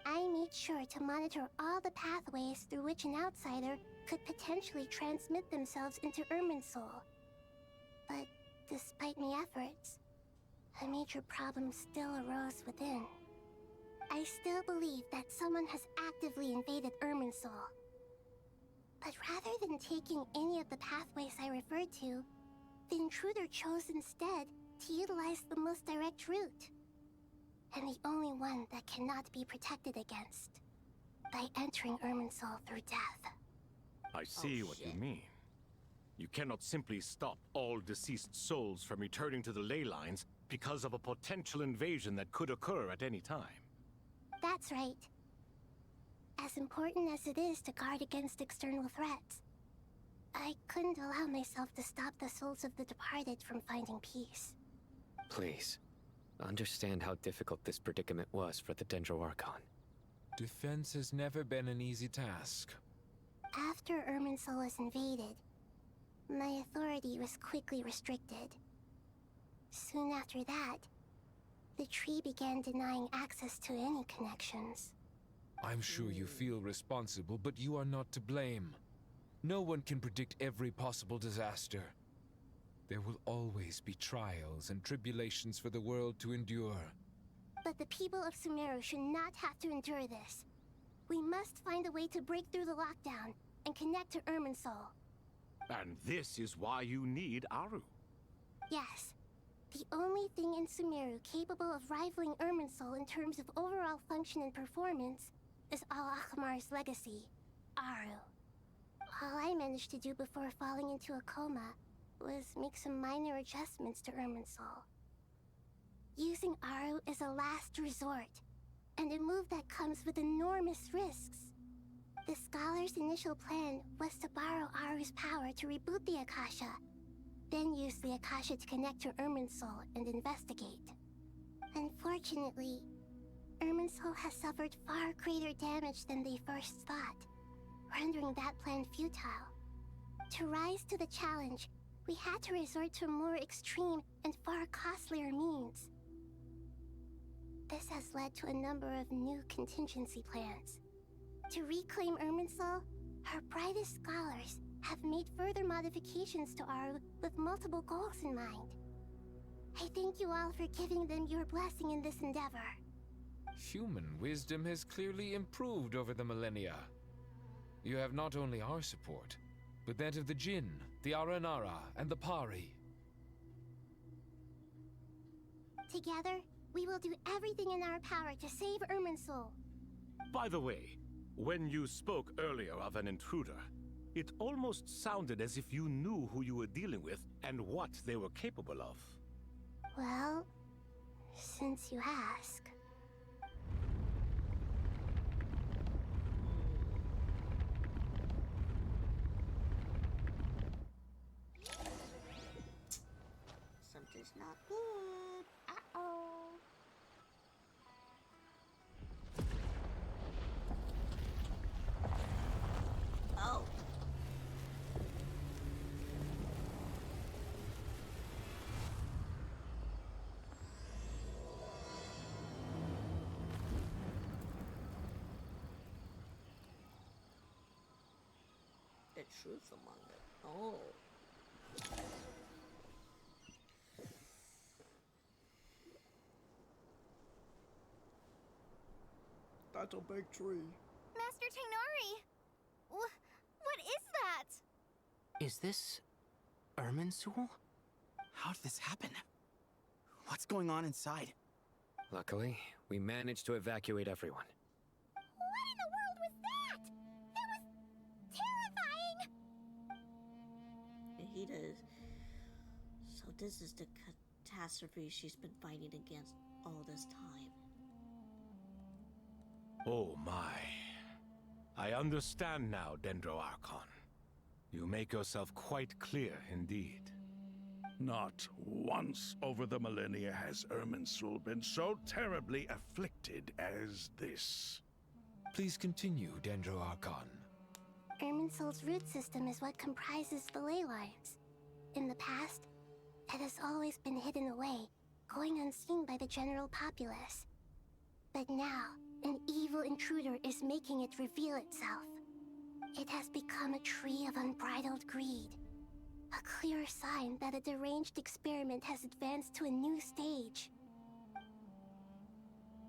I made sure to monitor all the pathways through which an outsider could potentially transmit themselves into Irminsul. But despite my efforts, a major problem still arose within. I still believe that someone has actively invaded Irminsul. But rather than taking any of the pathways I referred to, the intruder chose instead to utilize the most direct route. And the only one that cannot be protected against. By entering Irminsul through death. I see what you mean. You cannot simply stop all deceased souls from returning to the ley lines because of a potential invasion that could occur at any time. That's right. As important as it is to guard against external threats, I couldn't allow myself to stop the souls of the departed from finding peace. Please, understand how difficult this predicament was for the Dendro Archon. Defense has never been an easy task. After Irminsul was invaded, my authority was quickly restricted. Soon after that, the tree began denying access to any connections. I'm sure you feel responsible, but you are not to blame. No one can predict every possible disaster. There will always be trials and tribulations for the world to endure. But the people of Sumeru should not have to endure this. We must find a way to break through the lockdown and connect to Irminsul. And this is why you need Aru. Yes. The only thing in Sumeru capable of rivaling Irminsul in terms of overall function and performance is Al-Ahmar's legacy, Aru. All I managed to do before falling into a coma was make some minor adjustments to Irminsul. Using Aru is a last resort, and a move that comes with enormous risks. The scholar's initial plan was to borrow Aru's power to reboot the Akasha, then use the Akasha to connect to Irminsul and investigate. Unfortunately, Irminsul has suffered far greater damage than they first thought, rendering that plan futile. To rise to the challenge, we had to resort to more extreme and far costlier means. This has led to a number of new contingency plans. To reclaim Irminsul, our brightest scholars have made further modifications to Aru with multiple goals in mind. I thank you all for giving them your blessing in this endeavor. Human wisdom has clearly improved over the millennia. You have not only our support, but that of the Jinn, the Aranara, and the Pari. Together, we will do everything in our power to save Irminsul. By the way, when you spoke earlier of an intruder, it almost sounded as if you knew who you were dealing with and what they were capable of. Well, since you ask. Something's not good. Uh-oh. Oh. The truth among it. Oh. That's a big tree. Master Tainari! What is that? Is this Irminsul? How did this happen? What's going on inside? Luckily, we managed to evacuate everyone. What in the world was that? That was terrifying! He does. So this is the catastrophe she's been fighting against all this time. Oh my. I understand now, Dendro Archon. You make yourself quite clear indeed. Not once over the millennia has Irminsul been so terribly afflicted as this. Please continue, Dendro Archon. Irminsul's root system is what comprises the ley lines. In the past, it has always been hidden away, going unseen by the general populace. But now, an evil intruder is making it reveal itself. It has become a tree of unbridled greed. A clear sign that a deranged experiment has advanced to a new stage.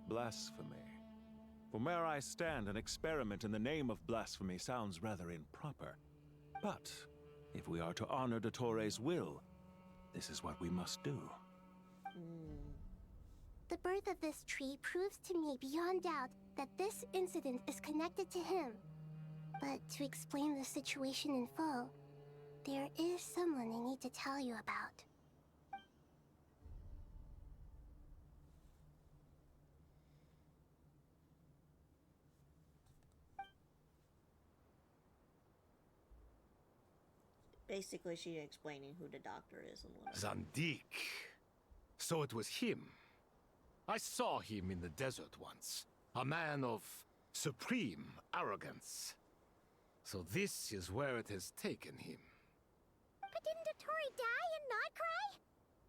Blasphemy. From where I stand, an experiment in the name of blasphemy sounds rather improper. But if we are to honor Dottores' will, this is what we must do. The birth of this tree proves to me beyond doubt that this incident is connected to him. But to explain the situation in full, there is someone I need to tell you about. Basically, she's explaining who the doctor is and whatever. Zandik. So it was him. I saw him in the desert once. A man of supreme arrogance. So this is where it has taken him. But didn't Dottore die and not cry?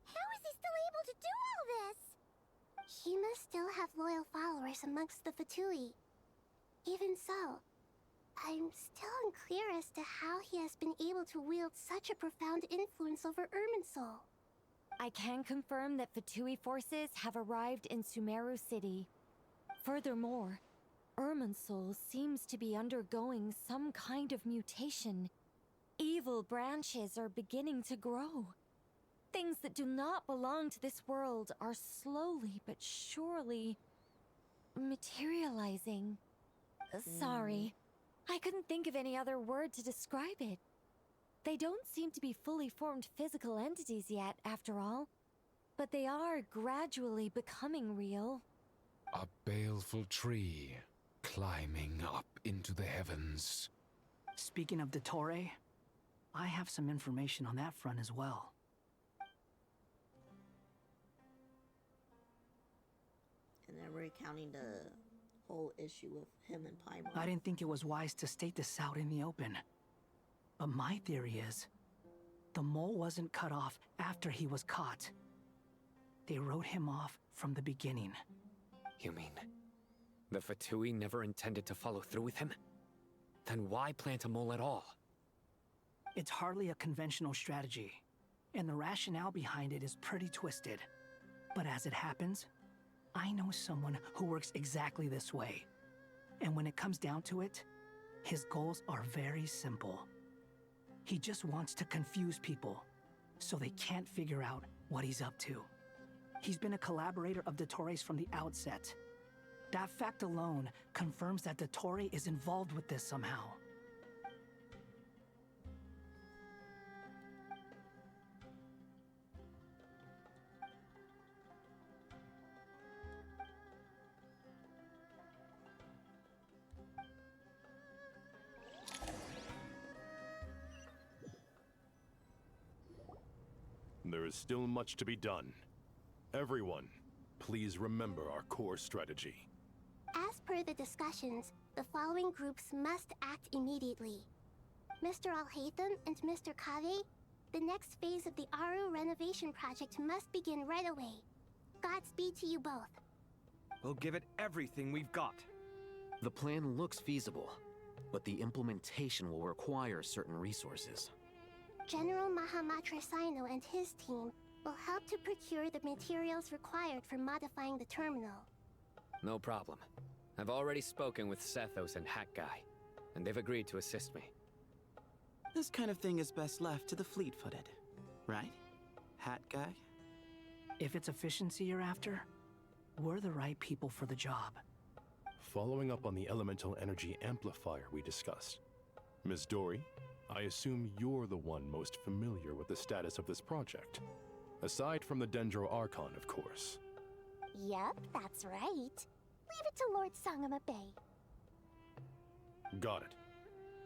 How is he still able to do all this? He must still have loyal followers amongst the Fatui. Even so, I'm still unclear as to how he has been able to wield such a profound influence over Irminsul. I can confirm that Fatui forces have arrived in Sumeru City. Furthermore, Irminsul seems to be undergoing some kind of mutation. Evil branches are beginning to grow. Things that do not belong to this world are slowly but surely materializing. Sorry, I couldn't think of any other word to describe it. They don't seem to be fully formed physical entities yet, after all. But they are gradually becoming real. A baleful tree climbing up into the heavens. Speaking of Dottore, I have some information on that front as well. And then we're recounting the whole issue with him and Paimon. I didn't think it was wise to state this out in the open. But my theory is, the mole wasn't cut off after he was caught. They wrote him off from the beginning. You mean, the Fatui never intended to follow through with him? Then why plant a mole at all? It's hardly a conventional strategy, and the rationale behind it is pretty twisted. But as it happens, I know someone who works exactly this way. And when it comes down to it, his goals are very simple. He just wants to confuse people, so they can't figure out what he's up to. He's been a collaborator of Dottore's from the outset. That fact alone confirms that Dottore is involved with this somehow. There is still much to be done. Everyone, please remember our core strategy. As per the discussions, the following groups must act immediately. Mr. Alhaitham and Mr. Kave, the next phase of the Aru renovation project must begin right away. Godspeed to you both. We'll give it everything we've got. The plan looks feasible, but the implementation will require certain resources. General Mahamatra Sino and his team will help to procure the materials required for modifying the terminal. No problem. I've already spoken with Sethos and Hat Guy, and they've agreed to assist me. This kind of thing is best left to the fleet-footed, right, Hat Guy? If it's efficiency you're after, we're the right people for the job. Following up on the elemental energy amplifier we discussed, Ms. Dory, I assume you're the one most familiar with the status of this project. Aside from the Dendro Archon, of course. Yep, that's right. Leave it to Lord Sangama Bay. Got it.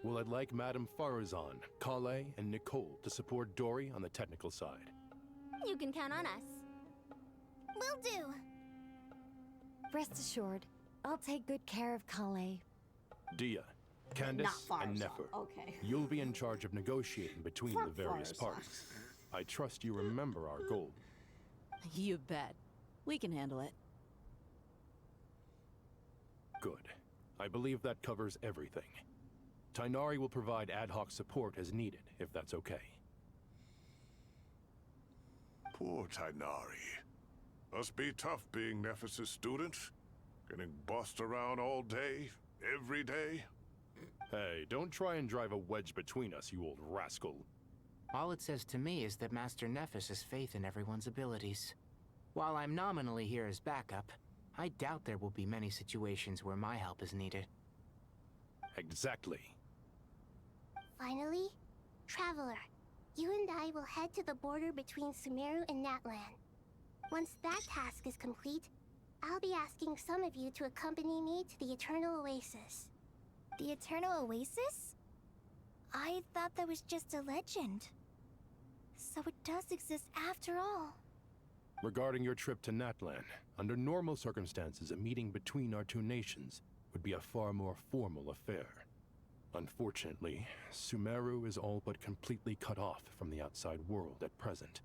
Well, I'd like Madame Farazan, Kale, and Nicole to support Dory on the technical side. You can count on us. Will do. Rest assured, I'll take good care of Kale. Dia, Candace, and Nefer. Okay. You'll be in charge of negotiating between the various parties. I trust you remember our goal. You bet. We can handle it. Good. I believe that covers everything. Tainari will provide ad hoc support as needed, if that's okay. Poor Tainari. Must be tough being Nephis' student. Getting bossed around all day, every day. Hey, don't try and drive a wedge between us, you old rascal. All it says to me is that Master Nephis has faith in everyone's abilities. While I'm nominally here as backup, I doubt there will be many situations where my help is needed. Exactly. Finally, Traveler, you and I will head to the border between Sumeru and Natlan. Once that task is complete, I'll be asking some of you to accompany me to the Eternal Oasis. The Eternal Oasis? I thought that was just a legend. So it does exist after all. Regarding your trip to Natlan, under normal circumstances, a meeting between our two nations would be a far more formal affair. Unfortunately, Sumeru is all but completely cut off from the outside world at present.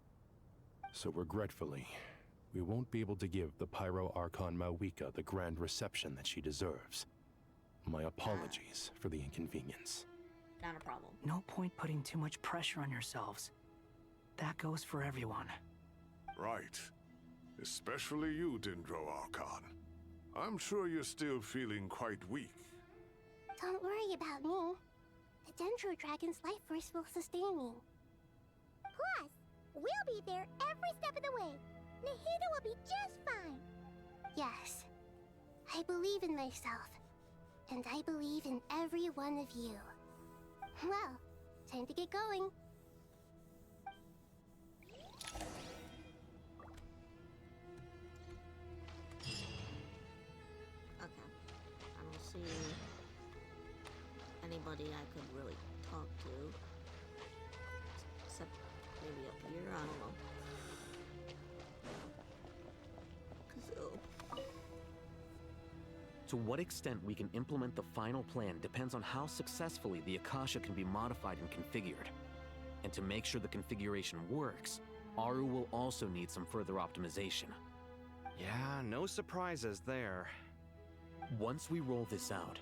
So regretfully, we won't be able to give the Pyro Archon Mawika the grand reception that she deserves. My apologies for the inconvenience. Not a problem. No point putting too much pressure on yourselves. That goes for everyone. Right. Especially you, Dendro Archon. I'm sure you're still feeling quite weak. Don't worry about me. The Dendro Dragon's life force will sustain me. Plus, we'll be there every step of the way. Nahida will be just fine. Yes. I believe in myself. And I believe in every one of you. Well, time to get going. Okay. I don't see anybody I could really talk to. Except maybe up here, I don't know. To what extent we can implement the final plan depends on how successfully the Akasha can be modified and configured. And to make sure the configuration works, Aru will also need some further optimization. Yeah, no surprises there. Once we roll this out,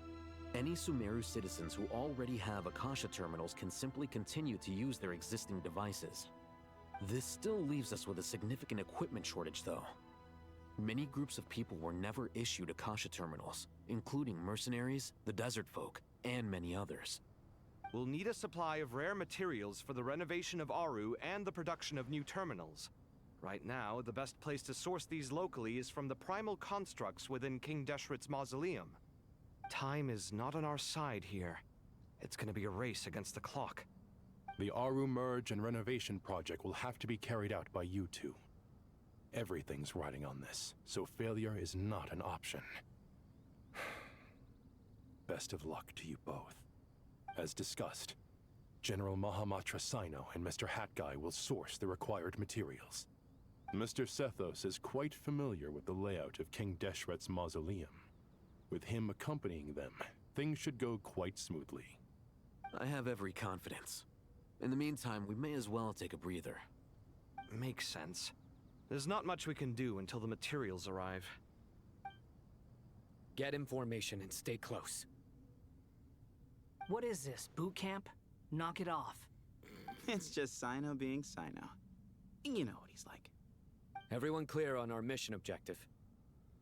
any Sumeru citizens who already have Akasha terminals can simply continue to use their existing devices. This still leaves us with a significant equipment shortage, though. Many groups of people were never issued Akasha terminals, including mercenaries, the desert folk, and many others. We'll need a supply of rare materials for the renovation of Aru and the production of new terminals. Right now, the best place to source these locally is from the primal constructs within King Deshret's mausoleum. Time is not on our side here. It's gonna be a race against the clock. The Aru merge and renovation project will have to be carried out by you two. Everything's riding on this, so failure is not an option. Best of luck to you both. As discussed, General Mahamatra Sino and Mr. Hat Guy will source the required materials. Mr. Sethos is quite familiar with the layout of King Deshret's mausoleum. With him accompanying them, things should go quite smoothly. I have every confidence. In the meantime, we may as well take a breather. Makes sense. There's not much we can do until the materials arrive. Get in formation and stay close. What is this, boot camp? Knock it off. It's just Sino being Sino. You know what he's like. Everyone clear on our mission objective.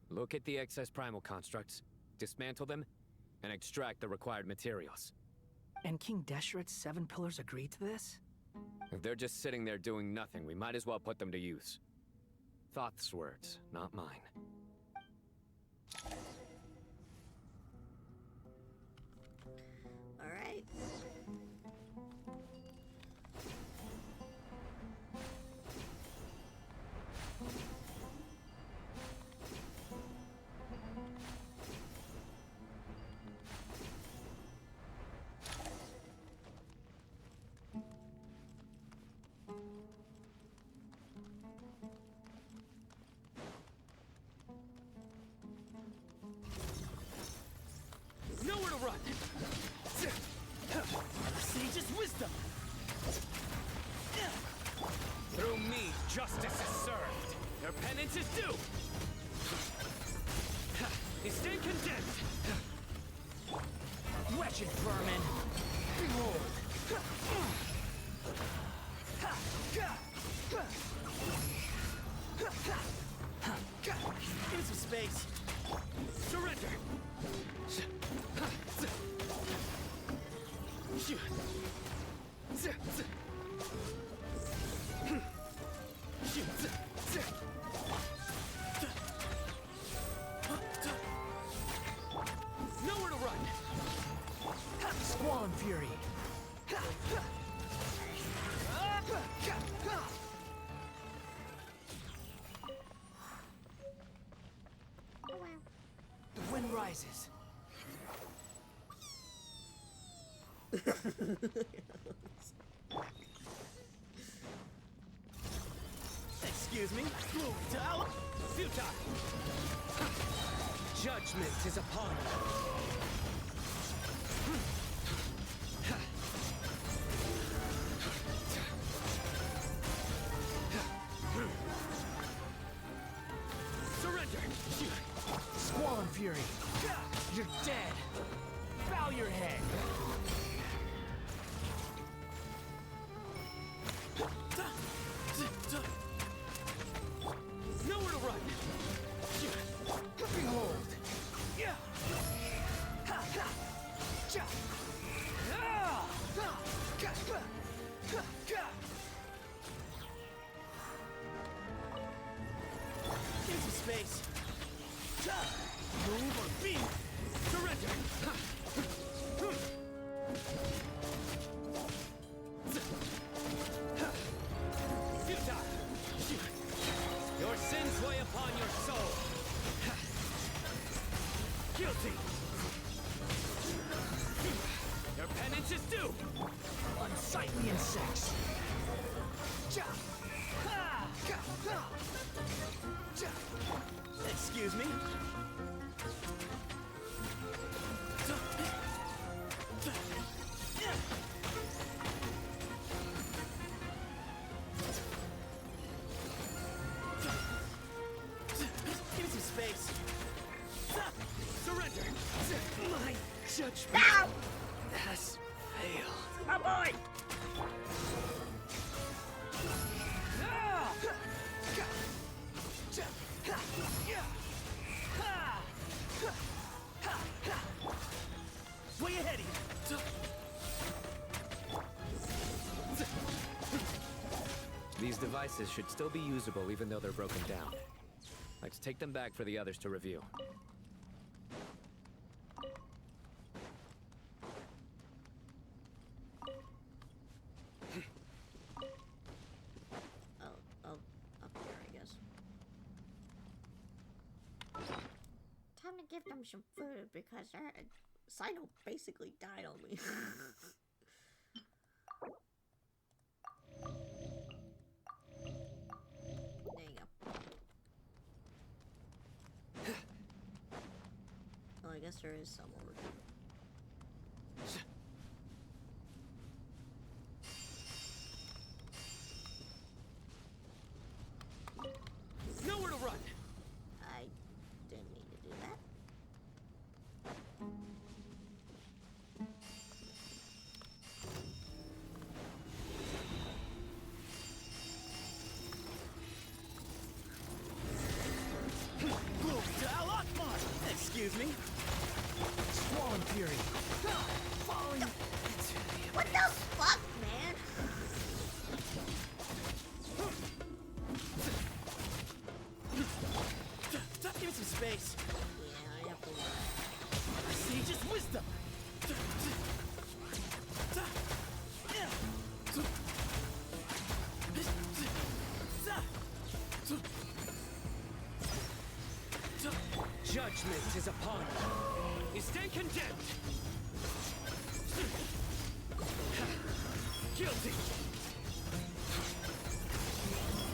Look at the excess primal constructs, dismantle them, and extract the required materials. And King Deshret's 7 pillars agreed to this? If they're just sitting there doing nothing, we might as well put them to use. Thoth's words, not mine. All right. Nowhere to run! Sage's wisdom! Through me, justice is served. Their penance is due! They stand condemned! Wretched vermin! Behold! Give me some space! Surrender! Nowhere to run! Squall and fury! The wind rises. Excuse me, move to out! Futile! Judgment is upon you! Surrender! Squall and fury! You're dead! Bow your head! Nowhere to run! Behold! Give some space! Move or be! Surrender! Futile! Your sins weigh upon your soul! Guilty! Your penance is due! Unsightly insects! Excuse me? Give me some space! Surrender! My judgment has failed. Oh boy! Way ahead of you. These devices should still be usable even though they're broken down. Let's take them back for the others to review. Oh, up here, I guess. Time to give them some food because Sino basically died on me. There you go. Oh, I guess there is some over here. Nowhere to run! I didn't mean to do that. Excuse me? Swollen Fury. Falling into the What the fuck, man? Give me some space. Yeah, I have to learn. Sage's wisdom. Judgment is upon you. You stand condemned. Guilty.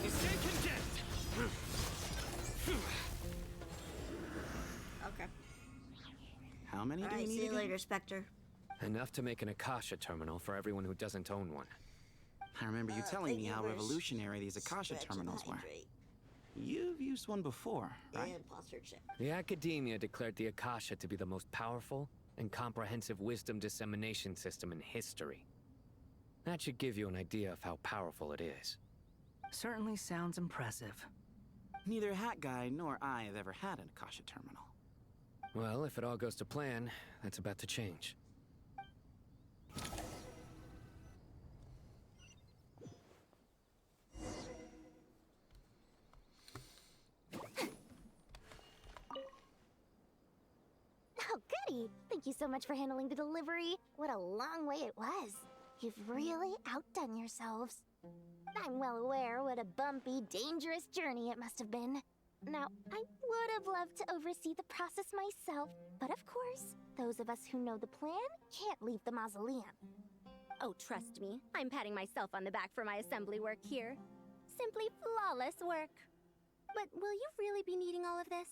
You stand condemned. Okay. How many do Alright, you need see you again? later, Spectre. Enough to make an Akasha terminal for everyone who doesn't own one. I remember you telling me thank how you for revolutionary these Akasha Stretch and terminals were. hydrate. You've used one before, right? And posture check. The Academia declared the Akasha to be the most powerful and comprehensive wisdom dissemination system in history. That should give you an idea of how powerful it is. Certainly sounds impressive. Neither Hat Guy nor I have ever had an Akasha terminal. Well, if it all goes to plan, that's about to change. Oh, goody! Thank you so much for handling the delivery. What a long way it was. You've really outdone yourselves. I'm well aware what a bumpy, dangerous journey it must have been. Now, I would have loved to oversee the process myself, but of course, those of us who know the plan can't leave the mausoleum. Oh, trust me, I'm patting myself on the back for my assembly work here. Simply flawless work. But will you really be needing all of this?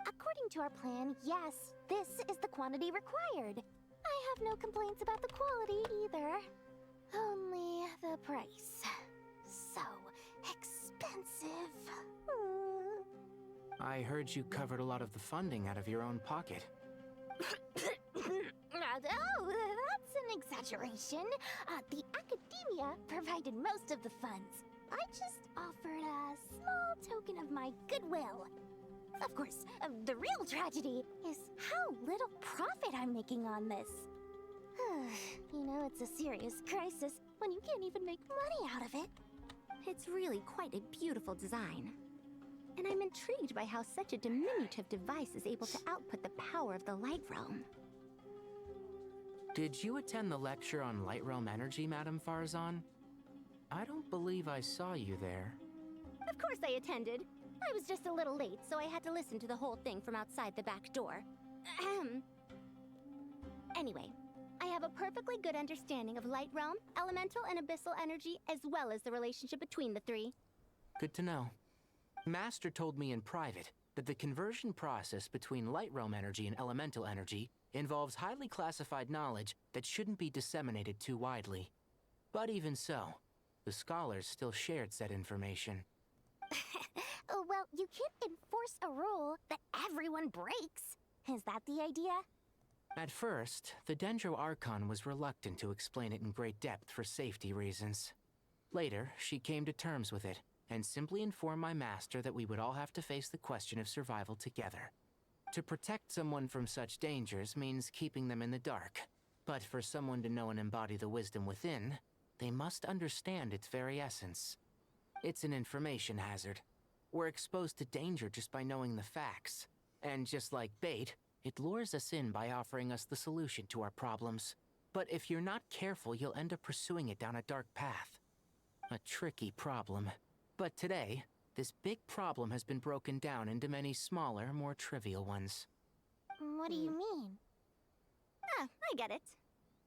According to our plan, yes, this is the quantity required. I have no complaints about the quality either. Only the price. So expensive. I heard you covered a lot of the funding out of your own pocket. Oh, that's an exaggeration. The Academia provided most of the funds. I just offered a small token of my goodwill. Of course, the real tragedy is how little profit I'm making on this. You know, it's a serious crisis when you can't even make money out of it. It's really quite a beautiful design. and I'm intrigued by how such a diminutive device is able to output the power of the Light Realm. Did you attend the lecture on Light Realm energy, Madame Farzan? I don't believe I saw you there. Of course I attended. I was just a little late, so I had to listen to the whole thing from outside the back door. Ahem. Anyway, I have a perfectly good understanding of Light Realm, elemental and abyssal energy, as well as the relationship between the three. Good to know. Master told me in private that the conversion process between Light Realm energy and elemental energy involves highly classified knowledge that shouldn't be disseminated too widely. But even so, the scholars still shared said information. Well, you can't enforce a rule that everyone breaks. Is that the idea? At first, the Dendro Archon was reluctant to explain it in great depth for safety reasons. Later, she came to terms with it, and simply informed my master that we would all have to face the question of survival together. To protect someone from such dangers means keeping them in the dark. But for someone to know and embody the wisdom within, they must understand its very essence. It's an information hazard. We're exposed to danger just by knowing the facts. And just like bait, it lures us in by offering us the solution to our problems. But if you're not careful, you'll end up pursuing it down a dark path. A tricky problem. But today, this big problem has been broken down into many smaller, more trivial ones. What do you mean? Ah, I get it.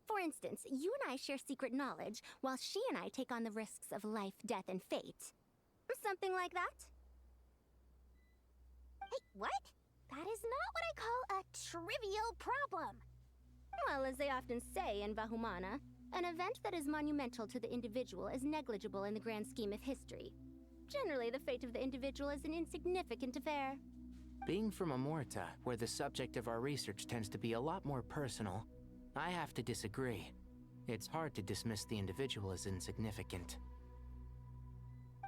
For instance, you and I share secret knowledge, while she and I take on the risks of life, death, and fate. Something like that? Hey, what? That is not what I call a trivial problem. Well, as they often say in Vahumana, an event that is monumental to the individual is negligible in the grand scheme of history. Generally, the fate of the individual is an insignificant affair. Being from Amorta, where the subject of our research tends to be a lot more personal, I have to disagree. It's hard to dismiss the individual as insignificant.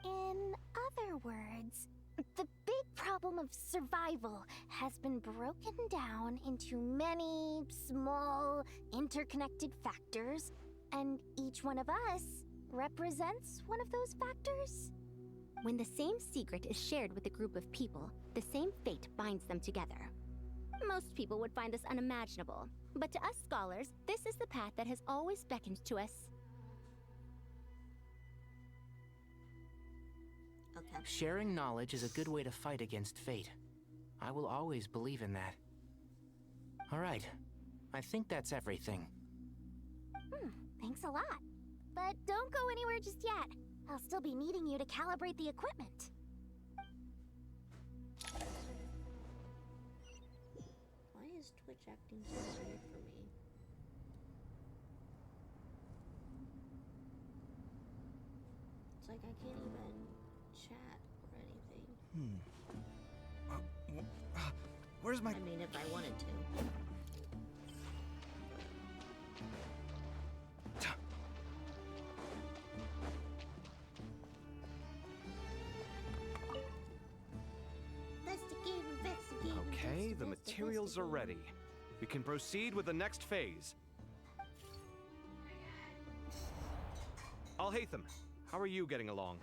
In other words, the big problem of survival has been broken down into many small, interconnected factors, and each one of us represents one of those factors. When the same secret is shared with a group of people, the same fate binds them together. Most people would find this unimaginable, but to us scholars, this is the path that has always beckoned to us. Okay. Sharing knowledge is a good way to fight against fate. I will always believe in that. All right, I think that's everything. Thanks a lot. But don't go anywhere just yet. I'll still be needing you to calibrate the equipment. Why is Twitch acting so weird for me? It's like I can't even chat or anything. Where's my... I mean, if I wanted to. Okay, the materials are ready. We can proceed with the next phase. Alhaitham, how are you getting along?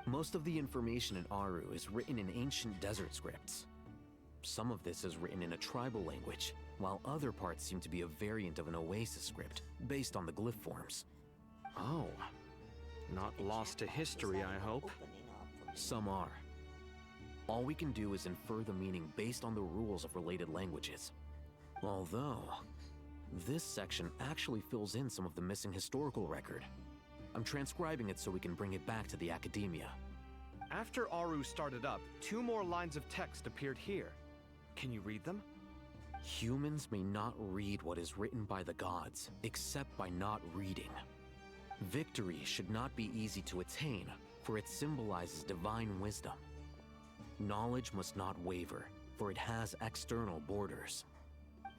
Most of the information in Aru is written in ancient desert scripts. Some of this is written in a tribal language, while other parts seem to be a variant of an oasis script, based on the glyph forms. Oh. Not lost to history, I hope. Some are. All we can do is infer the meaning based on the rules of related languages. Although, this section actually fills in some of the missing historical record. I'm transcribing it so we can bring it back to the academia. After Aru started up, 2 more lines of text appeared here. Can you read them? Humans may not read what is written by the gods, except by not reading. Victory should not be easy to attain, for it symbolizes divine wisdom. Knowledge must not waver, for it has external borders.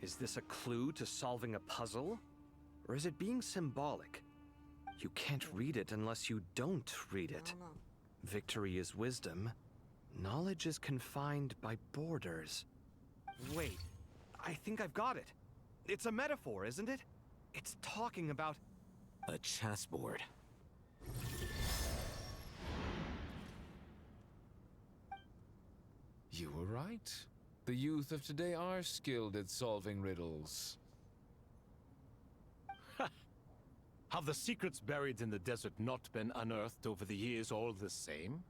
Is this a clue to solving a puzzle? Or is it being symbolic? You can't read it unless you don't read it. Victory is wisdom. Knowledge is confined by borders. Wait, I think I've got it. It's a metaphor, isn't it? It's talking about... a chessboard. You were right. The youth of today are skilled at solving riddles. Have the secrets buried in the desert not been unearthed over the years all the same?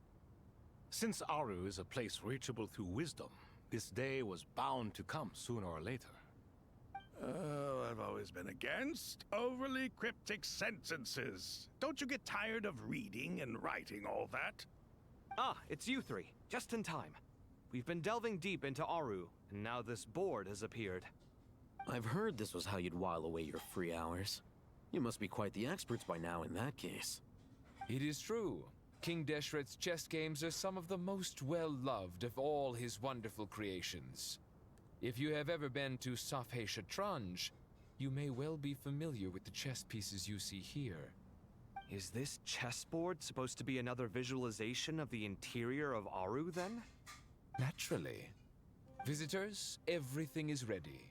Since Aru is a place reachable through wisdom, this day was bound to come sooner or later. Oh, I've always been against overly cryptic sentences. Don't you get tired of reading and writing all that? Ah, it's you three. Just in time. We've been delving deep into Aru, and now this board has appeared. I've heard this was how you'd while away your free hours. You must be quite the experts by now in that case. It is true. King Deshret's chess games are some of the most well-loved of all his wonderful creations. If you have ever been to Safhe Shatranj, you may well be familiar with the chess pieces you see here. Is this chessboard supposed to be another visualization of the interior of Aru, then? Naturally. Visitors, everything is ready.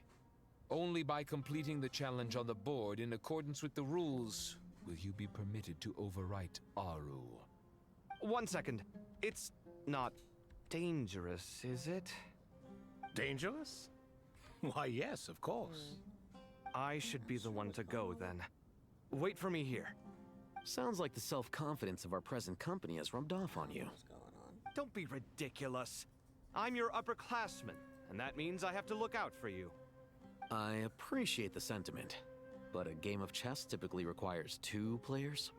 Only by completing the challenge on the board in accordance with the rules will you be permitted to overwrite Aru. 1 second. It's not dangerous, is it? Dangerous? Why, yes, of course. I should be the one to go, then. Wait for me here. Sounds like the self-confidence of our present company has rubbed off on you. Don't be ridiculous. I'm your upperclassman, and that means I have to look out for you. I appreciate the sentiment, but a game of chess typically requires 2 players.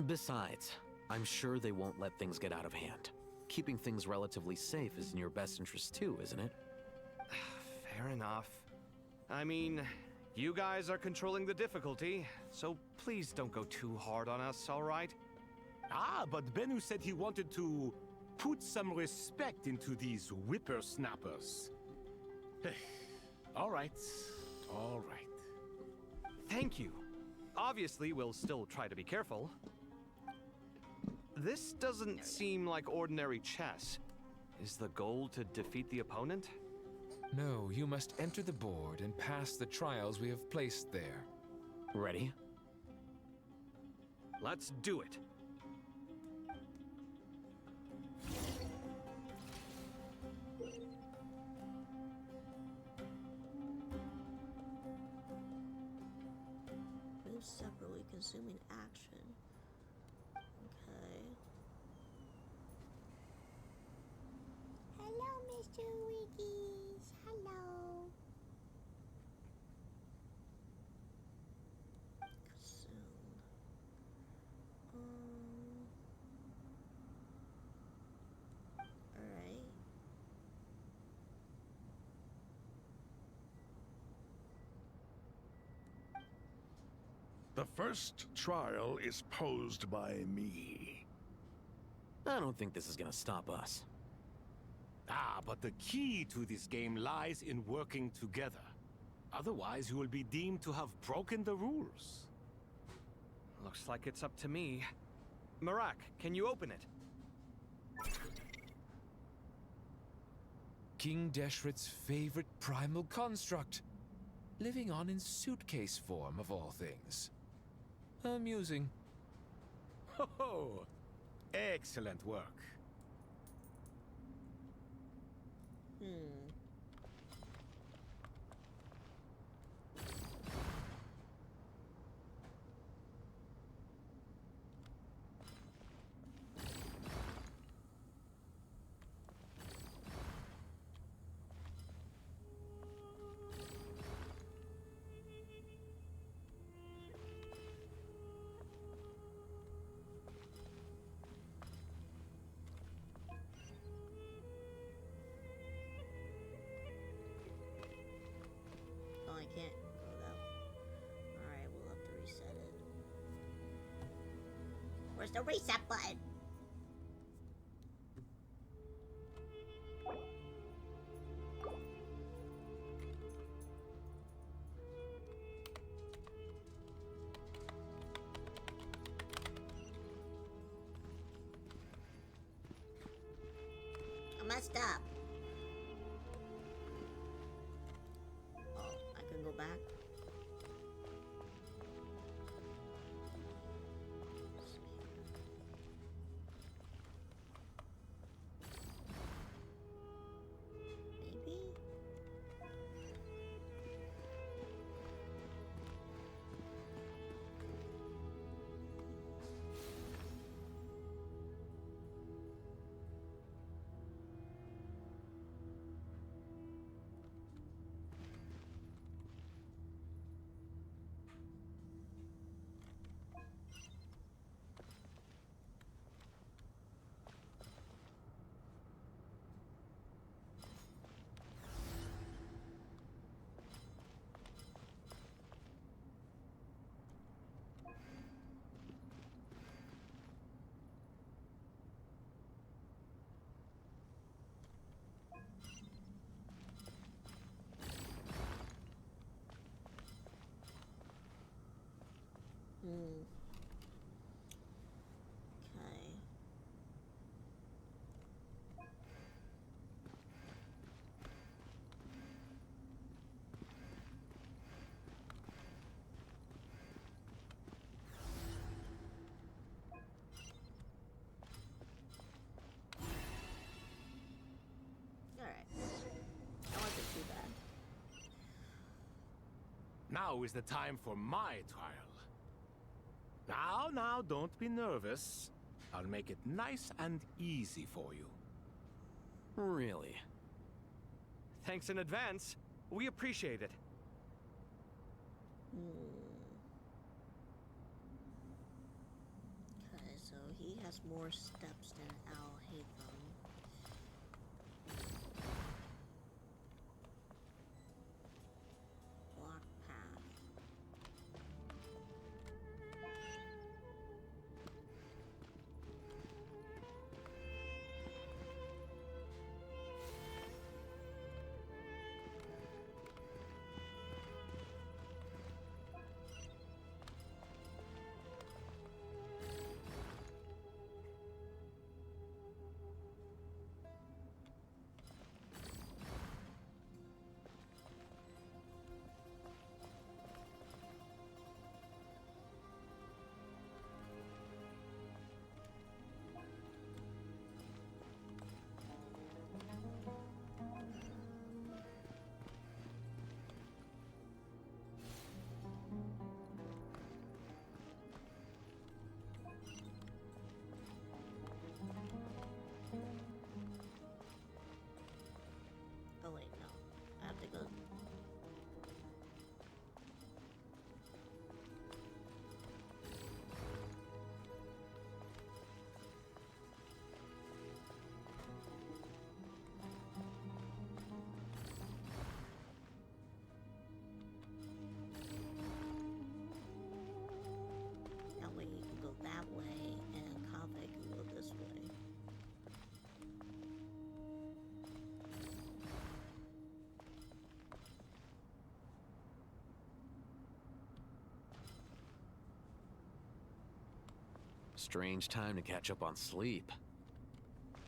Besides, I'm sure they won't let things get out of hand. Keeping things relatively safe is in your best interest too, isn't it? Fair enough. I mean, you guys are controlling the difficulty, so please don't go too hard on us, all right? Ah, but Bennu said he wanted to put some respect into these whippersnappers. All right, all right. Thank you. Obviously, we'll still try to be careful. This doesn't seem like ordinary chess. Is the goal to defeat the opponent? No, you must enter the board and pass the trials we have placed there. Ready? Let's do it. Move separately, consuming action. Okay. Hello, Mr. Wiggies. Hello. Consume. Alright. The first trial is posed by me. I don't think this is gonna stop us. Ah, but the key to this game lies in working together. Otherwise, you will be deemed to have broken the rules. Looks like it's up to me. Marak, can you open it? King Deshret's favorite primal construct. Living on in suitcase form, of all things. Amusing. Ho ho! Excellent work. Oh, I can't go that way. Alright, we'll have to reset it. Where's the reset button? I messed up. Oh, I can go back. Now is the time for my trial. Now, don't be nervous. I'll make it nice and easy for you. Really? Thanks in advance. We appreciate it. Okay, so he has more steps than Al Hatham. Block path. Oh wait, no. I have to go. That way you can go that way, and Kave can go this way. Strange time to catch up on sleep.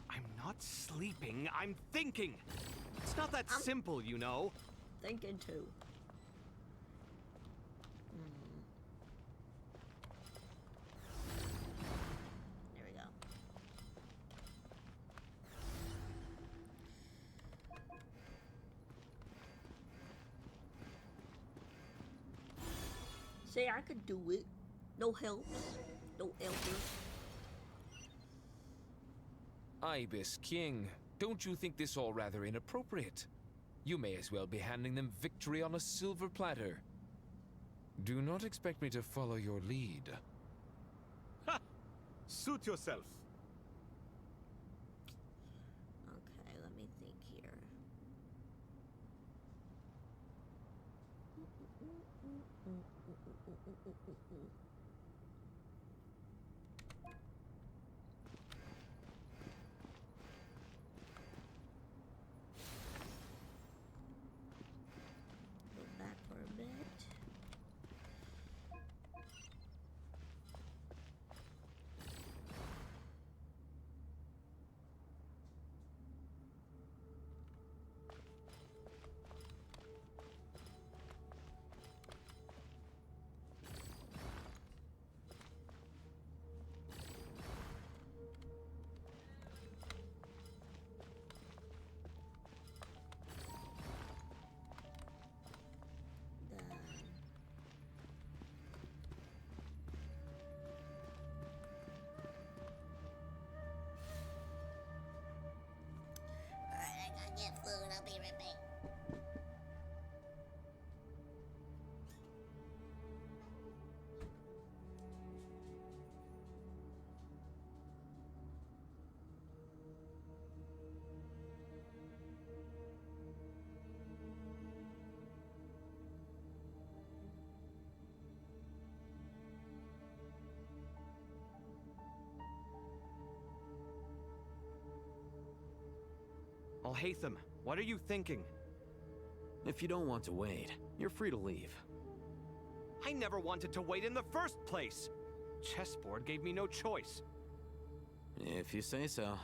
I'm not sleeping, I'm thinking! It's not that simple, you know. Thinking too. There we go. Say I could do it. No help. No elders. Ibis King, don't you think this all rather inappropriate? You may as well be handing them victory on a silver platter. Do not expect me to follow your lead. Ha! Suit yourself. Okay, let me think here. Go back for a bit. Alright, I gotta get food. I'll be right back. Alhaitham, what are you thinking? If you don't want to wait, you're free to leave. I never wanted to wait in the first place! Chessboard gave me no choice. If you say so.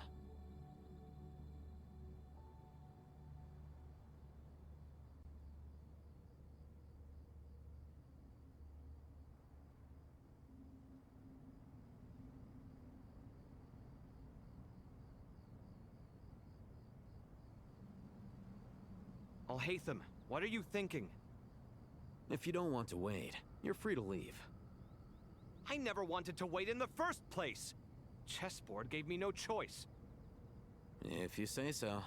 Alhaitham, what are you thinking? If you don't want to wait, you're free to leave. I never wanted to wait in the first place. Chessboard gave me no choice. If you say so.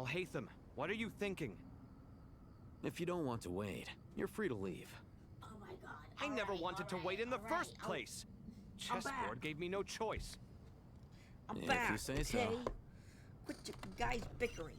Alhaitham, what are you thinking? If you don't want to wait, you're free to leave. Oh my god. I never wanted to wait in the first place. Chessboard gave me no choice. I'm If back, you say so. okay? Quit you guys bickering.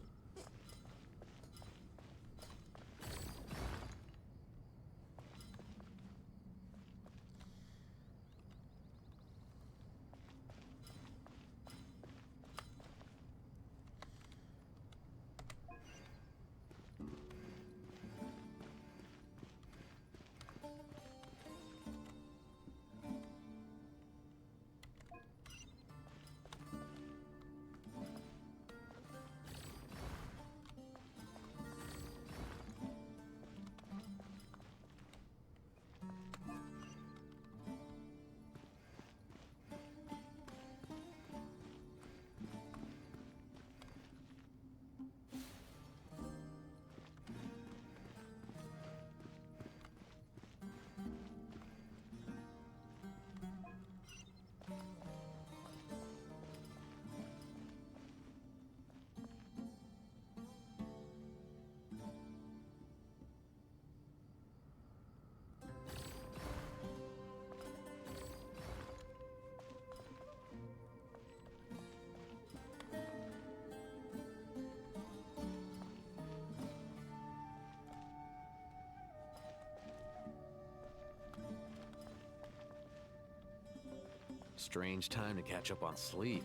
Strange time to catch up on sleep.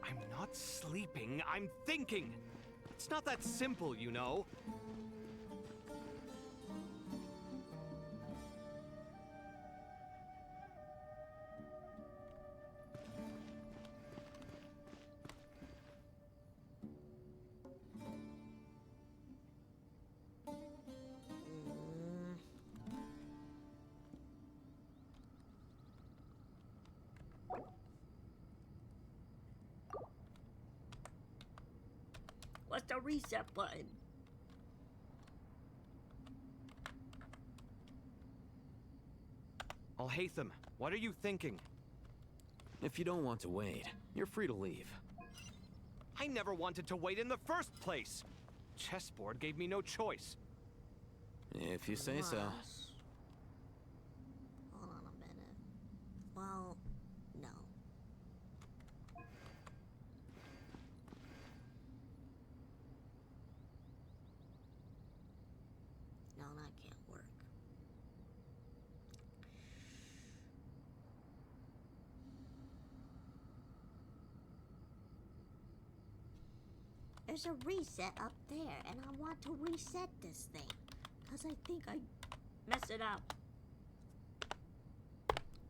I'm not sleeping, I'm thinking. It's not that simple, you know. What's the reset button? Alhaitham, what are you thinking? If you don't want to wait, you're free to leave. I never wanted to wait in the first place. Chessboard gave me no choice. If you say so. Hold on a minute. Well, no. No, that can't work. There's a reset up there, and I want to reset this thing. Because I think I messed it up.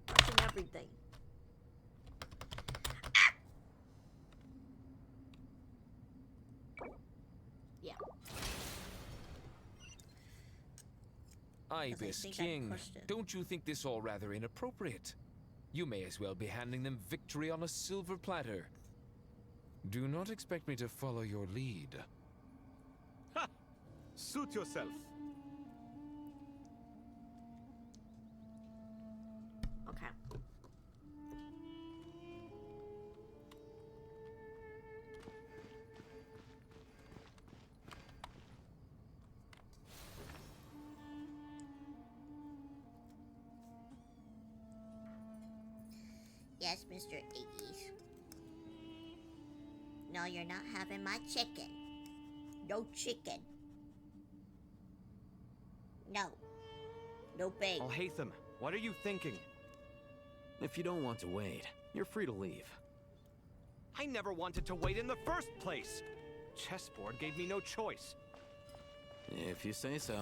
Watching everything. Yeah. Ibis King, don't you think this all rather inappropriate? You may as well be handing them victory on a silver platter. Do not expect me to follow your lead. Ha! Suit yourself. Okay. Yes, Mr. Iggy's. No, you're not having my chicken. No chicken. No. No bacon. Alhaitham, what are you thinking? If you don't want to wait, you're free to leave. I never wanted to wait in the first place. Chessboard gave me no choice. If you say so.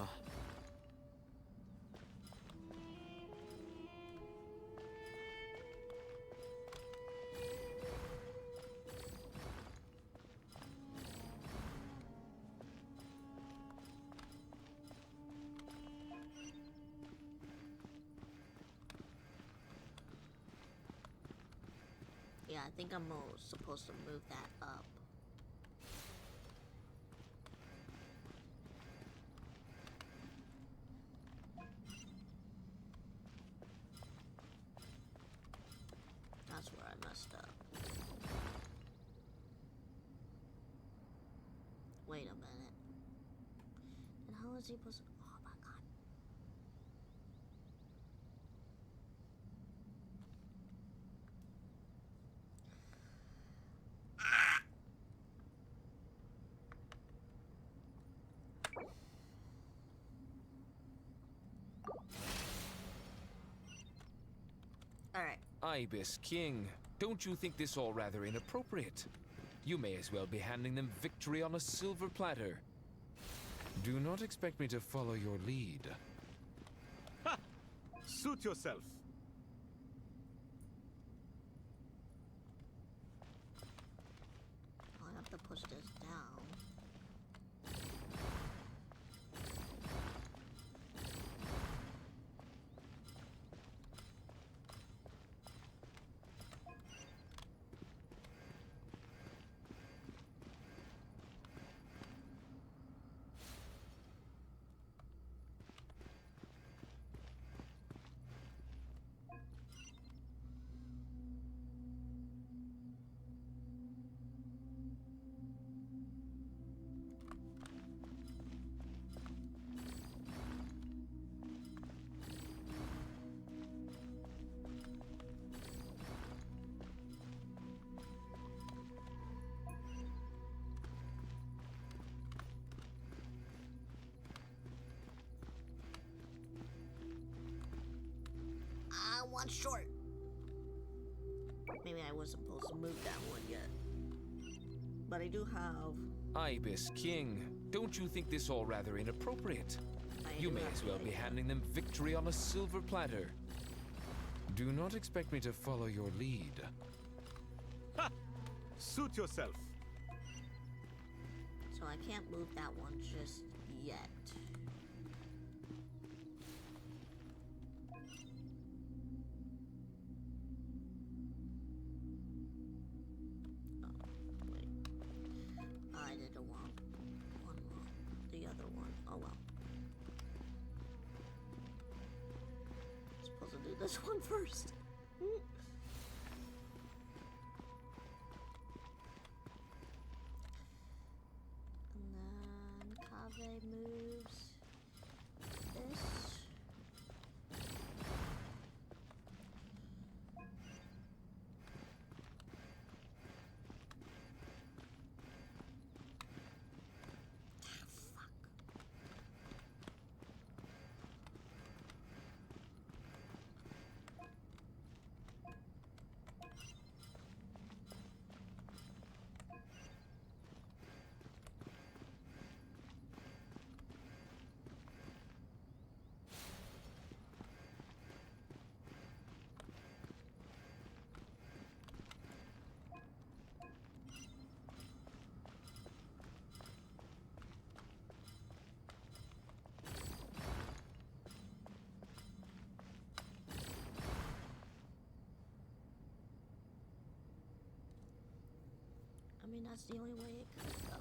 I think I'm supposed to move that up. That's where I messed up. Wait a minute. And how is he supposed to... Oh my god. Alright. Ibis King, don't you think this all rather inappropriate? You may as well be handing them victory on a silver platter. Do not expect me to follow your lead. Ha! Suit yourself. I have to push this down. One short. Maybe I wasn't supposed to move that one yet. But I do have... Ibis King, don't you think this all rather inappropriate? You may as well be handing them victory on a silver platter. Do not expect me to follow your lead. Ha! Suit yourself. So I can't move that one just yet. This one first. And then Kave moves this. I mean, that's the only way it could go.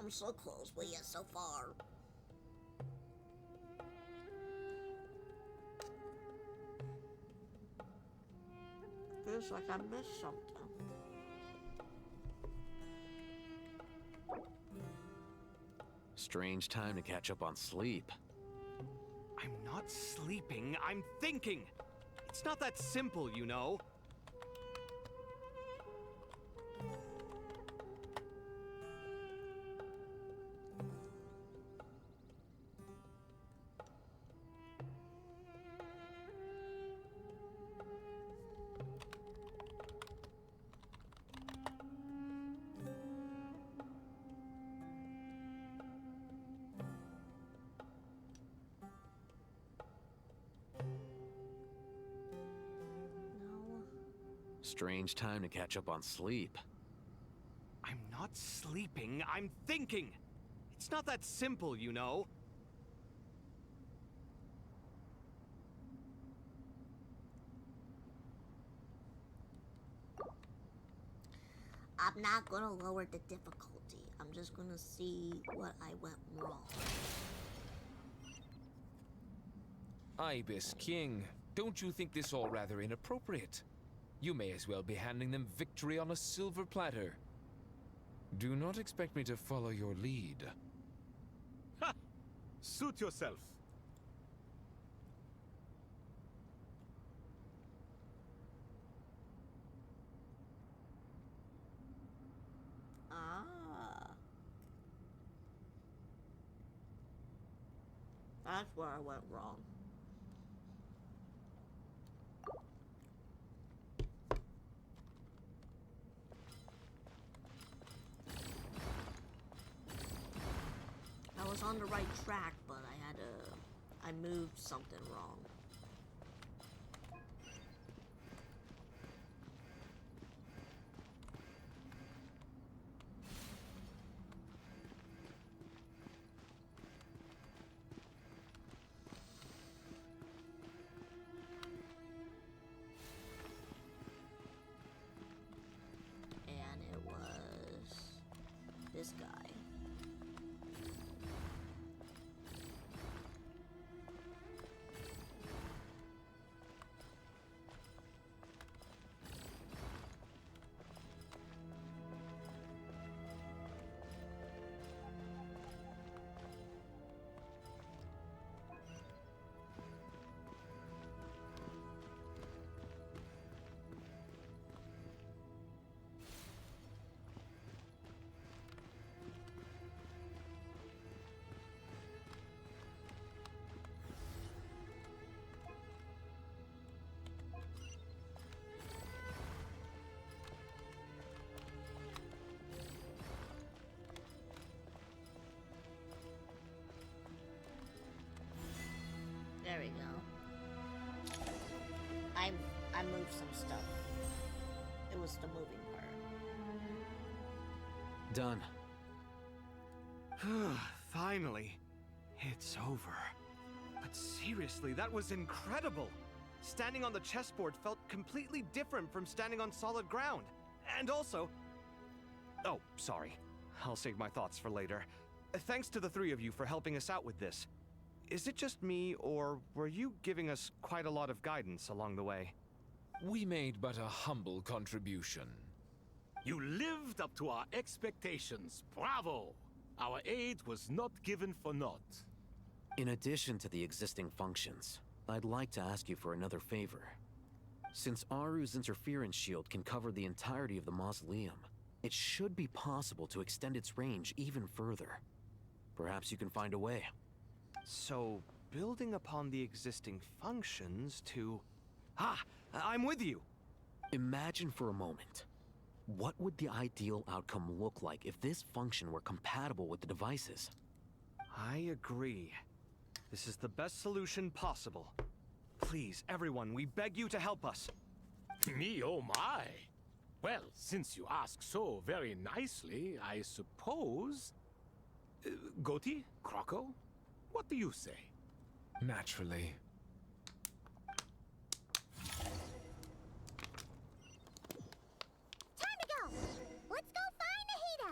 I'm so close, but yet so far. Feels like I missed something. Strange time to catch up on sleep. I'm not sleeping, I'm thinking. It's not that simple, you know. Strange time to catch up on sleep. I'm not sleeping, I'm thinking! It's not that simple, you know. I'm not gonna lower the difficulty. I'm just gonna see what I went wrong. Ibis King, don't you think this all rather inappropriate? You may as well be handing them victory on a silver platter. Do not expect me to follow your lead. Ha! Suit yourself. Ah. That's where I went wrong. I was on the right track, but I moved something wrong. And it was this guy. There we go. I moved some stuff. It was the moving part. Done. Finally. It's over. But seriously, that was incredible. Standing on the chessboard felt completely different from standing on solid ground. And also... Oh, sorry. I'll save my thoughts for later. Thanks to the three of you for helping us out with this. Is it just me, or were you giving us quite a lot of guidance along the way? We made but a humble contribution. You lived up to our expectations. Bravo! Our aid was not given for naught. In addition to the existing functions, I'd like to ask you for another favor. Since Aru's interference shield can cover the entirety of the mausoleum, it should be possible to extend its range even further. Perhaps you can find a way. So, building upon the existing functions to... Ah! I'm with you! Imagine for a moment. What would the ideal outcome look like if this function were compatible with the devices? I agree. This is the best solution possible. Please, everyone, we beg you to help us. Me, oh my! Well, since you ask so very nicely, I suppose... Goti? Croco? What do you say? Naturally. Time to go! Let's go find Nahida!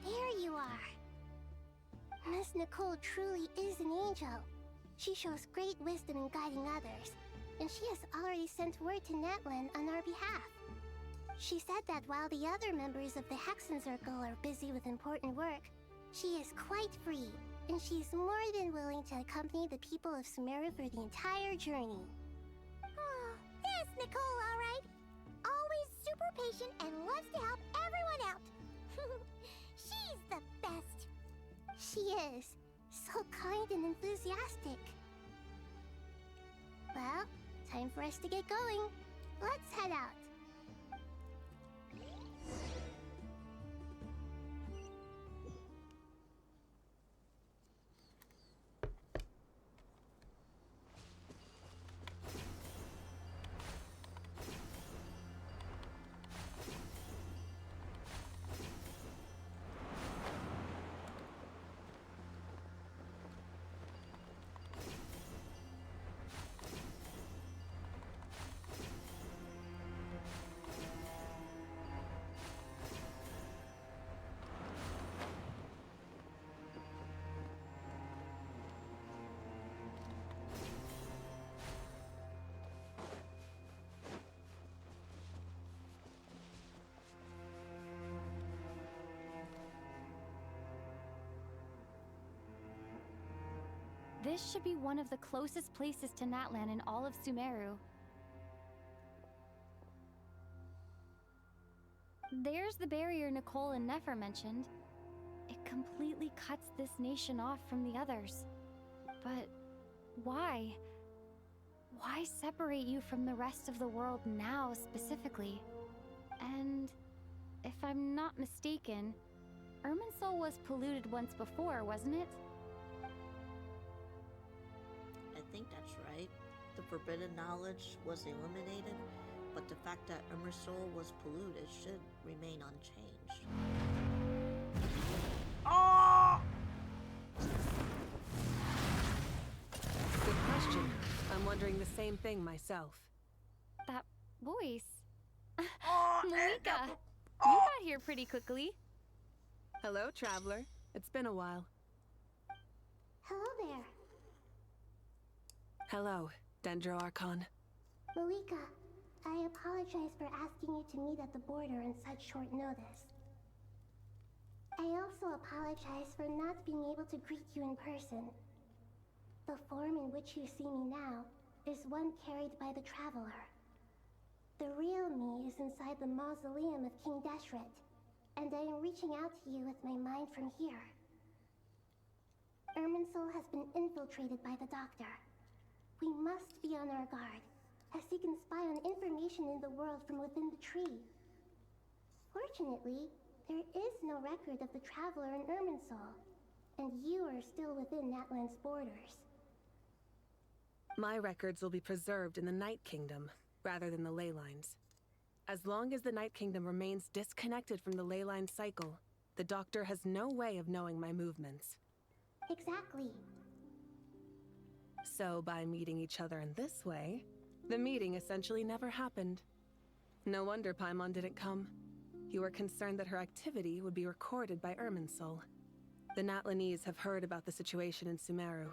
There you are. Miss Nicole truly is an angel. She shows great wisdom in guiding others, and she has already sent word to Natlan on our behalf. She said that while the other members of the Hexen Circle are busy with important work, she is quite free, and she's more than willing to accompany the people of Sumeru for the entire journey. Oh, that's Nicole, all right. Always super patient and loves to help everyone out. She's the best. She is. So kind and enthusiastic. Well, time for us to get going. Let's head out. This should be one of the closest places to Natlan in all of Sumeru. There's the barrier Nicole and Nefer mentioned. It completely cuts this nation off from the others. But why? Why separate you from the rest of the world now, specifically? And if I'm not mistaken, Irminsul was polluted once before, wasn't it? I think that's right. The forbidden knowledge was eliminated, but the fact that Irminsul was polluted should remain unchanged. Oh! Good question. I'm wondering the same thing myself. That voice. Malika! You got here pretty quickly. Hello, traveler. It's been a while. Hello there. Hello, Dendro Archon. Malika, I apologize for asking you to meet at the border on such short notice. I also apologize for not being able to greet you in person. The form in which you see me now is one carried by the Traveler. The real me is inside the mausoleum of King Deshret, and I am reaching out to you with my mind from here. Irminsul has been infiltrated by the Doctor. We must be on our guard, as he can spy on information in the world from within the tree. Fortunately, there is no record of the Traveler in Irminsul, and you are still within Natlan's borders. My records will be preserved in the Night Kingdom, rather than the ley lines. As long as the Night Kingdom remains disconnected from the ley line cycle, the Doctor has no way of knowing my movements. Exactly. So by meeting each other in this way, the meeting essentially never happened. No wonder Paimon didn't come. You were concerned that her activity would be recorded by Irminsul. The Natlanese have heard about the situation in Sumeru.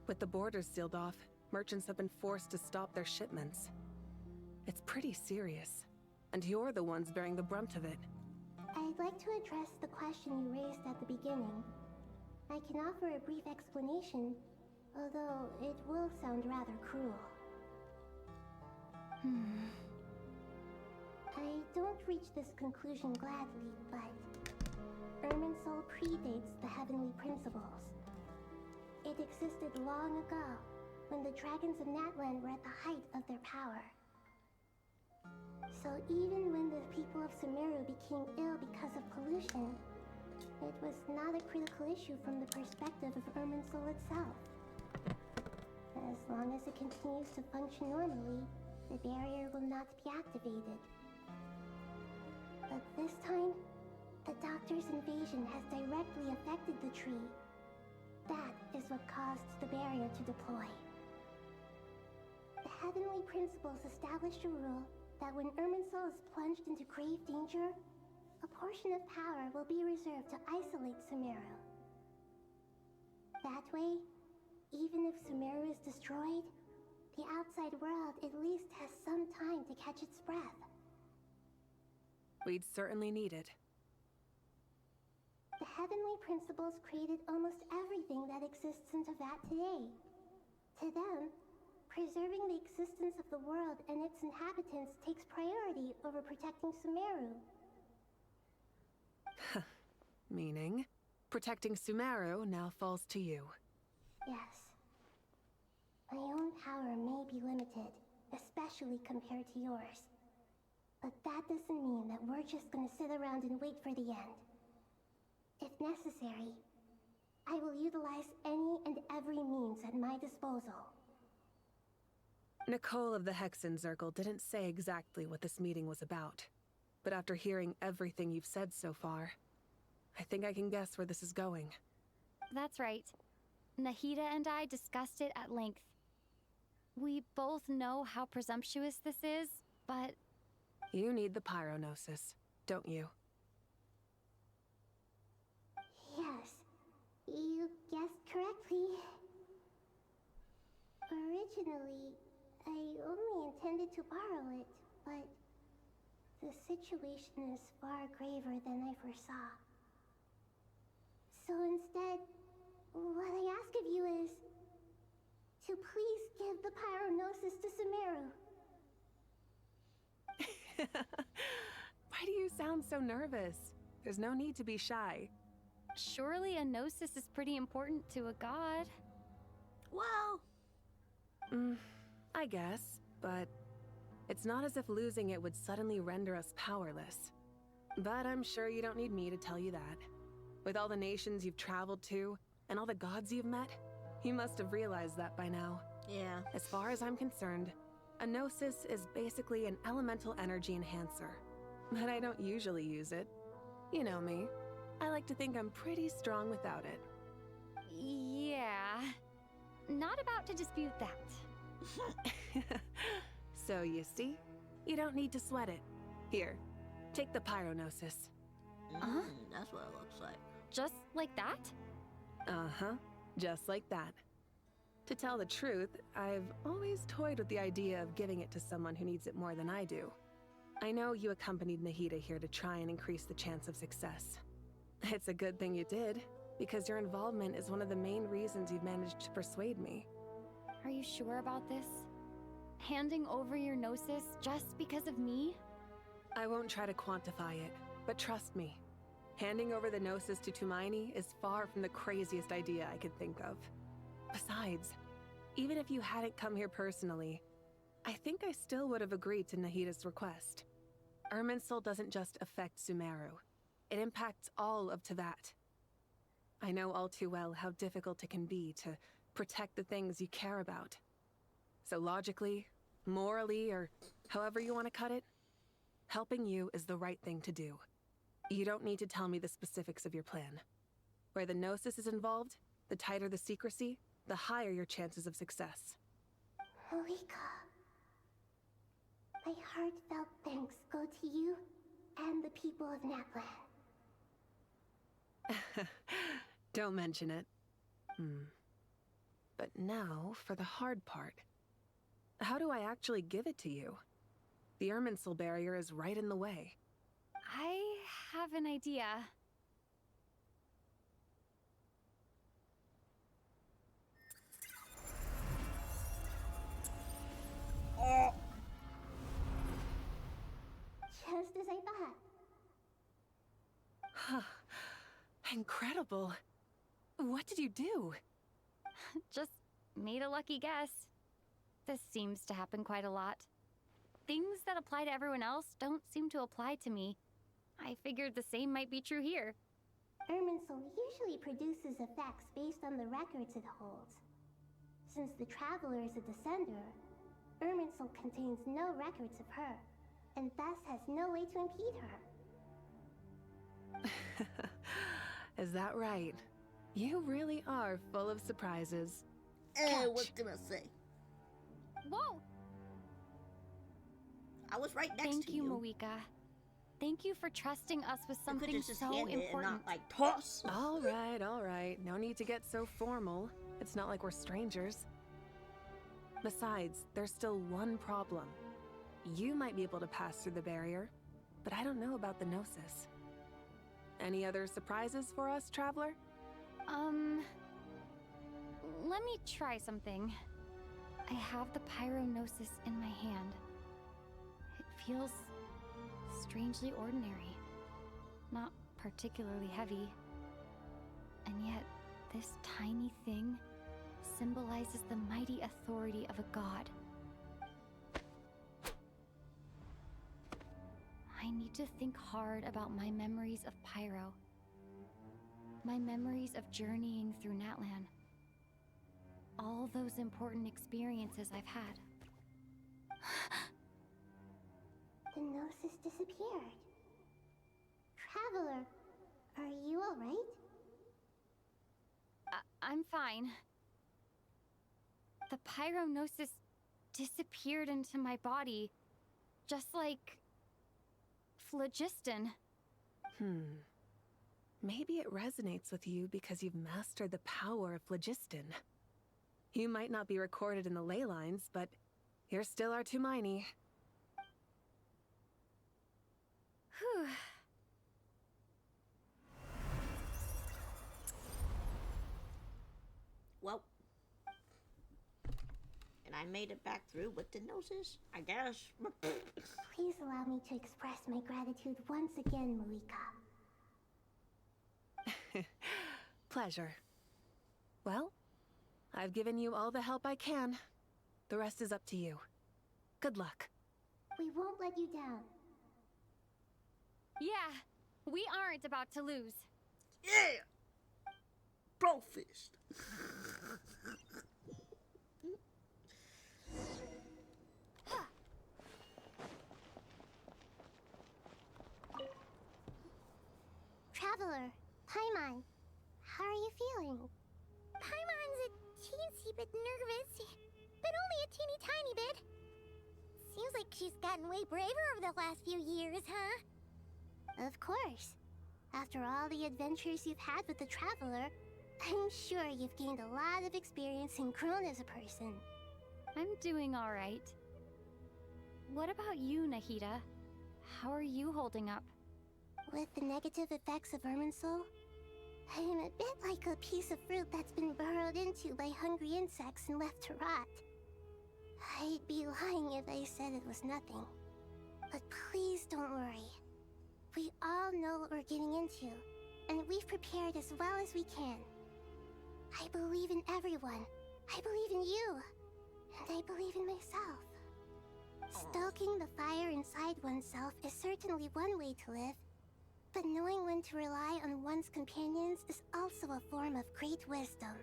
With the borders sealed off, merchants have been forced to stop their shipments. It's pretty serious, and you're the ones bearing the brunt of it. I'd like to address the question you raised at the beginning. I can offer a brief explanation, although it will sound rather cruel. I don't reach this conclusion gladly, but Irminsul predates the Heavenly Principles. It existed long ago, when the dragons of Natlan were at the height of their power. So even when the people of Sumeru became ill because of pollution, it was not a critical issue from the perspective of Irminsul itself. As long as it continues to function normally, the barrier will not be activated. But this time, the Doctor's invasion has directly affected the tree. That is what caused the barrier to deploy. The Heavenly Principles established a rule that when Irminsul is plunged into grave danger, a portion of power will be reserved to isolate Sumeru. That way, even if Sumeru destroyed, the outside world at least has some time to catch its breath. We'd certainly need it. The heavenly principles created almost everything that exists in Teyvat today. To them, preserving the existence of the world and its inhabitants takes priority over protecting Sumeru. Meaning, protecting Sumeru now falls to you. Yes. My own power may be limited, especially compared to yours. But that doesn't mean that we're just gonna sit around and wait for the end. If necessary, I will utilize any and every means at my disposal. Nicole of the Hexen Circle didn't say exactly what this meeting was about. But after hearing everything you've said so far, I think I can guess where this is going. That's right. Nahida and I discussed it at length. We both know how presumptuous this is, but... You need the Pyronosis, don't you? Yes, you guessed correctly. Originally, I only intended to borrow it, but the situation is far graver than I foresaw. So instead, what I ask of you is to please give the Pyronosis to Sumeru. Why do you sound so nervous? There's no need to be shy. Surely a gnosis is pretty important to a god. Well... I guess, but it's not as if losing it would suddenly render us powerless. But I'm sure you don't need me to tell you that. With all the nations you've traveled to, and all the gods you've met, you must have realized that by now. Yeah. As far as I'm concerned, a gnosis is basically an elemental energy enhancer. But I don't usually use it. You know me. I like to think I'm pretty strong without it. Yeah. Not about to dispute that. So you see, you don't need to sweat it. Here, take the Pyronosis. That's what it looks like. Just like that? Uh-huh, just like that. To tell the truth, I've always toyed with the idea of giving it to someone who needs it more than I do. I know you accompanied Nahida here to try and increase the chance of success. It's a good thing you did, because your involvement is one of the main reasons you've managed to persuade me. Are you sure about this? Handing over your gnosis just because of me? I won't try to quantify it, but trust me. Handing over the gnosis to Tumaini is far from the craziest idea I could think of. Besides, even if you hadn't come here personally, I think I still would have agreed to Nahida's request. Irminsul doesn't just affect Sumeru. It impacts all of Teyvat. I know all too well how difficult it can be to protect the things you care about. So logically, morally, or however you want to cut it, helping you is the right thing to do. You don't need to tell me the specifics of your plan. Where the Gnosis is involved, the tighter the secrecy, the higher your chances of success. Moika, my heartfelt thanks go to you and the people of Naplan. Don't mention it. But now, for the hard part. How do I actually give it to you? The Irminsul barrier is right in the way. I have an idea. Just as I thought. Incredible. What did you do? Just made a lucky guess. This seems to happen quite a lot. Things that apply to everyone else don't seem to apply to me. I figured the same might be true here. Irminsul usually produces effects based on the records it holds. Since the Traveler is a Descender, Irminsul contains no records of her, and thus has no way to impede her. Is that right? You really are full of surprises. What can I say? Whoa! I was right next to you. Thank you, Moika. Thank you for trusting us with something just so hand it important. and not, like, toss. All right. No need to get so formal. It's not like we're strangers. Besides, there's still one problem. You might be able to pass through the barrier, but I don't know about the Gnosis. Any other surprises for us, Traveler? Let me try something. I have the Pyronosis in my hand. It feels strangely ordinary. Not particularly heavy. And yet, this tiny thing symbolizes the mighty authority of a god. I need to think hard about my memories of Pyro. My memories of journeying through Natlan. All those important experiences I've had. The Gnosis disappeared. Traveler, are you alright? I'm fine. The Pyronosis disappeared into my body, just like phlogiston. Maybe it resonates with you because you've mastered the power of phlogiston. You might not be recorded in the ley lines, but you're still our Tumaini. Whew. Well, and I made it back through with the Gnosis, I guess. Please allow me to express my gratitude once again, Malika. Pleasure. Well, I've given you all the help I can. The rest is up to you. Good luck. We won't let you down. Yeah, we aren't about to lose. Yeah! Blowfist. Traveler, Paimon, how are you feeling? Paimon's a teensy bit nervous, but only a teeny tiny bit. Seems like she's gotten way braver over the last few years, huh? Of course. After all the adventures you've had with the Traveler, I'm sure you've gained a lot of experience and grown as a person. I'm doing all right. What about you, Nahida? How are you holding up? With the negative effects of Irminsul, I'm a bit like a piece of fruit that's been burrowed into by hungry insects and left to rot. I'd be lying if I said it was nothing. But please don't worry. We all know what we're getting into, and we've prepared as well as we can. I believe in everyone. I believe in you. And I believe in myself. Stoking the fire inside oneself is certainly one way to live. But knowing when to rely on one's companions is also a form of great wisdom.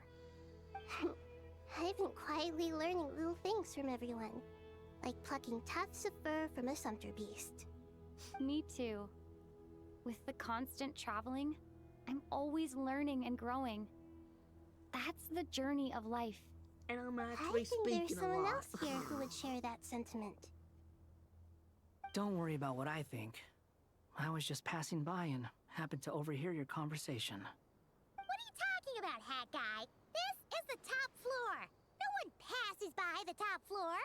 I've been quietly learning little things from everyone, like plucking tufts of fur from a sumpter beast. Me too. With the constant traveling, I'm always learning and growing. That's the journey of life. And I'm I actually think there's speaking a someone lot. else here who would share that sentiment. Don't worry about what I think. I was just passing by and happened to overhear your conversation. What are you talking about, Hat Guy? This is the top floor. No one passes by the top floor.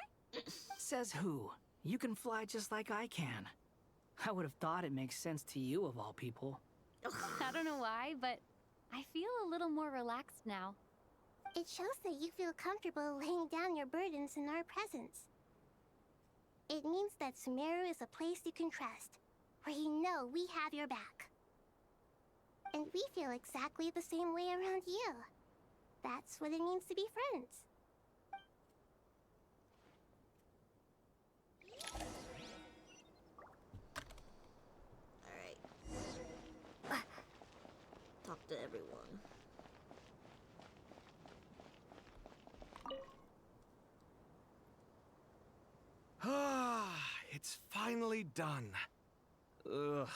Says who? You can fly just like I can. I would have thought it makes sense to you of all people. I don't know why, but I feel a little more relaxed now. It shows that you feel comfortable laying down your burdens in our presence. It means that Sumeru is a place you can trust, where you know we have your back. And we feel exactly the same way around you. That's what it means to be friends. Alright. Talk to everyone. Ah, it's finally done. Ugh,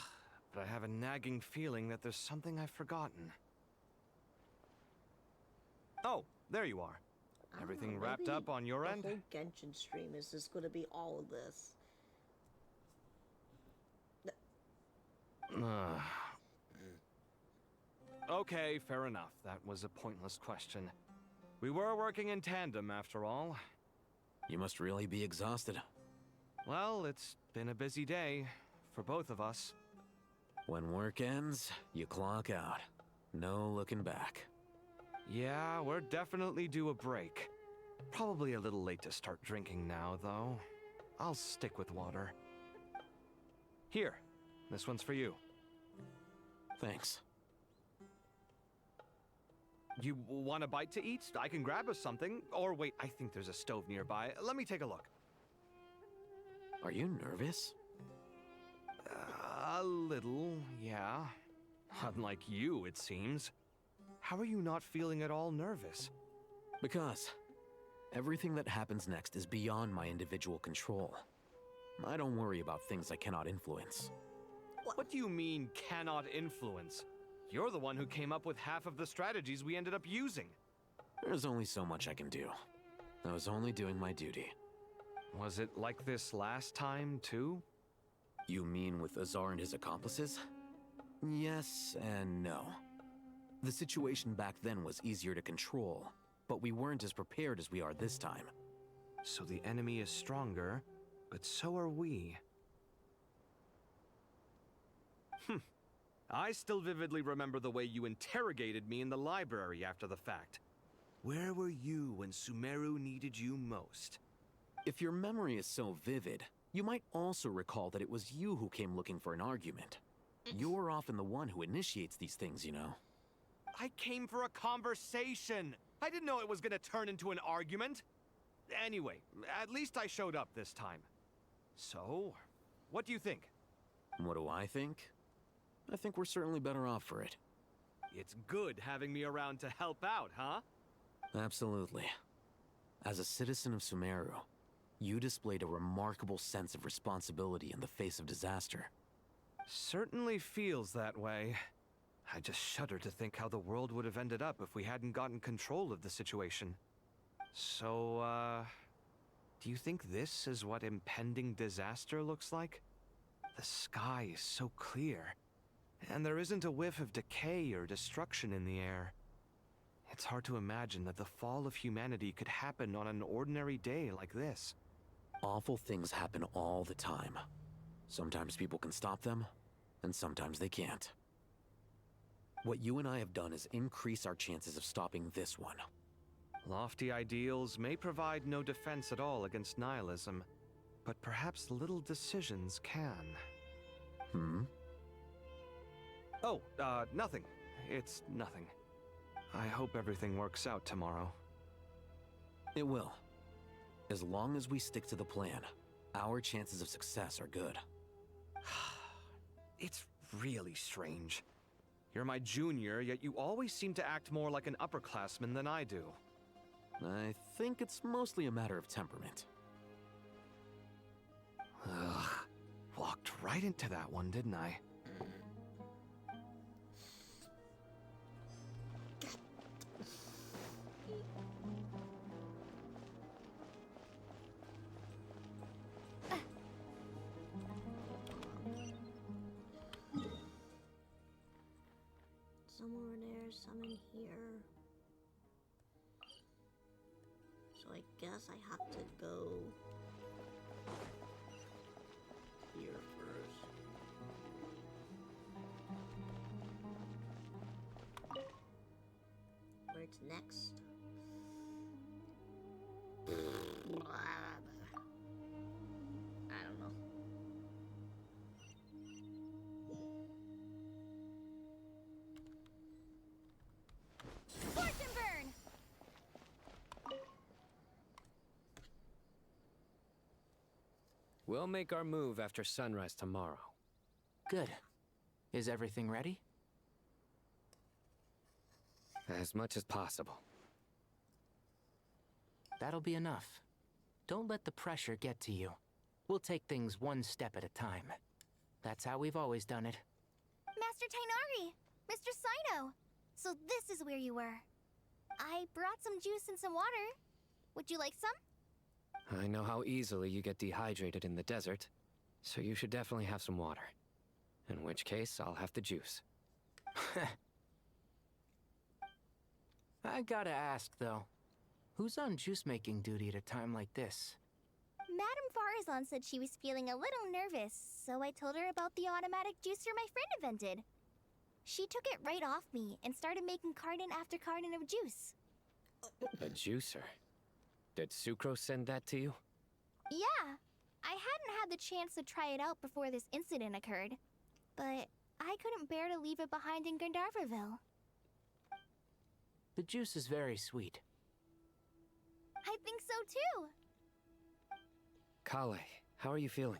but I have a nagging feeling that there's something I've forgotten. Oh, there you are. Everything wrapped up on your end? The whole Genshin stream is just gonna be all of this. Okay, fair enough. That was a pointless question. We were working in tandem, after all. You must really be exhausted. Well, it's been a busy day for both of us. When work ends, you clock out. No looking back. Yeah, we're definitely due a break. Probably a little late to start drinking now, though. I'll stick with water. Here, this one's for you. Thanks. You want a bite to eat? I can grab us something. Or wait, I think there's a stove nearby. Let me take a look. Are you nervous? A little, yeah. Unlike you, it seems. How are you not feeling at all nervous? Because everything that happens next is beyond my individual control. I don't worry about things I cannot influence. What do you mean, cannot influence? You're the one who came up with half of the strategies we ended up using. There's only so much I can do. I was only doing my duty. Was it like this last time, too? You mean with Azar and his accomplices? Yes and no. The situation back then was easier to control, but we weren't as prepared as we are this time. So the enemy is stronger, but so are we. I still vividly remember the way you interrogated me in the library after the fact. Where were you when Sumeru needed you most? If your memory is so vivid, you might also recall that it was you who came looking for an argument. You're often the one who initiates these things, you know. I came for a conversation. I didn't know it was gonna turn into an argument. Anyway, at least I showed up this time. So, what do you think? What do I think? I think we're certainly better off for it. It's good having me around to help out, huh? Absolutely. As a citizen of Sumeru, you displayed a remarkable sense of responsibility in the face of disaster. Certainly feels that way. I just shudder to think how the world would have ended up if we hadn't gotten control of the situation. So, do you think this is what impending disaster looks like? The sky is so clear, and there isn't a whiff of decay or destruction in the air. It's hard to imagine that the fall of humanity could happen on an ordinary day like this. Awful things happen all the time. Sometimes people can stop them, and sometimes they can't. What you and I have done is increase our chances of stopping this one. Lofty ideals may provide no defense at all against nihilism, but perhaps little decisions can. Oh, nothing. It's nothing. I hope everything works out tomorrow. It will. As long as we stick to the plan, our chances of success are good. It's really strange. You're my junior, yet you always seem to act more like an upperclassman than I do. I think it's mostly a matter of temperament. Ugh. Walked right into that one, didn't I? Some over there, some in here. So I guess I have to go here first. Where's next? I don't know. Fortune burn! We'll make our move after sunrise tomorrow. Good. Is everything ready? As much as possible. That'll be enough. Don't let the pressure get to you. We'll take things one step at a time. That's how we've always done it. Master Tainari! Mr. Sino! So this is where you were. I brought some juice and some water. Would you like some? I know how easily you get dehydrated in the desert, so you should definitely have some water. In which case, I'll have the juice. I gotta ask, though. Who's on juice-making duty at a time like this? Madame Farazan said she was feeling a little nervous, so I told her about the automatic juicer my friend invented. She took it right off me and started making carton after carton of juice. A juicer? Did Sucrose send that to you? Yeah, I hadn't had the chance to try it out before this incident occurred, but I couldn't bear to leave it behind in Gandharvaville. The juice is very sweet. I think so too. Kale, how are you feeling?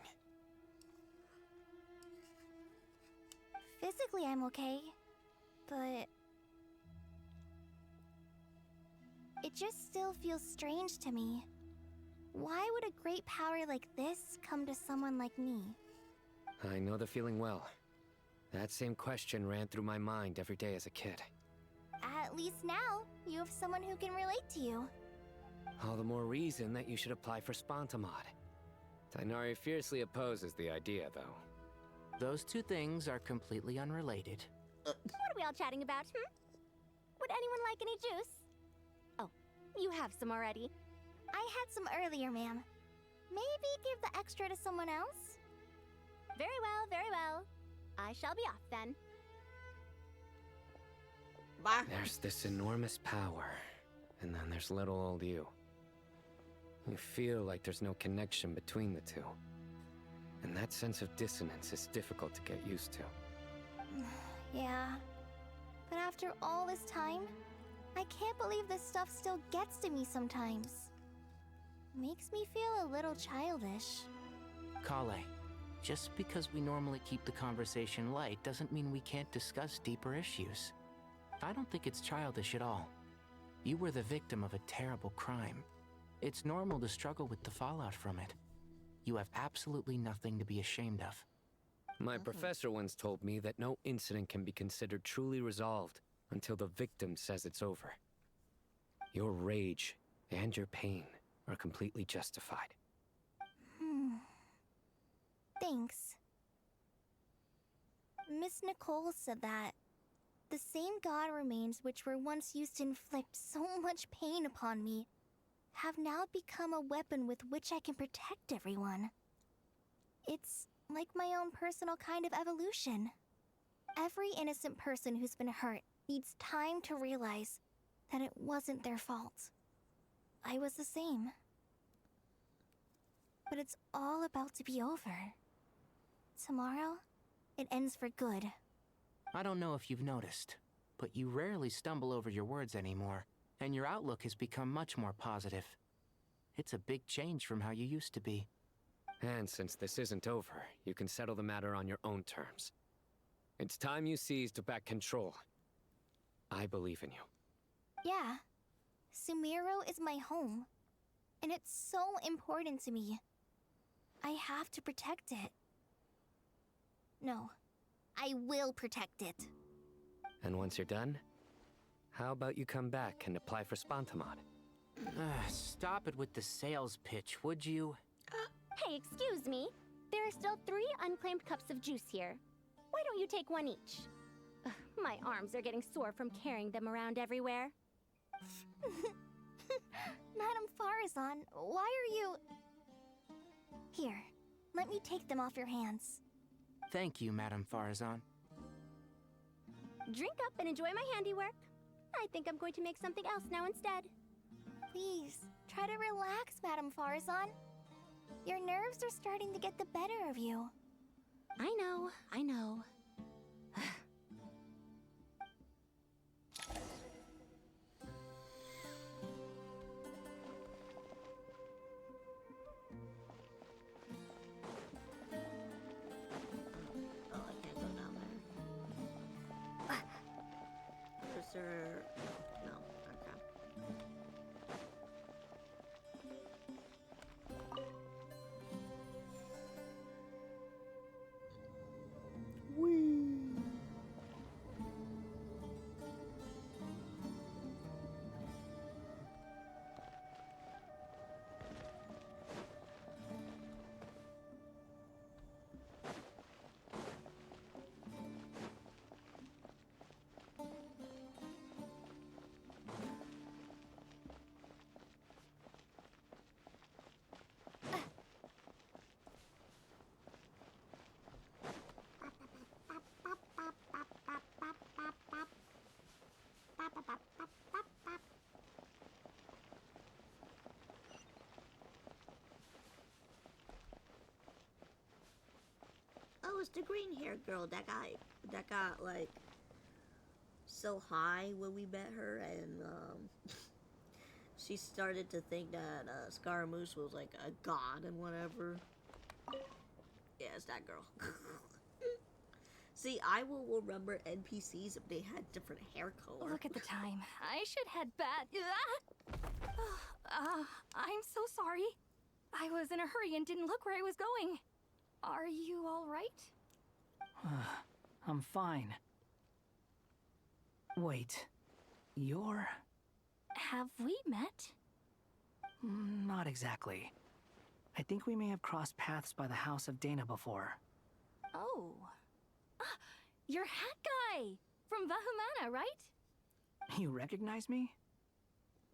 Physically, I'm okay, but it just still feels strange to me. Why would a great power like this come to someone like me? I know the feeling well. That same question ran through my mind every day as a kid. At least now, you have someone who can relate to you. All the more reason that you should apply for Spontamod. Tainari fiercely opposes the idea, though. Those two things are completely unrelated. What are we all chatting about, Would anyone like any juice? Oh, you have some already. I had some earlier, ma'am. Maybe give the extra to someone else? Very well, very well. I shall be off then. Bye. There's this enormous power, and then there's little old you. You feel like there's no connection between the two. And that sense of dissonance is difficult to get used to. Yeah. But after all this time, I can't believe this stuff still gets to me sometimes. Makes me feel a little childish. Kale, just because we normally keep the conversation light doesn't mean we can't discuss deeper issues. I don't think it's childish at all. You were the victim of a terrible crime. It's normal to struggle with the fallout from it. You have absolutely nothing to be ashamed of. My professor once told me that no incident can be considered truly resolved until the victim says it's over. Your rage and your pain are completely justified. Thanks. Miss Nicole said that the same god remains which were once used to inflict so much pain upon me have now become a weapon with which I can protect everyone. It's like my own personal kind of evolution. Every innocent person who's been hurt needs time to realize that it wasn't their fault. I was the same. But it's all about to be over. Tomorrow, it ends for good. I don't know if you've noticed, but you rarely stumble over your words anymore, and your outlook has become much more positive. It's a big change from how you used to be. And since this isn't over, you can settle the matter on your own terms. It's time you seized back control. I believe in you. Yeah. Sumero is my home. And it's so important to me. I have to protect it. No. I will protect it. And once you're done, how about you come back and apply for Spontamod? Stop it with the sales pitch, would you? Hey, excuse me. There are still 3 unclaimed cups of juice here. Why don't you take one each? My arms are getting sore from carrying them around everywhere. Madame Farazan, why are you... Here, let me take them off your hands. Thank you, Madame Farazan. Drink up and enjoy my handiwork. I think I'm going to make something else now instead. Please, try to relax, Madame Farazan. Your nerves are starting to get the better of you. I know, I know. Oh, I can't go down there. Is there... No, okay. Whee! was the green-haired girl that got like so high when we met her, and she started to think that Scaramouche was like a god and whatever. Yeah, it's that girl. See, I will remember NPCs if they had different hair color. Look at the time. I should head back. I'm so sorry. I was in a hurry and didn't look where I was going. Are you all right? I'm fine. Wait, you're... Have we met? Not exactly. I think we may have crossed paths by the house of Dana before. Oh. Ah, you're Hat Guy! From Vahumana, right? You recognize me?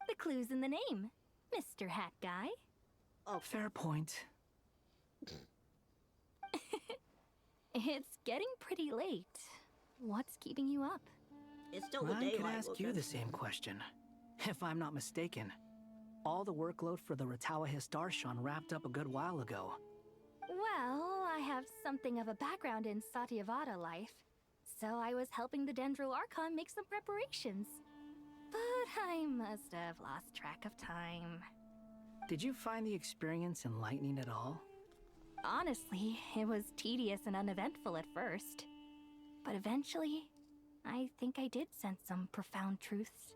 The clue's in the name. Mr. Hat Guy. Oh, fair point. It's getting pretty late. What's keeping you up? It's still the daylight. I could ask you the same question. If I'm not mistaken, all the workload for the Ratawa Histarshan wrapped up a good while ago. Well, I have something of a background in Satyavada life, so I was helping the Dendro Archon make some preparations. But I must have lost track of time. Did you find the experience enlightening at all? Honestly, it was tedious and uneventful at first. But eventually, I think I did sense some profound truths.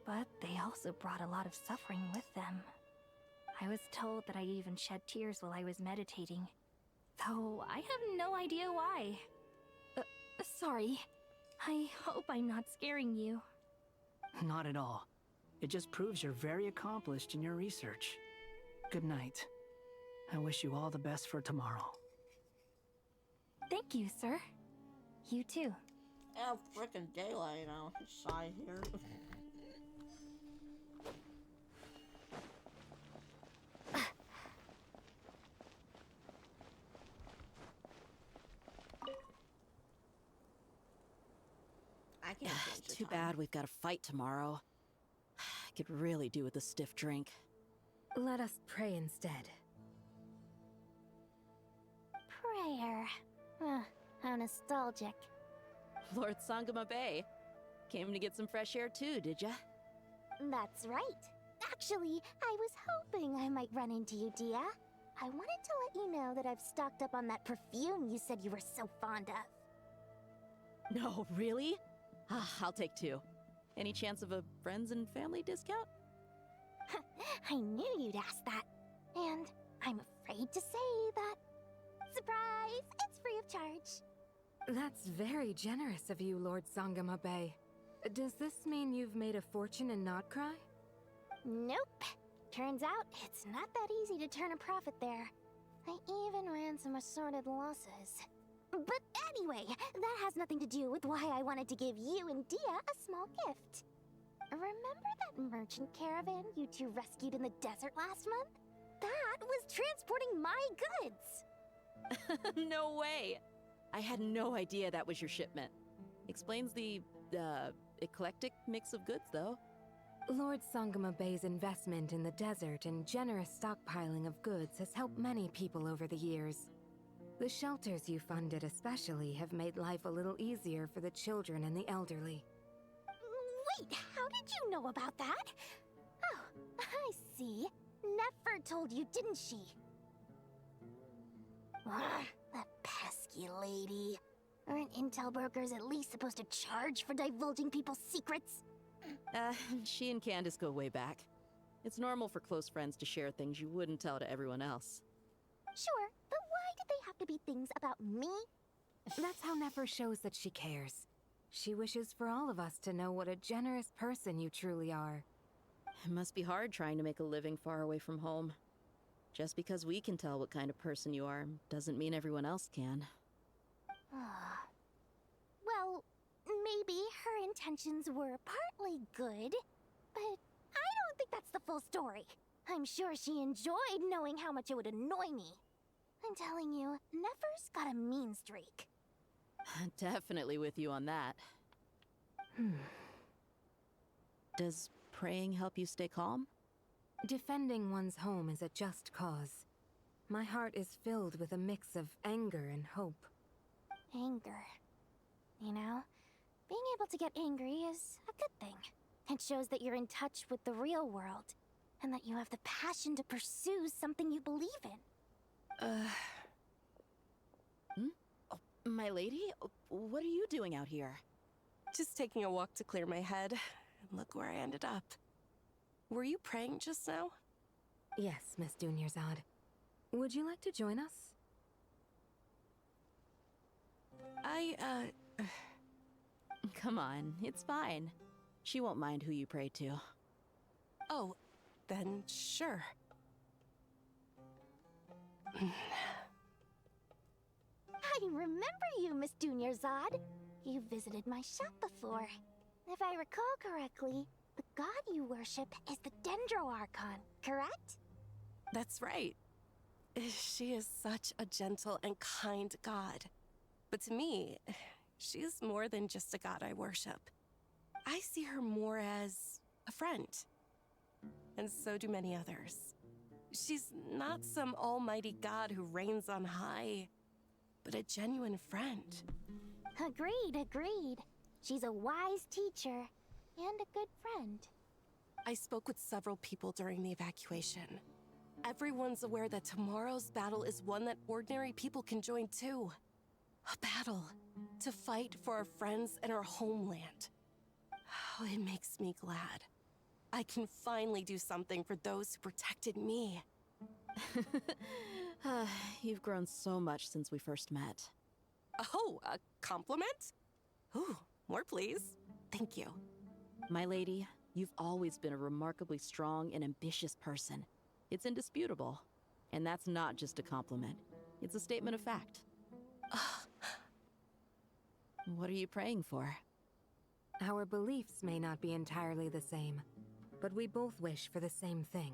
But they also brought a lot of suffering with them. I was told that I even shed tears while I was meditating, though I have no idea why. Sorry. I hope I'm not scaring you. Not at all. It just proves you're very accomplished in your research. Good night. I wish you all the best for tomorrow. Thank you, sir. You too. Oh, frickin' daylight now. Shy here. I can't change the Too time. bad we've got a fight tomorrow. I could really do with a stiff drink. Let us pray instead. Prayer. How nostalgic. Lord Sangama Bay. Came to get some fresh air too, did ya? That's right. Actually, I was hoping I might run into you, Dia. I wanted to let you know that I've stocked up on that perfume you said you were so fond of. No, really? I'll take 2. Any chance of a friends and family discount? I knew you'd ask that. And I'm afraid to say that. Surprise! It's free of charge. That's very generous of you, Lord Sangama Bay. Does this mean you've made a fortune in Notcry? Nope. Turns out it's not that easy to turn a profit there. I even ran some assorted losses. But anyway, that has nothing to do with why I wanted to give you and Dia a small gift. Remember that merchant caravan you two rescued in the desert last month? That was transporting my goods! No way! I had no idea that was your shipment. Explains the, eclectic mix of goods, though. Lord Sangama Bay's investment in the desert and generous stockpiling of goods has helped many people over the years. The shelters you funded especially have made life a little easier for the children and the elderly. Wait, how did you know about that? Oh, I see. Nefer told you, didn't she? That pesky lady. Aren't intel brokers at least supposed to charge for divulging people's secrets? She and Candace go way back. It's normal for close friends to share things you wouldn't tell to everyone else. Sure, but why did they have to be things about me? That's how Nefer shows that she cares. She wishes for all of us to know what a generous person you truly are. It must be hard trying to make a living far away from home. Just because we can tell what kind of person you are doesn't mean everyone else can. Well, maybe her intentions were partly good, but I don't think that's the full story. I'm sure she enjoyed knowing how much it would annoy me. I'm telling you, Nefer's got a mean streak. Definitely with you on that. Does praying help you stay calm? Defending one's home is a just cause. My heart is filled with a mix of anger and hope. Anger. You know, being able to get angry is a good thing. It shows that you're in touch with the real world, and that you have the passion to pursue something you believe in. My lady, what are you doing out here? Just taking a walk to clear my head. And look where I ended up. Were you praying just now? Yes, Miss Dunyarzad. Would you like to join us? Come on, it's fine. She won't mind who you pray to. Oh, then sure. I remember you, Miss Dunyarzad. You visited my shop before. If I recall correctly, the god you worship is the Dendro Archon, correct? That's right. She is such a gentle and kind god. But to me, she's more than just a god I worship. I see her more as a friend. And so do many others. She's not some almighty god who reigns on high, but a genuine friend. Agreed. She's a wise teacher and a good friend. I spoke with several people during the evacuation. Everyone's aware that tomorrow's battle is one that ordinary people can join too. A battle to fight for our friends and our homeland. Oh, it makes me glad. I can finally do something for those who protected me. You've grown so much since we first met. Oh, a compliment? Ooh, more please. Thank you. My lady, you've always been a remarkably strong and ambitious person. It's indisputable. And that's not just a compliment. It's a statement of fact. What are you praying for? Our beliefs may not be entirely the same, but we both wish for the same thing.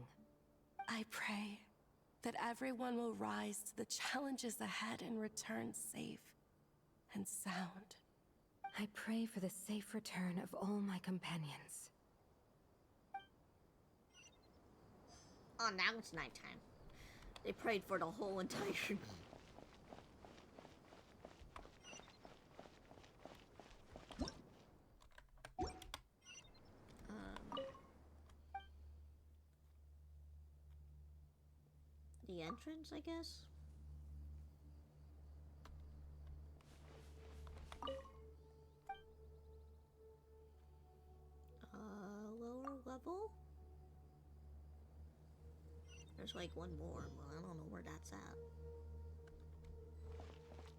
I pray that everyone will rise to the challenges ahead and return safe and sound. I pray for the safe return of all my companions. Oh, now it's nighttime. They prayed for the whole entire... the entrance, I guess? Lower level? There's like one more, but I don't know where that's at.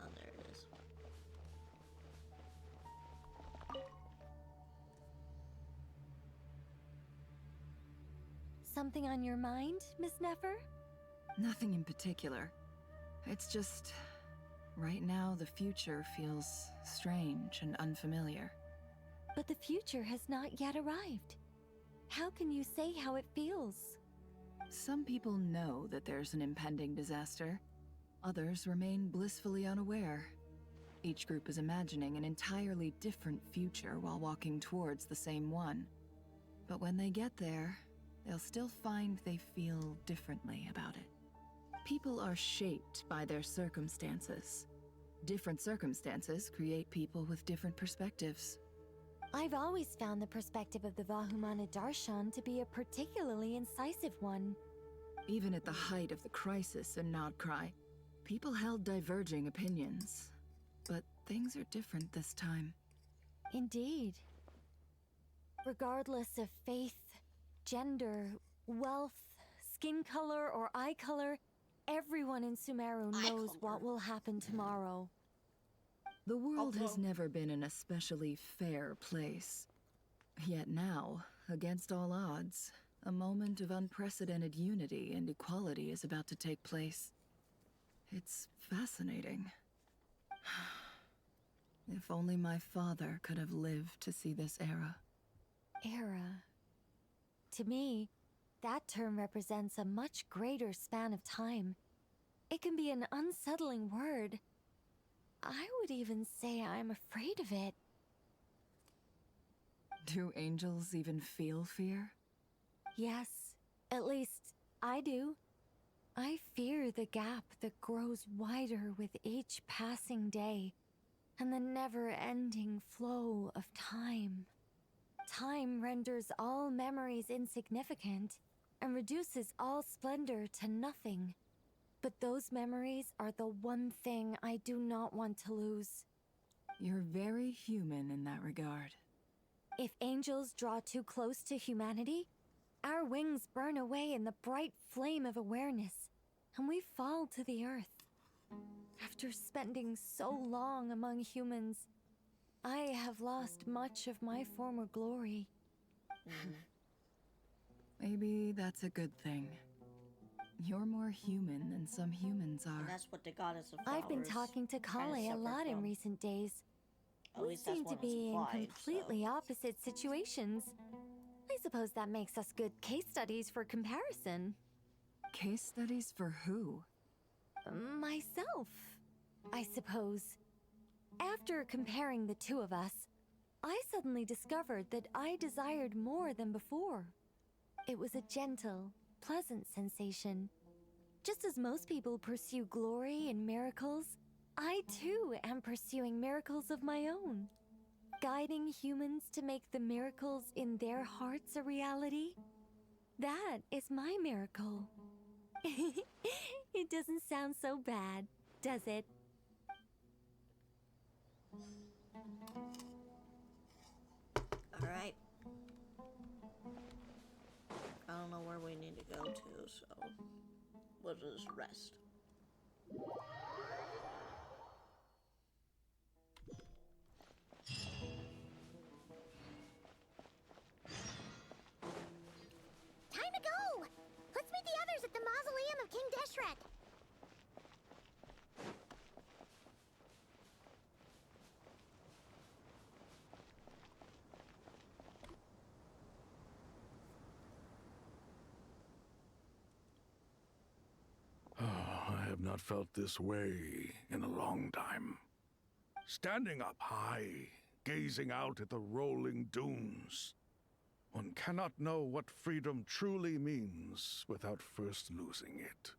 Oh, there it is. Something on your mind, Miss Nefer? Nothing in particular. It's just... right now, the future feels strange and unfamiliar. But the future has not yet arrived. How can you say how it feels? Some people know that there's an impending disaster. Others remain blissfully unaware. Each group is imagining an entirely different future while walking towards the same one. But when they get there, they'll still find they feel differently about it. People are shaped by their circumstances. Different circumstances create people with different perspectives. I've always found the perspective of the Vahumana Darshan to be a particularly incisive one. Even at the height of the crisis in Nodcry, people held diverging opinions. But things are different this time. Indeed. Regardless of faith, gender, wealth, skin color, or eye color, everyone in Sumeru knows what will happen tomorrow. The world has never been an especially fair place. Yet now, against all odds, a moment of unprecedented unity and equality is about to take place. It's fascinating. If only my father could have lived to see this era. Era. To me, that term represents a much greater span of time. It can be an unsettling word. I would even say I'm afraid of it. Do angels even feel fear? Yes, at least I do. I fear the gap that grows wider with each passing day, and the never-ending flow of time. Time renders all memories insignificant and reduces all splendor to nothing. But those memories are the one thing I do not want to lose. You're very human in that regard. If angels draw too close to humanity, our wings burn away in the bright flame of awareness, and we fall to the earth. After spending so long among humans, I have lost much of my former glory. Maybe that's a good thing. You're more human than some humans are. And that's what the goddess of flowers I've been talking to Kale a lot in recent days. We seem to be in completely opposite situations. I suppose that makes us good case studies for comparison. Case studies for who? Myself, I suppose. After comparing the two of us, I suddenly discovered that I desired more than before. It was a gentle, pleasant sensation. Just as most people pursue glory and miracles, I too am pursuing miracles of my own. Guiding humans to make the miracles in their hearts a reality. That is my miracle. It doesn't sound so bad, does it? Alright. I don't know where we need to go to, so we'll just rest. Time to go! Let's meet the others at the mausoleum of King Deshret. I have not felt this way in a long time. Standing up high, gazing out at the rolling dunes. One cannot know what freedom truly means without first losing it.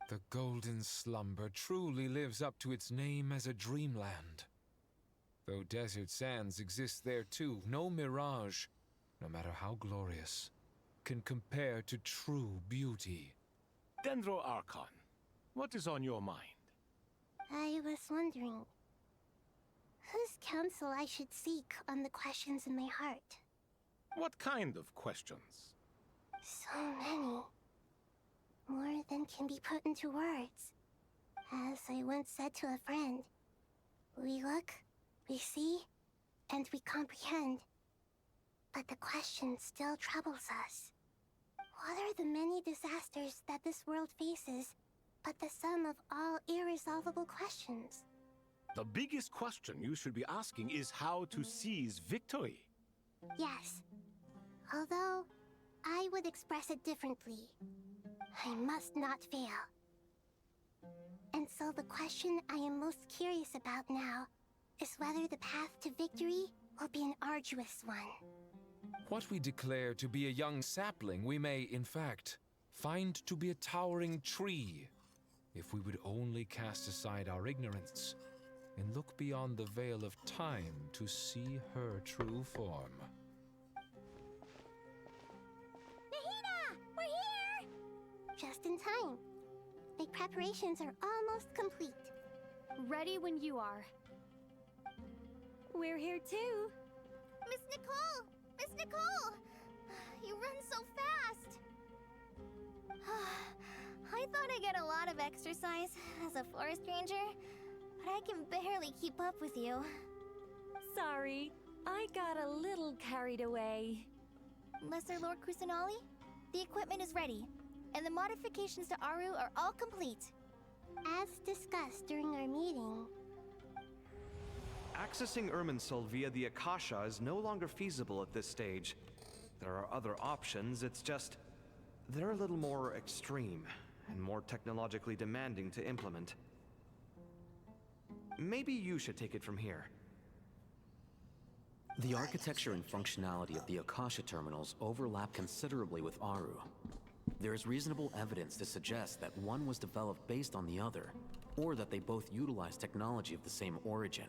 The golden slumber truly lives up to its name as a dreamland. Though desert sands exist there too, no mirage, no matter how glorious, can compare to true beauty. Dendro Archon, what is on your mind? I was wondering whose counsel I should seek on the questions in my heart. What kind of questions? So many. More than can be put into words. As I once said to a friend, we look, we see, and we comprehend. But the question still troubles us. What are the many disasters that this world faces, but the sum of all irresolvable questions? The biggest question you should be asking is how to seize victory. Yes. Although, I would express it differently. I must not fail. And so the question I am most curious about now is whether the path to victory will be an arduous one. What we declare to be a young sapling, we may, in fact, find to be a towering tree, if we would only cast aside our ignorance and look beyond the veil of time to see her true form. Nahida! We're here! Just in time. My preparations are almost complete. Ready when you are. We're here too. Miss Nicole! Miss Nicole! You run so fast! I thought I'd get a lot of exercise as a forest ranger, but I can barely keep up with you. Sorry, I got a little carried away. Lesser Lord Kusanali, the equipment is ready, and the modifications to Aru are all complete. As discussed during our meeting, Accessing Irminsul via the Akasha is no longer feasible at this stage. There are other options, it's just they're a little more extreme and more technologically demanding to implement. Maybe you should take it from here. The architecture and functionality of the Akasha terminals overlap considerably with Aru. There is reasonable evidence to suggest that one was developed based on the other, or that they both utilize technology of the same origin.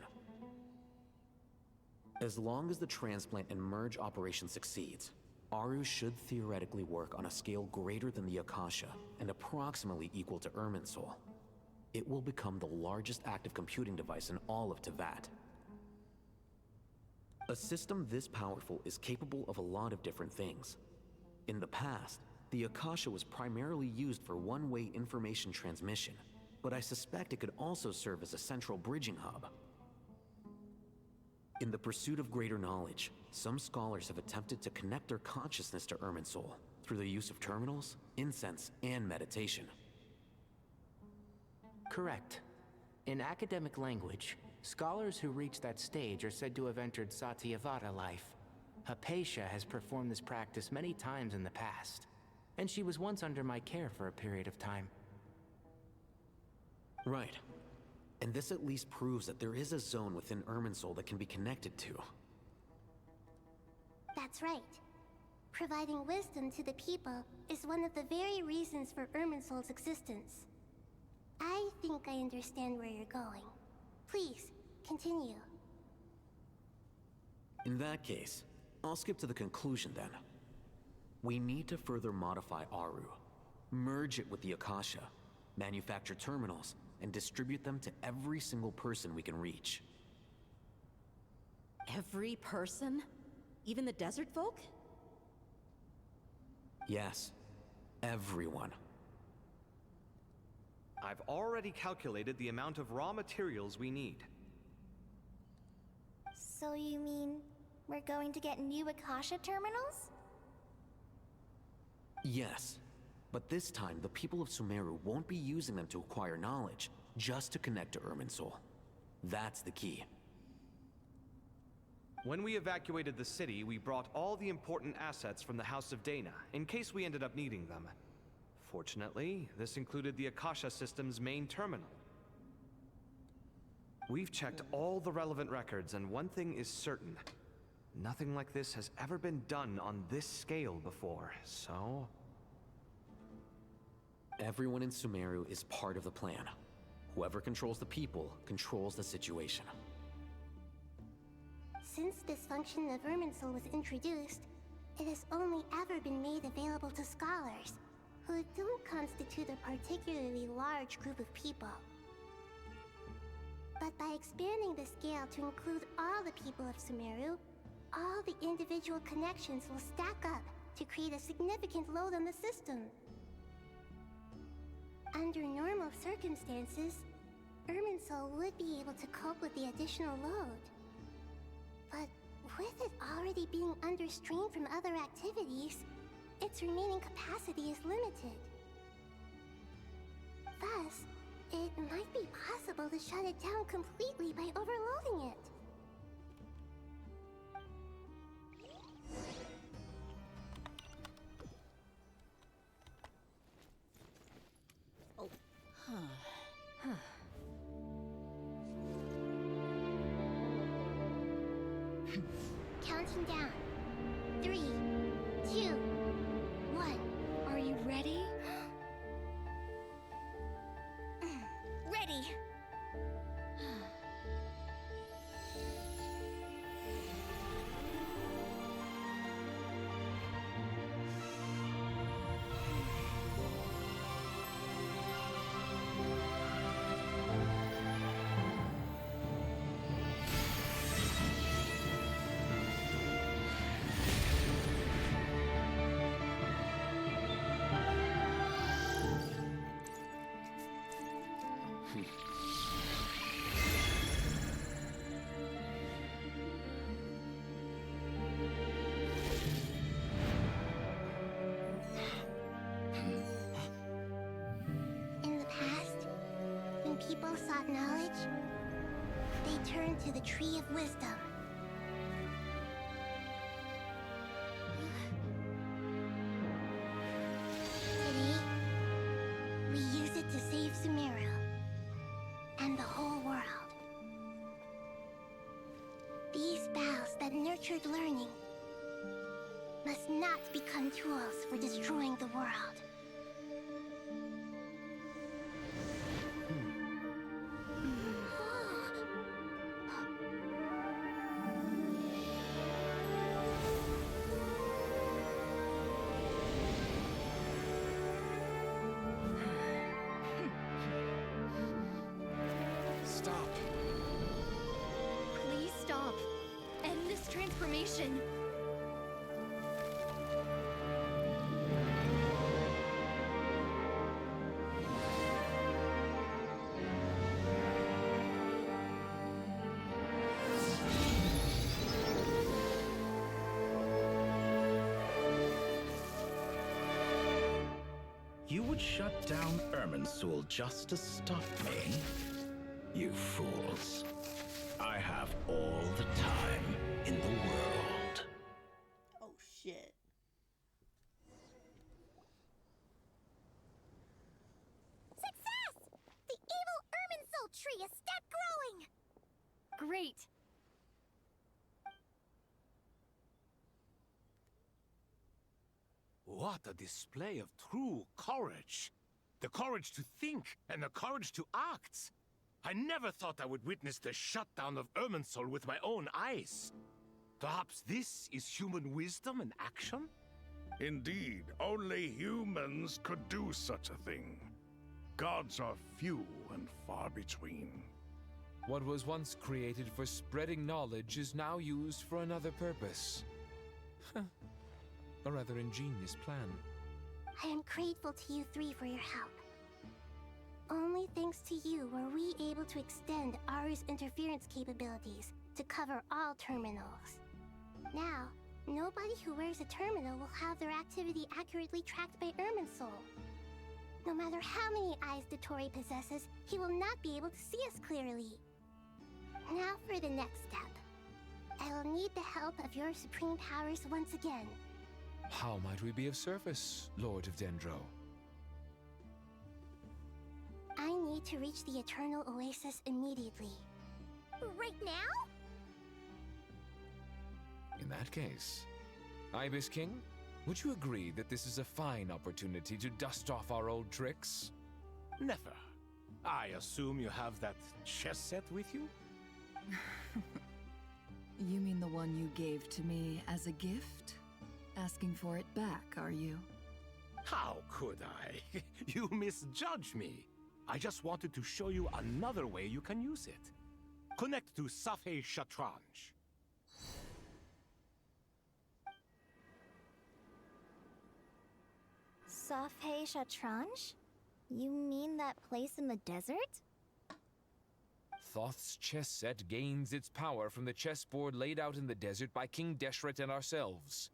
As long as the transplant and merge operation succeeds, Aru should theoretically work on a scale greater than the Akasha and approximately equal to Irminsul. It will become the largest active computing device in all of Teyvat. A system this powerful is capable of a lot of different things. In the past, the Akasha was primarily used for one-way information transmission, but I suspect it could also serve as a central bridging hub. In the pursuit of greater knowledge, some scholars have attempted to connect their consciousness to Irminsul through the use of terminals, incense, and meditation. Correct. In academic language, scholars who reach that stage are said to have entered Satyavata life. Hypatia has performed this practice many times in the past, and she was once under my care for a period of time. Right. And this at least proves that there is a zone within Irminsul that can be connected to. That's right. Providing wisdom to the people is one of the very reasons for Irminsul's existence. I think I understand where you're going. Please, continue. In that case, I'll skip to the conclusion then. We need to further modify Aru, merge it with the Akasha, manufacture terminals, and distribute them to every single person we can reach. Every person? Even the desert folk? Yes, everyone. I've already calculated the amount of raw materials we need. So you mean we're going to get new Akasha terminals? Yes, but this time the people of Sumeru won't be using them to acquire knowledge, just to connect to Irminsul. That's the key. When we evacuated the city, we brought all the important assets from the House of Dana, in case we ended up needing them. Fortunately, this included the Akasha system's main terminal. We've checked all the relevant records, and one thing is certain. Nothing like this has ever been done on this scale before, so... Everyone in Sumeru is part of the plan. Whoever controls the people controls the situation. Since this function of Irminsul was introduced, it has only ever been made available to scholars, who don't constitute a particularly large group of people. But by expanding the scale to include all the people of Sumeru, all the individual connections will stack up to create a significant load on the system. Under normal circumstances, Irminsul would be able to cope with the additional load. But with it already being under strain from other activities, its remaining capacity is limited. Thus, it might be possible to shut it down completely by overloading it. Counting down. 3, 2, 1. Are you ready? Ready! In the past, when people sought knowledge, they turned to the Tree of Wisdom. Today, we use it to save Sumeru and the whole world. These boughs that nurtured learning must not become tools for destroying the world. Genshin! You would shut down Irminsul just to stop me? You fools. I have all the time in the world. Oh shit. Success! The evil Irminsul tree is stepped growing! Great! What a display of true courage. The courage to think and the courage to act. I never thought I would witness the shutdown of Irminsul with my own eyes. Perhaps this is human wisdom in action? Indeed, only humans could do such a thing. Gods are few and far between. What was once created for spreading knowledge is now used for another purpose. A rather ingenious plan. I am grateful to you three for your help. Only thanks to you were we able to extend Aru's interference capabilities to cover all terminals. Now, nobody who wears a terminal will have their activity accurately tracked by Irminsul. No matter how many eyes Dottore possesses, he will not be able to see us clearly. Now for the next step. I will need the help of your supreme powers once again. How might we be of service, Lord of Dendro? I need to reach the Eternal Oasis immediately. Right now? In that case, Ibis King, would you agree that this is a fine opportunity to dust off our old tricks? Never. I assume you have that chess set with you? You mean the one you gave to me as a gift? Asking for it back, are you? How could I? You misjudge me. I just wanted to show you another way you can use it. Connect to Safei Shatranj. Safei Shatranj? You mean that place in the desert? Thoth's chess set gains its power from the chessboard laid out in the desert by King Deshret and ourselves.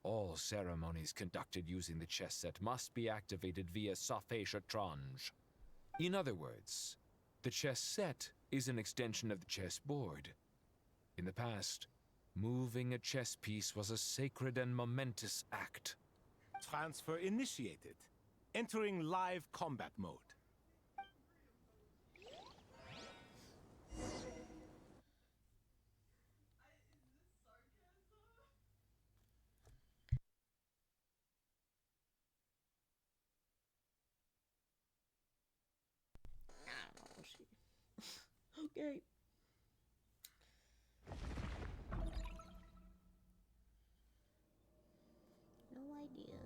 All ceremonies conducted using the chess set must be activated via Safei Shatranj. In other words, the chess set is an extension of the chessboard. In the past, moving a chess piece was a sacred and momentous act. Transfer initiated. Entering live combat mode. Okay. No idea.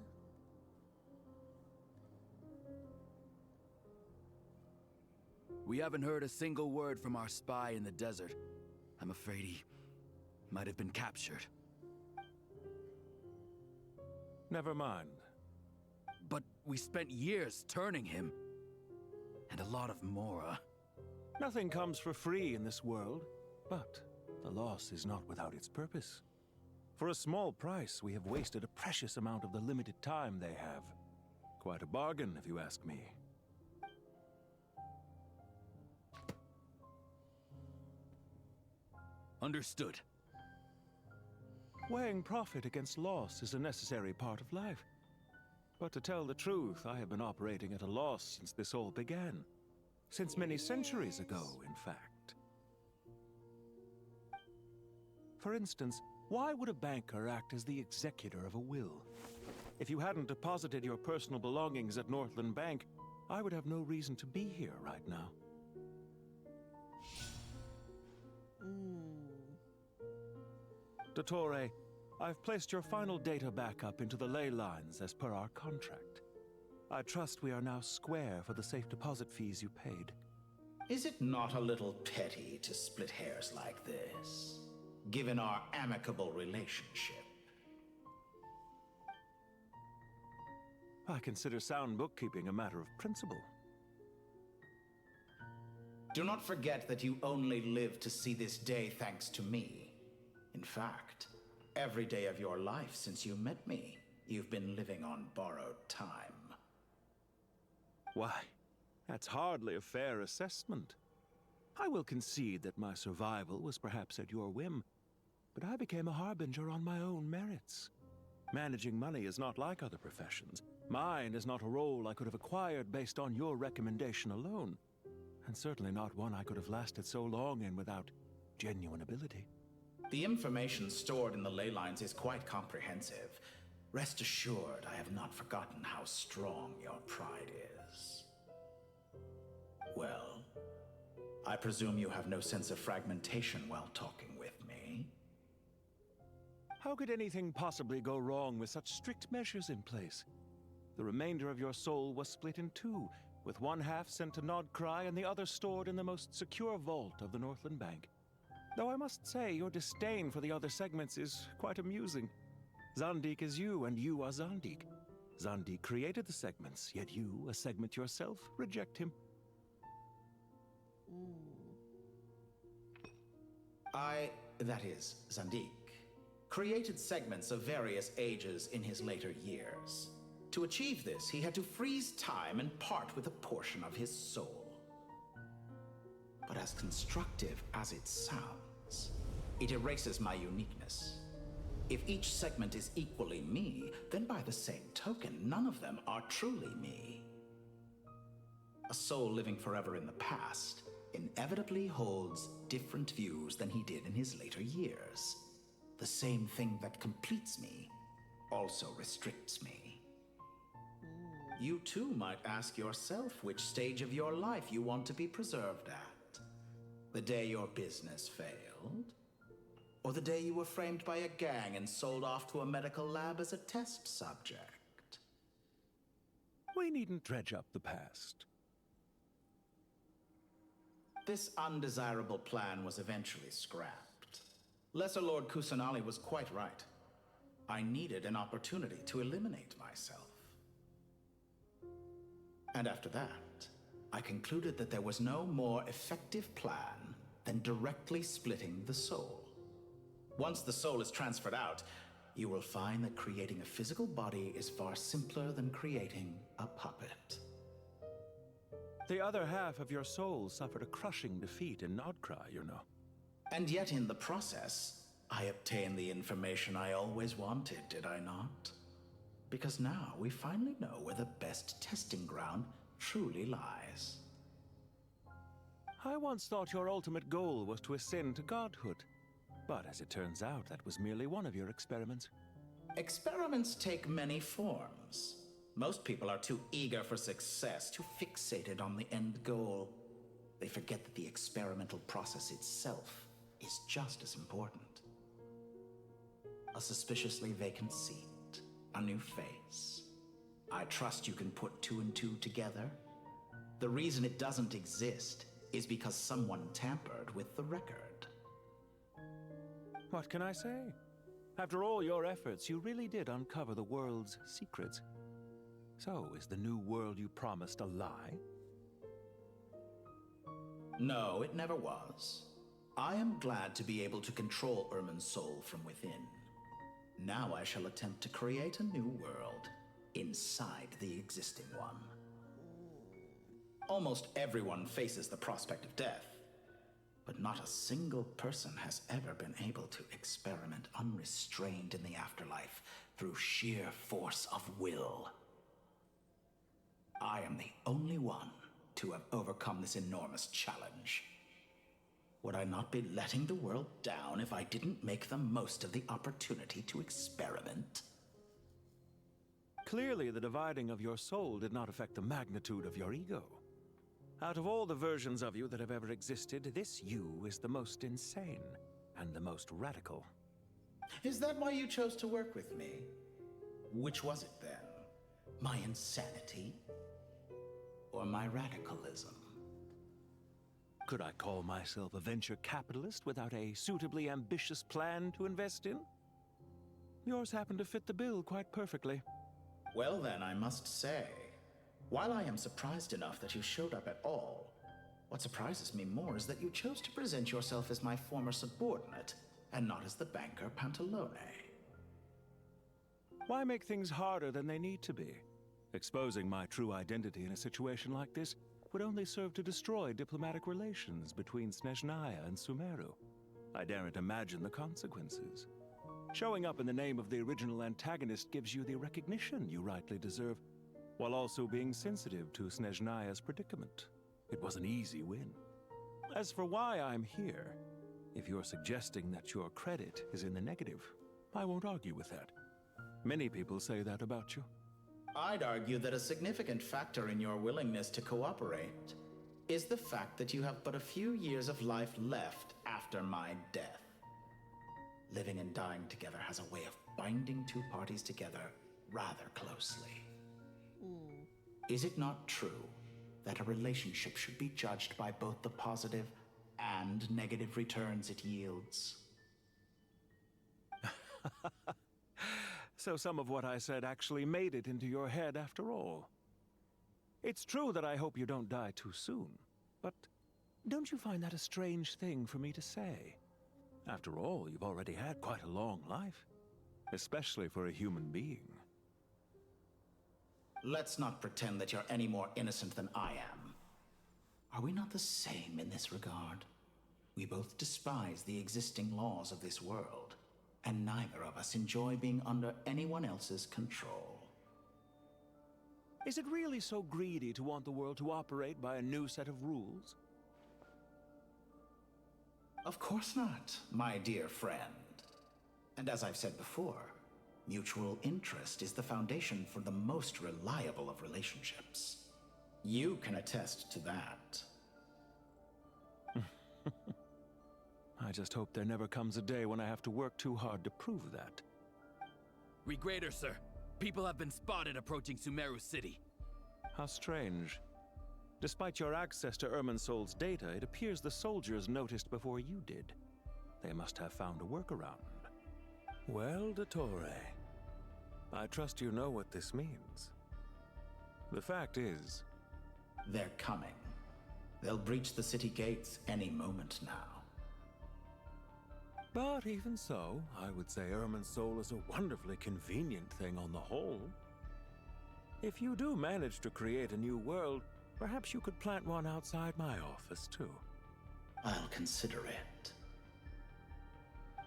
We haven't heard a single word from our spy in the desert. I'm afraid he might have been captured. Never mind. But we spent years turning him. And a lot of Mora. Nothing comes for free in this world, but the loss is not without its purpose. For a small price, we have wasted a precious amount of the limited time they have. Quite a bargain, if you ask me. Understood. Weighing profit against loss is a necessary part of life. But to tell the truth, I have been operating at a loss since this all began. Since many centuries ago, in fact. For instance, why would a banker act as the executor of a will? If you hadn't deposited your personal belongings at Northland Bank, I would have no reason to be here right now. Dottore, I've placed your final data backup into the ley lines as per our contract. I trust we are now square for the safe deposit fees you paid. Is it not a little petty to split hairs like this? given our amicable relationship. I consider sound bookkeeping a matter of principle. Do not forget that you only live to see this day thanks to me. In fact, every day of your life since you met me, you've been living on borrowed time. Why, that's hardly a fair assessment. I will concede that my survival was perhaps at your whim, but I became a harbinger on my own merits. Managing money is not like other professions. Mine is not a role I could have acquired based on your recommendation alone, and certainly not one I could have lasted so long in without genuine ability. The information stored in the ley lines is quite comprehensive. Rest assured, I have not forgotten how strong your pride is. Well, I presume you have no sense of fragmentation while talking with me. How could anything possibly go wrong with such strict measures in place? The remainder of your soul was split in two, with one half sent to Nodcry and the other stored in the most secure vault of the Northland Bank. Though I must say, your disdain for the other segments is quite amusing. Zandik is you, and you are Zandik. Zandik created the segments, yet you, a segment yourself, reject him. That is, Zandik, created segments of various ages in his later years. To achieve this, he had to freeze time and part with a portion of his soul. But as constructive as it sounds, it erases my uniqueness. If each segment is equally me, then by the same token, none of them are truly me. A soul living forever in the past inevitably holds different views than he did in his later years. The same thing that completes me also restricts me. You too might ask yourself which stage of your life you want to be preserved at. The day your business failed? Or the day you were framed by a gang and sold off to a medical lab as a test subject? We needn't dredge up the past. This undesirable plan was eventually scrapped. Lesser Lord Kusanali was quite right. I needed an opportunity to eliminate myself. And after that, I concluded that there was no more effective plan than directly splitting the soul. Once the soul is transferred out, you will find that creating a physical body is far simpler than creating a puppet. The other half of your soul suffered a crushing defeat in Nodcry, you know. And yet in the process, I obtained the information I always wanted, did I not? Because now we finally know where the best testing ground truly lies. I once thought your ultimate goal was to ascend to godhood. But as it turns out, that was merely one of your experiments. Experiments take many forms. Most people are too eager for success, too fixated on the end goal. They forget that the experimental process itself is just as important. A suspiciously vacant seat, a new face. I trust you can put two and two together. The reason it doesn't exist is because someone tampered with the record. What can I say? After all your efforts, you really did uncover the world's secrets. So, is the new world you promised a lie? No, it never was. I am glad to be able to control Irmin's soul from within. Now I shall attempt to create a new world inside the existing one. Almost everyone faces the prospect of death, but not a single person has ever been able to experiment unrestrained in the afterlife through sheer force of will. I am the only one to have overcome this enormous challenge. Would I not be letting the world down if I didn't make the most of the opportunity to experiment? Clearly, the dividing of your soul did not affect the magnitude of your ego. Out of all the versions of you that have ever existed, this you is the most insane and the most radical. Is that why you chose to work with me? Which was it then? My insanity? Or my radicalism? Could I call myself a venture capitalist without a suitably ambitious plan to invest in? Yours happen to fit the bill quite perfectly. Well then, I must say, while I am surprised enough that you showed up at all, what surprises me more is that you chose to present yourself as my former subordinate, and not as the banker Pantalone. Why make things harder than they need to be? Exposing my true identity in a situation like this would only serve to destroy diplomatic relations between Snezhnaya and Sumeru. I daren't imagine the consequences. Showing up in the name of the original antagonist gives you the recognition you rightly deserve, while also being sensitive to Snezhnaya's predicament. It was an easy win. As for why I'm here, if you're suggesting that your credit is in the negative, I won't argue with that. Many people say that about you. I'd argue that a significant factor in your willingness to cooperate is the fact that you have but a few years of life left after my death. Living and dying together has a way of binding two parties together rather closely. Is it not true that a relationship should be judged by both the positive and negative returns it yields? So some of what I said actually made it into your head after all. It's true that I hope you don't die too soon, but don't you find that a strange thing for me to say? After all, you've already had quite a long life, especially for a human being. Let's not pretend that you're any more innocent than I am. Are we not the same in this regard? We both despise the existing laws of this world, and neither of us enjoy being under anyone else's control. Is it really so greedy to want the world to operate by a new set of rules? Of course not, my dear friend. And as I've said before, mutual interest is the foundation for the most reliable of relationships. You can attest to that. I just hope there never comes a day when I have to work too hard to prove that. Regreater, sir. People have been spotted approaching Sumeru City. How strange. Despite your access to Irminsol's data, it appears the soldiers noticed before you did. They must have found a workaround. Well, Dottore, I trust you know what this means. The fact is... they're coming. They'll breach the city gates any moment now. But even so, I would say Irminsol is a wonderfully convenient thing on the whole. If you do manage to create a new world, perhaps you could plant one outside my office, too. I'll consider it.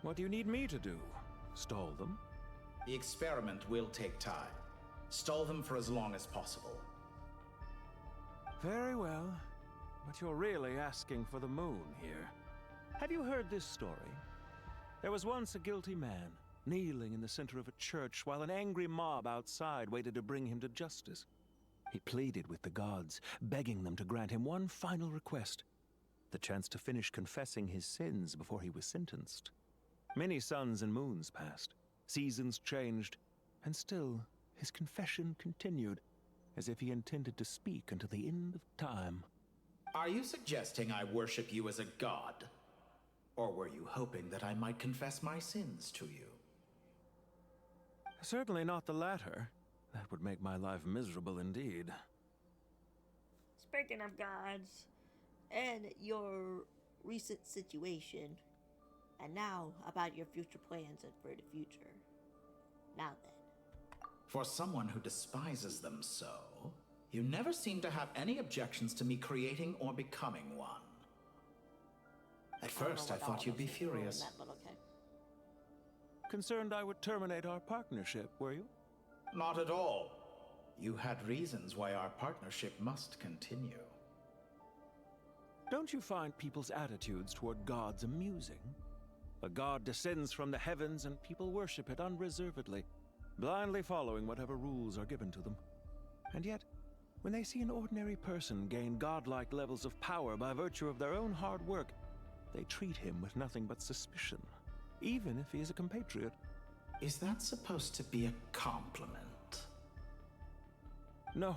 What do you need me to do? Stall them? The experiment will take time. Stall them for as long as possible. Very well. But you're really asking for the moon here. Have you heard this story? There was once a guilty man, kneeling in the center of a church while an angry mob outside waited to bring him to justice. He pleaded with the gods, begging them to grant him one final request, the chance to finish confessing his sins before he was sentenced. Many suns and moons passed, seasons changed, and still his confession continued, as if he intended to speak until the end of time. Are you suggesting I worship you as a god? Or were you hoping that I might confess my sins to you? Certainly not the latter. That would make my life miserable indeed. Speaking of gods, and your recent situation, and now about your future plans and for the future. Now then. For someone who despises them so, you never seem to have any objections to me creating or becoming one. At first, I thought you'd be furious. Concerned I would terminate our partnership, were you? Not at all. You had reasons why our partnership must continue. Don't you find people's attitudes toward gods amusing? A god descends from the heavens and people worship it unreservedly, blindly following whatever rules are given to them. And yet, when they see an ordinary person gain godlike levels of power by virtue of their own hard work, they treat him with nothing but suspicion, even if he is a compatriot. Is that supposed to be a compliment? No.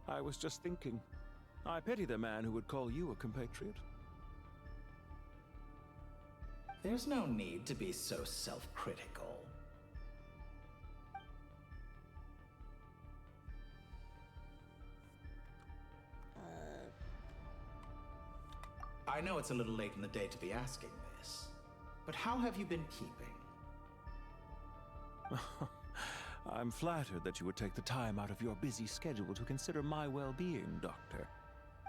I was just thinking. I pity the man who would call you a compatriot. There's no need to be so self-critical. I know it's a little late in the day to be asking this, but how have you been keeping? I'm flattered that you would take the time out of your busy schedule to consider my well-being, Doctor.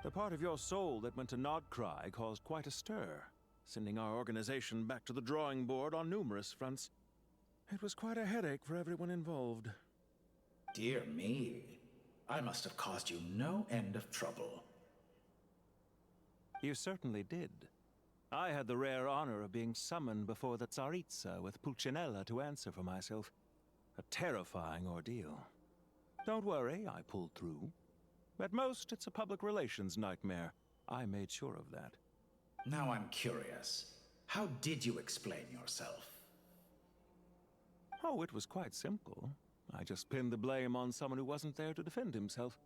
The part of your soul that went to Nodcry caused quite a stir, sending our organization back to the drawing board on numerous fronts. It was quite a headache for everyone involved. Dear me, I must have caused you no end of trouble. You certainly did. I had the rare honor of being summoned before the Tsaritsa with Pulcinella to answer for myself. A terrifying ordeal. Don't worry, I pulled through. At most, it's a public relations nightmare. I made sure of that. Now I'm curious. How did you explain yourself? Oh, it was quite simple. I just pinned the blame on someone who wasn't there to defend himself.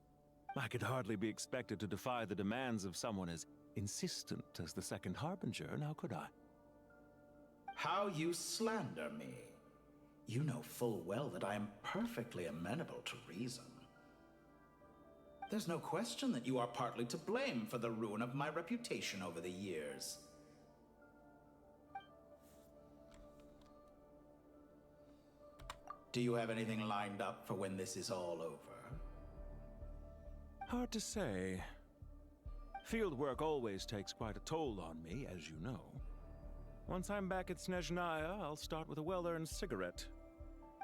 I could hardly be expected to defy the demands of someone as insistent as the Second Harbinger, now could I? How you slander me. You know full well that I am perfectly amenable to reason. There's no question that you are partly to blame for the ruin of my reputation over the years. Do you have anything lined up for when this is all over? Hard to say. Field work always takes quite a toll on me, as you know. Once I'm back at Snezhnaya, I'll start with a well-earned cigarette.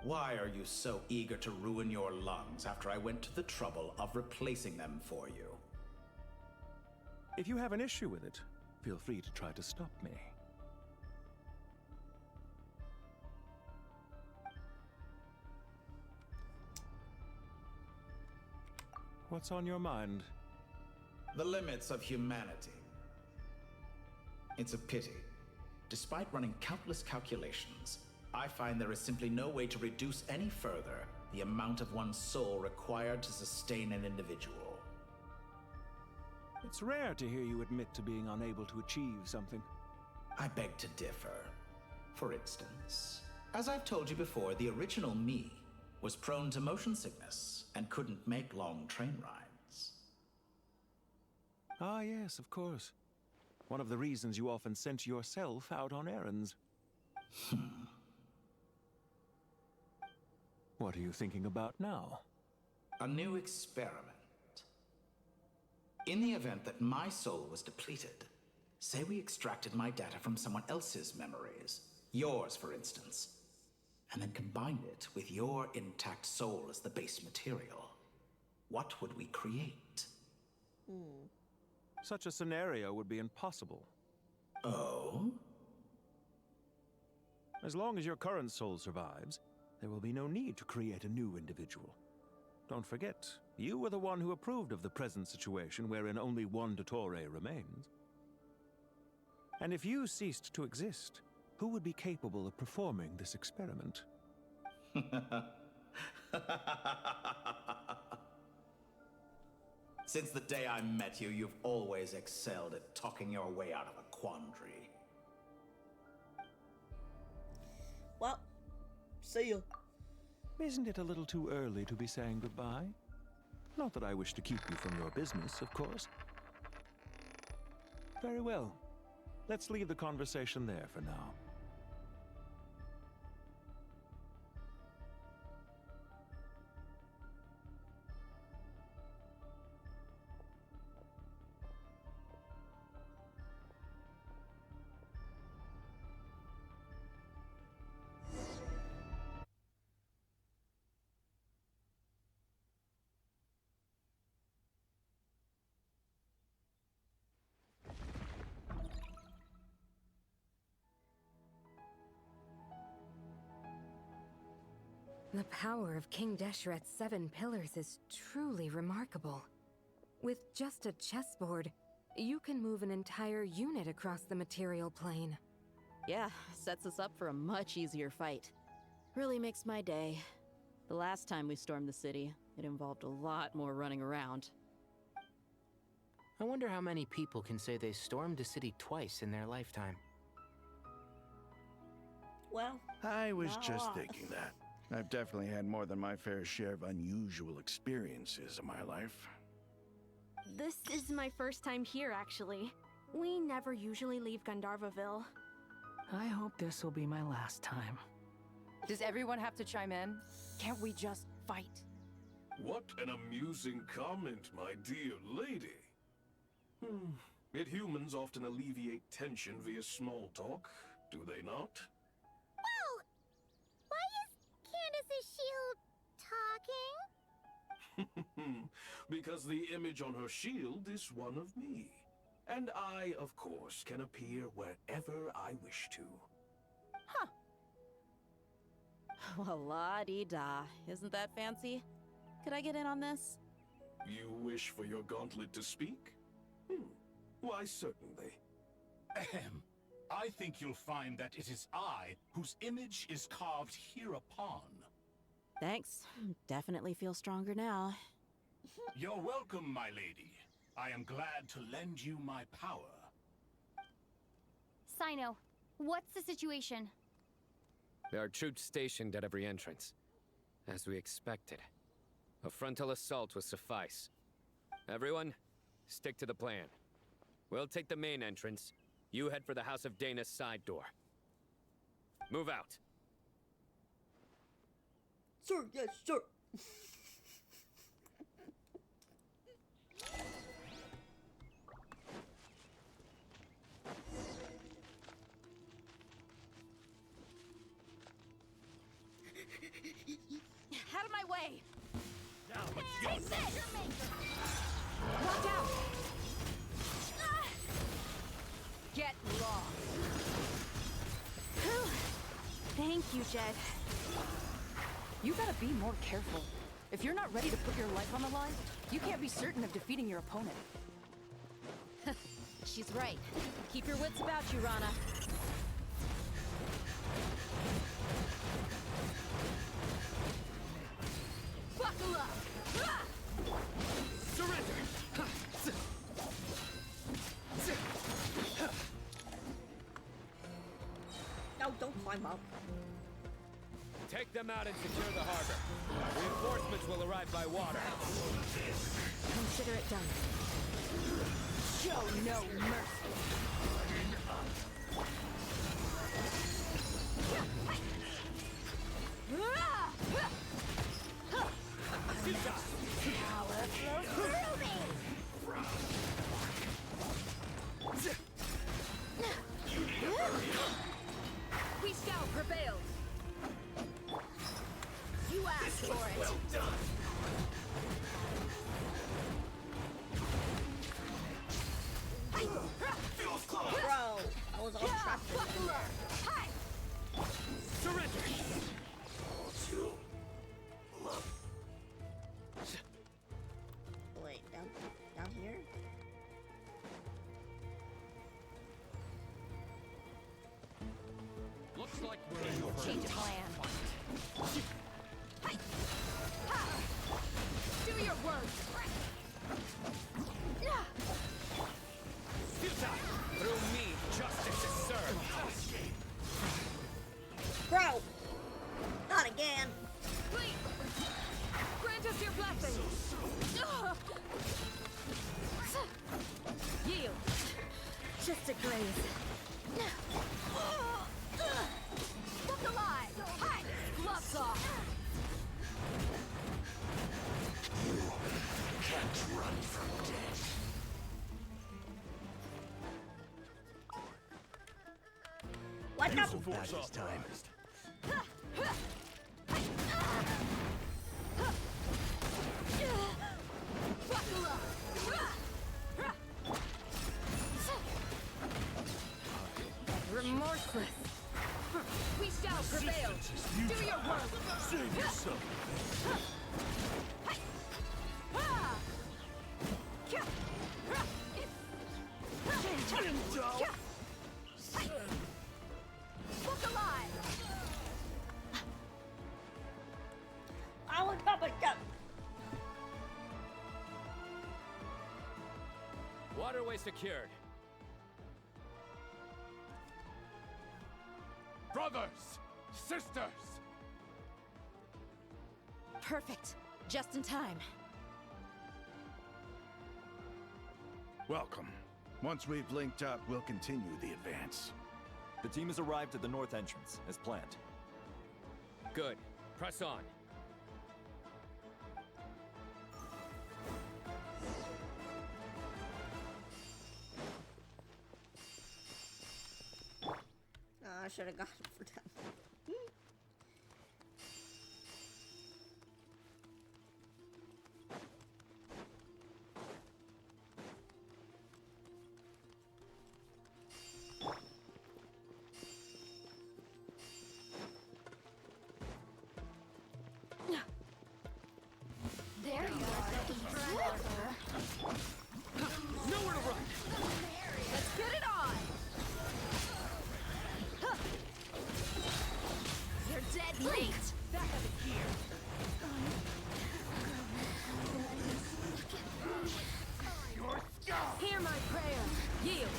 Why are you so eager to ruin your lungs after I went to the trouble of replacing them for you? If you have an issue with it, feel free to try to stop me. What's on your mind? The limits of humanity. It's a pity. Despite running countless calculations, I find there is simply no way to reduce any further the amount of one's soul required to sustain an individual. It's rare to hear you admit to being unable to achieve something. I beg to differ. For instance, as I've told you before, the original me was prone to motion sickness and couldn't make long train rides. Ah, yes, of course. One of the reasons you often sent yourself out on errands. What are you thinking about now? A new experiment. In the event that my soul was depleted, say we extracted my data from someone else's memories, yours for instance, and then combined it with your intact soul as the base material, what would we create? Such a scenario would be impossible. Oh? As long as your current soul survives, there will be no need to create a new individual. Don't forget, you were the one who approved of the present situation wherein only one Dottore remains. And if you ceased to exist, who would be capable of performing this experiment? Since the day I met you, you've always excelled at talking your way out of a quandary. Well, see you. Isn't it a little too early to be saying goodbye? Not that I wish to keep you from your business, of course. Very well. Let's leave the conversation there for now. The power of King Deshret's 7 pillars is truly remarkable. With just a chessboard, you can move an entire unit across the material plane. Yeah, sets us up for a much easier fight. Really makes my day. The last time we stormed the city, it involved a lot more running around. I wonder how many people can say they stormed a city twice in their lifetime. Well, I was not a just lot. thinking that. I've definitely had more than my fair share of unusual experiences in my life. This is my first time here, actually. We never usually leave Gandharvaville. I hope this will be my last time. Does everyone have to chime in? Can't we just fight? What an amusing comment, my dear lady. Yet humans often alleviate tension via small talk, do they not? Well, why is Candace's shield talking? Because the image on her shield is one of me. And I, of course, can appear wherever I wish to. Well, la-di-da. Isn't that fancy? Could I get in on this? You wish for your gauntlet to speak? Why, certainly. Ahem. I think you'll find that it is I whose image is carved hereupon. Thanks. Definitely feel stronger now. You're welcome, my lady. I am glad to lend you my power. Sino, what's the situation? There are troops stationed at every entrance. As we expected. A frontal assault will suffice. Everyone, stick to the plan. We'll take the main entrance. You head for the House of Dana's side door. Move out. Sir, yes, sir. Out of my way! Now Take this! Watch out! Get lost! Thank you, Jed. You gotta be more careful. If you're not ready to put your life on the line, you can't be certain of defeating your opponent. She's right. Keep your wits about you, Rana. Buckle up! Surrender! No, don't climb up. Take them out and secure the harbor. Reinforcements will arrive by water. Consider it done. Show no mercy! Power flows through me! We shall prevail! You asked for it! Well done! Feels close! Bro, I was all trapped in Buckle there. up! Surrender! Wait, down here? Looks like we're in your Change of plan. Do your work! Through me, justice is served. Bro! Not again! Please! Grant us your blessing! Yield! Just a graze. Look alive! Hi! Gloves off! You can't run from death. What the? Force That is time. Buckle up! Remorseless! We shall prevail! Do your work! Save yourself. Look alive! I was coming up. Waterway secured. Brothers, Sisters! Perfect. Just in time. Welcome. Once we've linked up, we'll continue the advance. The team has arrived at the north entrance, as planned. Good. Press on. I should have got it for them. There you are. Nowhere to run! Let's get it on! You're dead late! Back up here! Your skull! Hear my prayer! Yield!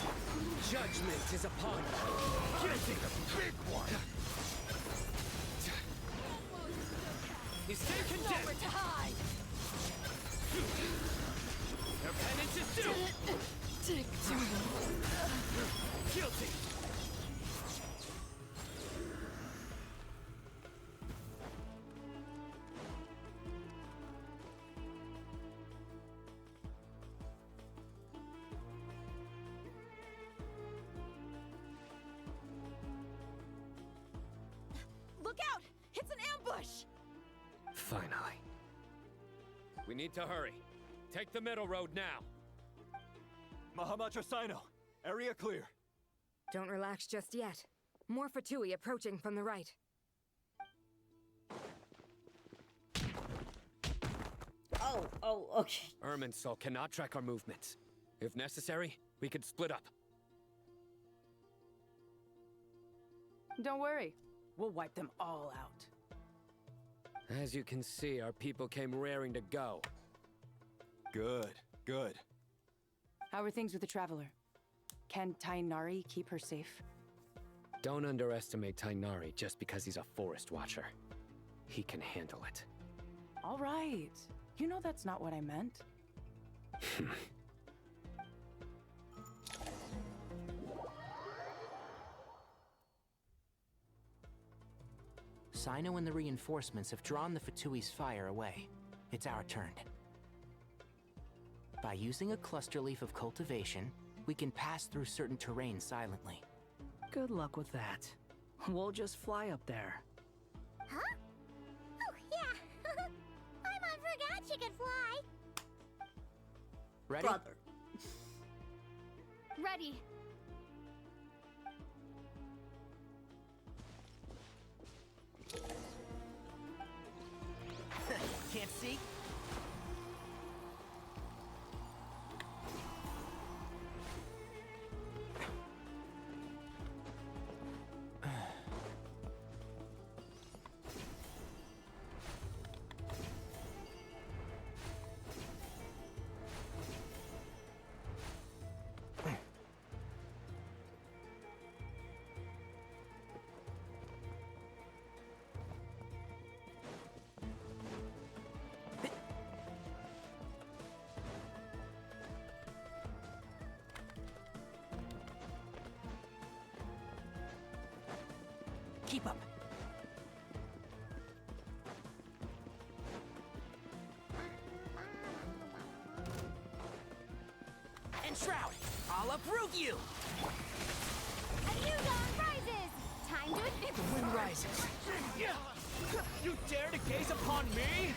Judgment is upon you! Getting a big one! You stay condemned! Nowhere to hide! Your penance is due! Take two. Guilty! Look out! It's an ambush! Finally. We need to hurry. Take the middle road now. Mahamacha Sino, area clear. Don't relax just yet. More Fatui approaching from the right. Oh, okay. Irminsul cannot track our movements. If necessary, we could split up. Don't worry. We'll wipe them all out. As you can see, our people came raring to go. Good, good. How are things with the Traveler? Can Tainari keep her safe? Don't underestimate Tainari just because he's a forest watcher. He can handle it. All right. You know that's not what I meant. Sino and the reinforcements have drawn the Fatui's fire away. It's our turn. By using a cluster leaf of cultivation, we can pass through certain terrain silently. Good luck with that. We'll just fly up there. Huh? Oh, yeah. Paimon forgot she could fly. Ready? Brother. Ready. Can't see? Keep up. And Shroud, I'll uproot you! A new dawn rises! Time to advance! The wind rises. You dare to gaze upon me?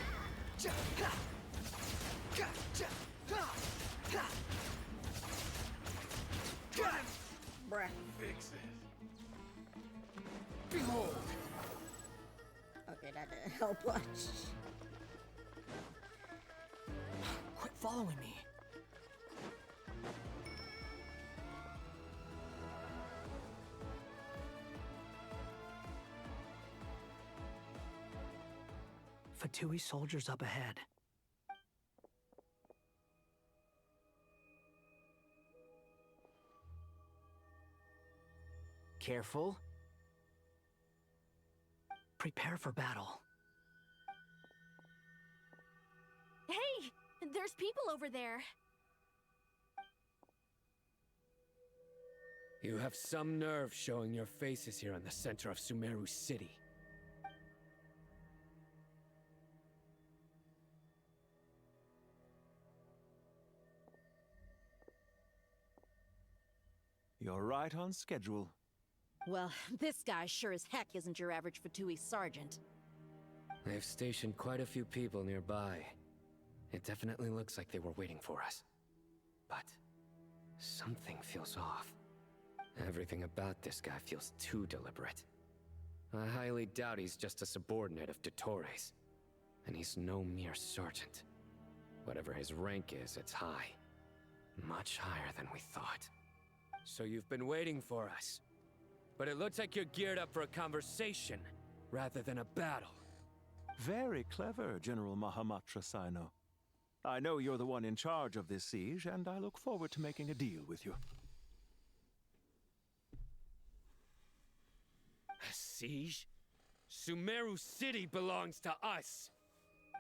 Bruh. Fix it. Behold. Okay, that didn't help much. Quit following me. Fatui soldiers up ahead. Careful. Prepare for battle. Hey! There's people over there. You have some nerve showing your faces here in the center of Sumeru City. You're right on schedule. Well, this guy sure as heck isn't your average Fatui sergeant. They've stationed quite a few people nearby. It definitely looks like they were waiting for us. But something feels off. Everything about this guy feels too deliberate. I highly doubt he's just a subordinate of Dottores. And he's no mere sergeant. Whatever his rank is, it's high. Much higher than we thought. So you've been waiting for us. But it looks like you're geared up for a conversation, rather than a battle. Very clever, General Mahamatra Sino. I know you're the one in charge of this siege, and I look forward to making a deal with you. A siege? Sumeru City belongs to us!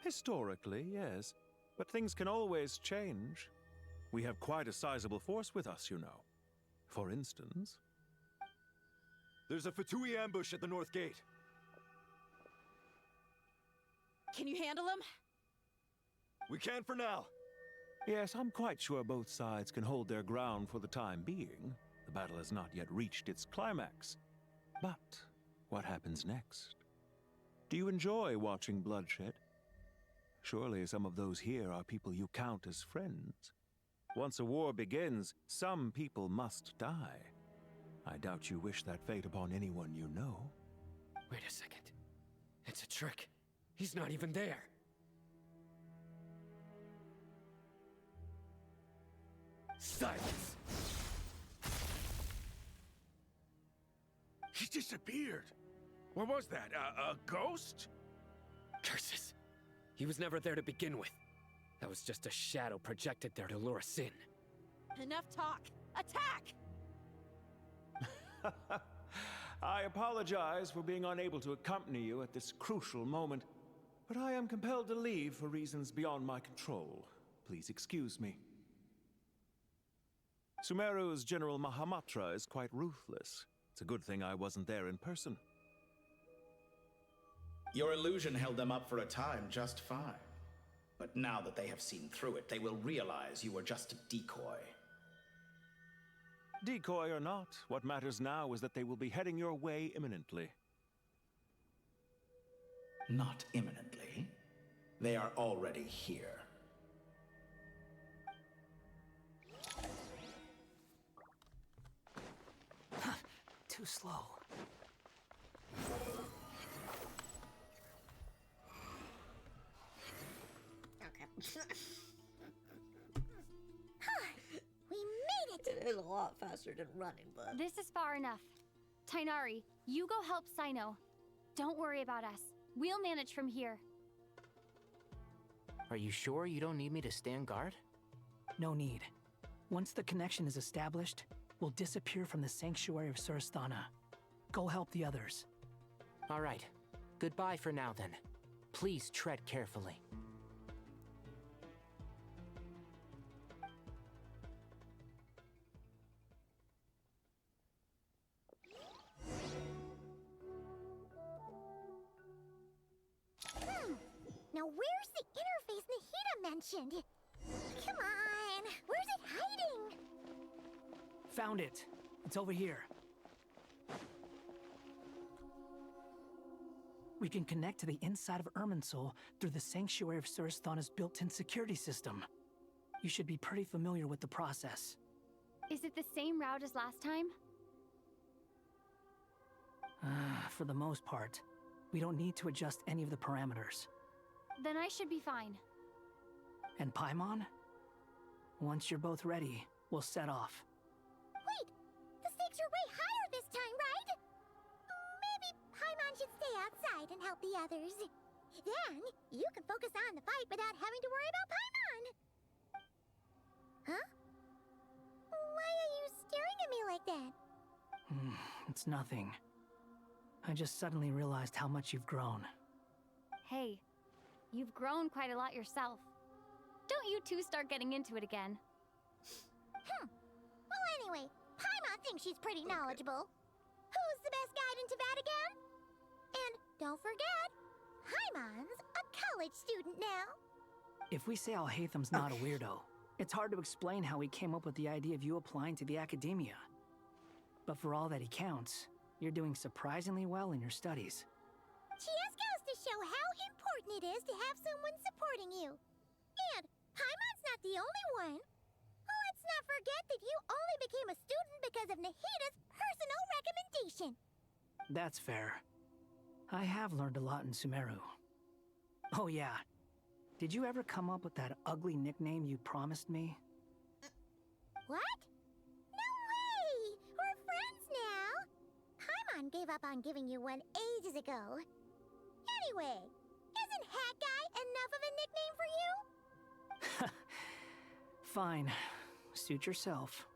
Historically, yes. But things can always change. We have quite a sizable force with us, you know. For instance... There's a Fatui ambush at the north gate. Can you handle him? We can for now. Yes, I'm quite sure both sides can hold their ground for the time being. The battle has not yet reached its climax. But what happens next? Do you enjoy watching bloodshed? Surely some of those here are people you count as friends. Once a war begins, some people must die. I doubt you wish that fate upon anyone you know. Wait a second. It's a trick. He's not even there. Silence! He disappeared. What was that? A ghost? Curses. He was never there to begin with. That was just a shadow projected there to lure us in. Enough talk. Attack! I apologize for being unable to accompany you at this crucial moment, but I am compelled to leave for reasons beyond my control. Please excuse me. Sumeru's General Mahamatra is quite ruthless. It's a good thing I wasn't there in person. Your illusion held them up for a time just fine. But now that they have seen through it, they will realize you were just a decoy. Decoy or not, what matters now is that they will be heading your way imminently. Not imminently. They are already here. Too slow. Okay. We made it! It is a lot faster than running, but... This is far enough. Tainari, you go help Sino. Don't worry about us. We'll manage from here. Are you sure you don't need me to stand guard? No need. Once the connection is established, we'll disappear from the sanctuary of Surasthana. Go help the others. All right. Goodbye for now, then. Please tread carefully. Now where's the interface Nahida mentioned? Come on, where's it hiding? Found it. It's over here. We can connect to the inside of Irminsul through the Sanctuary of Surasthana's built-in security system. You should be pretty familiar with the process. Is it the same route as last time? For the most part. We don't need to adjust any of the parameters. Then I should be fine. And Paimon? Once you're both ready, we'll set off. Wait! The stakes are way higher this time, right? Maybe Paimon should stay outside and help the others. Then, you can focus on the fight without having to worry about Paimon. Huh? Why are you staring at me like that? It's nothing. I just suddenly realized how much you've grown. Hey, you've grown quite a lot yourself. Don't you two start getting into it again. Well, anyway, Paimon thinks she's pretty knowledgeable. Who's the best guide in Teyvat again? And don't forget, Paimon's a college student now. If we say Alhatham's not a weirdo, it's hard to explain how he came up with the idea of you applying to the academia. But for all that he counts, you're doing surprisingly well in your studies. Just goes to show how important it is to have someone supporting you. And Paimon's not the only one. Let's not forget that you only became a student because of Nahida's personal recommendation. That's fair. I have learned a lot in Sumeru. Oh yeah. Did you ever come up with that ugly nickname you promised me? What? No way! We're friends now! Paimon gave up on giving you one ages ago. Anyway, isn't Hat Guy enough of a nickname for you? Fine. Suit yourself.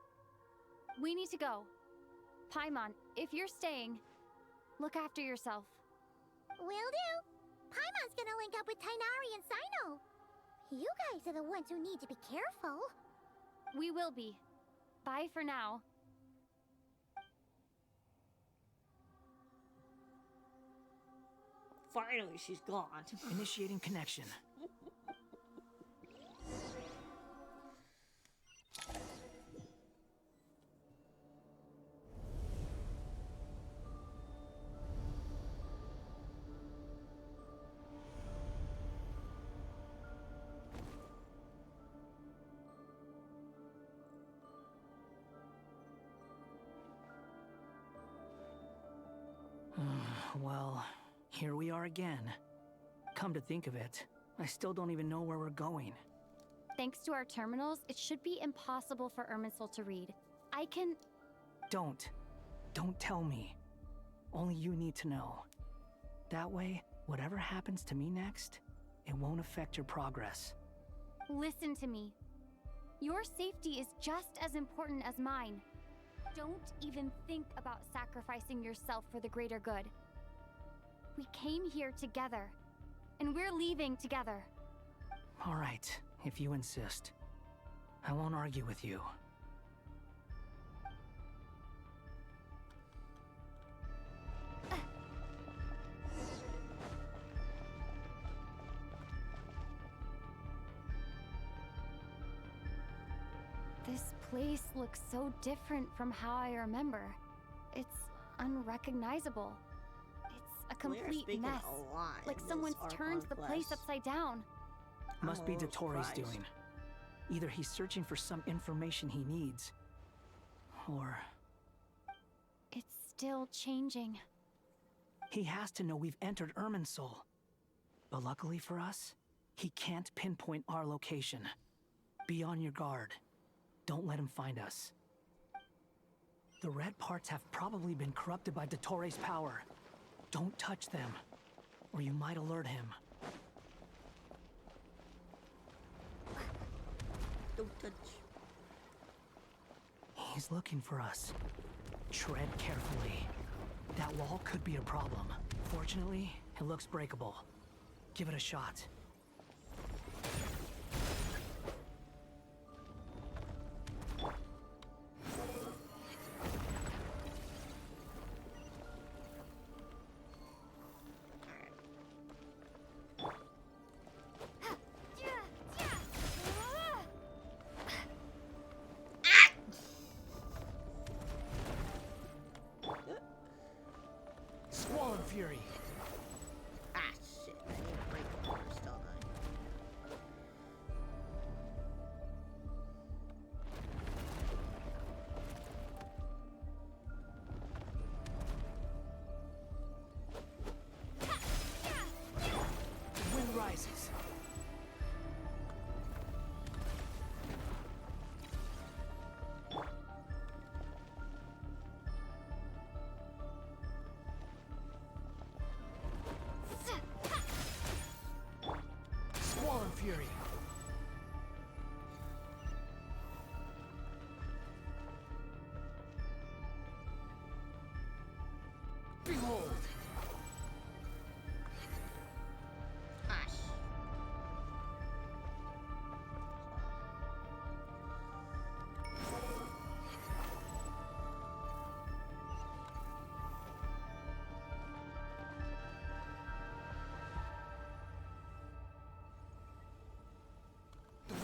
We need to go. Paimon, if you're staying, look after yourself. Will do. Paimon's gonna link up with Tighnari and Sino. You guys are the ones who need to be careful. We will be. Bye for now. Finally, she's gone. Initiating connection. Well, here we are again. Come to think of it, I still don't even know where we're going. Thanks to our terminals, it should be impossible for Irminsul to read. I can... Don't tell me. Only you need to know. That way, whatever happens to me next, it won't affect your progress. Listen to me. Your safety is just as important as mine. Don't even think about sacrificing yourself for the greater good. We came here together, and we're leaving together. All right, if you insist. I won't argue with you. This place looks so different from how I remember. It's unrecognizable. It's a complete mess. Like someone's turned the place upside down. Must be Dottoro's doing. Either he's searching for some information he needs, or... It's still changing. He has to know we've entered Irminsul. But luckily for us, he can't pinpoint our location. Be on your guard. Don't let him find us. The red parts have probably been corrupted by Dottoro's power. Don't touch them, or you might alert him. Don't touch. He's looking for us. Tread carefully. That wall could be a problem. Fortunately, it looks breakable. Give it a shot. Fury. Ah, shit. I need to break the first, don't I? The wind rises.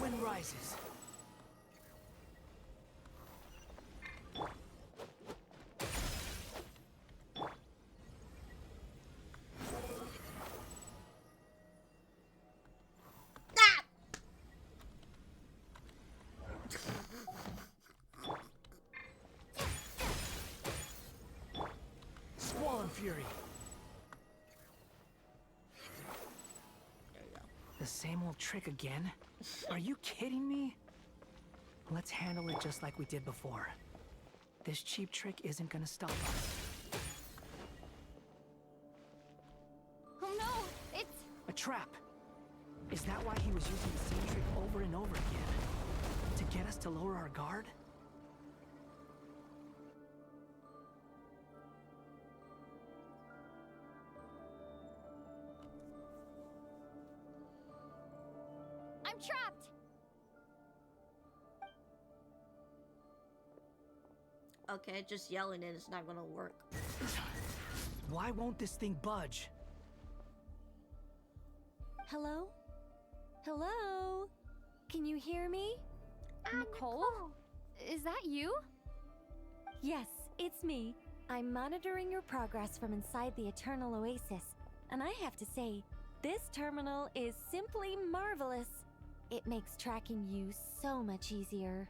wind rises. Squall and Fury. There you go. The same old trick again? Are you kidding me? Let's handle it just like we did before. This cheap trick isn't gonna stop us. Oh no, it's... A trap! Is that why he was using the same trick over and over again? To get us to lower our guard? I'm trapped! Okay, just yelling it is not gonna work. Why won't this thing budge? Hello? Hello? Can you hear me? Nicole? Is that you? Yes, it's me. I'm monitoring your progress from inside the Eternal Oasis, and I have to say, this terminal is simply marvelous. It makes tracking you so much easier.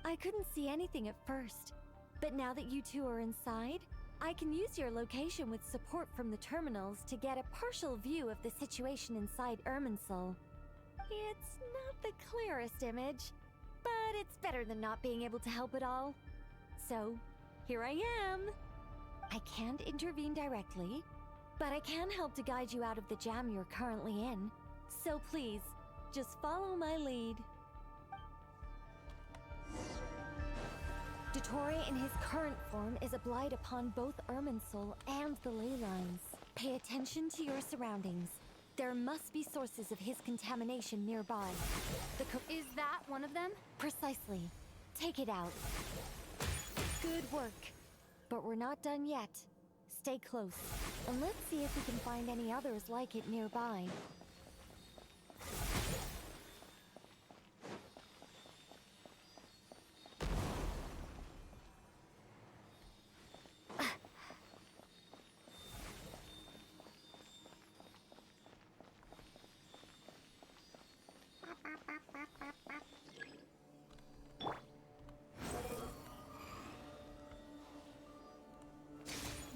I couldn't see anything at first, but now that you two are inside, I can use your location with support from the terminals to get a partial view of the situation inside Irminsul. It's not the clearest image, but it's better than not being able to help at all. So, here I am. I can't intervene directly, but I can help to guide you out of the jam you're currently in. So please, just follow my lead. Dottore in his current form is a blight upon both Irminsul and the ley lines. Pay attention to your surroundings. There must be sources of his contamination nearby. Is that one of them? Precisely. Take it out. Good work. But we're not done yet. Stay close, and let's see if we can find any others like it nearby.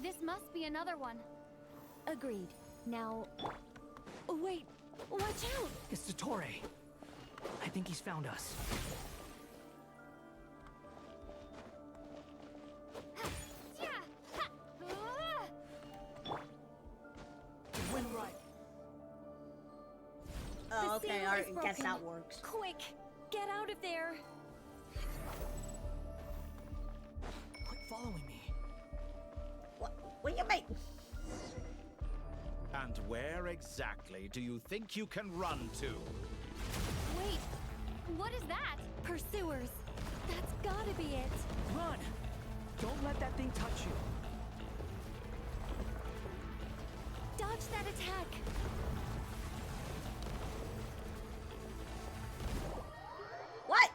This must be another one. Agreed. Now... Oh, wait! Watch out! It's Dottore. I think he's found us. Wind right. Oh, okay, I guess that works. Quick! Get out of there! Quit following me. What you mean? And where exactly do you think you can run to? Wait! What is that? Pursuers! That's gotta be it! Run! Don't let that thing touch you. Dodge that attack! What?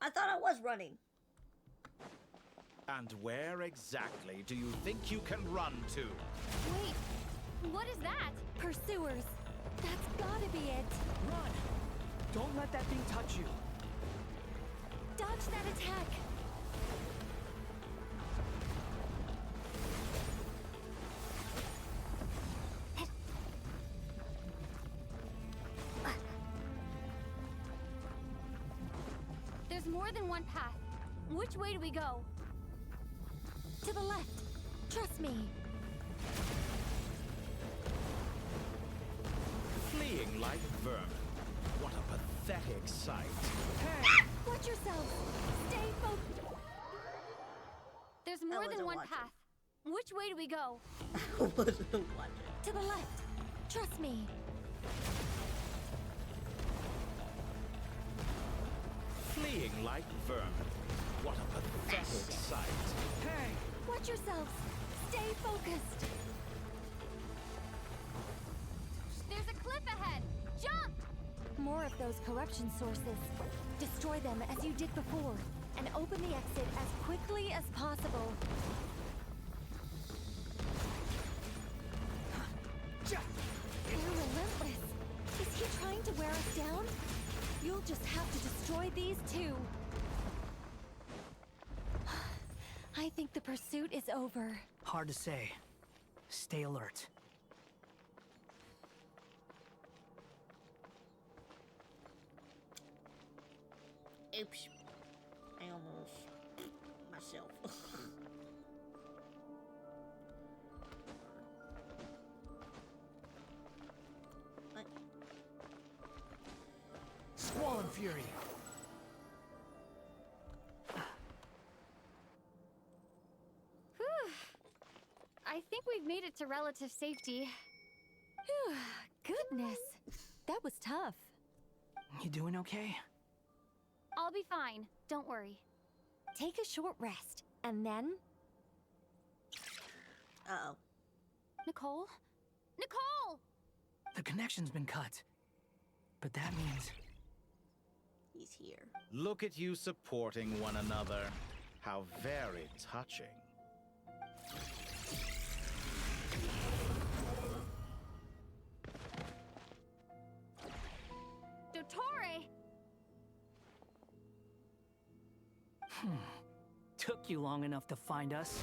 I thought I was running. And where exactly do you think you can run to? Wait! What is that? Pursuers! That's gotta be it! Run! Don't let that thing touch you. Dodge that attack! There's more than one path. Which way do we go? To the left. Trust me. Fleeing like vermin. What a pathetic sight. Hey! Watch yourself. Stay focused. There's more than one path. Which way do we go? To the left. Trust me. Fleeing like vermin. What a pathetic sight. Hey! Watch yourselves. Stay focused. There's a cliff ahead. Jump! More of those corruption sources. Destroy them as you did before, and open the exit as quickly as possible. They're relentless. Is he trying to wear us down? You'll just have to destroy these too. I think the pursuit is over. Hard to say. Stay alert. Oops. I almost myself. What? Squall and Fury. I think we've made it to relative safety. Goodness, that was tough. You doing okay? I'll be fine. Don't worry. Take a short rest, and then... Uh-oh. Nicole? Nicole! The connection's been cut. But that means... He's here. Look at you supporting one another. How very touching. Dottore! Took you long enough to find us.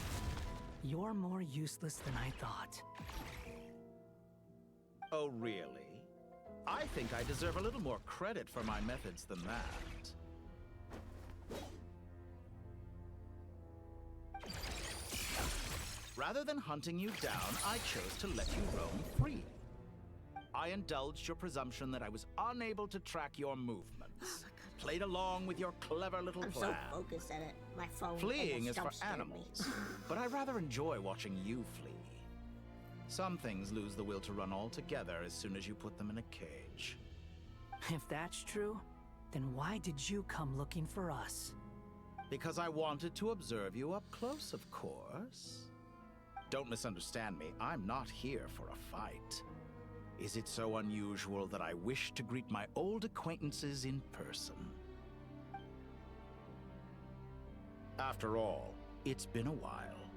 You're more useless than I thought. Oh, really? I think I deserve a little more credit for my methods than that. Rather than hunting you down, I chose to let you roam free. I indulged your presumption that I was unable to track your movements. Played along with your clever little plan. I'm so focused at it. My phone. Fleeing is for jump-scared animals, me. but I rather enjoy watching you flee. Some things lose the will to run altogether as soon as you put them in a cage. If that's true, then why did you come looking for us? Because I wanted to observe you up close, of course. Don't misunderstand me. I'm not here for a fight. Is it so unusual that I wish to greet my old acquaintances in person? After all, it's been a while.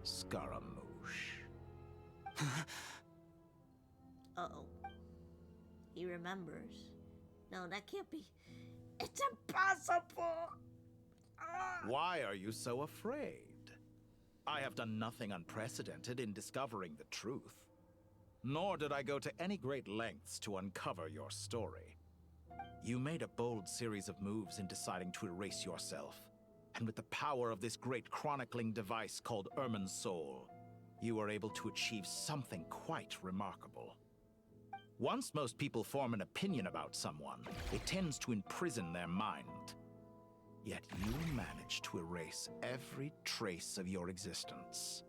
Scaramouche. Uh-oh. He remembers. No, that can't be. It's impossible! Ah! Why are you so afraid? I have done nothing unprecedented in discovering the truth. Nor did I go to any great lengths to uncover your story. You made a bold series of moves in deciding to erase yourself. And with the power of this great chronicling device called Irmin's Soul, you were able to achieve something quite remarkable. Once most people form an opinion about someone, it tends to imprison their mind. Yet you managed to erase every trace of your existence.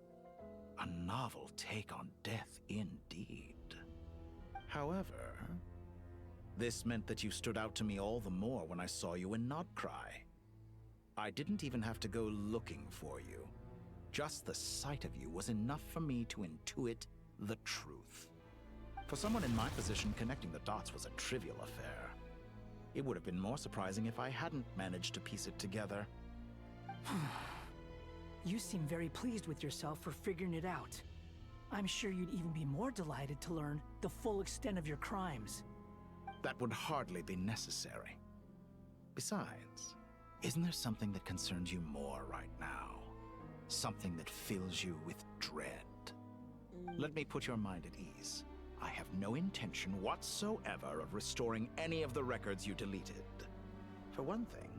A novel take on death indeed. However, this meant that you stood out to me all the more when I saw you in Nodcry. I didn't even have to go looking for you. Just the sight of you was enough for me to intuit the truth. For someone in my position, connecting the dots was a trivial affair. It would have been more surprising if I hadn't managed to piece it together. You seem very pleased with yourself for figuring it out. I'm sure you'd even be more delighted to learn the full extent of your crimes. That would hardly be necessary. Besides, isn't there something that concerns you more right now? Something that fills you with dread? Let me put your mind at ease. I have no intention whatsoever of restoring any of the records you deleted. For one thing,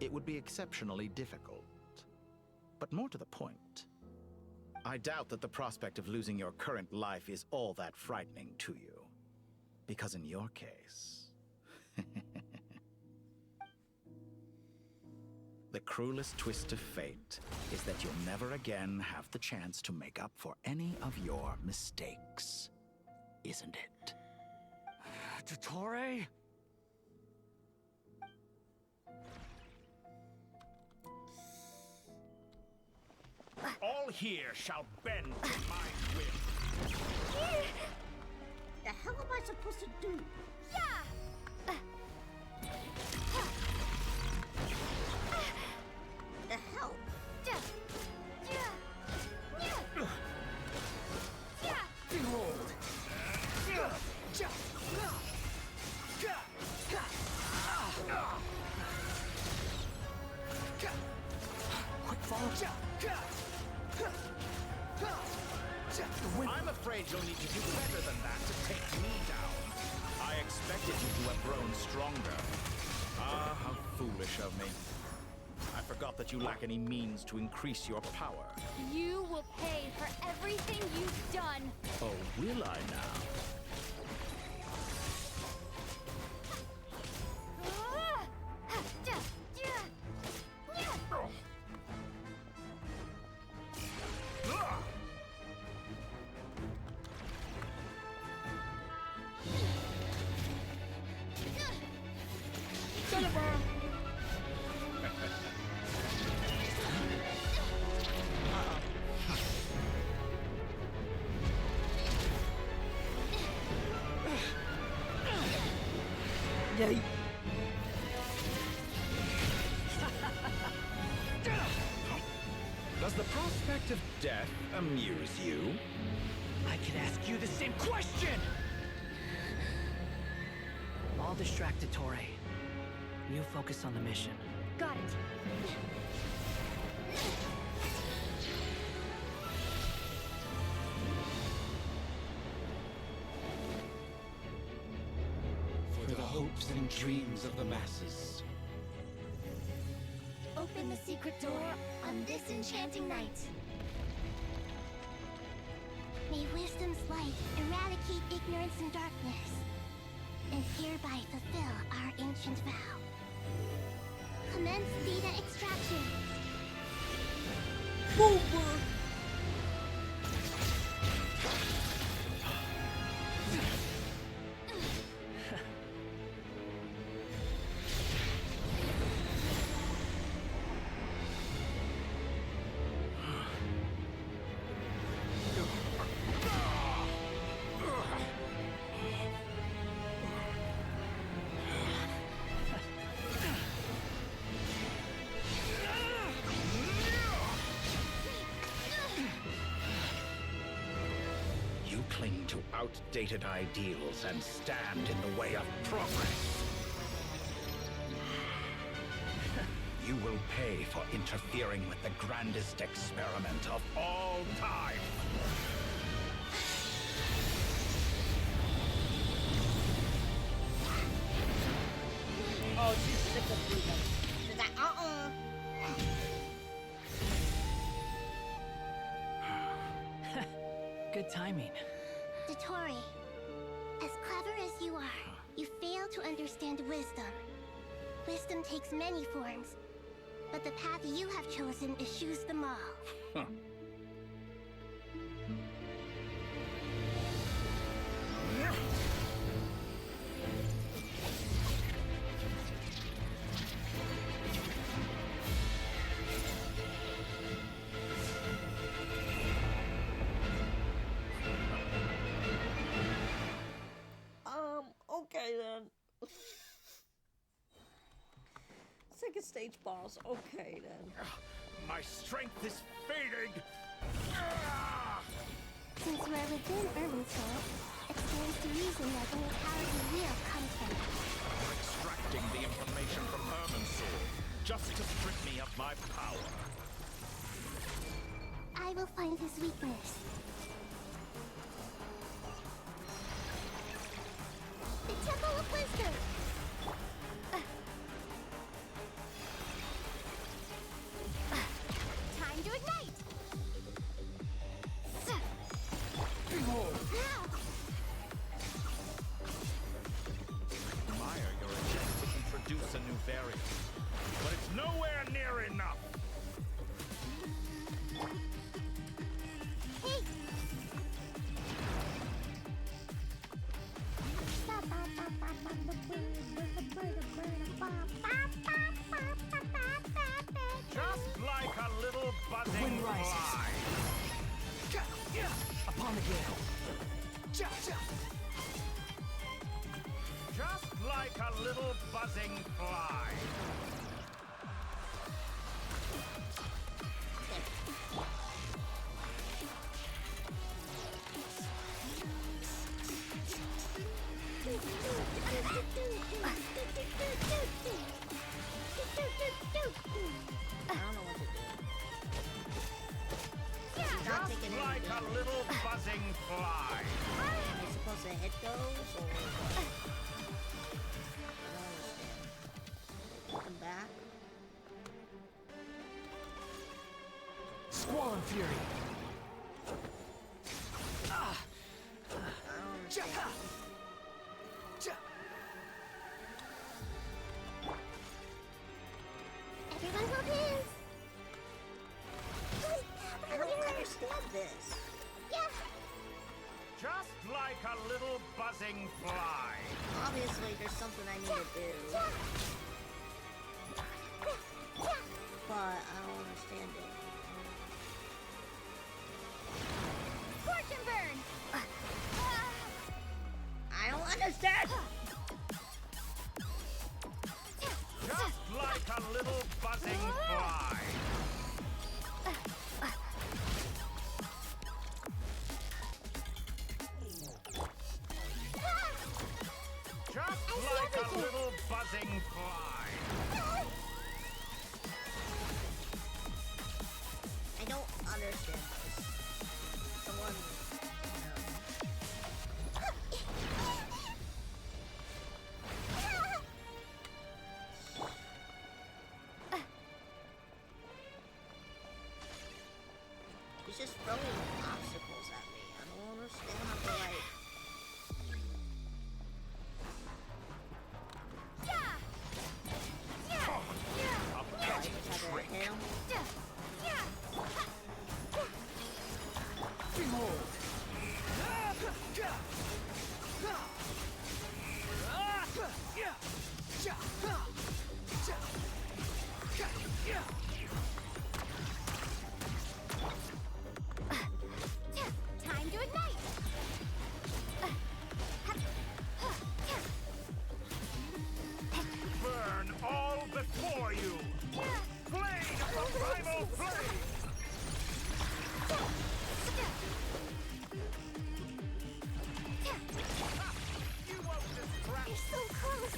it would be exceptionally difficult. But more to the point, I doubt that the prospect of losing your current life is all that frightening to you. Because in your case... the cruelest twist of fate is that you'll never again have the chance to make up for any of your mistakes. Isn't it? Dottore? All here shall bend to my will. The hell am I supposed to do? Yeah! Follow. I'm afraid you'll need to do better than that to take me down. I expected you to have grown stronger. Ah, how foolish of me. I forgot that you lack any means to increase your power. You will pay for everything you've done. Oh, will I now? Yay. Does the prospect of death amuse you? I could ask you the same question! I'll distract Ettore. You focus on the mission. Got it. For the hopes and dreams of the masses. Open the secret door on this enchanting night. May wisdom's light eradicate ignorance and darkness, and hereby fulfill our ancient vow. Commence data extraction. Boomer. You cling to outdated ideals and stand in the way of progress. You will pay for interfering with the grandest experiment of all time. Oh, she's sick of freedom. She's like, Good timing. Dottore, as clever as you are, you fail to understand wisdom. Wisdom takes many forms, but the path you have chosen eschews them all. Okay then. Second stage boss. Okay then. My strength is fading. Since we're within Urban Soul, it stands to reason that only power you wield comes from it. Extracting the information from Herman's soul, just to strip me of my power. I will find his weakness. The Temple of Wisdom! Time to ignite! Admire your attempt to introduce a new variant, but it's nowhere near enough. Hey! Just like a little buzzing Wind rises. fly. Upon the gale. Just like a little buzzing fly. I don't know what to do. damage. a little buzzing fly. Am I supposed to hit those or what? I don't understand. Put them back. Squall and Fury. I don't understand. Everyone hold hands. I don't understand this. Yeah. Just like a little buzzing fly. Obviously, there's something I need to do. But I don't understand it. Scorch and burn. I don't understand! Just like a little buzzing fly. Just like a little buzzing fly. I don't understand this. Someone... He's just throwing obstacles at me. I don't understand how to, like... Time to ignite. Burn all before you. Blade of the primal flame. You won't distract. You're so close.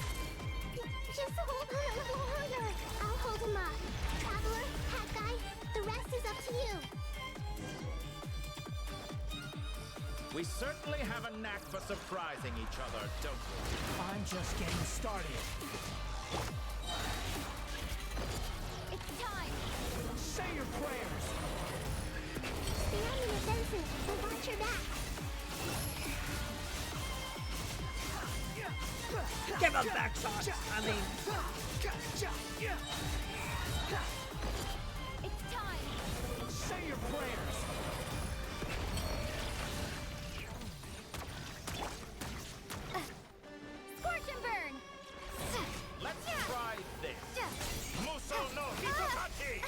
Just hold on a little longer. I'll hold him up. Traveler, Hat Guy, the rest is up to you. We certainly have a knack for surprising each other, don't we? I'm just getting started. It's time. Say your prayers. Stay on your defenses, but watch your back. Give him back shots! I mean... It's time. Say your prayers. Scorch and burn. Let's try this. Muso no Hitokachi.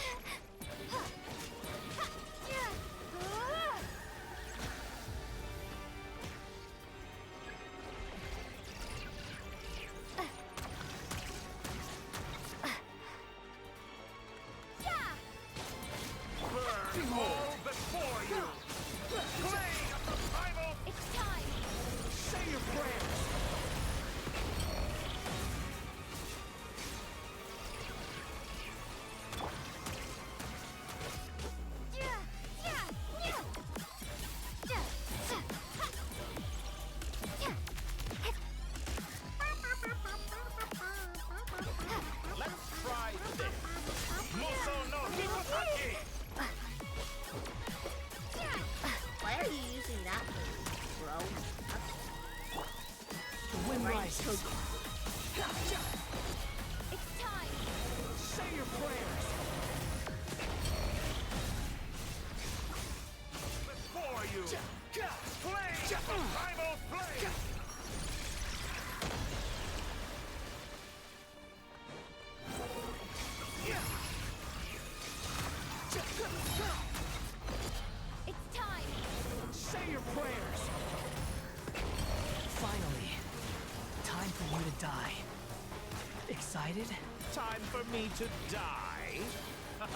Burn all before you. Blade of the primal. It's time. Say your prayers. Let's try this. Muso no Hitokachi. Why are you using that move, bro? The wind Right. rises. It's time. Say your prayers. Before you. Blade of the primal flame. It's time. Say your prayers. Finally, time for you to die. Excited? Time for me to die? How could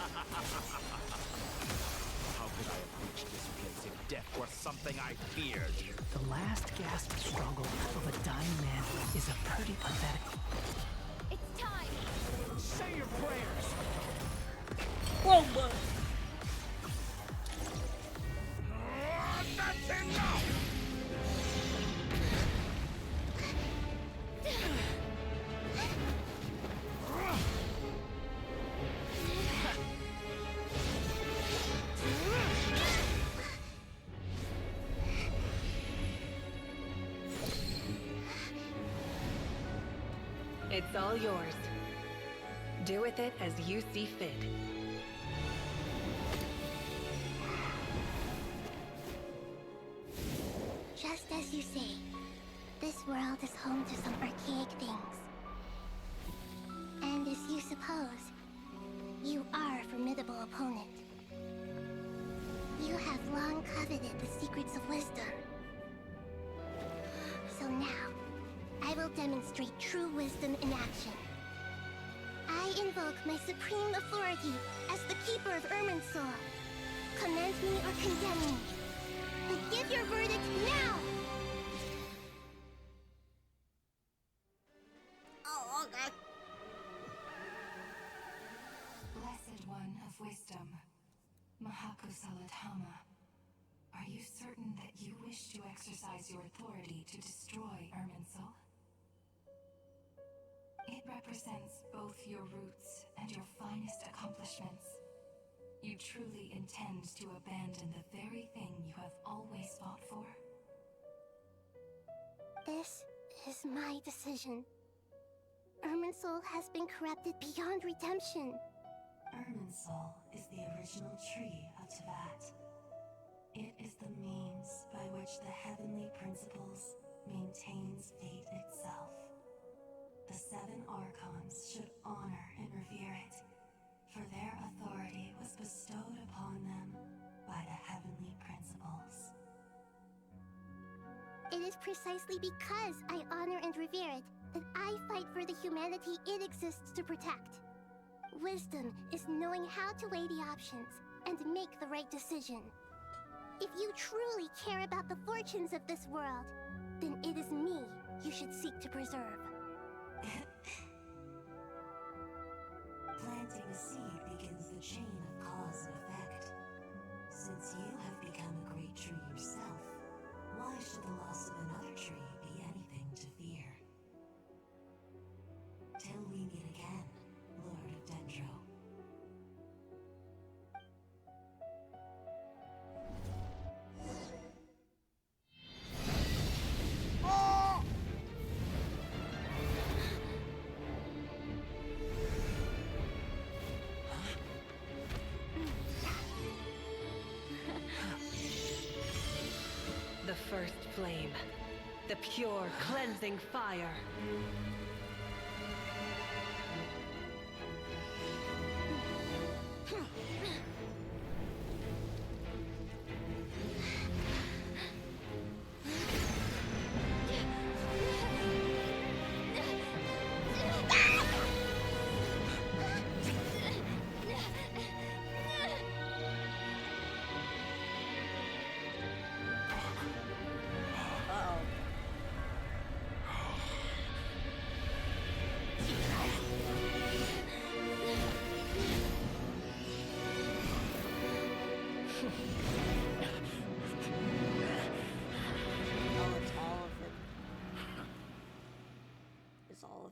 I have reached this place if death were something I feared? The last gasp struggle of a dying man is a pretty pathetic... It's time. Say your prayers. Whoa, whoa. It's all yours. Do with it as you see fit. Just as you say, this world is home to some archaic things. And as you suppose, you are a formidable opponent. You have long coveted the secrets of wisdom. So now, I will demonstrate true wisdom in action. I invoke my supreme authority as the keeper of Irminsul. Commend me or condemn me. But give your verdict now! Oh, okay. Blessed One of Wisdom, Mahakusaladhama, are you certain that you wish to exercise your authority to destroy Irminsul? It represents both your roots and your finest accomplishments. You truly intend to abandon the very thing you have always fought for? This is my decision. Irminsul has been corrupted beyond redemption. Irminsul is the original tree of Teyvat. It is the means by which the heavenly principles maintains fate itself. The 7 Archons should honor and revere it, for their authority was bestowed upon them by the heavenly principles. It is precisely because I honor and revere it that I fight for the humanity it exists to protect. Wisdom is knowing how to weigh the options and make the right decision. If you truly care about the fortunes of this world, then it is me you should seek to preserve. Planting a seed begins the chain of cause and effect. Since you have become a great tree yourself, why should the loss of another tree be anything to fear? Till we meet again, Lord of Dendro. The first flame. The pure, cleansing fire.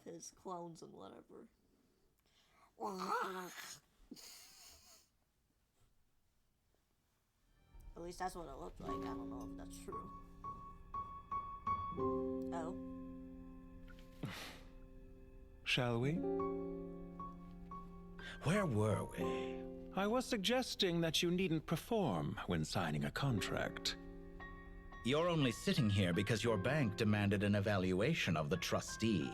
His clones and whatever. At least that's what it looked like. I don't know if that's true. Oh. Shall we? Where were we? I was suggesting that you needn't perform when signing a contract. You're only sitting here because your bank demanded an evaluation of the trustee.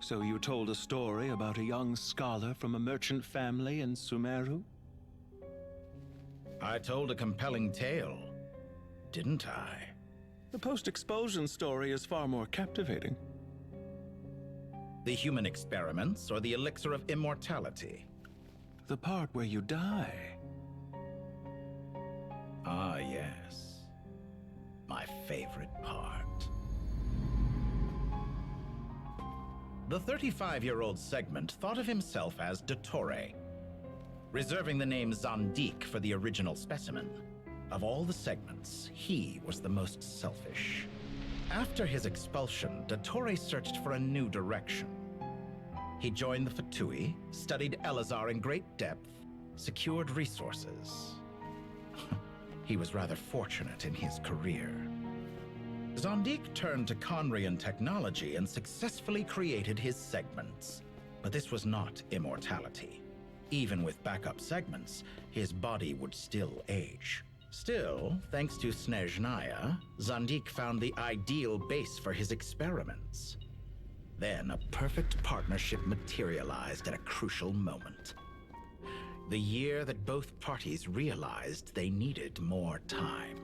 So you told a story about a young scholar from a merchant family in Sumeru? I told a compelling tale, didn't I? The post-expulsion story is far more captivating. The human experiments or the elixir of immortality? The part where you die. Ah, yes. My favorite part. The 35-year-old Segment thought of himself as Dottore, reserving the name Zandik for the original specimen. Of all the Segments, he was the most selfish. After his expulsion, Dottore searched for a new direction. He joined the Fatui, studied Elazar in great depth, secured resources. He was rather fortunate in his career. Zondik turned to Conrian technology and successfully created his segments. But this was not immortality. Even with backup segments, his body would still age. Still, thanks to Snezhnaya, Zondik found the ideal base for his experiments. Then a perfect partnership materialized at a crucial moment. The year that both parties realized they needed more time.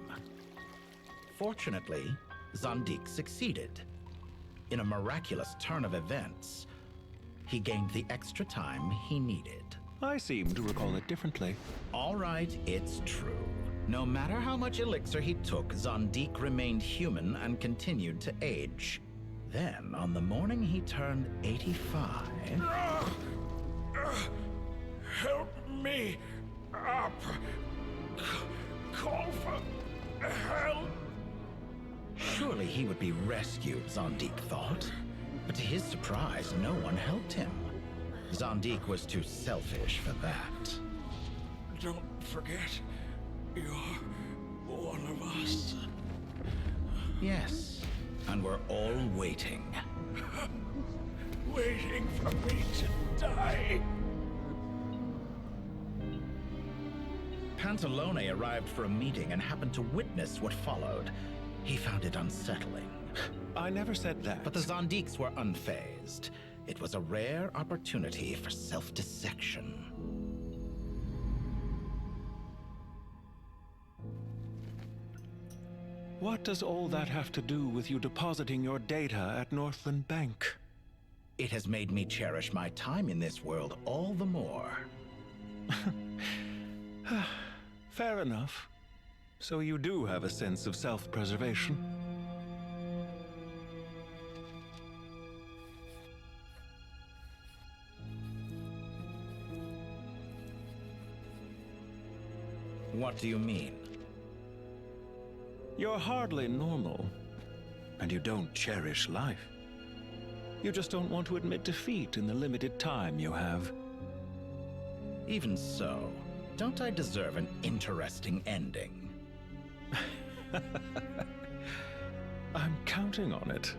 Fortunately, Zondik succeeded. In a miraculous turn of events, he gained the extra time he needed. I seem to recall it differently. All right, it's true. No matter how much elixir he took, Zondik remained human and continued to age. Then, on the morning he turned 85... Help me up. Call for help. Surely he would be rescued, Zondik thought. But to his surprise, no one helped him. Zondik was too selfish for that. Don't forget, you're one of us. Yes, and we're all waiting. Waiting for me to die. Pantalone arrived for a meeting and happened to witness what followed. He found it unsettling. I never said that. But the Zondiks were unfazed. It was a rare opportunity for self-dissection. What does all that have to do with you depositing your data at Northland Bank? It has made me cherish my time in this world all the more. Fair enough. So you do have a sense of self-preservation. What do you mean? You're hardly normal, and you don't cherish life. You just don't want to admit defeat in the limited time you have. Even so, don't I deserve an interesting ending? I'm counting on it.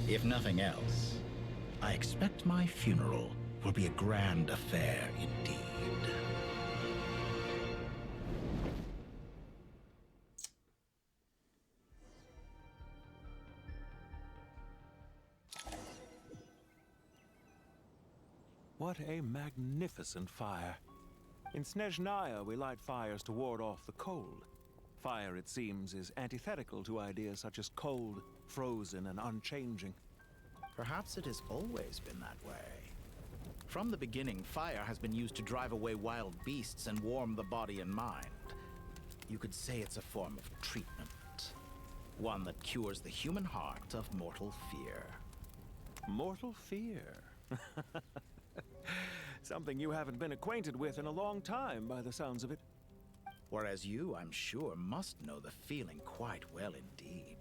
If nothing else, I expect my funeral will be a grand affair indeed. What a magnificent fire. In Snezhnaya, we light fires to ward off the cold. Fire, it seems, is antithetical to ideas such as cold, frozen, and unchanging. Perhaps it has always been that way. From the beginning, fire has been used to drive away wild beasts and warm the body and mind. You could say it's a form of treatment. One that cures the human heart of mortal fear. Mortal fear? Something you haven't been acquainted with in a long time, by the sounds of it. Whereas you, I'm sure, must know the feeling quite well indeed.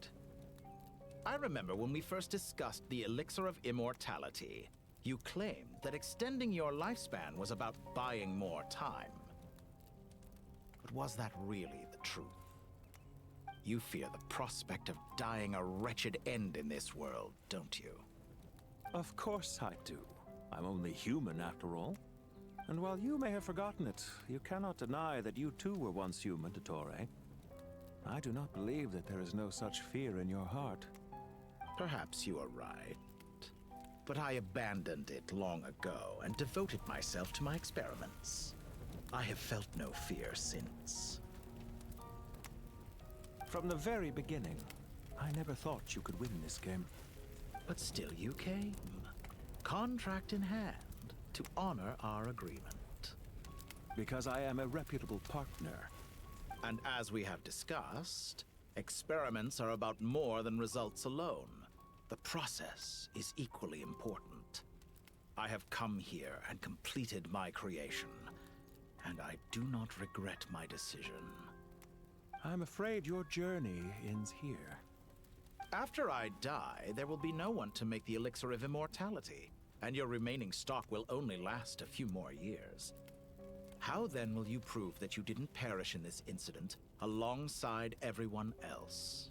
I remember when we first discussed the elixir of immortality, you claimed that extending your lifespan was about buying more time. But was that really the truth? You fear the prospect of dying a wretched end in this world, don't you? Of course I do. I'm only human, after all. And while you may have forgotten it, you cannot deny that you too were once human, Dottore. I do not believe that there is no such fear in your heart. Perhaps you are right. But I abandoned it long ago and devoted myself to my experiments. I have felt no fear since. From the very beginning, I never thought you could win this game. But still you came. Contract in hand, to honor our agreement. Because I am a reputable partner. And as we have discussed, experiments are about more than results alone. The process is equally important. I have come here and completed my creation, and I do not regret my decision. I'm afraid your journey ends here. After I die, there will be no one to make the elixir of immortality, and your remaining stock will only last a few more years. How then will you prove that you didn't perish in this incident alongside everyone else?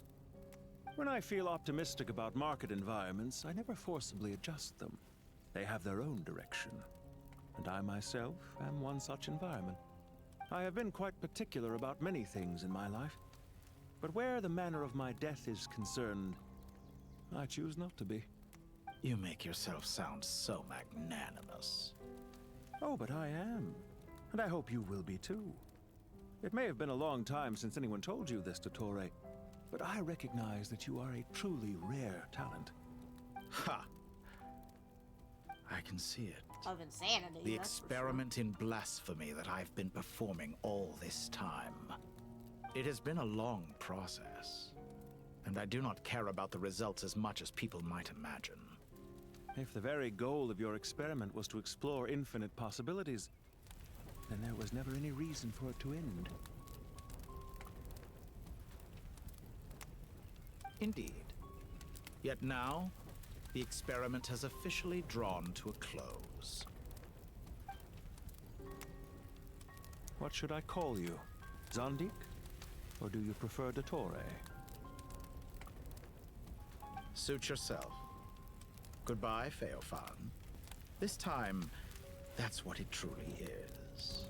When I feel optimistic about market environments, I never forcibly adjust them. They have their own direction, and I myself am one such environment. I have been quite particular about many things in my life, but where the manner of my death is concerned, I choose not to be. You make yourself sound so magnanimous. Oh, but I am. And I hope you will be too. It may have been a long time since anyone told you this, Dottore, but I recognize that you are a truly rare talent. Ha! I can see it. Of insanity. The experiment in blasphemy that I've been performing all this time. It has been a long process, and I do not care about the results as much as people might imagine. If the very goal of your experiment was to explore infinite possibilities, then there was never any reason for it to end. Indeed. Yet now, the experiment has officially drawn to a close. What should I call you? Zandik? Or do you prefer Dottore? Suit yourself. Goodbye, Feofan. This time, that's what it truly is.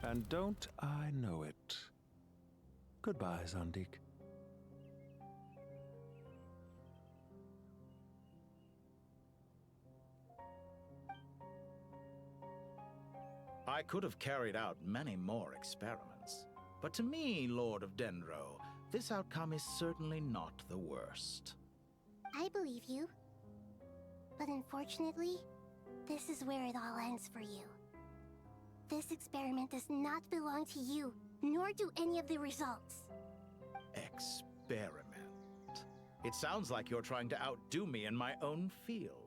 And don't I know it? Goodbye, Zandik. I could have carried out many more experiments, but to me, Lord of Dendro, this outcome is certainly not the worst. I believe you. But unfortunately, this is where it all ends for you. This experiment does not belong to you, nor do any of the results. Experiment? It sounds like you're trying to outdo me in my own field.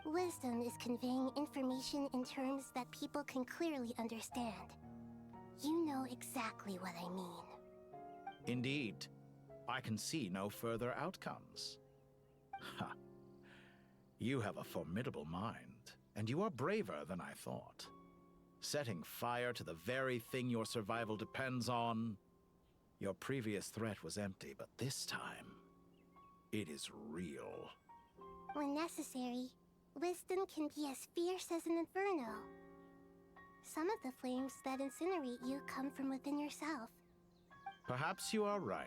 Wisdom is conveying information in terms that people can clearly understand. You know exactly what I mean. Indeed. I can see no further outcomes. Ha. You have a formidable mind, and you are braver than I thought. Setting fire to the very thing your survival depends on. Your previous threat was empty, but this time, it is real. When necessary, wisdom can be as fierce as an inferno. Some of the flames that incinerate you come from within yourself. Perhaps you are right.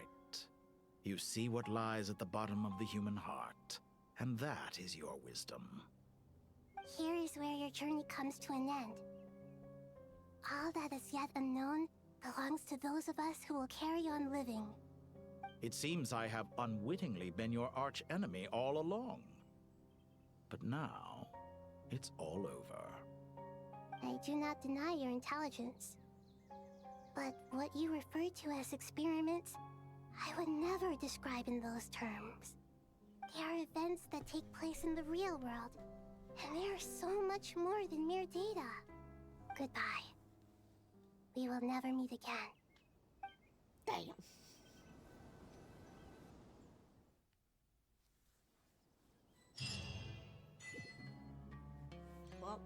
You see what lies at the bottom of the human heart, and that is your wisdom. Here is where your journey comes to an end. All that is yet unknown belongs to those of us who will carry on living. It seems I have unwittingly been your arch-enemy all along. But now, it's all over. I do not deny your intelligence. But what you refer to as experiments, I would never describe in those terms. They are events that take place in the real world, and they are so much more than mere data. Goodbye. We will never meet again. Damn. Well,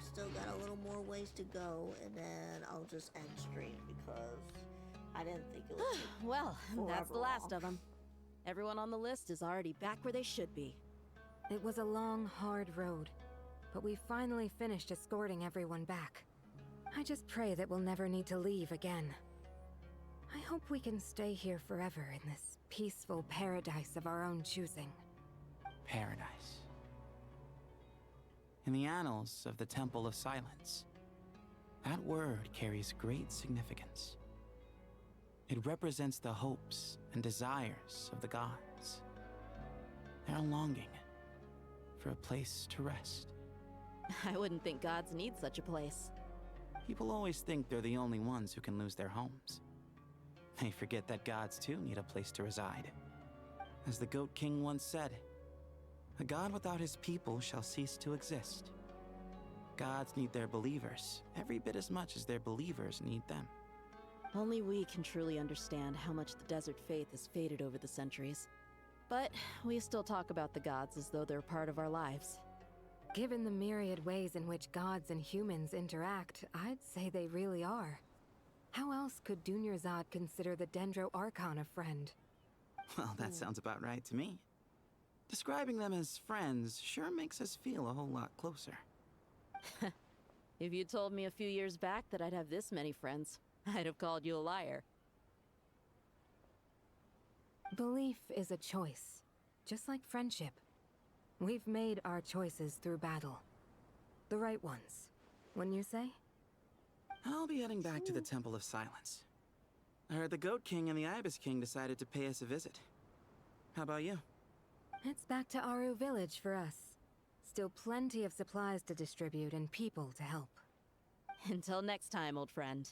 still got a little more ways to go, and then I'll just end stream because I didn't think it would take Well, that's the forever last long. of them. Everyone on the list is already back where they should be. It was a long, hard road, but we finally finished escorting everyone back. I just pray that we'll never need to leave again. I hope we can stay here forever in this peaceful paradise of our own choosing. Paradise. In the annals of the Temple of Silence, that word carries great significance. It represents the hopes and desires of the gods. Their longing for a place to rest. I wouldn't think gods need such a place. People always think they're the only ones who can lose their homes. They forget that gods too need a place to reside. As the Goat King once said, "A god without his people shall cease to exist." Gods need their believers every bit as much as their believers need them. Only we can truly understand how much the desert faith has faded over the centuries. But we still talk about the gods as though they're part of our lives. Given the myriad ways in which gods and humans interact, I'd say they really are. How else could Dunyarzad consider the Dendro Archon a friend? Well, that sounds about right to me. Describing them as friends sure makes us feel a whole lot closer. If you told me a few years back that I'd have this many friends, I'd have called you a liar. Belief is a choice, just like friendship. We've made our choices through battle. The right ones, wouldn't you say? I'll be heading back to the Temple of Silence. I heard the Goat King and the Ibis King decided to pay us a visit. How about you? It's back to Aru Village for us. Still plenty of supplies to distribute and people to help. Until next time, old friend.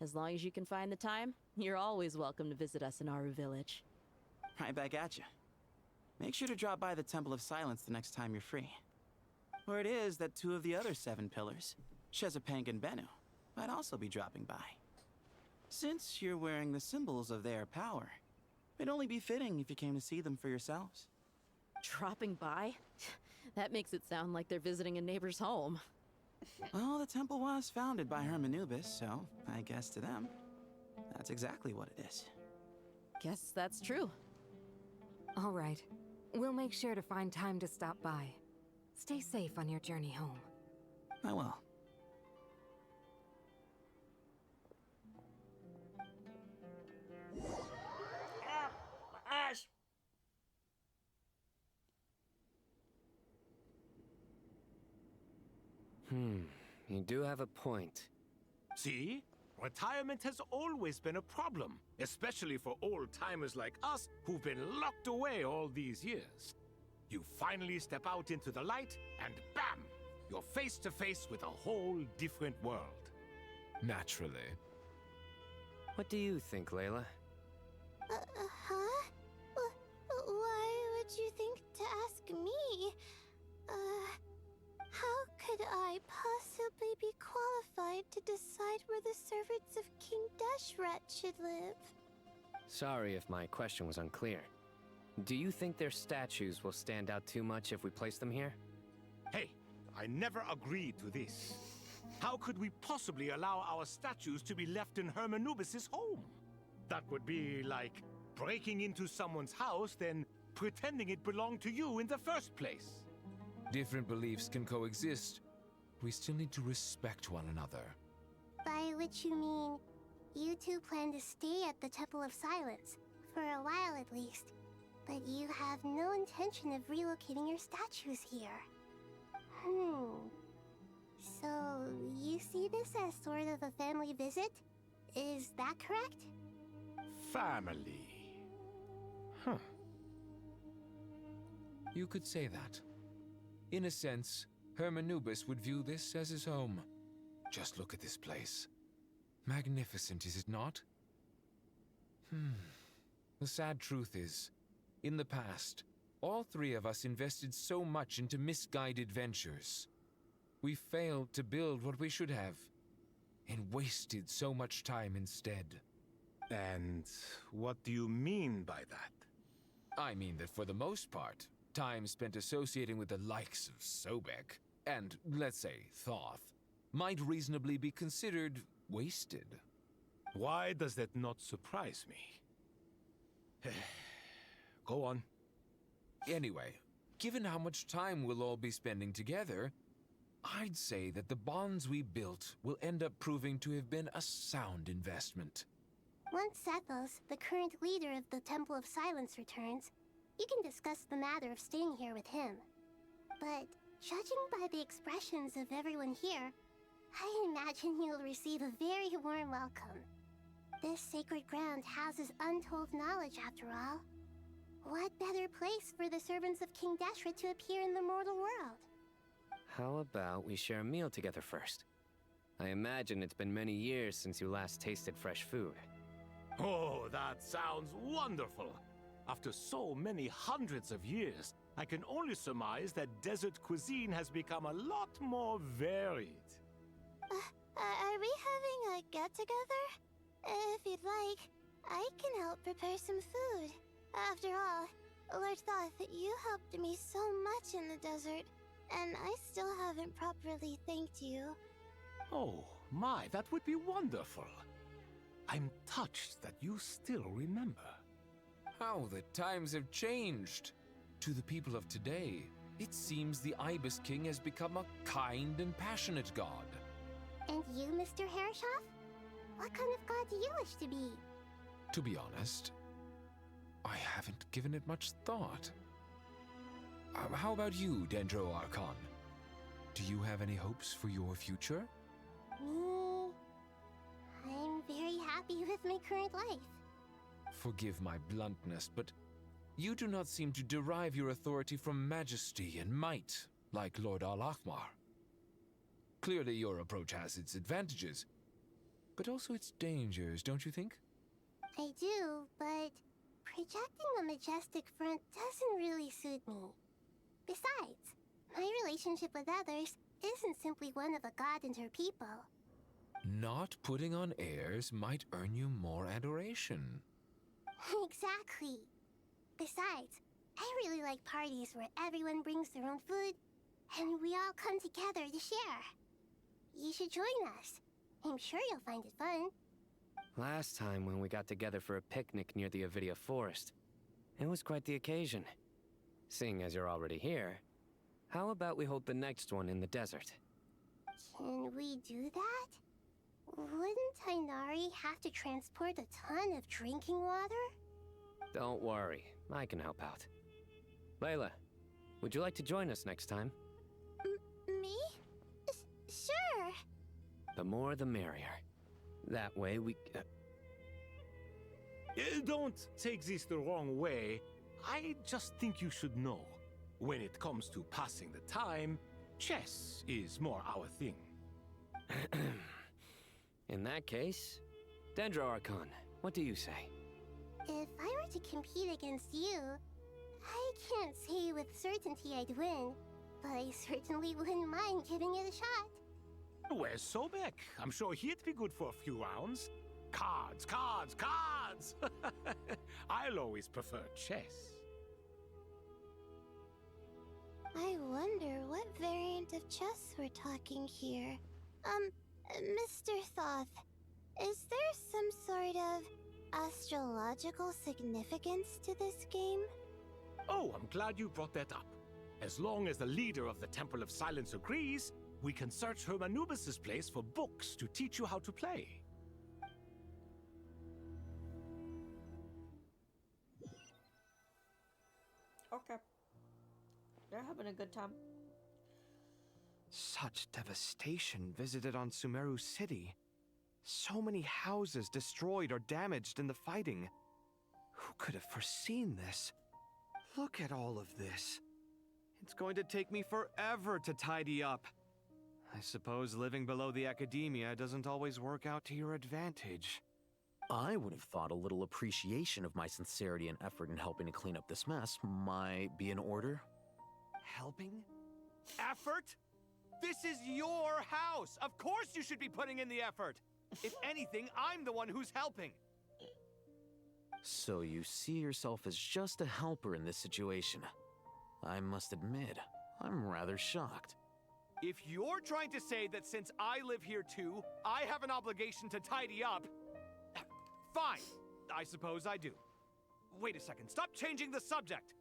As long as you can find the time, you're always welcome to visit us in Aru Village. Right back at you. Make sure to drop by the Temple of Silence the next time you're free. Word is that 2 of the other 7 pillars, Shezapank and Bennu, might also be dropping by. Since you're wearing the symbols of their power, it'd only be fitting if you came to see them for yourselves. Dropping by? That makes it sound like they're visiting a neighbor's home. Well, the temple was founded by Hermanubis, so I guess to them, that's exactly what it is. Guess that's true. All right. We'll make sure to find time to stop by. Stay safe on your journey home. I will. My eyes. You do have a point. See? Retirement has always been a problem, especially for old-timers like us who've been locked away all these years. You finally step out into the light, and bam! You're face to face with a whole different world. Naturally. What do you think, Layla? Huh? Why would you think to ask me? How could I possibly be qualified to decide where the servants of King Deshret should live? Sorry if my question was unclear. Do you think their statues will stand out too much if we place them here? Hey, I never agreed to this. How could we possibly allow our statues to be left in Hermanubis' home? That would be like breaking into someone's house, then pretending it belonged to you in the first place. Different beliefs can coexist. We still need to respect one another. By which you mean, you two plan to stay at the Temple of Silence, for a while at least. But you have no intention of relocating your statues here. So, you see this as sort of a family visit? Is that correct? Family. Huh. You could say that. In a sense, Hermanubis would view this as his home. Just look at this place. Magnificent, is it not? The sad truth is, in the past, all 3 of us invested so much into misguided ventures. We failed to build what we should have, and wasted so much time instead. And what do you mean by that? I mean that for the most part, time spent associating with the likes of Sobek, and, let's say, Thoth, might reasonably be considered wasted. Why does that not surprise me? Go on. Anyway, given how much time we'll all be spending together, I'd say that the bonds we built will end up proving to have been a sound investment. Once Sethos, the current leader of the Temple of Silence, returns, you can discuss the matter of staying here with him. But judging by the expressions of everyone here, I imagine you'll receive a very warm welcome. This sacred ground houses untold knowledge, after all. What better place for the servants of King Deshret to appear in the mortal world? How about we share a meal together first? I imagine it's been many years since you last tasted fresh food. Oh, that sounds wonderful! After so many hundreds of years, I can only surmise that desert cuisine has become a lot more varied. Are we having a get-together? If you'd like, I can help prepare some food. After all, Lord Thoth, you helped me so much in the desert, and I still haven't properly thanked you. Oh, my, that would be wonderful. I'm touched that you still remember. How the times have changed. To the people of today, it seems the Ibis King has become a kind and passionate god. And you, Mr. Herreshoff? What kind of god do you wish to be? To be honest, I haven't given it much thought. How about you, Dendro Archon? Do you have any hopes for your future? Me? I'm very happy with my current life. Forgive my bluntness, but you do not seem to derive your authority from majesty and might, like Lord Al-Akhmar. Clearly your approach has its advantages, but also its dangers, don't you think? I do, but projecting a majestic front doesn't really suit me. Besides, my relationship with others isn't simply one of a god and her people. Not putting on airs might earn you more adoration. Exactly. Besides, I really like parties where everyone brings their own food, and we all come together to share. You should join us. I'm sure you'll find it fun. Last time when we got together for a picnic near the Avidia Forest, it was quite the occasion. Seeing as you're already here, how about we hold the next one in the desert? Can we do that? Wouldn't Tainari have to transport a ton of drinking water? Don't worry, I can help out. Layla, would you like to join us next time? Me? Sure. The more the merrier. That way we... Don't take this the wrong way. I just think you should know. When it comes to passing the time, chess is more our thing. In that case, Dendro Archon, what do you say? If I were to compete against you, I can't say with certainty I'd win, but I certainly wouldn't mind giving it a shot. Where's Sobek? I'm sure he'd be good for a few rounds. Cards, cards, cards! I'll always prefer chess. I wonder what variant of chess we're talking here. Mr. Thoth, is there some sort of astrological significance to this game? Oh, I'm glad you brought that up. As long as the leader of the Temple of Silence agrees, we can search Hermanubis' place for books to teach you how to play. Okay. They're having a good time. Such devastation visited on Sumeru City. So many houses destroyed or damaged in the fighting. Who could have foreseen this? Look at all of this. It's going to take me forever to tidy up. I suppose living below the academia doesn't always work out to your advantage. I would have thought a little appreciation of my sincerity and effort in helping to clean up this mess might be in order. Helping? Effort? This is your house! Of course you should be putting in the effort! If anything, I'm the one who's helping! So you see yourself as just a helper in this situation. I must admit, I'm rather shocked. If you're trying to say that since I live here too, I have an obligation to tidy up, fine, I suppose I do. Wait a second, stop changing the subject!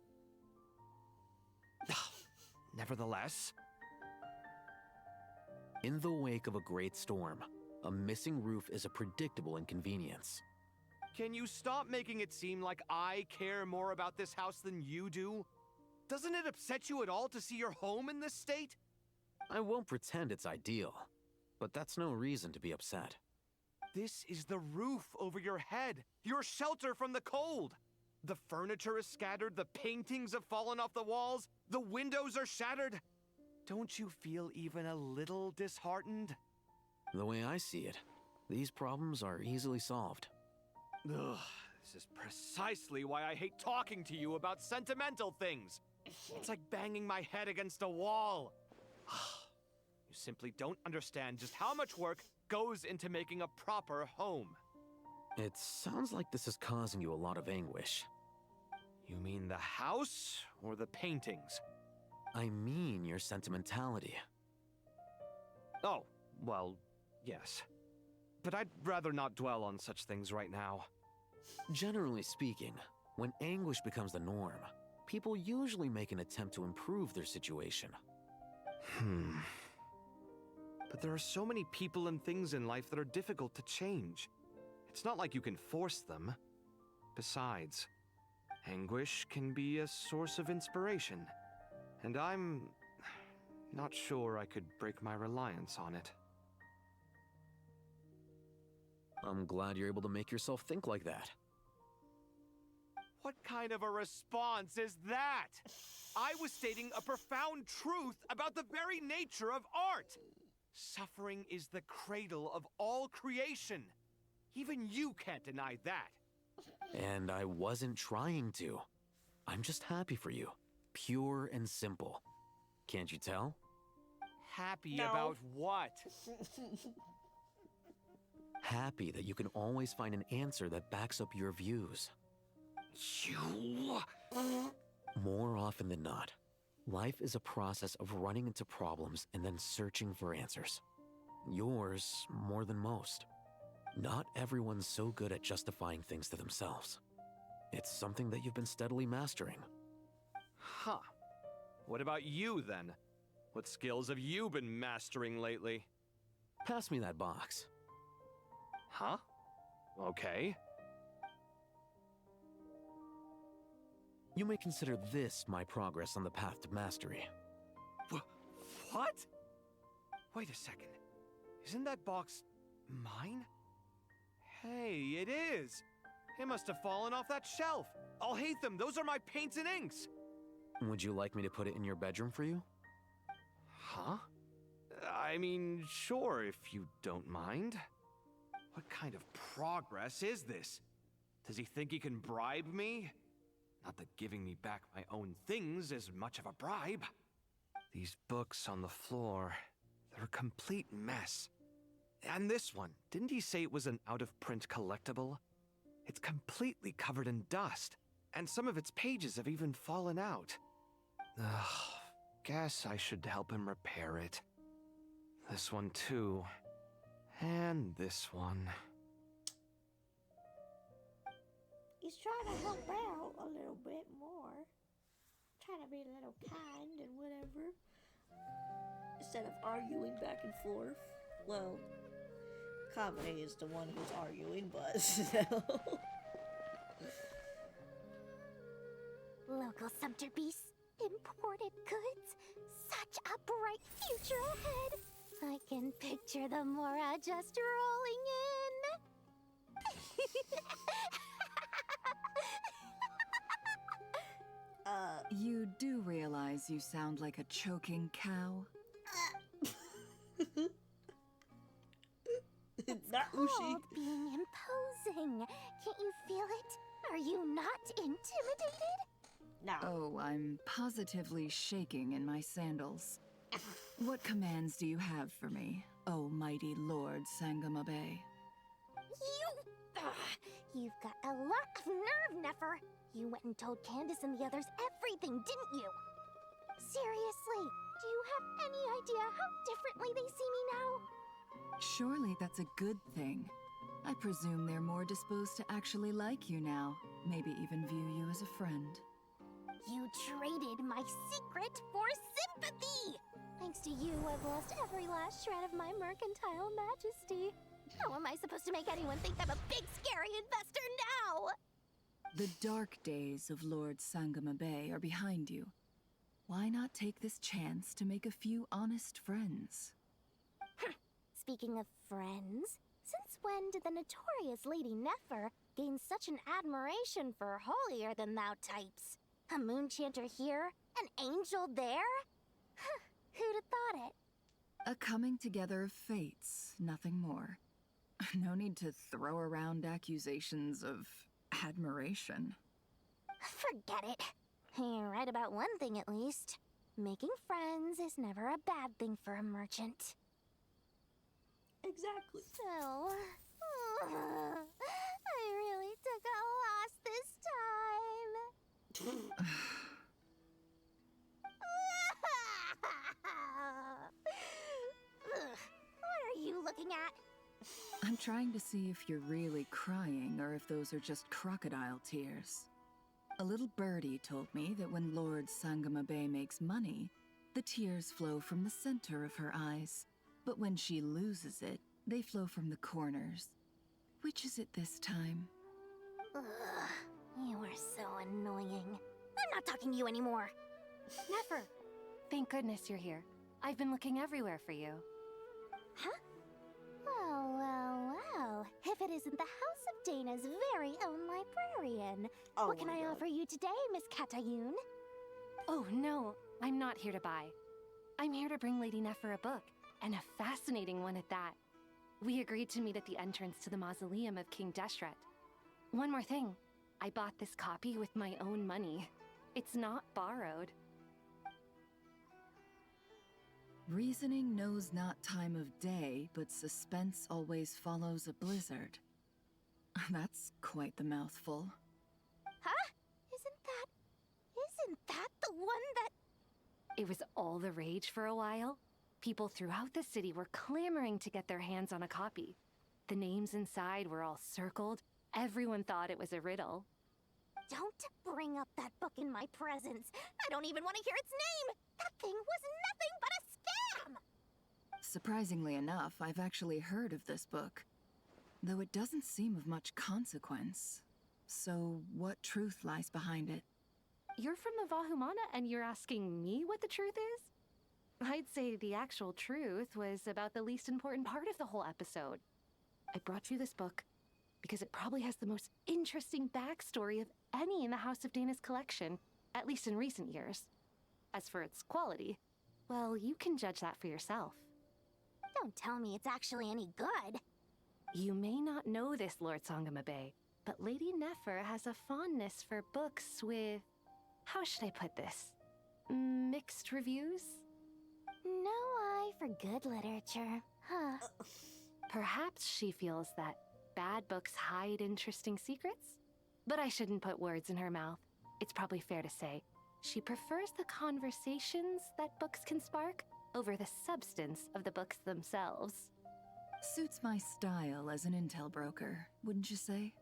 Nevertheless... In the wake of a great storm, a missing roof is a predictable inconvenience. Can you stop making it seem like I care more about this house than you do? Doesn't it upset you at all to see your home in this state? I won't pretend it's ideal, but that's no reason to be upset. This is the roof over your head, your shelter from the cold. The furniture is scattered, the paintings have fallen off the walls, the windows are shattered. Don't you feel even a little disheartened? The way I see it, these problems are easily solved. Ugh, this is precisely why I hate talking to you about sentimental things. It's like banging my head against a wall. You simply don't understand just how much work goes into making a proper home. It sounds like this is causing you a lot of anguish. You mean the house or the paintings? I mean your sentimentality. Oh, well, yes. But I'd rather not dwell on such things right now. Generally speaking, when anguish becomes the norm, people usually make an attempt to improve their situation. But there are so many people and things in life that are difficult to change. It's not like you can force them. Besides, anguish can be a source of inspiration, and I'm not sure I could break my reliance on it. I'm glad you're able to make yourself think like that. What kind of a response is that? I was stating a profound truth about the very nature of art. Suffering is the cradle of all creation. Even you can't deny that. And I wasn't trying to. I'm just happy for you. Pure and simple. Can't you tell? Happy about what? Happy that you can always find an answer that backs up your views. You... More often than not, life is a process of running into problems and then searching for answers. Yours more than most. Not everyone's so good at justifying things to themselves. It's something that you've been steadily mastering. Huh. What about you, then? What skills have you been mastering lately? Pass me that box. Huh? Okay. You may consider this my progress on the path to mastery. What? Wait a second. Isn't that box mine? Hey, it is! It must have fallen off that shelf. I'll hate them. Those are my paints and inks. Would you like me to put it in your bedroom for you? Huh? I mean, sure, if you don't mind. What kind of progress is this? Does he think he can bribe me? Not that giving me back my own things is much of a bribe. These books on the floor, they're a complete mess. And this one, didn't he say it was an out-of-print collectible? It's completely covered in dust, and some of its pages have even fallen out. Ugh, guess I should help him repair it. This one too. And this one. He's trying to help out a little bit more. Trying to be a little kind and whatever. Instead of arguing back and forth. Well, Kamine is the one who's arguing, but still. Local Sumter Beasts, imported goods. Such a bright future ahead. I can picture the Mora just rolling in. You do realize you sound like a choking cow? Not called being imposing. Can't you feel it? Are you not intimidated? No. Oh, I'm positively shaking in my sandals. What commands do you have for me, oh mighty Lord Sangamabe? You've got a lot of nerve, Nefer. You went and told Candace and the others everything, didn't you? Seriously, do you have any idea how differently they see me now? Surely that's a good thing. I presume they're more disposed to actually like you now, maybe even view you as a friend. You traded my secret for sympathy! Thanks to you, I've lost every last shred of my mercantile majesty. How am I supposed to make anyone think I'm a big, scary investor now? The dark days of Lord Sangamabe are behind you. Why not take this chance to make a few honest friends? Speaking of friends, since when did the notorious Lady Nefer gain such an admiration for holier-than-thou types? A moon chanter here? An angel there? Who'd have thought it? A coming together of fates, nothing more. No need to throw around accusations of admiration. Forget it. You're right about one thing at least. Making friends is never a bad thing for a merchant. Exactly. So, What are you looking at? I'm trying to see if you're really crying or if those are just crocodile tears. A little birdie told me that when Lord Sangamabe makes money, the tears flow from the center of her eyes. But when she loses it, they flow from the corners. Which is it this time? Ugh, you are so annoying. I'm not talking to you anymore. Nefer! Thank goodness you're here. I've been looking everywhere for you. Huh? Well. If it isn't the House of Dana's very own librarian. Oh What can my I God. offer you today, Miss Katayun? Oh no, I'm not here to buy. I'm here to bring Lady Nefer a book, and a fascinating one at that. We agreed to meet at the entrance to the mausoleum of King Deshret. One more thing, I bought this copy with my own money. It's not borrowed. Reasoning knows not time of day, but suspense always follows a blizzard. That's quite the mouthful. Huh? Isn't that the one that... It was all the rage for a while. People throughout the city were clamoring to get their hands on a copy. The names inside were all circled. Everyone thought it was a riddle. Don't bring up that book in my presence. I don't even want to hear its name. That thing was nothing but a scam. Surprisingly enough, I've actually heard of this book, though it doesn't seem of much consequence. So, what truth lies behind it? You're from the Vahumana and you're asking me what the truth is? I'd say the actual truth was about the least important part of the whole episode. I brought you this book because it probably has the most interesting backstory of any in the House of Dana's collection, at least in recent years. As for its quality, well, you can judge that for yourself. Don't tell me it's actually any good. You may not know this, Lord Sangamabe, but Lady Nefer has a fondness for books with... how should I put this? Mixed reviews? No eye for good literature, huh? Perhaps she feels that bad books hide interesting secrets? But I shouldn't put words in her mouth. It's probably fair to say she prefers the conversations that books can spark over the substance of the books themselves. Suits my style as an intel broker, wouldn't you say?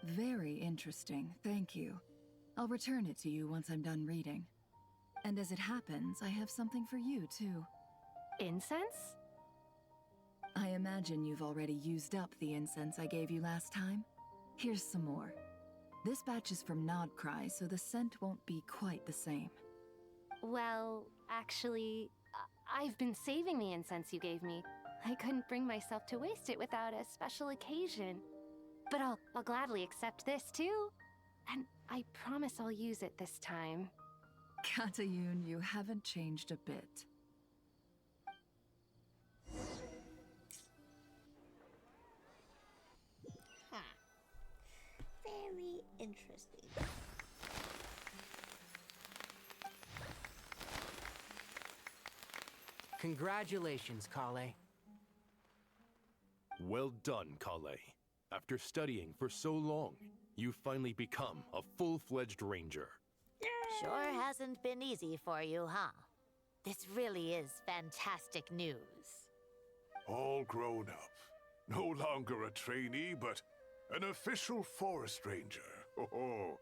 Very interesting, thank you. I'll return it to you once I'm done reading. And as it happens, I have something for you, too. Incense? I imagine you've already used up the incense I gave you last time. Here's some more. This batch is from Nodcry, so the scent won't be quite the same. Well, actually, I've been saving the incense you gave me. I couldn't bring myself to waste it without a special occasion. But I'll gladly accept this, too. And I promise I'll use it this time. Katayun, you haven't changed a bit. Huh. Very interesting. Congratulations, Kale. Well done, Kale. After studying for so long, you've finally become a full-fledged ranger. Sure hasn't been easy for you, huh? This really is fantastic news. All grown up. No longer a trainee, but an official forest ranger. Oh,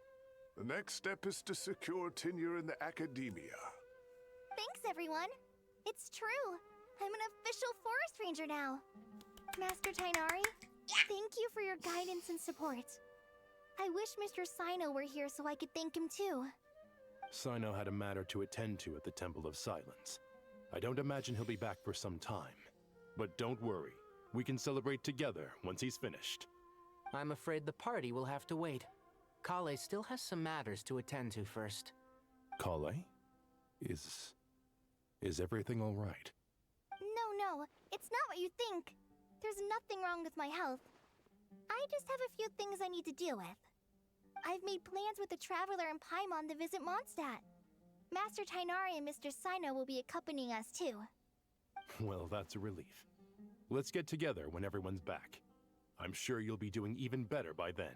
the next step is to secure tenure in the academia. Thanks, everyone. It's true. I'm an official forest ranger now. Master Tainari, thank you for your guidance and support. I wish Mr. Sino were here so I could thank him too. Sino had a matter to attend to at the Temple of Silence. I don't imagine he'll be back for some time. But don't worry, we can celebrate together once he's finished. I'm afraid the party will have to wait. Kale still has some matters to attend to first. Kale? Is everything all right? No, it's not what you think. There's nothing wrong with my health. I just have a few things I need to deal with. I've made plans with the Traveler and Paimon to visit Mondstadt. Master Tainari and Mr. Sino will be accompanying us too. Well, that's a relief. Let's get together when everyone's back. I'm sure you'll be doing even better by then.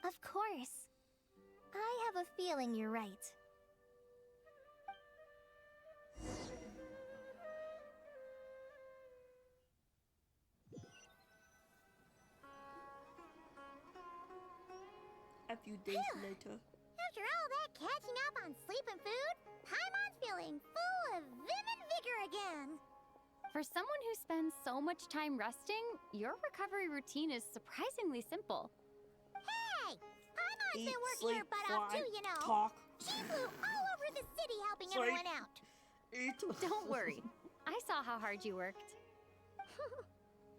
Of course. I have a feeling you're right. A few days later. After all that catching up on sleep and food, Paimon's feeling full of vim and vigor again. For someone who spends so much time resting, your recovery routine is surprisingly simple. Hey! Paimon's been working sleep, her butt off fly, too, you know. talk. She flew all over the city helping Sleep. everyone out. Don't worry. I saw how hard you worked.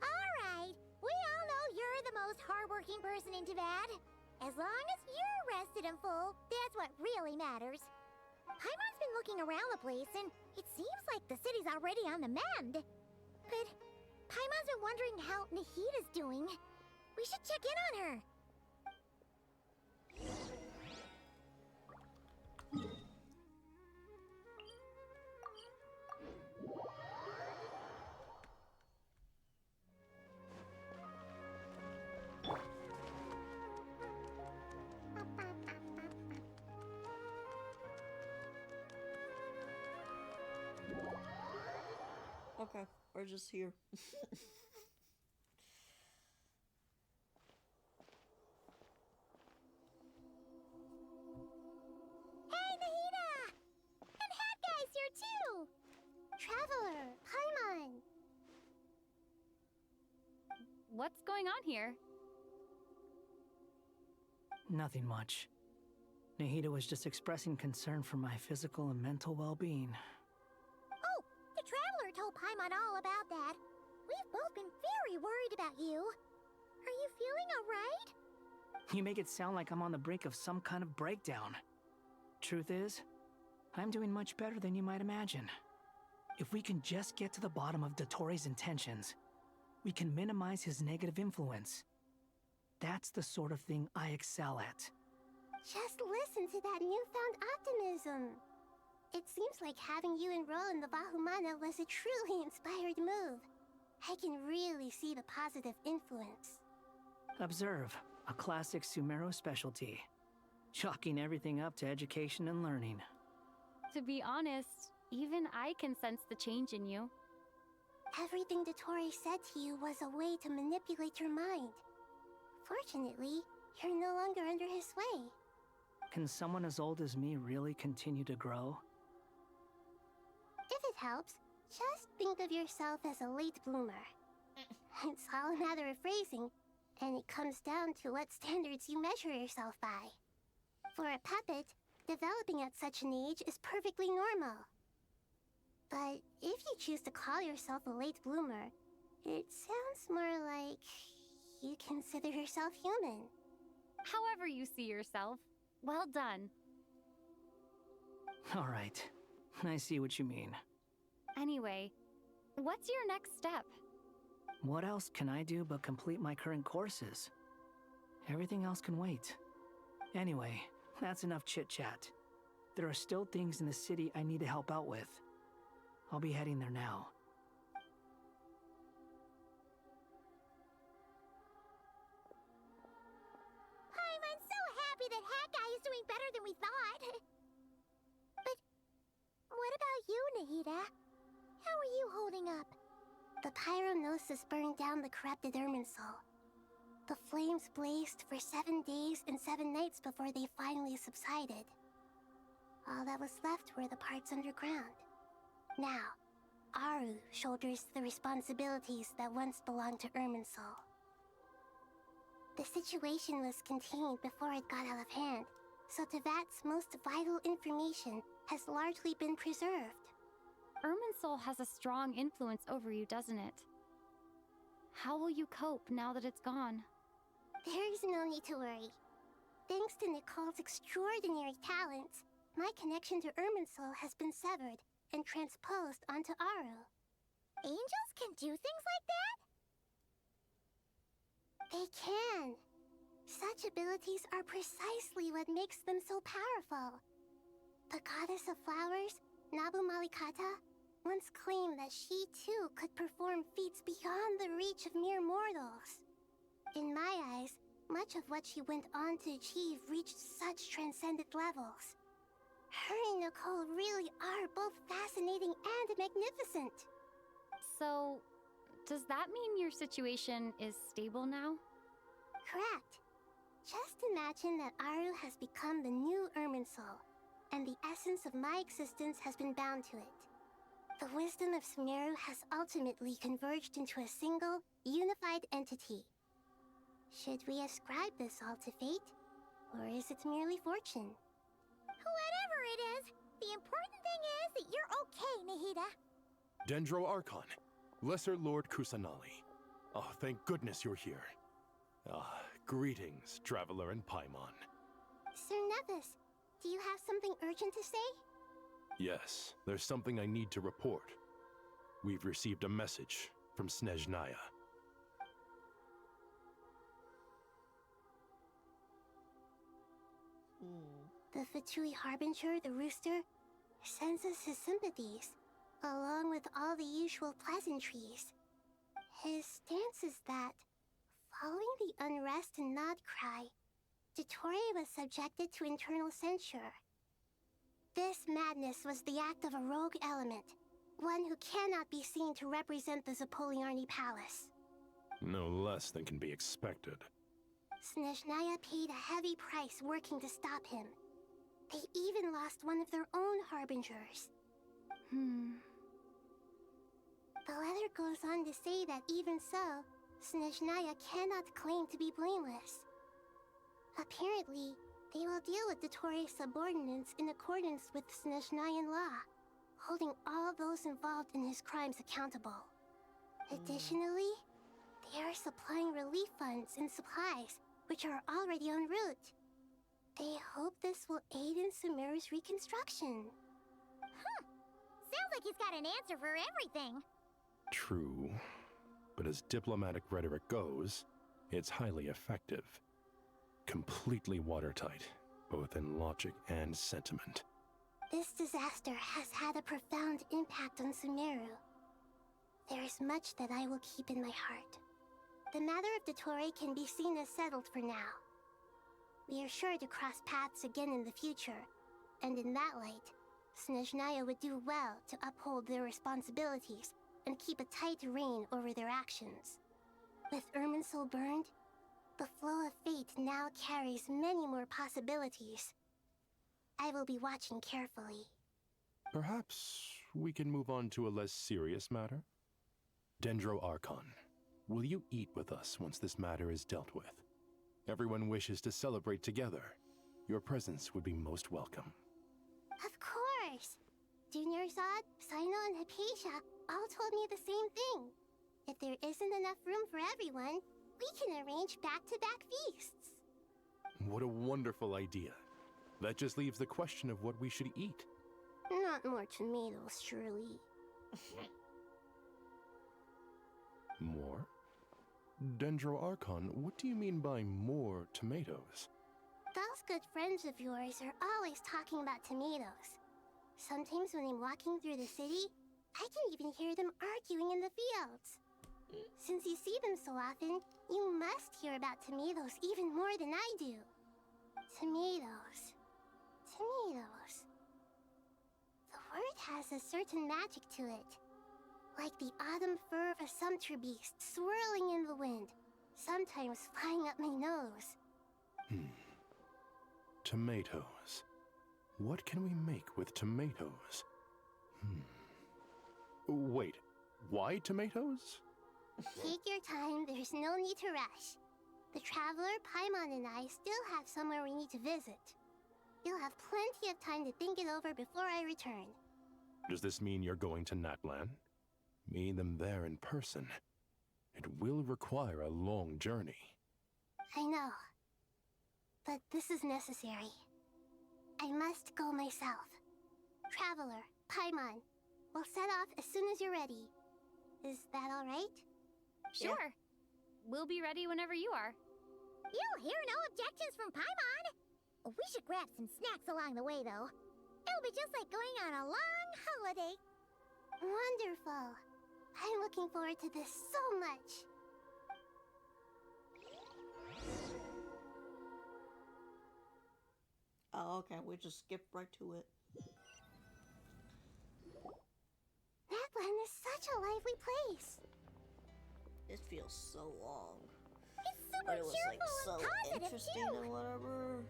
All right. We all know you're the most hardworking person in Tavad. As long as you're rested and full, that's what really matters. Paimon's been looking around the place, and it seems like the city's already on the mend. But Paimon's been wondering how Nahida's doing. We should check in on her. Okay, we're just here. Hey, Nahida! And Hat Guy's here too! Traveler, Paimon! What's going on here? Nothing much. Nahida was just expressing concern for my physical and mental well-being. Oh, the Traveler told Paimon all about that. We've both been very worried about you. Are you feeling alright? You make it sound like I'm on the brink of some kind of breakdown. Truth is, I'm doing much better than you might imagine. If we can just get to the bottom of Dottoro's intentions, we can minimize his negative influence. That's the sort of thing I excel at. Just listen to that newfound optimism. It seems like having you enroll in the Bahumana was a truly inspired move. I can really see the positive influence. Observe, a classic Sumeru specialty. Chalking everything up to education and learning. To be honest, even I can sense the change in you. Everything Dottori said to you was a way to manipulate your mind. Fortunately, you're no longer under his sway. Can someone as old as me really continue to grow? If it helps, just think of yourself as a late bloomer. It's all a matter of phrasing, and it comes down to what standards you measure yourself by. For a puppet, developing at such an age is perfectly normal. But if you choose to call yourself a late bloomer, it sounds more like you consider yourself human. However you see yourself, well done. All right, I see what you mean. Anyway, what's your next step? What else can I do but complete my current courses? Everything else can wait. Anyway, that's enough chit-chat. There are still things in the city I need to help out with. I'll be heading there now. I'm so happy that Hat Guy is doing better than we thought. But what about you, Nahida? How are you holding up? The pyronosis burned down the corrupted Irminsul. The flames blazed for 7 days and 7 nights before they finally subsided. All that was left were the parts underground. Now, Aru shoulders the responsibilities that once belonged to Irminsul. The situation was contained before it got out of hand, so Tevat's most vital information has largely been preserved. Irminsul has a strong influence over you, doesn't it? How will you cope now that it's gone? There is no need to worry. Thanks to Nicole's extraordinary talents, my connection to Irminsul has been severed and transposed onto Aru. Angels can do things like that? They can. Such abilities are precisely what makes them so powerful. The goddess of flowers, Nabu Malikata, once claimed that she too could perform feats beyond the reach of mere mortals. In my eyes, much much of what she went on to achieve reached such transcendent levels. Her and Nicole really are both fascinating and magnificent. So, does that mean your situation is stable now? Correct. Just imagine that Aru has become the new Irminsul, and the essence of my existence has been bound to it. The wisdom of Sumeru has ultimately converged into a single, unified entity. Should we ascribe this all to fate, or is it merely fortune? Whatever it is, the important thing is that you're okay, Nahida. Dendro Archon, Lesser Lord Kusanali. Oh, thank goodness you're here. Greetings, Traveler in Paimon. Sir Nevis, do you have something urgent to say? Yes, there's something I need to report. We've received a message from Snezhnaya. The Fatui Harbinger, the Rooster, sends us his sympathies, along with all the usual pleasantries. His stance is that, following the unrest and Nod Cry, Dottore was subjected to internal censure. This madness was the act of a rogue element, one who cannot be seen to represent the Zapoliarni Palace. No less than can be expected. Snezhnaya paid a heavy price working to stop him. They even lost one of their own Harbingers. The letter goes on to say that even so, Snezhnaya cannot claim to be blameless. Apparently, they will deal with Dottore's subordinates in accordance with Snezhnayan law, holding all those involved in his crimes accountable. Additionally, they are supplying relief funds and supplies, which are already en route. They hope this will aid in Sumeru's reconstruction. Sounds like he's got an answer for everything. True, but as diplomatic rhetoric goes, it's highly effective. Completely watertight, both in logic and sentiment. This disaster has had a profound impact on Sumeru. There is much that I will keep in my heart. The matter of Dottore can be seen as settled for now. We are sure to cross paths again in the future, and in that light, Snezhnaya would do well to uphold their responsibilities and keep a tight rein over their actions. With Irminsul burned, the flow of fate now carries many more possibilities. I will be watching carefully. Perhaps we can move on to a less serious matter? Dendro Archon, will you eat with us once this matter is dealt with? Everyone wishes to celebrate together. Your presence would be most welcome. Of course! Junior Zod, Sino, and Hypatia all told me the same thing. If there isn't enough room for everyone, we can arrange back-to-back feasts. What a wonderful idea. That just leaves the question of what we should eat. Not more tomatoes, surely. More? Dendro Archon, what do you mean by more tomatoes? Those good friends of yours are always talking about tomatoes. Sometimes when I'm walking through the city, I can even hear them arguing in the fields. Since you see them so often, you must hear about tomatoes even more than I do. Tomatoes. Tomatoes. The word has a certain magic to it. Like the autumn fur of a sumpter beast swirling in the wind, sometimes flying up my nose. Tomatoes. What can we make with tomatoes? Wait, why tomatoes? Take your time, there's no need to rush. The Traveler, Paimon, and I still have somewhere we need to visit. You'll have plenty of time to think it over before I return. Does this mean you're going to Natlan? Meet them there in person. It will require a long journey. I know. But this is necessary. I must go myself. Traveler, Paimon, we'll set off as soon as you're ready. Is that all right? Sure. Yeah. We'll be ready whenever you are. You'll hear no objections from Paimon. We should grab some snacks along the way, though. It'll be just like going on a long holiday. Wonderful. I'm looking forward to this so much. Okay, we just skipped right to it. That land is such a lively place. It feels so long. It's super But it was like cheerful so and positive interesting too. and whatever.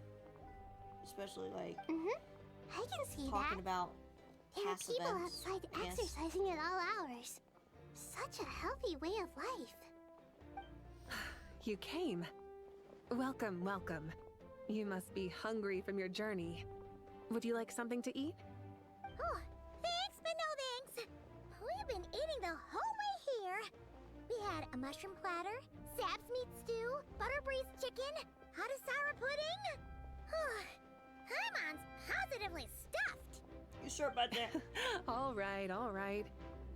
Especially like I can see talking that. about There are past people events, outside I guess. exercising at all hours. Such a healthy way of life. You came. Welcome, welcome. You must be hungry from your journey. Would you like something to eat? Oh, thanks, but no thanks. We've been eating the whole way here. We had a mushroom platter, Sab's meat stew, butter braised chicken, hot sour pudding. Paimon's positively stuffed. You sure about that? All right, all right.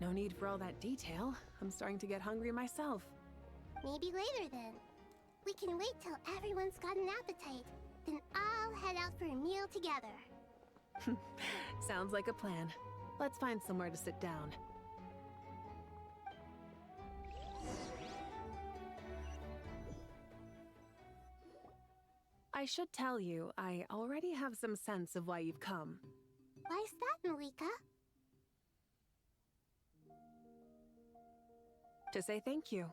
No need for all that detail. I'm starting to get hungry myself. Maybe later then. We can wait till everyone's got an appetite. Then I'll head out for a meal together. Sounds like a plan. Let's find somewhere to sit down. I should tell you, I already have some sense of why you've come. Why's that, Malika? To say thank you.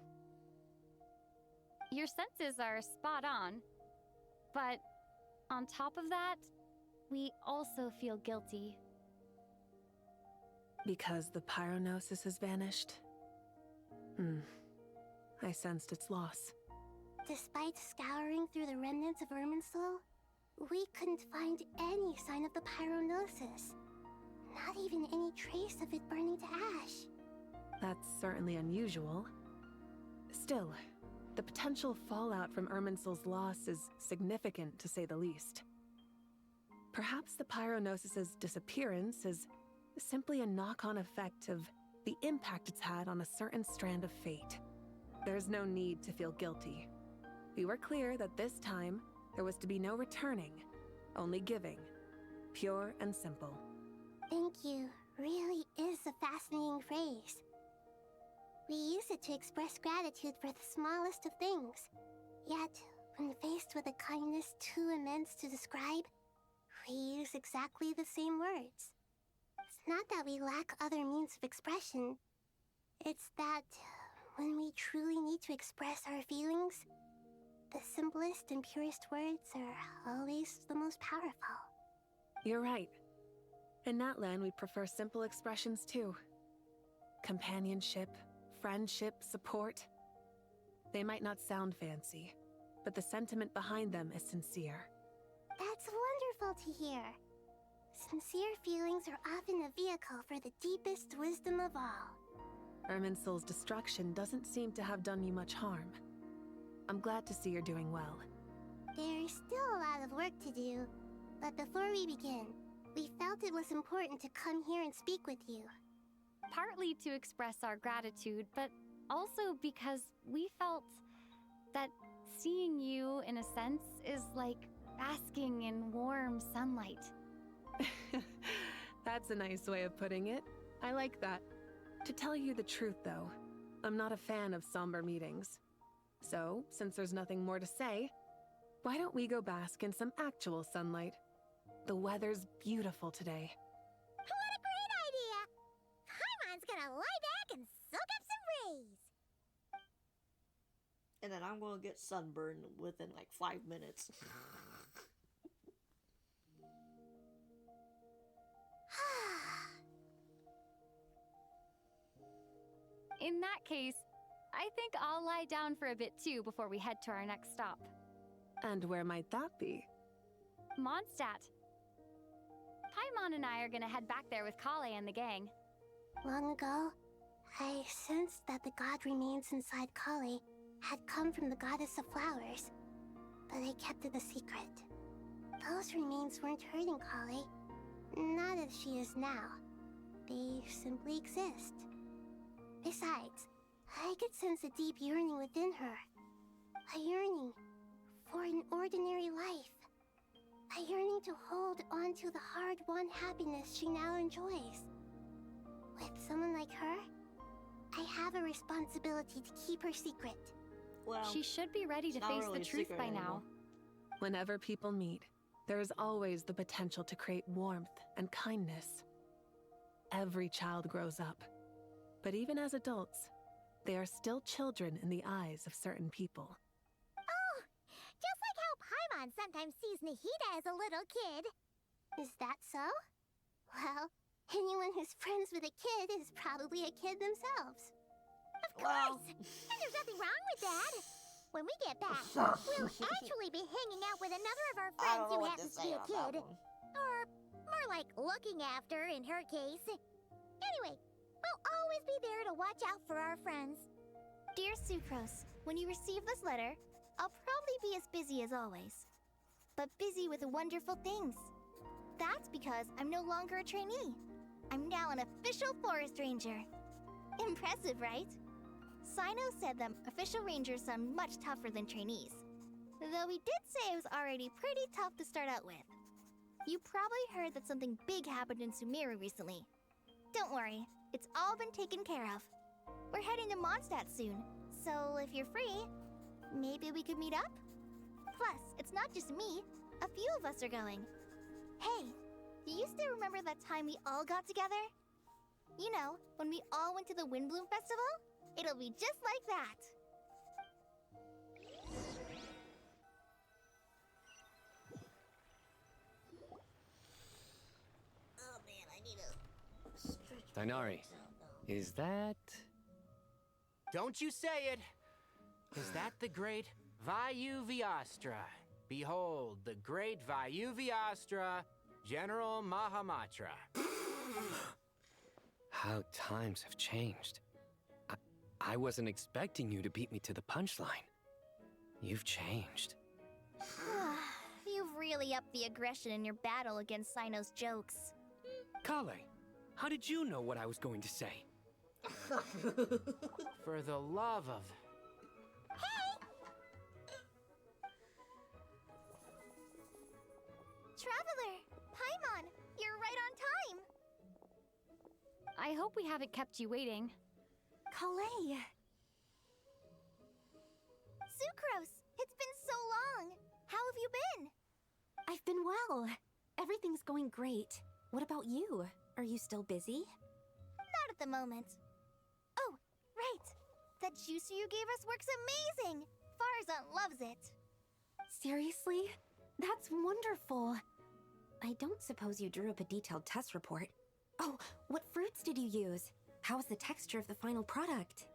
Your senses are spot on. But on top of that, we also feel guilty. Because the pyronosis has vanished? I sensed its loss. Despite scouring through the remnants of Irminsul, we couldn't find any sign of the pyronosis. Not even any trace of it burning to ash. That's certainly unusual. Still, the potential fallout from Irminsul's loss is significant, to say the least. Perhaps the pyronosis's disappearance is simply a knock-on effect of the impact it's had on a certain strand of fate. There's no need to feel guilty. We were clear that this time, there was to be no returning, only giving. Pure and simple. Thank you really is a fascinating phrase. We use it to express gratitude for the smallest of things. Yet, when faced with a kindness too immense to describe, we use exactly the same words. It's not that we lack other means of expression. It's that when we truly need to express our feelings, the simplest and purest words are always the most powerful. You're right. In Natlan, we prefer simple expressions too. Companionship, friendship, support. They might not sound fancy, but the sentiment behind them is sincere. That's wonderful to hear. Sincere feelings are often a vehicle for the deepest wisdom of all. Irminsul's destruction doesn't seem to have done you much harm. I'm glad to see you're doing well. There's still a lot of work to do, but before we begin, we felt it was important to come here and speak with you. Partly to express our gratitude, but also because we felt that seeing you, in a sense, is like basking in warm sunlight. That's a nice way of putting it. I like that. To tell you the truth, though, I'm not a fan of somber meetings. So, since there's nothing more to say, why don't we go bask in some actual sunlight? The weather's beautiful today. What a great idea! Paimon's gonna lie back and soak up some rays. And then I'm gonna get sunburned within like 5 minutes. In that case, I think I'll lie down for a bit too before we head to our next stop. And where might that be? Mondstadt. Paimon and I are gonna head back there with Kale and the gang. Long ago, I sensed that the god remains inside Kale had come from the goddess of flowers, but I kept it a secret. Those remains weren't hurting Kale, not as she is now. They simply exist. Besides, I could sense a deep yearning within her. A yearning for an ordinary life. A yearning to hold on to the hard-won happiness she now enjoys. With someone like her, I have a responsibility to keep her secret. Well, she should be ready to face the truth by now. Whenever people meet, There is always the potential to create warmth and kindness. Every child grows up, but even as adults, they are still children in the eyes of certain people. Oh, just like how Paimon sometimes sees Nahida as a little kid. Is that so? Well, anyone who's friends with a kid is probably a kid themselves. Of course! And there's nothing wrong with that. When we get back, we'll actually be hanging out with another of our friends who happens to be a kid. Or more like looking after, in her case. Anyway, we'll always be there to watch out for our friends. Dear Sucrose, when you receive this letter, I'll probably be as busy as always. But busy with wonderful things. That's because I'm no longer a trainee. I'm now an official forest ranger. Impressive, right? Sino said that official rangers sound much tougher than trainees. Though he did say it was already pretty tough to start out with. You probably heard that something big happened in Sumeru recently. Don't worry, it's all been taken care of. We're heading to Mondstadt soon, so if you're free, maybe we could meet up? Plus, it's not just me, a few of us are going. Hey, do you still remember that time we all got together? You know, when we all went to the Windbloom Festival? It'll be just like that. Oh man, I need to stretch my Dainari, legs out now. is that... Don't you say it! Is that the great Vayuvyastra? Behold, the great Vayuvyastra, General Mahamatra. How times have changed. I wasn't expecting you to beat me to the punchline. You've changed. You've really upped the aggression in your battle against Sino's jokes. Kale, how did you know what I was going to say? For the love of... Traveler! Paimon! You're right on time! I hope we haven't kept you waiting. Kalei! Sucrose! It's been so long! How have you been? I've been well. Everything's going great. What about you? Are you still busy? Not at the moment. Oh, right! That juicer you gave us works amazing! Farzan loves it! Seriously? That's wonderful. I don't suppose you drew up a detailed test report. Oh, what fruits did you use? How was the texture of the final product?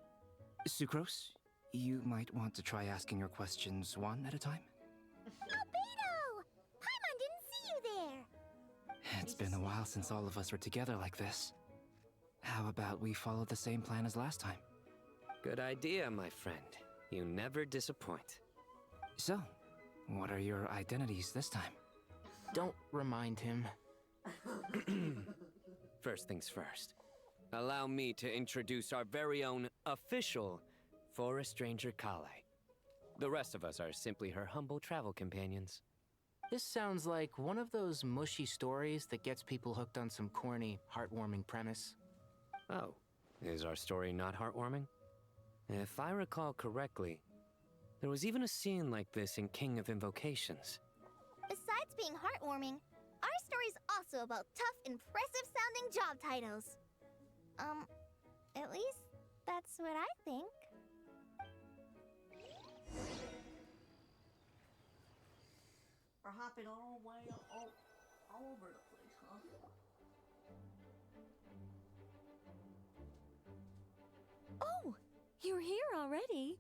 Sucrose, you might want to try asking your questions one at a time. Albedo! Paimon didn't see you there! It's been a while since all of us were together like this. How about we follow the same plan as last time? Good idea, my friend. You never disappoint. So, what are your identities this time? Don't remind him. First things first. Allow me to introduce our very own official Forest Ranger Kale. The rest of us are simply her humble travel companions. This sounds like one of those mushy stories that gets people hooked on some corny, heartwarming premise. Oh, is our story not heartwarming? If I recall correctly, there was even a scene like this in King of Invocations. Besides being heartwarming, our story's also about tough, impressive-sounding job titles. At least that's what I think. We're hopping all the way all over the place, huh? Oh, you're here already?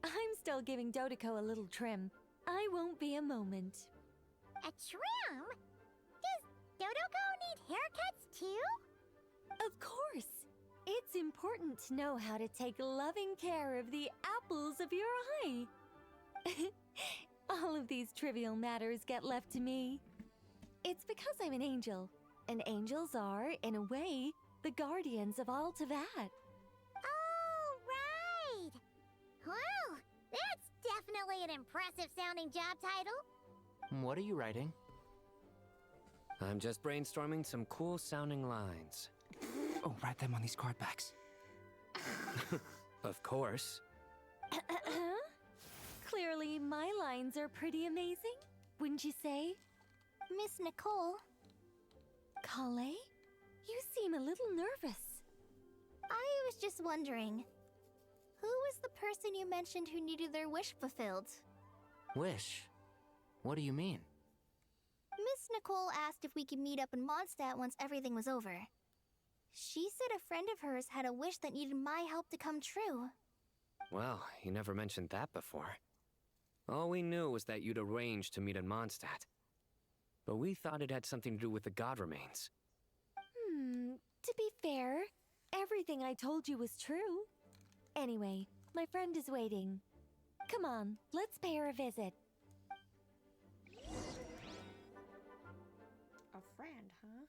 I'm still giving Dodeko a little trim. I won't be a moment. A trim? Does Dodoko need haircuts too? Of course. It's important to know how to take loving care of the apples of your eye. All of these trivial matters get left to me. It's because I'm an angel, and angels are, in a way, the guardians of all Teyvat. Oh, right! Well, that's definitely an impressive-sounding job title. What are you writing? I'm just brainstorming some cool-sounding lines. Oh, write them on these card backs. Of course. Clearly, my lines are pretty amazing, wouldn't you say? Miss Nicole. Kale? You seem a little nervous. I was just wondering, who was the person you mentioned who needed their wish fulfilled? Wish? What do you mean? Miss Nicole asked if we could meet up in Mondstadt once everything was over. She said a friend of hers had a wish that needed my help to come true. Well, you never mentioned that before. All we knew was that you'd arranged to meet in Mondstadt. But we thought it had something to do with the god remains. To be fair, everything I told you was true. Anyway, my friend is waiting. Come on, let's pay her a visit. A friend, huh?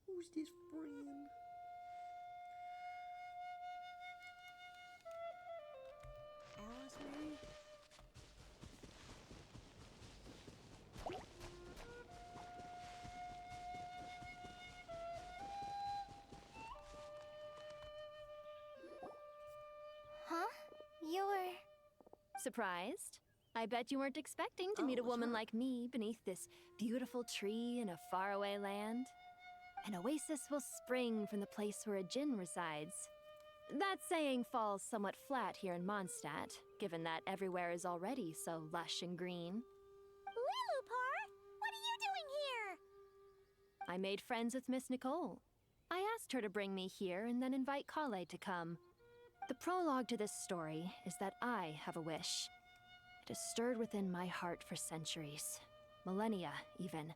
Who's this friend? Alice, maybe? Huh? You're... Surprised? I bet you weren't expecting to meet a woman like me beneath this beautiful tree in a faraway land. An oasis will spring from the place where a djinn resides. That saying falls somewhat flat here in Mondstadt, given that everywhere is already so lush and green. Lilupar! What are you doing here? I made friends with Miss Nicole. I asked her to bring me here and then invite Kale to come. The prologue to this story is that I have a wish. It has stirred within my heart for centuries, millennia even.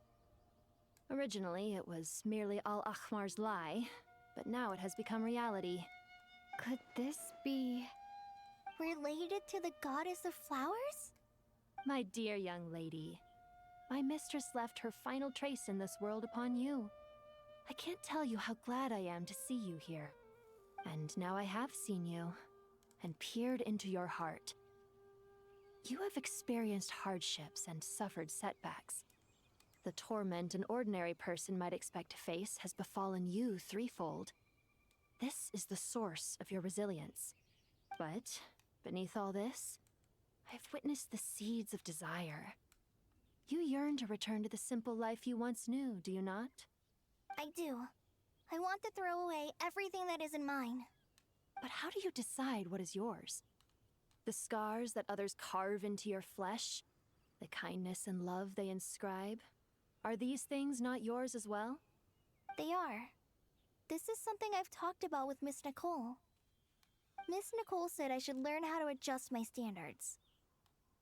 Originally, it was merely Al-Ahmar's lie, but now it has become reality. Could this be... related to the goddess of flowers? My dear young lady, my mistress left her final trace in this world upon you. I can't tell you how glad I am to see you here. And now I have seen you, and peered into your heart. You have experienced hardships and suffered setbacks. The torment an ordinary person might expect to face has befallen you threefold. This is the source of your resilience. But, beneath all this, I've witnessed the seeds of desire. You yearn to return to the simple life you once knew, do you not? I do. I want to throw away everything that isn't mine. But how do you decide what is yours? The scars that others carve into your flesh? The kindness and love they inscribe? Are these things not yours as well? They are. This is something I've talked about with Miss Nicole. Miss Nicole said I should learn how to adjust my standards.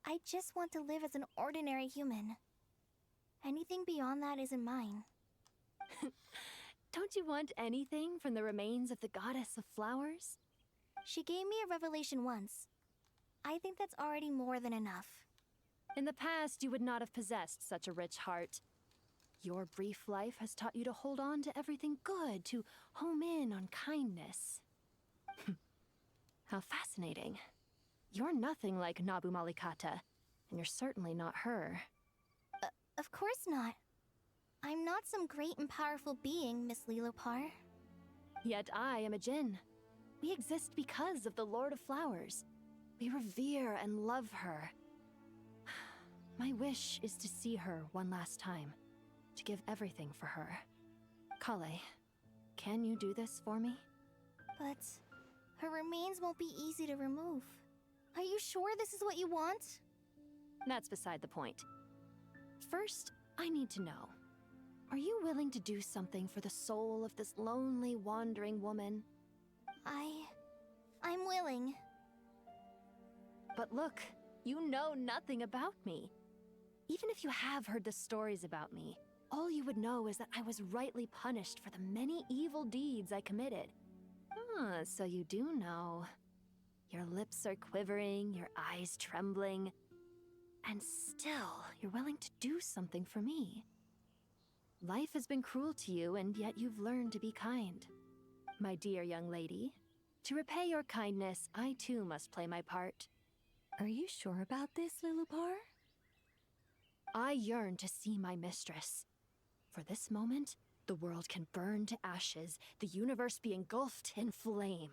I just want to live as an ordinary human. Anything beyond that isn't mine. Don't you want anything from the remains of the goddess of flowers? She gave me a revelation once. I think that's already more than enough. In the past, you would not have possessed such a rich heart. Your brief life has taught you to hold on to everything good, to home in on kindness. How fascinating. You're nothing like Nabu Malikata, and you're certainly not her. Of course not. I'm not some great and powerful being, Miss Lilopar. Yet I am a djinn. We exist because of the Lord of Flowers. We revere and love her. My wish is to see her one last time, to give everything for her. Kale, can you do this for me? But her remains won't be easy to remove. Are you sure this is what you want? That's beside the point. First, I need to know. Are you willing to do something for the soul of this lonely, wandering woman? I'm willing. But look, you know nothing about me. Even if you have heard the stories about me, all you would know is that I was rightly punished for the many evil deeds I committed. Ah, so you do know. Your lips are quivering, your eyes trembling, and still you're willing to do something for me. Life has been cruel to you, and yet you've learned to be kind. My dear young lady, to repay your kindness, I too must play my part. Are you sure about this, Lilupar? I yearn to see my mistress. For this moment, the world can burn to ashes, the universe be engulfed in flame.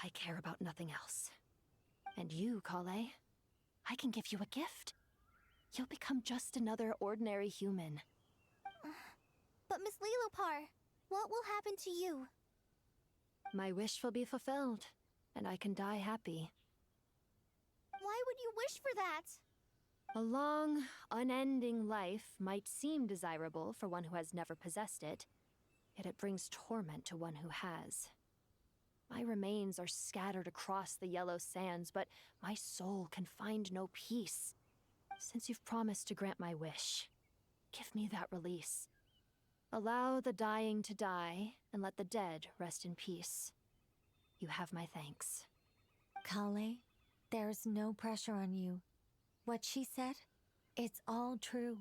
I care about nothing else. And you, Kale, I can give you a gift. you'll become just another ordinary human. But Miss Lilopar, what will happen to you? My wish will be fulfilled, and I can die happy. Why would you wish for that? A long, unending life might seem desirable for one who has never possessed it, yet it brings torment to one who has. My remains are scattered across the yellow sands, but my soul can find no peace. Since you've promised to grant my wish, give me that release. Allow the dying to die, and let the dead rest in peace. You have my thanks. Kale, there's no pressure on you. What she said, it's all true.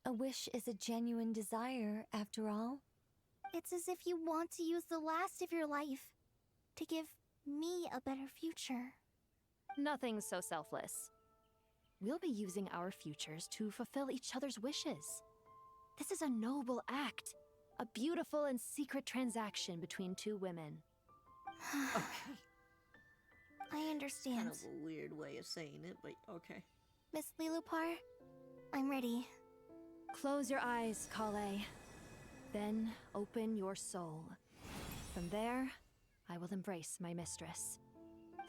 A wish is a genuine desire, after all. It's as if you want to use the last of your life to give me a better future. Nothing so selfless. We'll be using our futures to fulfill each other's wishes. This is a noble act, a beautiful and secret transaction between two women. Okay. I understand. Kind of a weird way of saying it, but okay. Miss Lilopar, I'm ready. Close your eyes, Kale. Then open your soul. From there, I will embrace my mistress.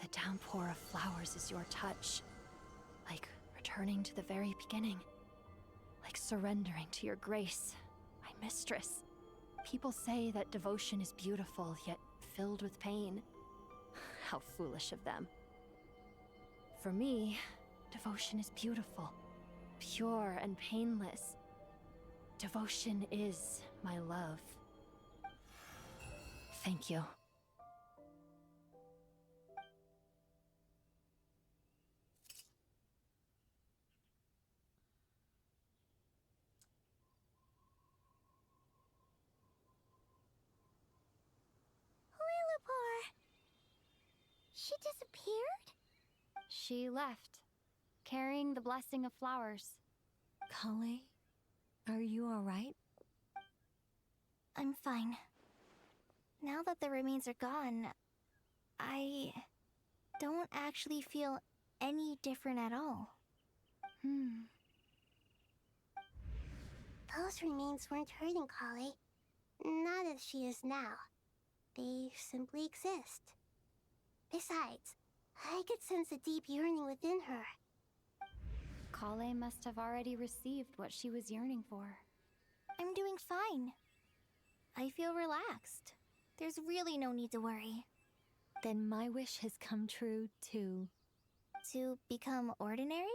The downpour of flowers is your touch. Like returning to the very beginning. Like surrendering to your grace, my mistress. People say that devotion is beautiful, yet filled with pain. How foolish of them. For me, devotion is beautiful, pure and painless. Devotion is my love. Thank you. Lilopar! She disappeared? She left, carrying the blessing of flowers. Kale, are you alright? I'm fine. Now that the remains are gone, I don't actually feel any different at all. Those remains weren't hurting Kale. Not as she is now. They simply exist. Besides, I could sense a deep yearning within her. Kale must have already received what she was yearning for. I'm doing fine. I feel relaxed. There's really no need to worry. Then my wish has come true, too. To become ordinary?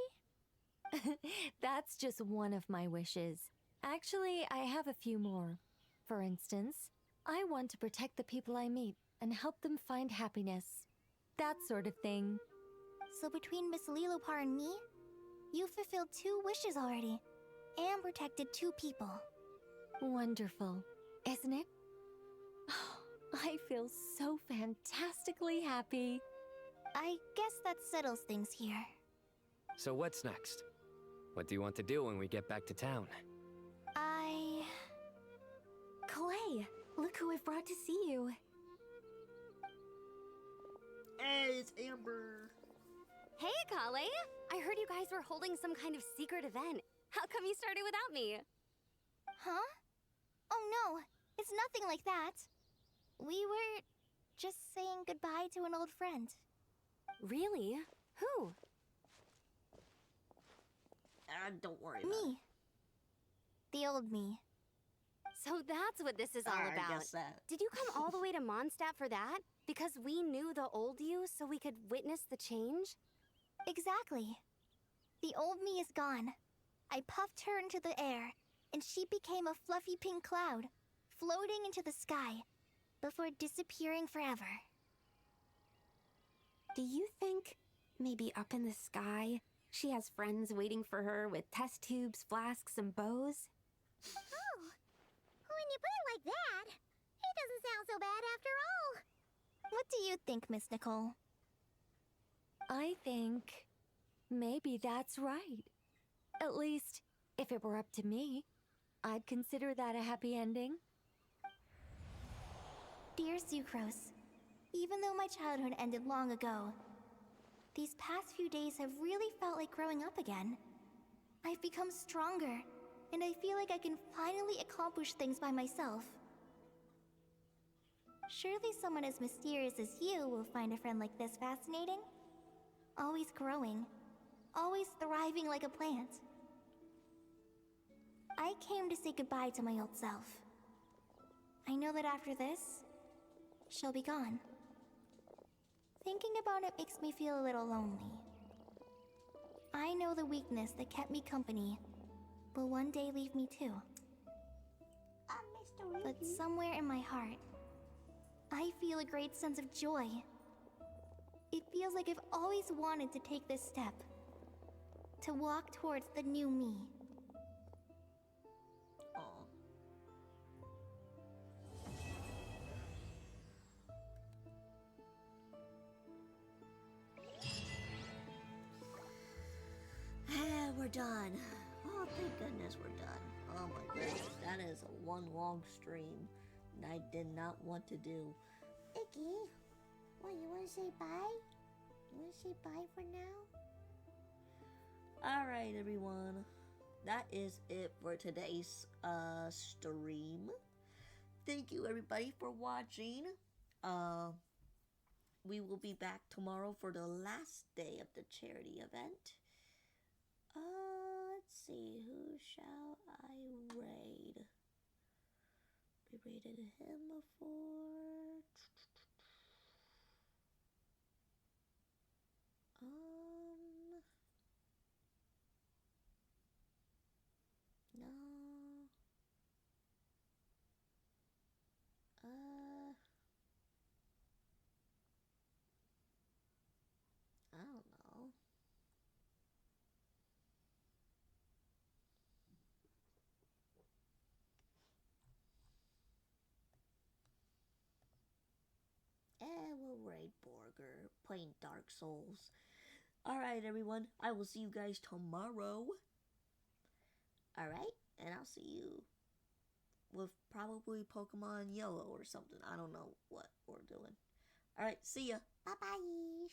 That's just one of my wishes. Actually, I have a few more. For instance, I want to protect the people I meet and help them find happiness. That sort of thing. So between Miss Lilopar and me, you've fulfilled 2 wishes already, and protected 2 people. Wonderful, isn't it? I feel so fantastically happy. I guess that settles things here. So what's next? What do you want to do when we get back to town? Clay, look who I've brought to see you. Hey, it's Amber. Hey, Kale! I heard you guys were holding some kind of secret event. How come you started without me? Huh? Oh no, it's nothing like that. We were just saying goodbye to an old friend. Really? Who? Don't worry about it. Me. The old me. So that's what this is all I about. guess that. Did you come all the way to Mondstadt for that? Because we knew the old you so we could witness the change? Exactly. The old me is gone. I puffed her into the air, and she became a fluffy pink cloud, floating into the sky, before disappearing forever. Do you think, maybe up in the sky, she has friends waiting for her with test tubes, flasks, and bows? Oh, when you put it like that, it doesn't sound so bad after all. What do you think, Miss Nicole? I think maybe that's right. At least, if it were up to me, I'd consider that a happy ending. Dear Sucrose, even though my childhood ended long ago, these past few days have really felt like growing up again. I've become stronger, and I feel like I can finally accomplish things by myself. Surely someone as mysterious as you will find a friend like this fascinating? Always growing, always thriving like a plant. I came to say goodbye to my old self. I know that after this, she'll be gone. Thinking about it makes me feel a little lonely. I know the weakness that kept me company will one day leave me too. But somewhere in my heart, I feel a great sense of joy. It feels like I've always wanted to take this step. To walk towards the new me. We're done. Oh, thank goodness we're done. Oh my goodness, that is one long stream that I did not want to do. Icky, what, you wanna say bye? You wanna say bye for now? Alright, everyone. That is it for today's stream. Thank you, everybody, for watching. We will be back tomorrow for the last day of the charity event. Let's see, who shall I raid? We raided him before. No. I don't know. We'll raid Borger, playing Dark Souls. Alright, everyone. I will see you guys tomorrow. Alright? And I'll see you with probably Pokemon Yellow or something. I don't know what we're doing. Alright, see ya. Bye-bye.